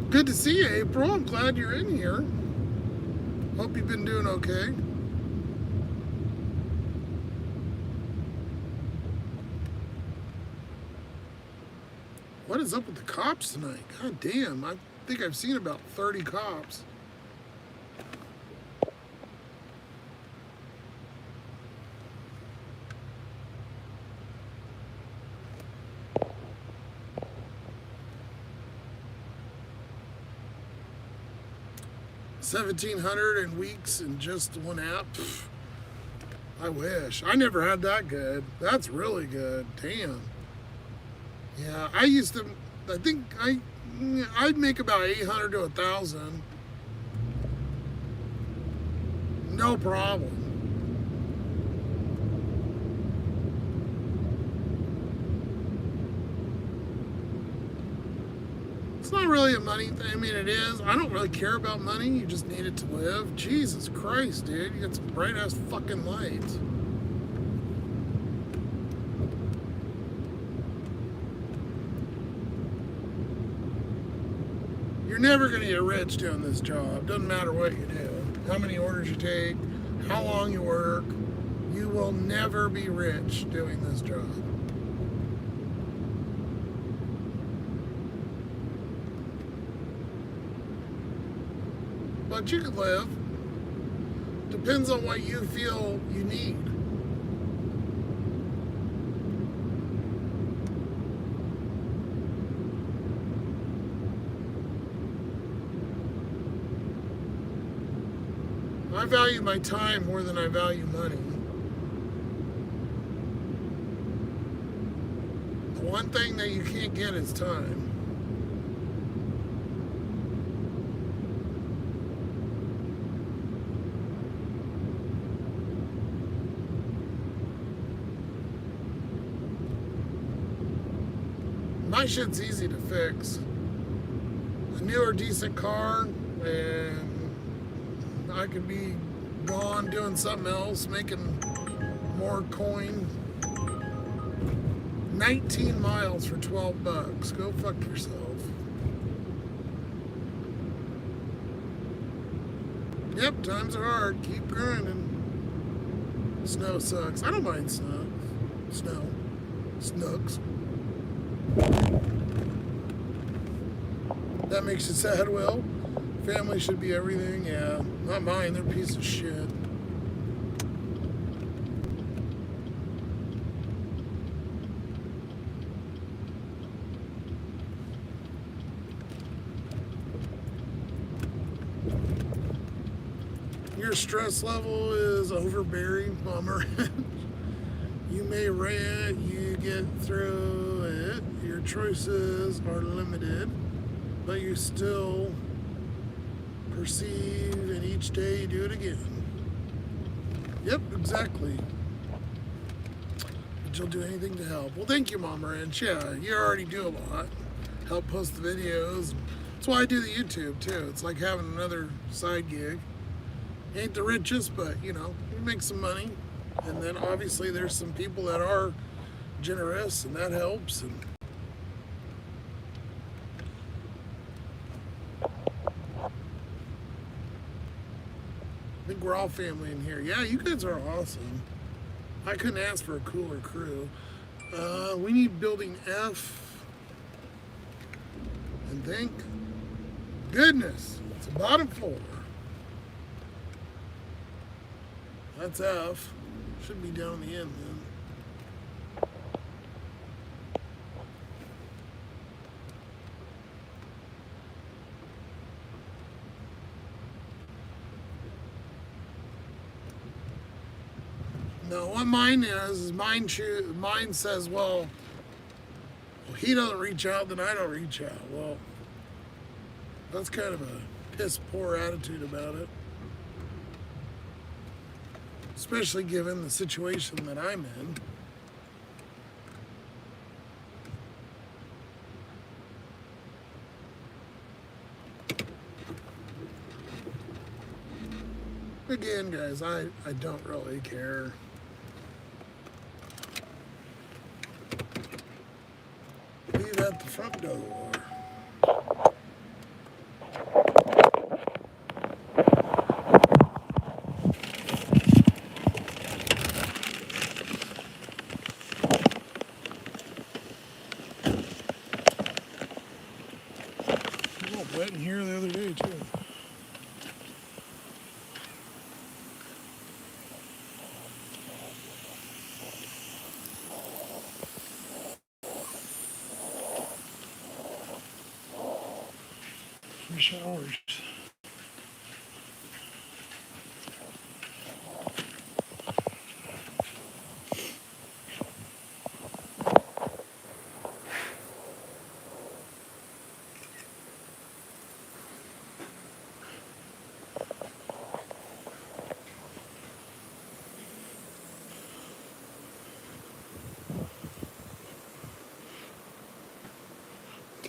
Good to see you, April. I'm glad you're in here. Hope you've been doing okay. What is up with the cops tonight? God damn, I think I've seen about 30 cops. $1,700 in weeks in just one app. Pfft, I wish. I never had that good. That's really good. Damn. Yeah, I think I'd make about 800 to 1,000. No problem. It's not really a money thing. I mean, it is. I don't really care about money. You just need it to live. Jesus Christ, dude. You got some bright ass fucking lights. You're never going to get rich doing this job. Doesn't matter what you do. How many orders you take, how long you work. You will never be rich doing this job. But you could live. Depends on what you feel you need. I value my time more than I value money. The one thing that you can't get is time. My shit's easy to fix. A new or decent car, and I could be gone doing something else, making more coin. 19 miles for 12 bucks. Go fuck yourself. Yep, times are hard. Keep grinding. Snow sucks. I don't mind snow. Snow. Snooks. That makes you sad, Will? Family should be everything. Yeah. Not mine. They're a piece of shit. Your stress level is overbearing, bummer. You may rant, you get through it. Your choices are limited, but you still perceive, and each day you do it again. Yep, exactly. But you'll do anything to help. Well, thank you, Mama Ranch. Yeah, you already do a lot. Help post the videos. That's why I do the YouTube, too. It's like having another side gig. Ain't the richest, but you know, you make some money. And then obviously there's some people that are generous, and that helps. And I think we're all family in here. Yeah, you guys are awesome. I couldn't ask for a cooler crew. We need building F. And thank goodness it's the bottom floor. That's F. Should be down the end then. No, what mine is mine says, well, he doesn't reach out, then I don't reach out. Well, that's kind of a piss poor attitude about it. Especially given the situation that I'm in. Again, guys, I don't really care. Leave at the front door. Wet in here the other day too. Free showers.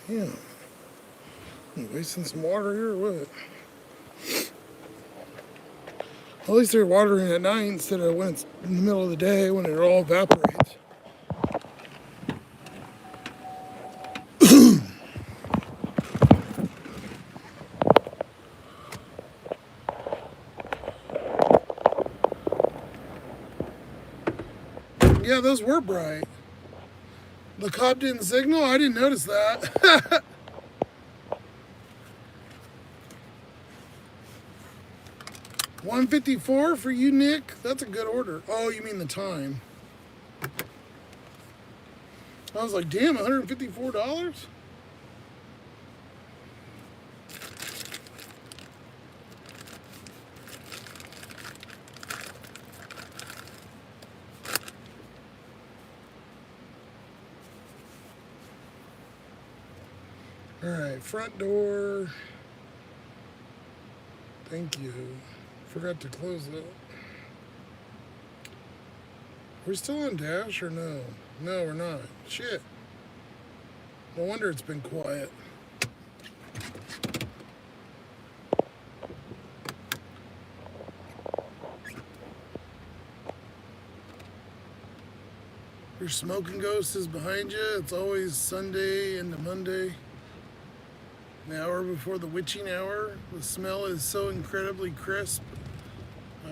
Damn. You wasting some water here or what? At least they're watering at night instead of when it's in the middle of the day when it all evaporates. Yeah, those were bright. The cop didn't signal? I didn't notice that. $154 for you, Nick? That's a good order. Oh, you mean the time. I was like, damn, $154? All right, front door. Thank you. Forgot to close it. We're still on Dash or no? No, we're not. Shit. No wonder it's been quiet. Your smoking ghost is behind you. It's always Sunday into Monday. An hour before the witching hour. The smell is so incredibly crisp.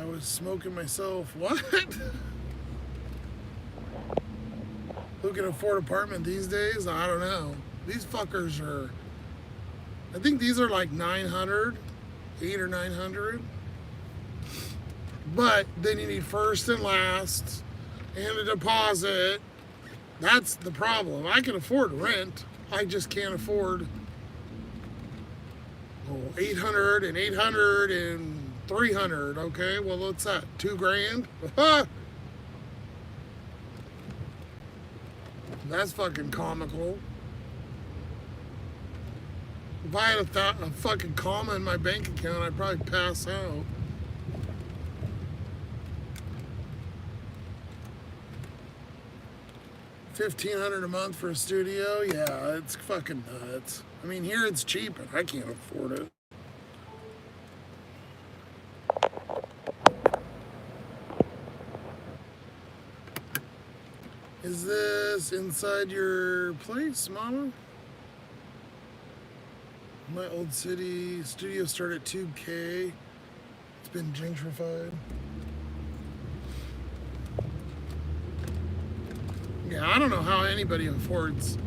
I was smoking myself. What? Who can afford apartment these days? I don't know. These fuckers are, I think these are like 900, 8 or 900. But then you need first and last and a deposit. That's the problem. I can afford rent. I just can't afford 800 and 800 and 300. Okay, well, what's that? $2,000? That's fucking comical. If I had a fucking comma in my bank account, I'd probably pass out. $1,500 a month for a studio? Yeah, it's fucking nuts. I mean, here it's cheap, but I can't afford it. Is this inside your place, Mama? My old city studio started at $2K. It's been gentrified. Yeah, I don't know how anybody affords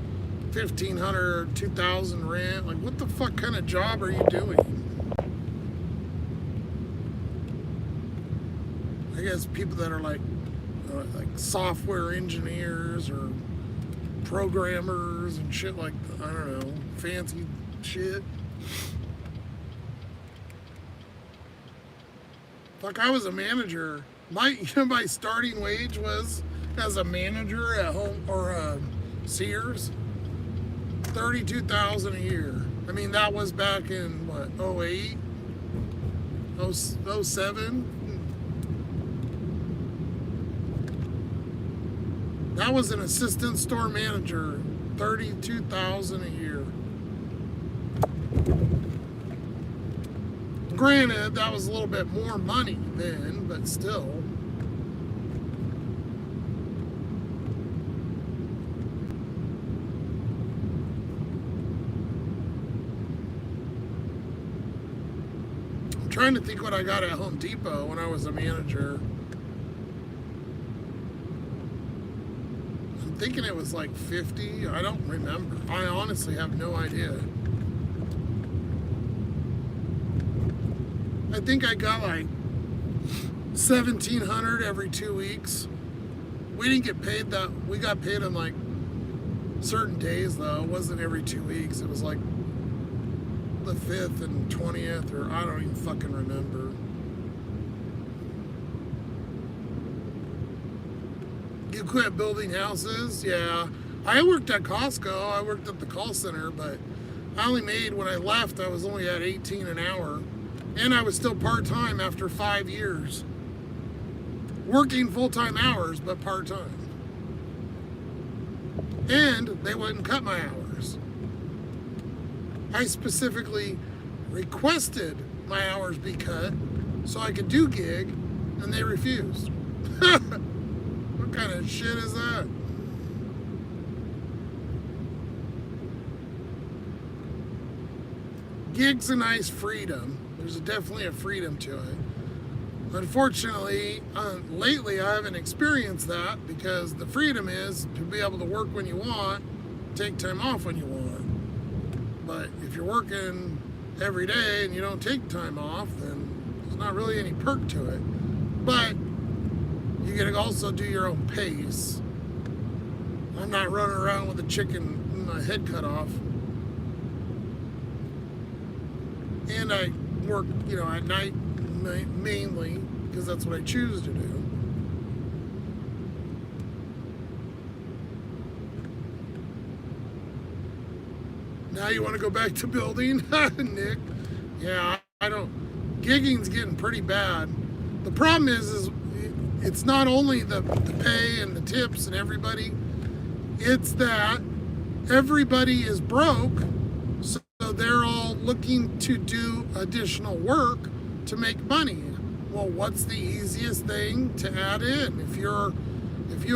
$1,500, $2,000 rent. Like, what the fuck kind of job are you doing? I guess people that are like software engineers or programmers and shit like, I don't know, fancy shit. Fuck, I was a manager. My starting wage was as a manager at home or Sears, $32,000 a year. I mean, that was back in what, 08, 07. That was an assistant store manager, $32,000 a year. Granted, that was a little bit more money then, but still. I'm trying to think what I got at Home Depot when I was a manager. I'm thinking it was like 50. I don't remember. I honestly have no idea. I think I got like $1,700 every 2 weeks. We didn't get paid that. We got paid on like certain days though. It wasn't every 2 weeks. It was like the 5th and 20th, or I don't even fucking remember. You quit building houses? Yeah. I worked at Costco. I worked at the call center, but I only made, when I left, I was only at 18 an hour. And I was still part-time after 5 years. Working full-time hours, but part-time. And they wouldn't cut my hours. I specifically requested my hours be cut so I could do gig, and they refused. What kind of shit is that? Gig's a nice freedom. There's definitely a freedom to it. Unfortunately, lately I haven't experienced that, because the freedom is to be able to work when you want, take time off when you want. But if you're working every day and you don't take time off, then there's not really any perk to it. But you gotta also do your own pace. I'm not running around with a chicken with my head cut off. And I work, at night mainly, because that's what I choose to do. Now you want to go back to building, Nick? Yeah, I don't. Gigging's getting pretty bad. The problem is it's not only the pay and the tips and everybody. It's that everybody is broke, so they're all looking to do additional work to make money. Well, what's the easiest thing to add in? If you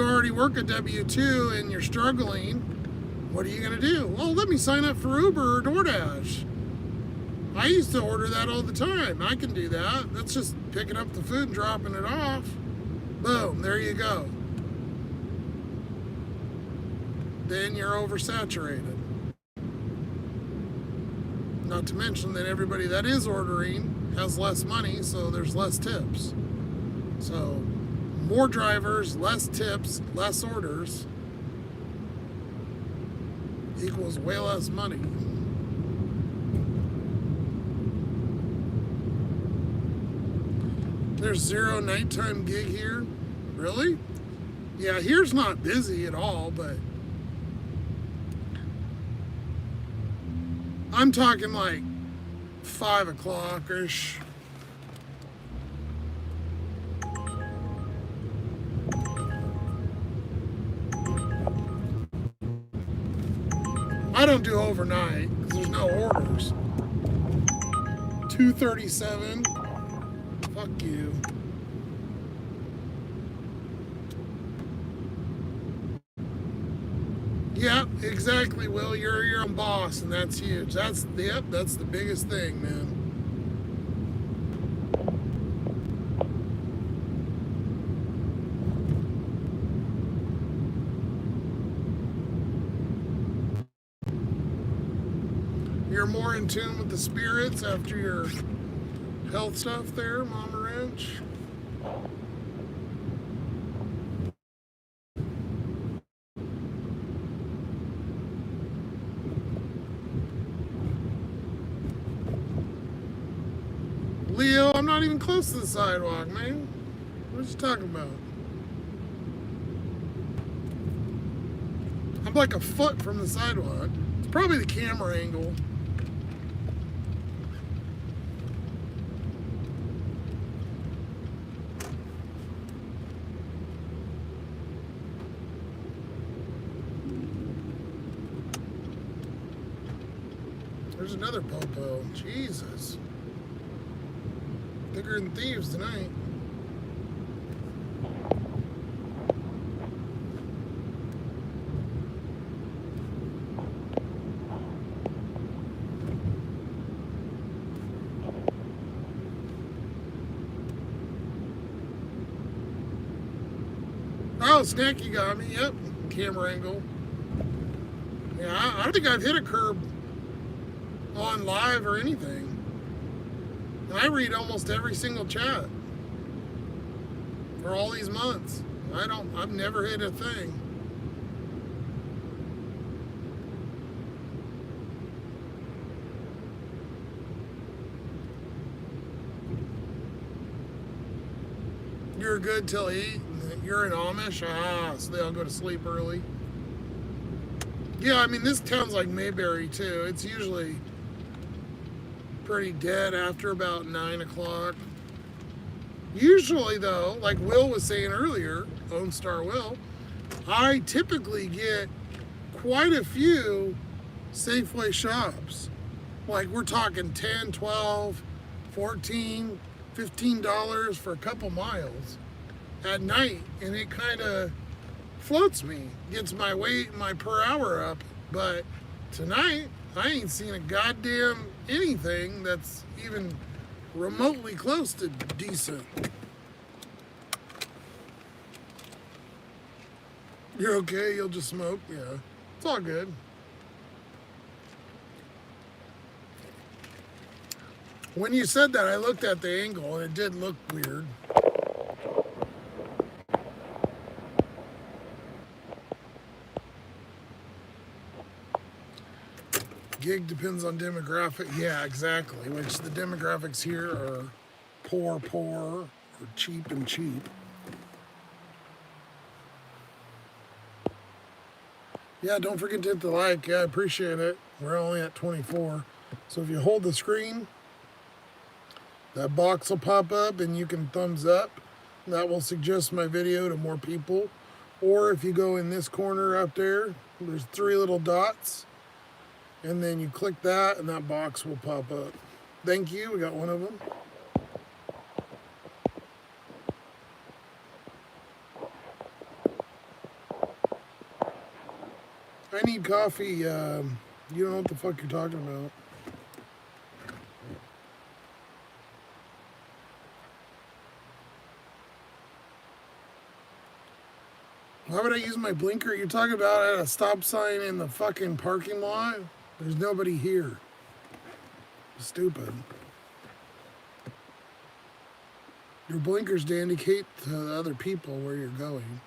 already work a W-2 and you're struggling, what are you going to do? Well, let me sign up for Uber or DoorDash. I used to order that all the time. I can do that. That's just picking up the food and dropping it off. Boom, there you go. Then you're oversaturated. Not to mention that everybody that is ordering has less money, so there's less tips. So more drivers, less tips, less orders equals way less money. There's 0 nighttime gig here. Really? Yeah, here's not busy at all, but I'm talking like 5 o'clock-ish. I don't do overnight because there's no orders. 2:37. Fuck you. Yeah, exactly, Will. You're your own boss, and that's huge. That's the biggest thing, man. You're more in tune with the spirits after your health stuff there, Mama Ranch. Leo, I'm not even close to the sidewalk, man. What are you talking about? I'm like a foot from the sidewalk. It's probably the camera angle. There's another popo. Jesus. Thicker than thieves tonight. Oh, Snacky got me. Yep. Camera angle. Yeah, I don't think I've hit a curb on live or anything. And I read almost every single chat for all these months. I've never hit a thing. You're good till 8. You're in Amish? Ah, so they all go to sleep early. Yeah, I mean, this town's like Mayberry, too. It's usually pretty dead after about 9 o'clock. Usually, though, like Will was saying earlier, Lone Star Will, I typically get quite a few Safeway shops. Like, we're talking 10, 12, 14, $15 for a couple miles at night, and it kind of floats me, gets my weight, my per hour up. But tonight, I ain't seen a goddamn anything that's even remotely close to decent. You're okay? You'll just smoke? Yeah. It's all good. When you said that, I looked at the angle, and it did look weird. Gig depends on demographic. Yeah, exactly. Which the demographics here are poor, or cheap and cheap. Yeah, don't forget to hit the like. Yeah, I appreciate it. We're only at 24. So if you hold the screen, that box will pop up and you can thumbs up. That will suggest my video to more people. Or if you go in this corner up there, there's 3 little dots. And then you click that and that box will pop up. Thank you, we got one of them. I need coffee. You don't know what the fuck you're talking about. Why would I use my blinker? You're talking about at a stop sign in the fucking parking lot? There's nobody here. Stupid. Your blinkers to indicate to other people where you're going.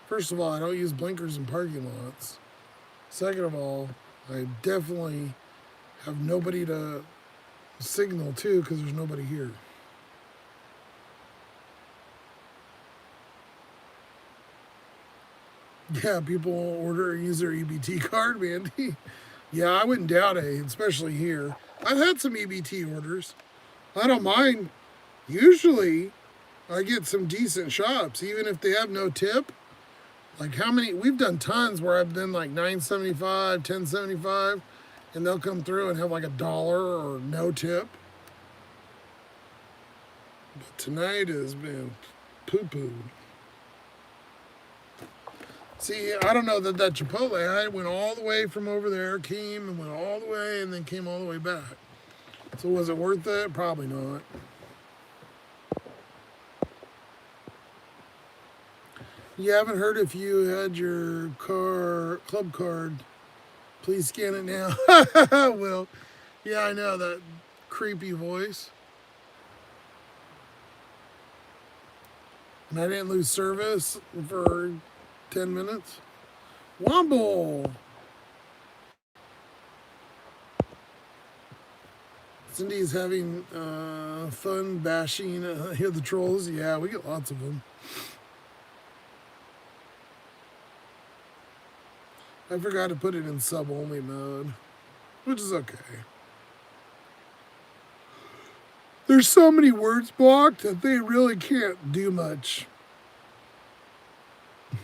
First of all, I don't use blinkers in parking lots. Second of all, I definitely have nobody to signal to because there's nobody here. Yeah, people order and use their EBT card, Mandy. Yeah, I wouldn't doubt it, especially here. I've had some EBT orders. I don't mind. Usually, I get some decent shops, even if they have no tip. Like how many? We've done tons where I've done like $9.75, $10.75, and they'll come through and have like $1 or no tip. But tonight has been poo-poo. See, I don't know that Chipotle, I went all the way from over there, came and went all the way, and then came all the way back. So was it worth it? Probably not. You haven't heard if you had your club card. Please scan it now. Well, yeah, I know that creepy voice. And I didn't lose service for 10 minutes. Womble! Cindy's having fun bashing here the trolls. Yeah, we get lots of them. I forgot to put it in sub-only mode, which is okay. There's so many words blocked that they really can't do much.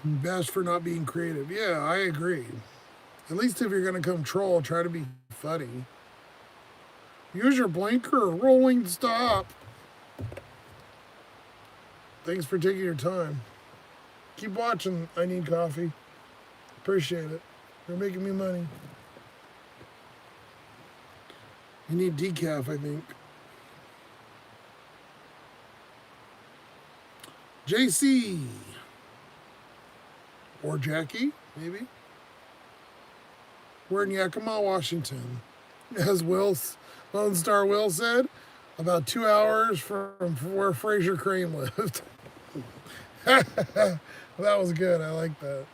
Bash for not being creative. Yeah, I agree. At least if you're going to come troll, try to be funny. Use your blinker, rolling stop. Thanks for taking your time. Keep watching. I need coffee. Appreciate it. You're making me money. You need decaf, I think. JC. Or Jackie, maybe. We're in Yakima, Washington. As Lone Star Will said, about 2 hours from where Fraser Crane lived. That was good. I like that.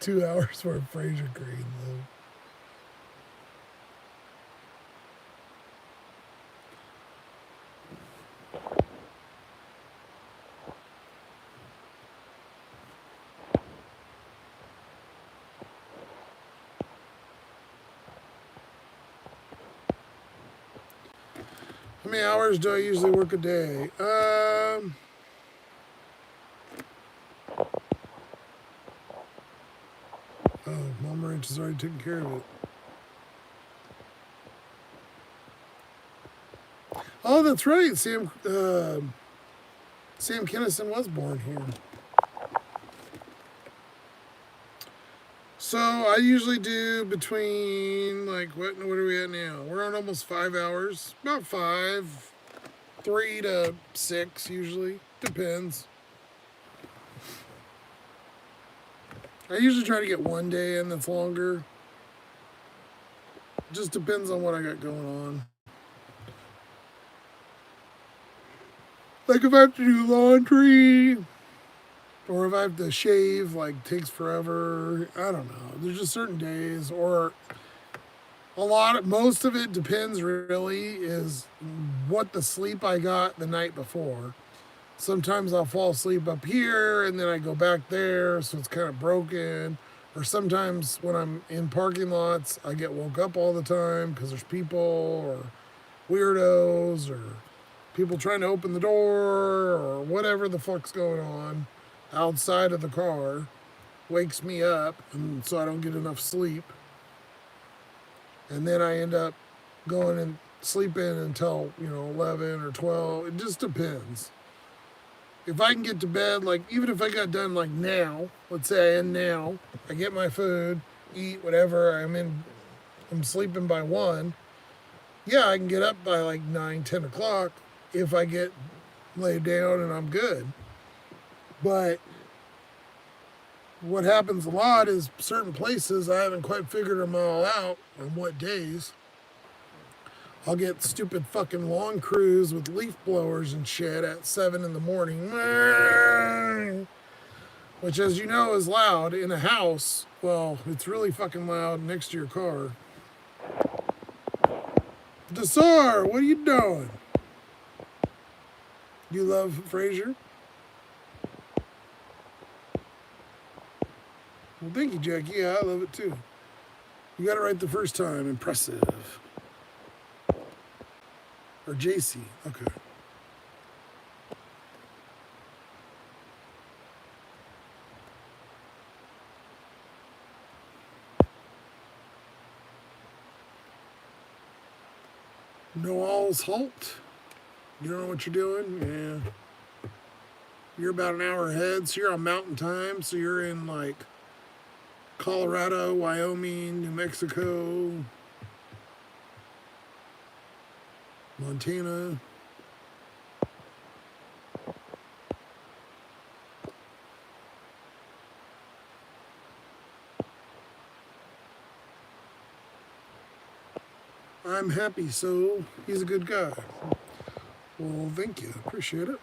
Two hours where Fraser Crane lived. How many hours do I usually work a day? Mama Ranch has already taken care of it. Oh, that's right. Sam Kennison was born here. So I usually do between, like, what are we at now? We're on almost 5 hours. About 5. 3 to 6 usually. Depends. I usually try to get one day in that's longer. Just depends on what I got going on. Like if I have to do laundry, or if I have to shave, like takes forever. I don't know. There's just certain days, or most of it depends really is what the sleep I got the night before. Sometimes I'll fall asleep up here and then I go back there, so it's kind of broken. Or sometimes when I'm in parking lots, I get woke up all the time because there's people or weirdos or people trying to open the door or whatever the fuck's going on outside of the car wakes me up, and so I don't get enough sleep. And then I end up going and sleeping until, 11 or 12. It just depends. If I can get to bed, like, even if I got done, like, now, let's say I end now, I get my food, eat, whatever, I'm sleeping by 1, yeah, I can get up by, like, 9, 10 o'clock, if I get laid down and I'm good. But what happens a lot is certain places I haven't quite figured them all out on what days. I'll get stupid fucking lawn crews with leaf blowers and shit at 7 in the morning. Which, as you know, is loud in a house. Well, it's really fucking loud next to your car. Desar, what are you doing? You love Frasier? Well, thank you, Jackie. Yeah, I love it too. You got it right the first time. Impressive. Or JC. Okay. No all's halt. You don't know what you're doing? Yeah. You're about an hour ahead, so you're on mountain time, so you're in like Colorado, Wyoming, New Mexico, Montana. I'm happy, so he's a good guy. Well, thank you. Appreciate it.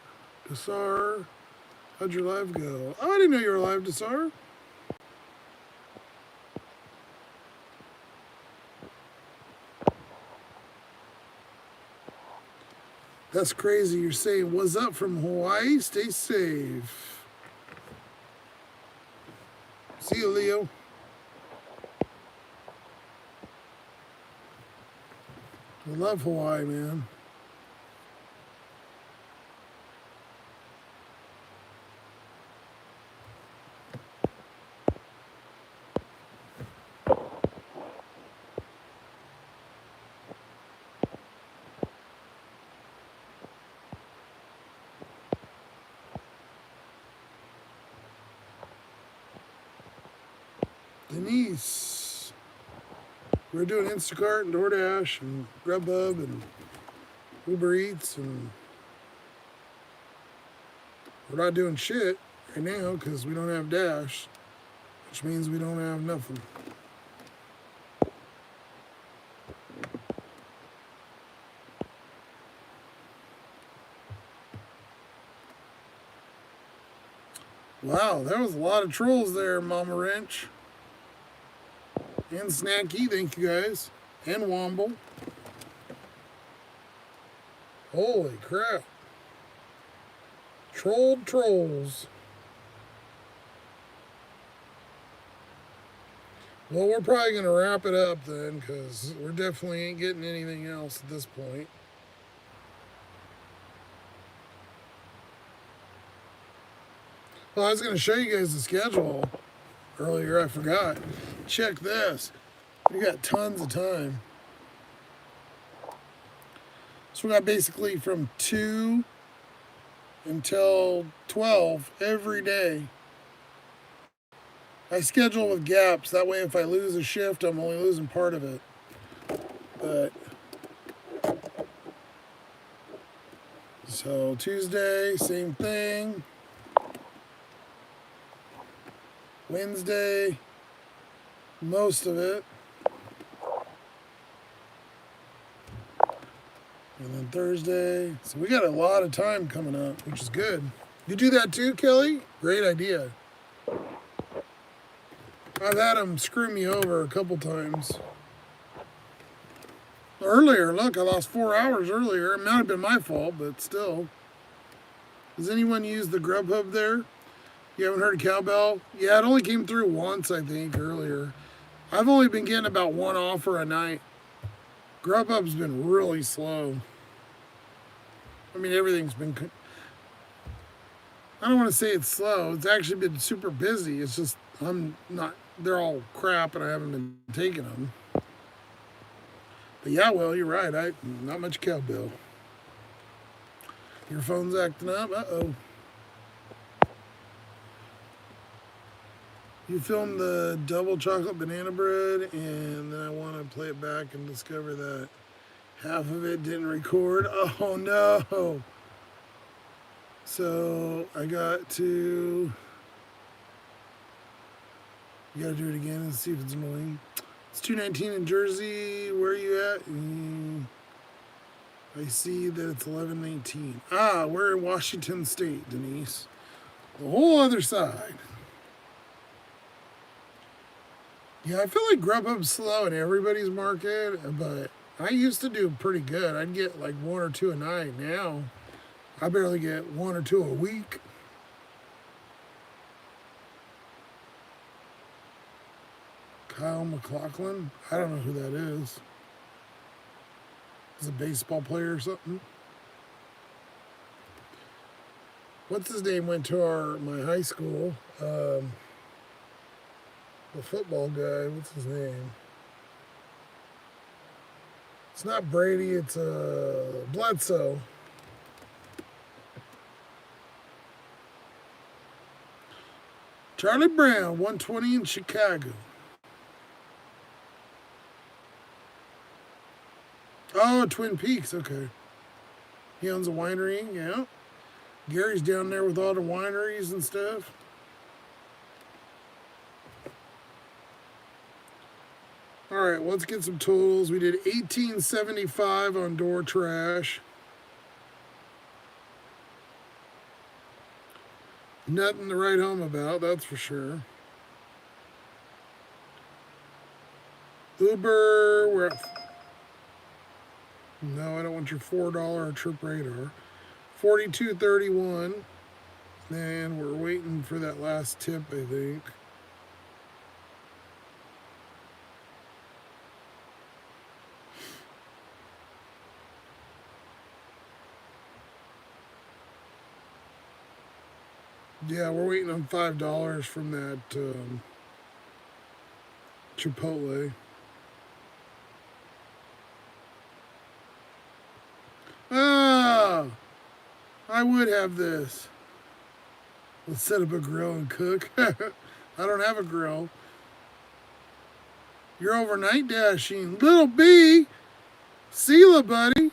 Desar, how'd your live go? Oh, I didn't know you were live, Desar. That's crazy. You're saying, what's up from Hawaii? Stay safe. See you, Leo. I love Hawaii, man. Denise. We're doing Instacart and DoorDash and Grubhub and Uber Eats, and we're not doing shit right now because we don't have Dash, which means we don't have nothing. Wow, there was a lot of trolls there, Mama Wrench. And Snacky, thank you guys. And Womble. Holy crap. Trolled trolls. Well, we're probably going to wrap it up then, because we're definitely ain't getting anything else at this point. Well, I was going to show you guys the schedule earlier. I forgot. Check this. We got tons of time. So we got basically from 2 until 12 every day. I schedule with gaps. That way if I lose a shift, I'm only losing part of it. But so Tuesday, same thing. Wednesday, most of it. And then Thursday. So we got a lot of time coming up, which is good. You do that too, Kelly? Great idea. I've had them screw me over a couple times. Earlier, look, I lost 4 hours earlier. It might have been my fault, but still. Does anyone use the Grubhub there? You haven't heard of Cowbell? Yeah, it only came through once, I think, earlier. I've only been getting about one offer a night. Grubhub's been really slow. I mean, everything's been... I don't want to say it's slow. It's actually been super busy. It's just, I'm not... They're all crap, and I haven't been taking them. But yeah, well, you're right. Not much Cowbell. Your phone's acting up? Uh-oh. You filmed the double chocolate banana bread, and then I want to play it back and discover that Half of it didn't record. Oh no. So I got to. You gotta do it again and see if it's annoying. It's 219 in Jersey. Where are you at? I see that it's 1119. Ah, we're in Washington State, Denise. The whole other side. Yeah, I feel like Grubhub's slow in everybody's market, but I used to do pretty good. I'd get like one or two a night. Now, I barely get one or two a week. Kyle McLaughlin? I don't know who that is. Is a baseball player or something? What's his name went to my high school. The football guy. What's his name? It's not Brady. It's Bledsoe. Charlie Brown, 120 in Chicago. Oh, Twin Peaks. Okay. He owns a winery. Yeah. Gary's down there with all the wineries and stuff. All right, let's get some totals. We did $18.75 on door trash. Nothing to write home about, that's for sure. Uber, we're at. No, I don't want your $4 trip radar. $42.31. And we're waiting for that last tip, I think. Yeah, we're waiting on $5 from that Chipotle. Ah, I would have this. Let's set up a grill and cook. I don't have a grill. You're overnight dashing. Little B, Sela, buddy.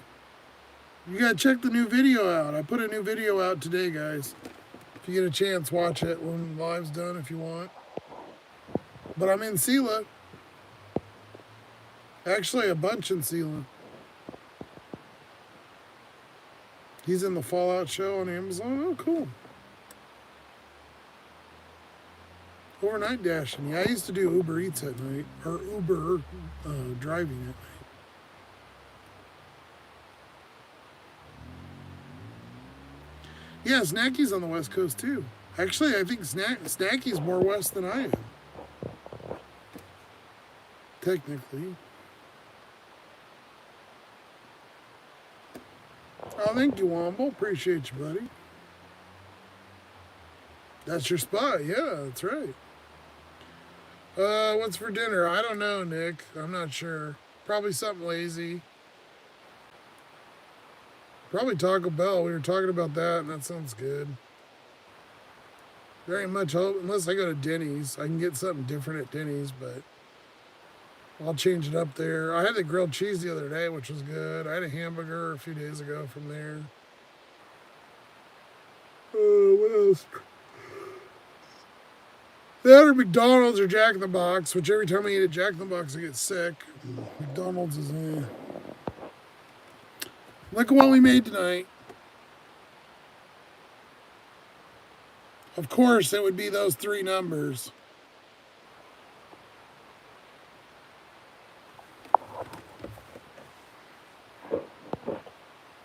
You gotta check the new video out. I put a new video out today, guys. If you get a chance, watch it when live's done if you want. But I'm in Sela. Actually, a bunch in Sela. He's in the Fallout show on Amazon. Oh, cool. Overnight dashing. Yeah, I used to do Uber Eats at night. Or Uber driving at night. Yeah, Snacky's on the West Coast too. Actually, I think Snacky's more west than I am. Technically. Oh, thank you, Womble. Appreciate you, buddy. That's your spot. Yeah, that's right. What's for dinner? I don't know, Nick. I'm not sure. Probably something lazy. Probably Taco Bell. We were talking about that, and that sounds good. Very much hope, unless I go to Denny's. I can get something different at Denny's, but I'll change it up there. I had the grilled cheese the other day, which was good. I had a hamburger a few days ago from there. What else? That or McDonald's or Jack in the Box, which every time I eat at Jack in the Box, I get sick. McDonald's is Look at what we made tonight. Of course, it would be those three numbers.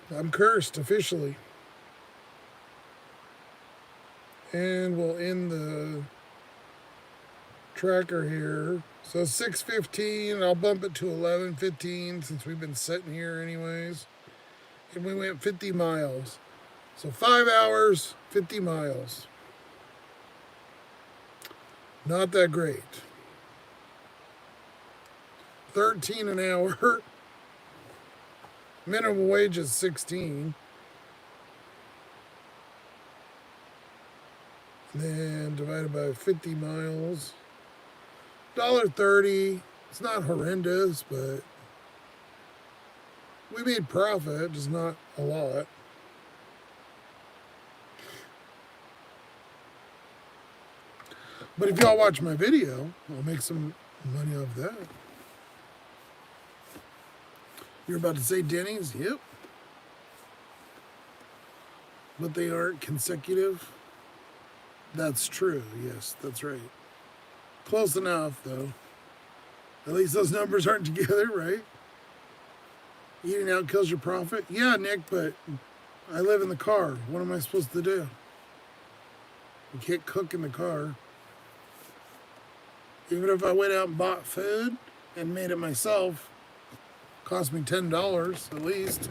I'm cursed officially. And we'll end the tracker here. So 6:15, I'll bump it to 11:15 since we've been sitting here anyways. And we went 50 miles. So 5 hours, 50 miles. Not that great. 13 an hour. Minimum wage is 16. Then divided by 50 miles. $1.30. It's not horrendous, but We made profit, just not a lot. But if y'all watch my video, I'll make some money off that. You're about to say Denny's? Yep. But they aren't consecutive. That's true. Yes, that's right. Close enough, though. At least those numbers aren't together, right? Eating out kills your profit? Yeah, Nick, but I live in the car. What am I supposed to do? You can't cook in the car. Even if I went out and bought food and made it myself, cost me $10 at least.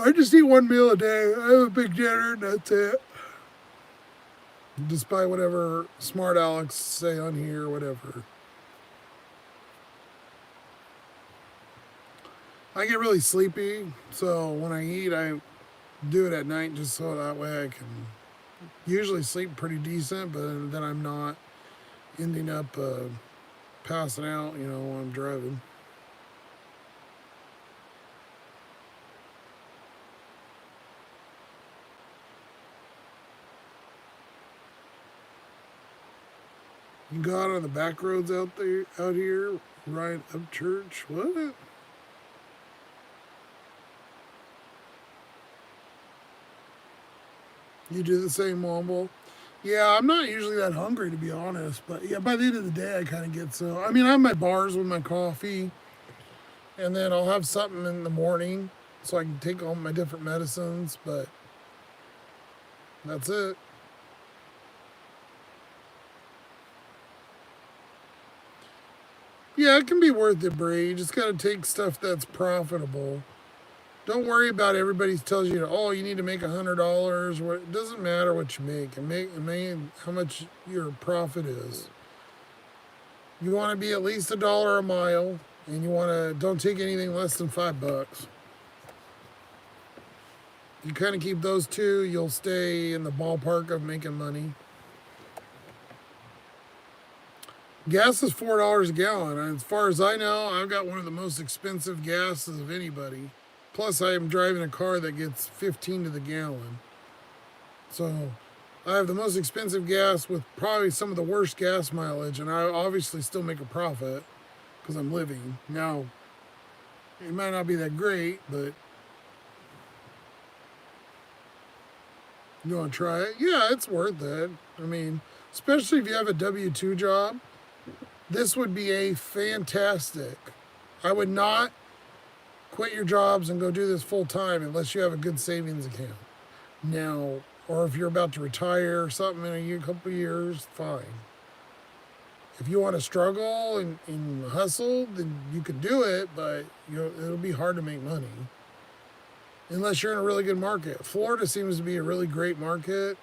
I just eat one meal a day. I have a big dinner and that's it. Despite whatever smart Alex say on here or whatever. I get really sleepy, so when I eat, I do it at night just so that way I can usually sleep pretty decent, but then I'm not ending up passing out, while I'm driving. You go out on the back roads out here, right up church. What? You do the same, Womble? Yeah, I'm not usually that hungry to be honest, but yeah, by the end of the day, I kind of get so. I mean, I have my bars with my coffee, and then I'll have something in the morning so I can take all my different medicines, but that's it. Yeah, it can be worth it, Bree. You just got to take stuff that's profitable. Don't worry about everybody tells you, oh, you need to make $100. It doesn't matter what you make. It may how much your profit is. You want to be at least $1 a mile, and you want to don't take anything less than $5. You kind of keep those two, you'll stay in the ballpark of making money. Gas is $4 a gallon. And as far as I know, I've got one of the most expensive gases of anybody. Plus, I am driving a car that gets 15 to the gallon. So, I have the most expensive gas with probably some of the worst gas mileage, and I obviously still make a profit because I'm living. Now, it might not be that great, but you want to try it? Yeah, it's worth it. I mean, especially if you have a W-2 job. This would be a fantastic. I would not quit your jobs and go do this full time unless you have a good savings account. Now, or if you're about to retire or something in a couple of years, fine. If you want to struggle and hustle, then you can do it, but it'll be hard to make money. Unless you're in a really good market. Florida seems to be a really great market.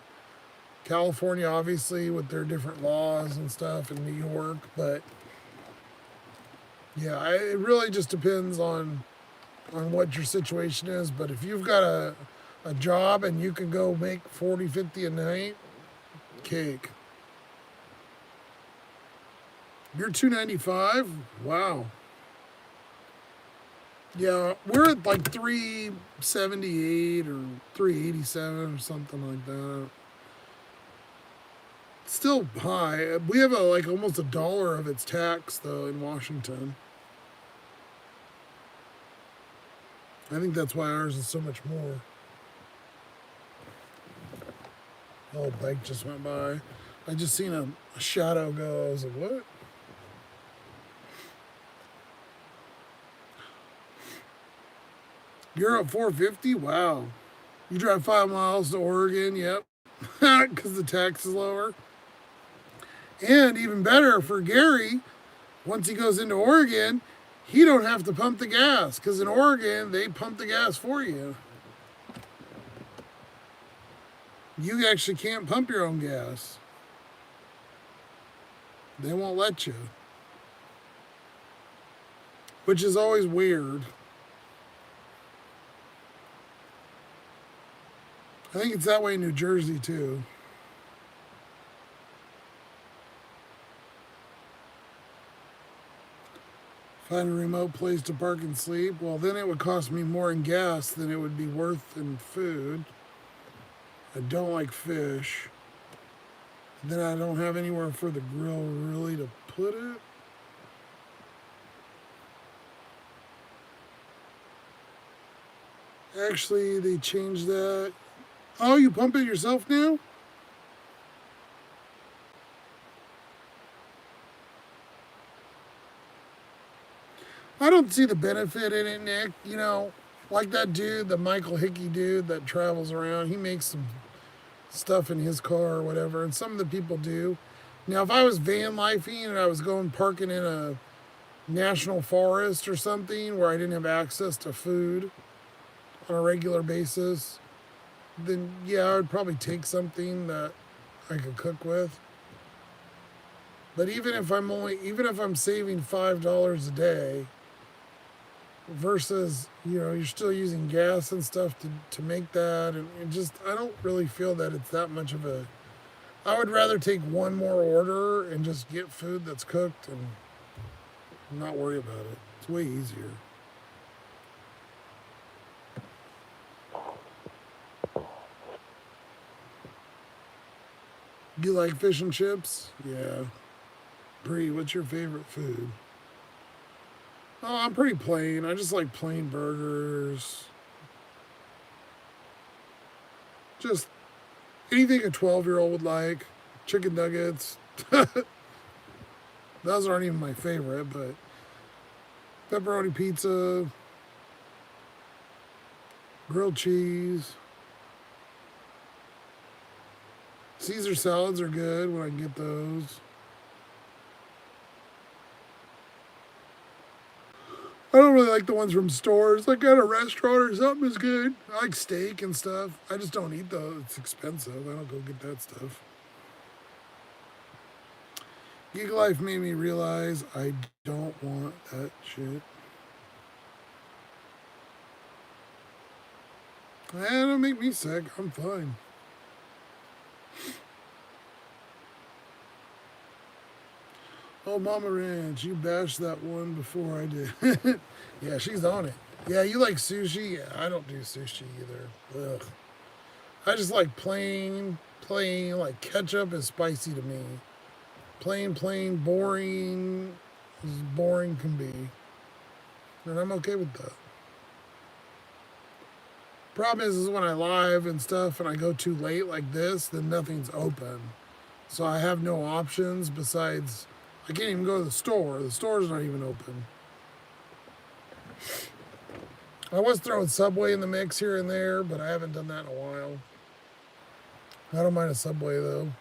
California, obviously, with their different laws and stuff, and New York, but yeah, it really just depends on what your situation is. But if you've got a job and you can go make 40, 50 a night, cake. You're $295? Wow. Yeah, we're at like 378 or 387 or something like that. Still high. We have like almost $1 of its tax though in Washington. I think that's why ours is so much more. Oh, bike just went by. I just seen a shadow go. I was like, what? You're at 450? Wow. You drive 5 miles to Oregon? Yep. Because the tax is lower. And even better for Gary, once he goes into Oregon, he don't have to pump the gas. Because in Oregon, they pump the gas for you. You actually can't pump your own gas. They won't let you, which is always weird. I think it's that way in New Jersey too. Find a remote place to park and sleep. Well, then it would cost me more in gas than it would be worth in food. I don't like fish. Then I don't have anywhere for the grill really to put it. Actually, they changed that. Oh, you pump it yourself now? I don't see the benefit in it, Nick. You know, like that dude, the Michael Hickey dude that travels around, he makes some stuff in his car or whatever, and some of the people do. Now, if I was van lifing and I was going parking in a national forest or something where I didn't have access to food on a regular basis, then yeah, I would probably take something that I could cook with. But even if I'm saving $5 a day versus, you know, you're still using gas and stuff to make that, and it just, I don't really feel that it's that much of a, I would rather take one more order and just get food that's cooked and not worry about it. It's way easier. You like fish and chips? Yeah. Bree, what's your favorite food? Oh, I'm pretty plain. I just like plain burgers. Just anything a 12-year-old would like. Chicken nuggets. Those aren't even my favorite, but pepperoni pizza, grilled cheese. Caesar salads are good when I can get those. I don't really like the ones from stores. Like at a restaurant or something is good. I like steak and stuff. I just don't eat those. It's expensive. I don't go get that stuff. Gig Life made me realize I don't want that shit. Don't make me sick. I'm fine. Oh, Mama Ranch, you bashed that one before I did. Yeah, she's on it. Yeah, you like sushi? Yeah, I don't do sushi either. Ugh. I just like plain, like ketchup is spicy to me. Plain, boring, as boring can be. And I'm okay with that. Problem is when I live and stuff and I go too late like this, then nothing's open. So I have no options besides, I can't even go to the store. The store's not even open. I was throwing Subway in the mix here and there, but I haven't done that in a while. I don't mind a Subway though.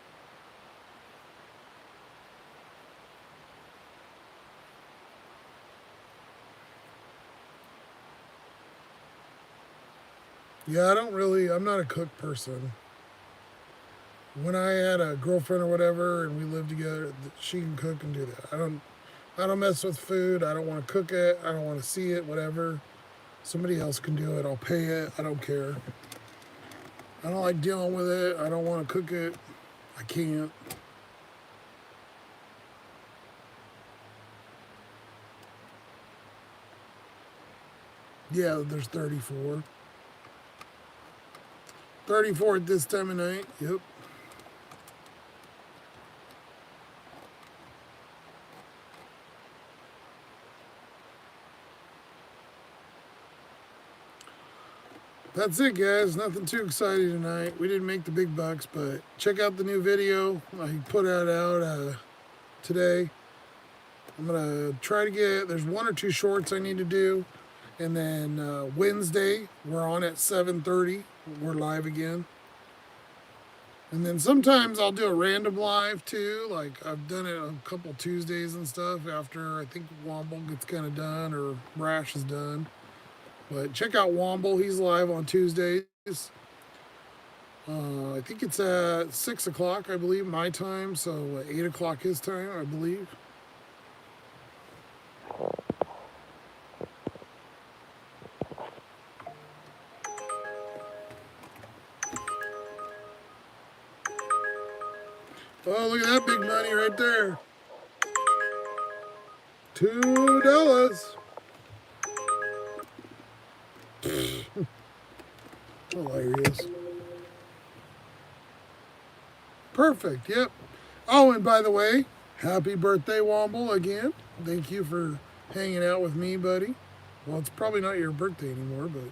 Yeah, I'm not a cook person. When I had a girlfriend or whatever and we lived together, she can cook and do that. I don't mess with food. I don't want to cook it. I don't want to see it, whatever. Somebody else can do it. I'll pay it. I don't care. I don't like dealing with it. I don't want to cook it. I can't. Yeah, there's 34. 34 at this time of night. Yep. That's it, guys. Nothing too exciting tonight. We didn't make the big bucks, but check out the new video I put out today. I'm going to try to get, there's one or two shorts I need to do. And then Wednesday, we're on at 7:30. We're live again. And then sometimes I'll do a random live too. Like I've done it a couple Tuesdays and stuff after I think Womble gets kind of done or Rash is done. But check out Womble. He's live on Tuesdays. I think it's at 6 o'clock, I believe, my time. So 8 o'clock his time, I believe. Oh, look at that big money right there. $2. Hilarious. Perfect, yep. Oh, and by the way, happy birthday, Womble, again. Thank you for hanging out with me, buddy. Well, it's probably not your birthday anymore, but...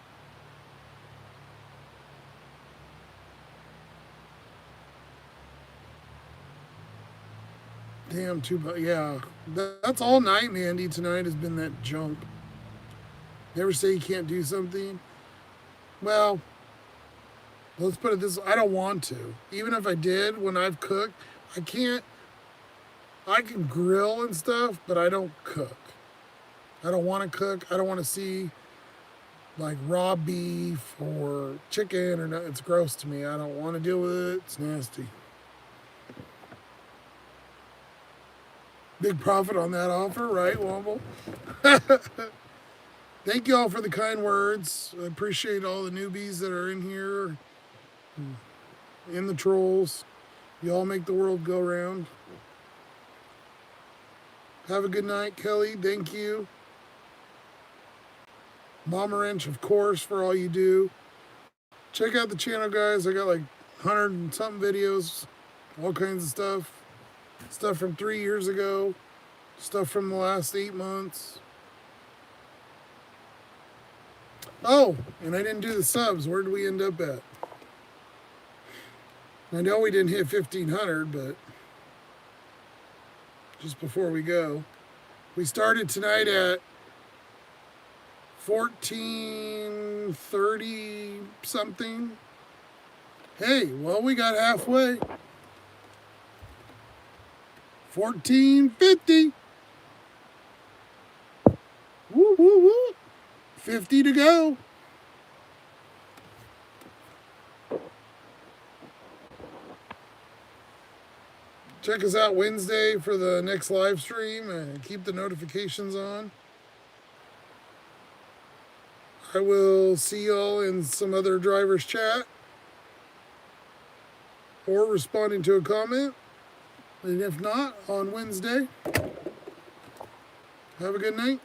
Damn, yeah. That's all night, Mandy, tonight has been that junk. Never say you can't do something. Well, let's put it this way. I don't want to. Even if I did, when I've cooked, I can't. I can grill and stuff, but I don't cook. I don't want to cook. I don't want to see like raw beef or chicken or not. It's gross to me. I don't want to deal with it. It's nasty. Big profit on that offer, right, Womble? Thank you all for the kind words. I appreciate all the newbies that are in here, in the trolls. You all make the world go round. Have a good night, Kelly. Thank you. Mama Wrench, of course, for all you do. Check out the channel, guys. I got like 100 and something videos, all kinds of stuff. Stuff from 3 years ago, stuff from the last 8 months. Oh, and I didn't do the subs. Where did we end up at? I know we didn't hit 1,500, but just before we go, we started tonight at 1430 something. Hey, well, we got halfway. 1450. Woo, woo, woo. 50 to go. Check us out Wednesday for the next live stream and keep the notifications on. I will see y'all in some other driver's chat or responding to a comment. And if not, on Wednesday. Have a good night.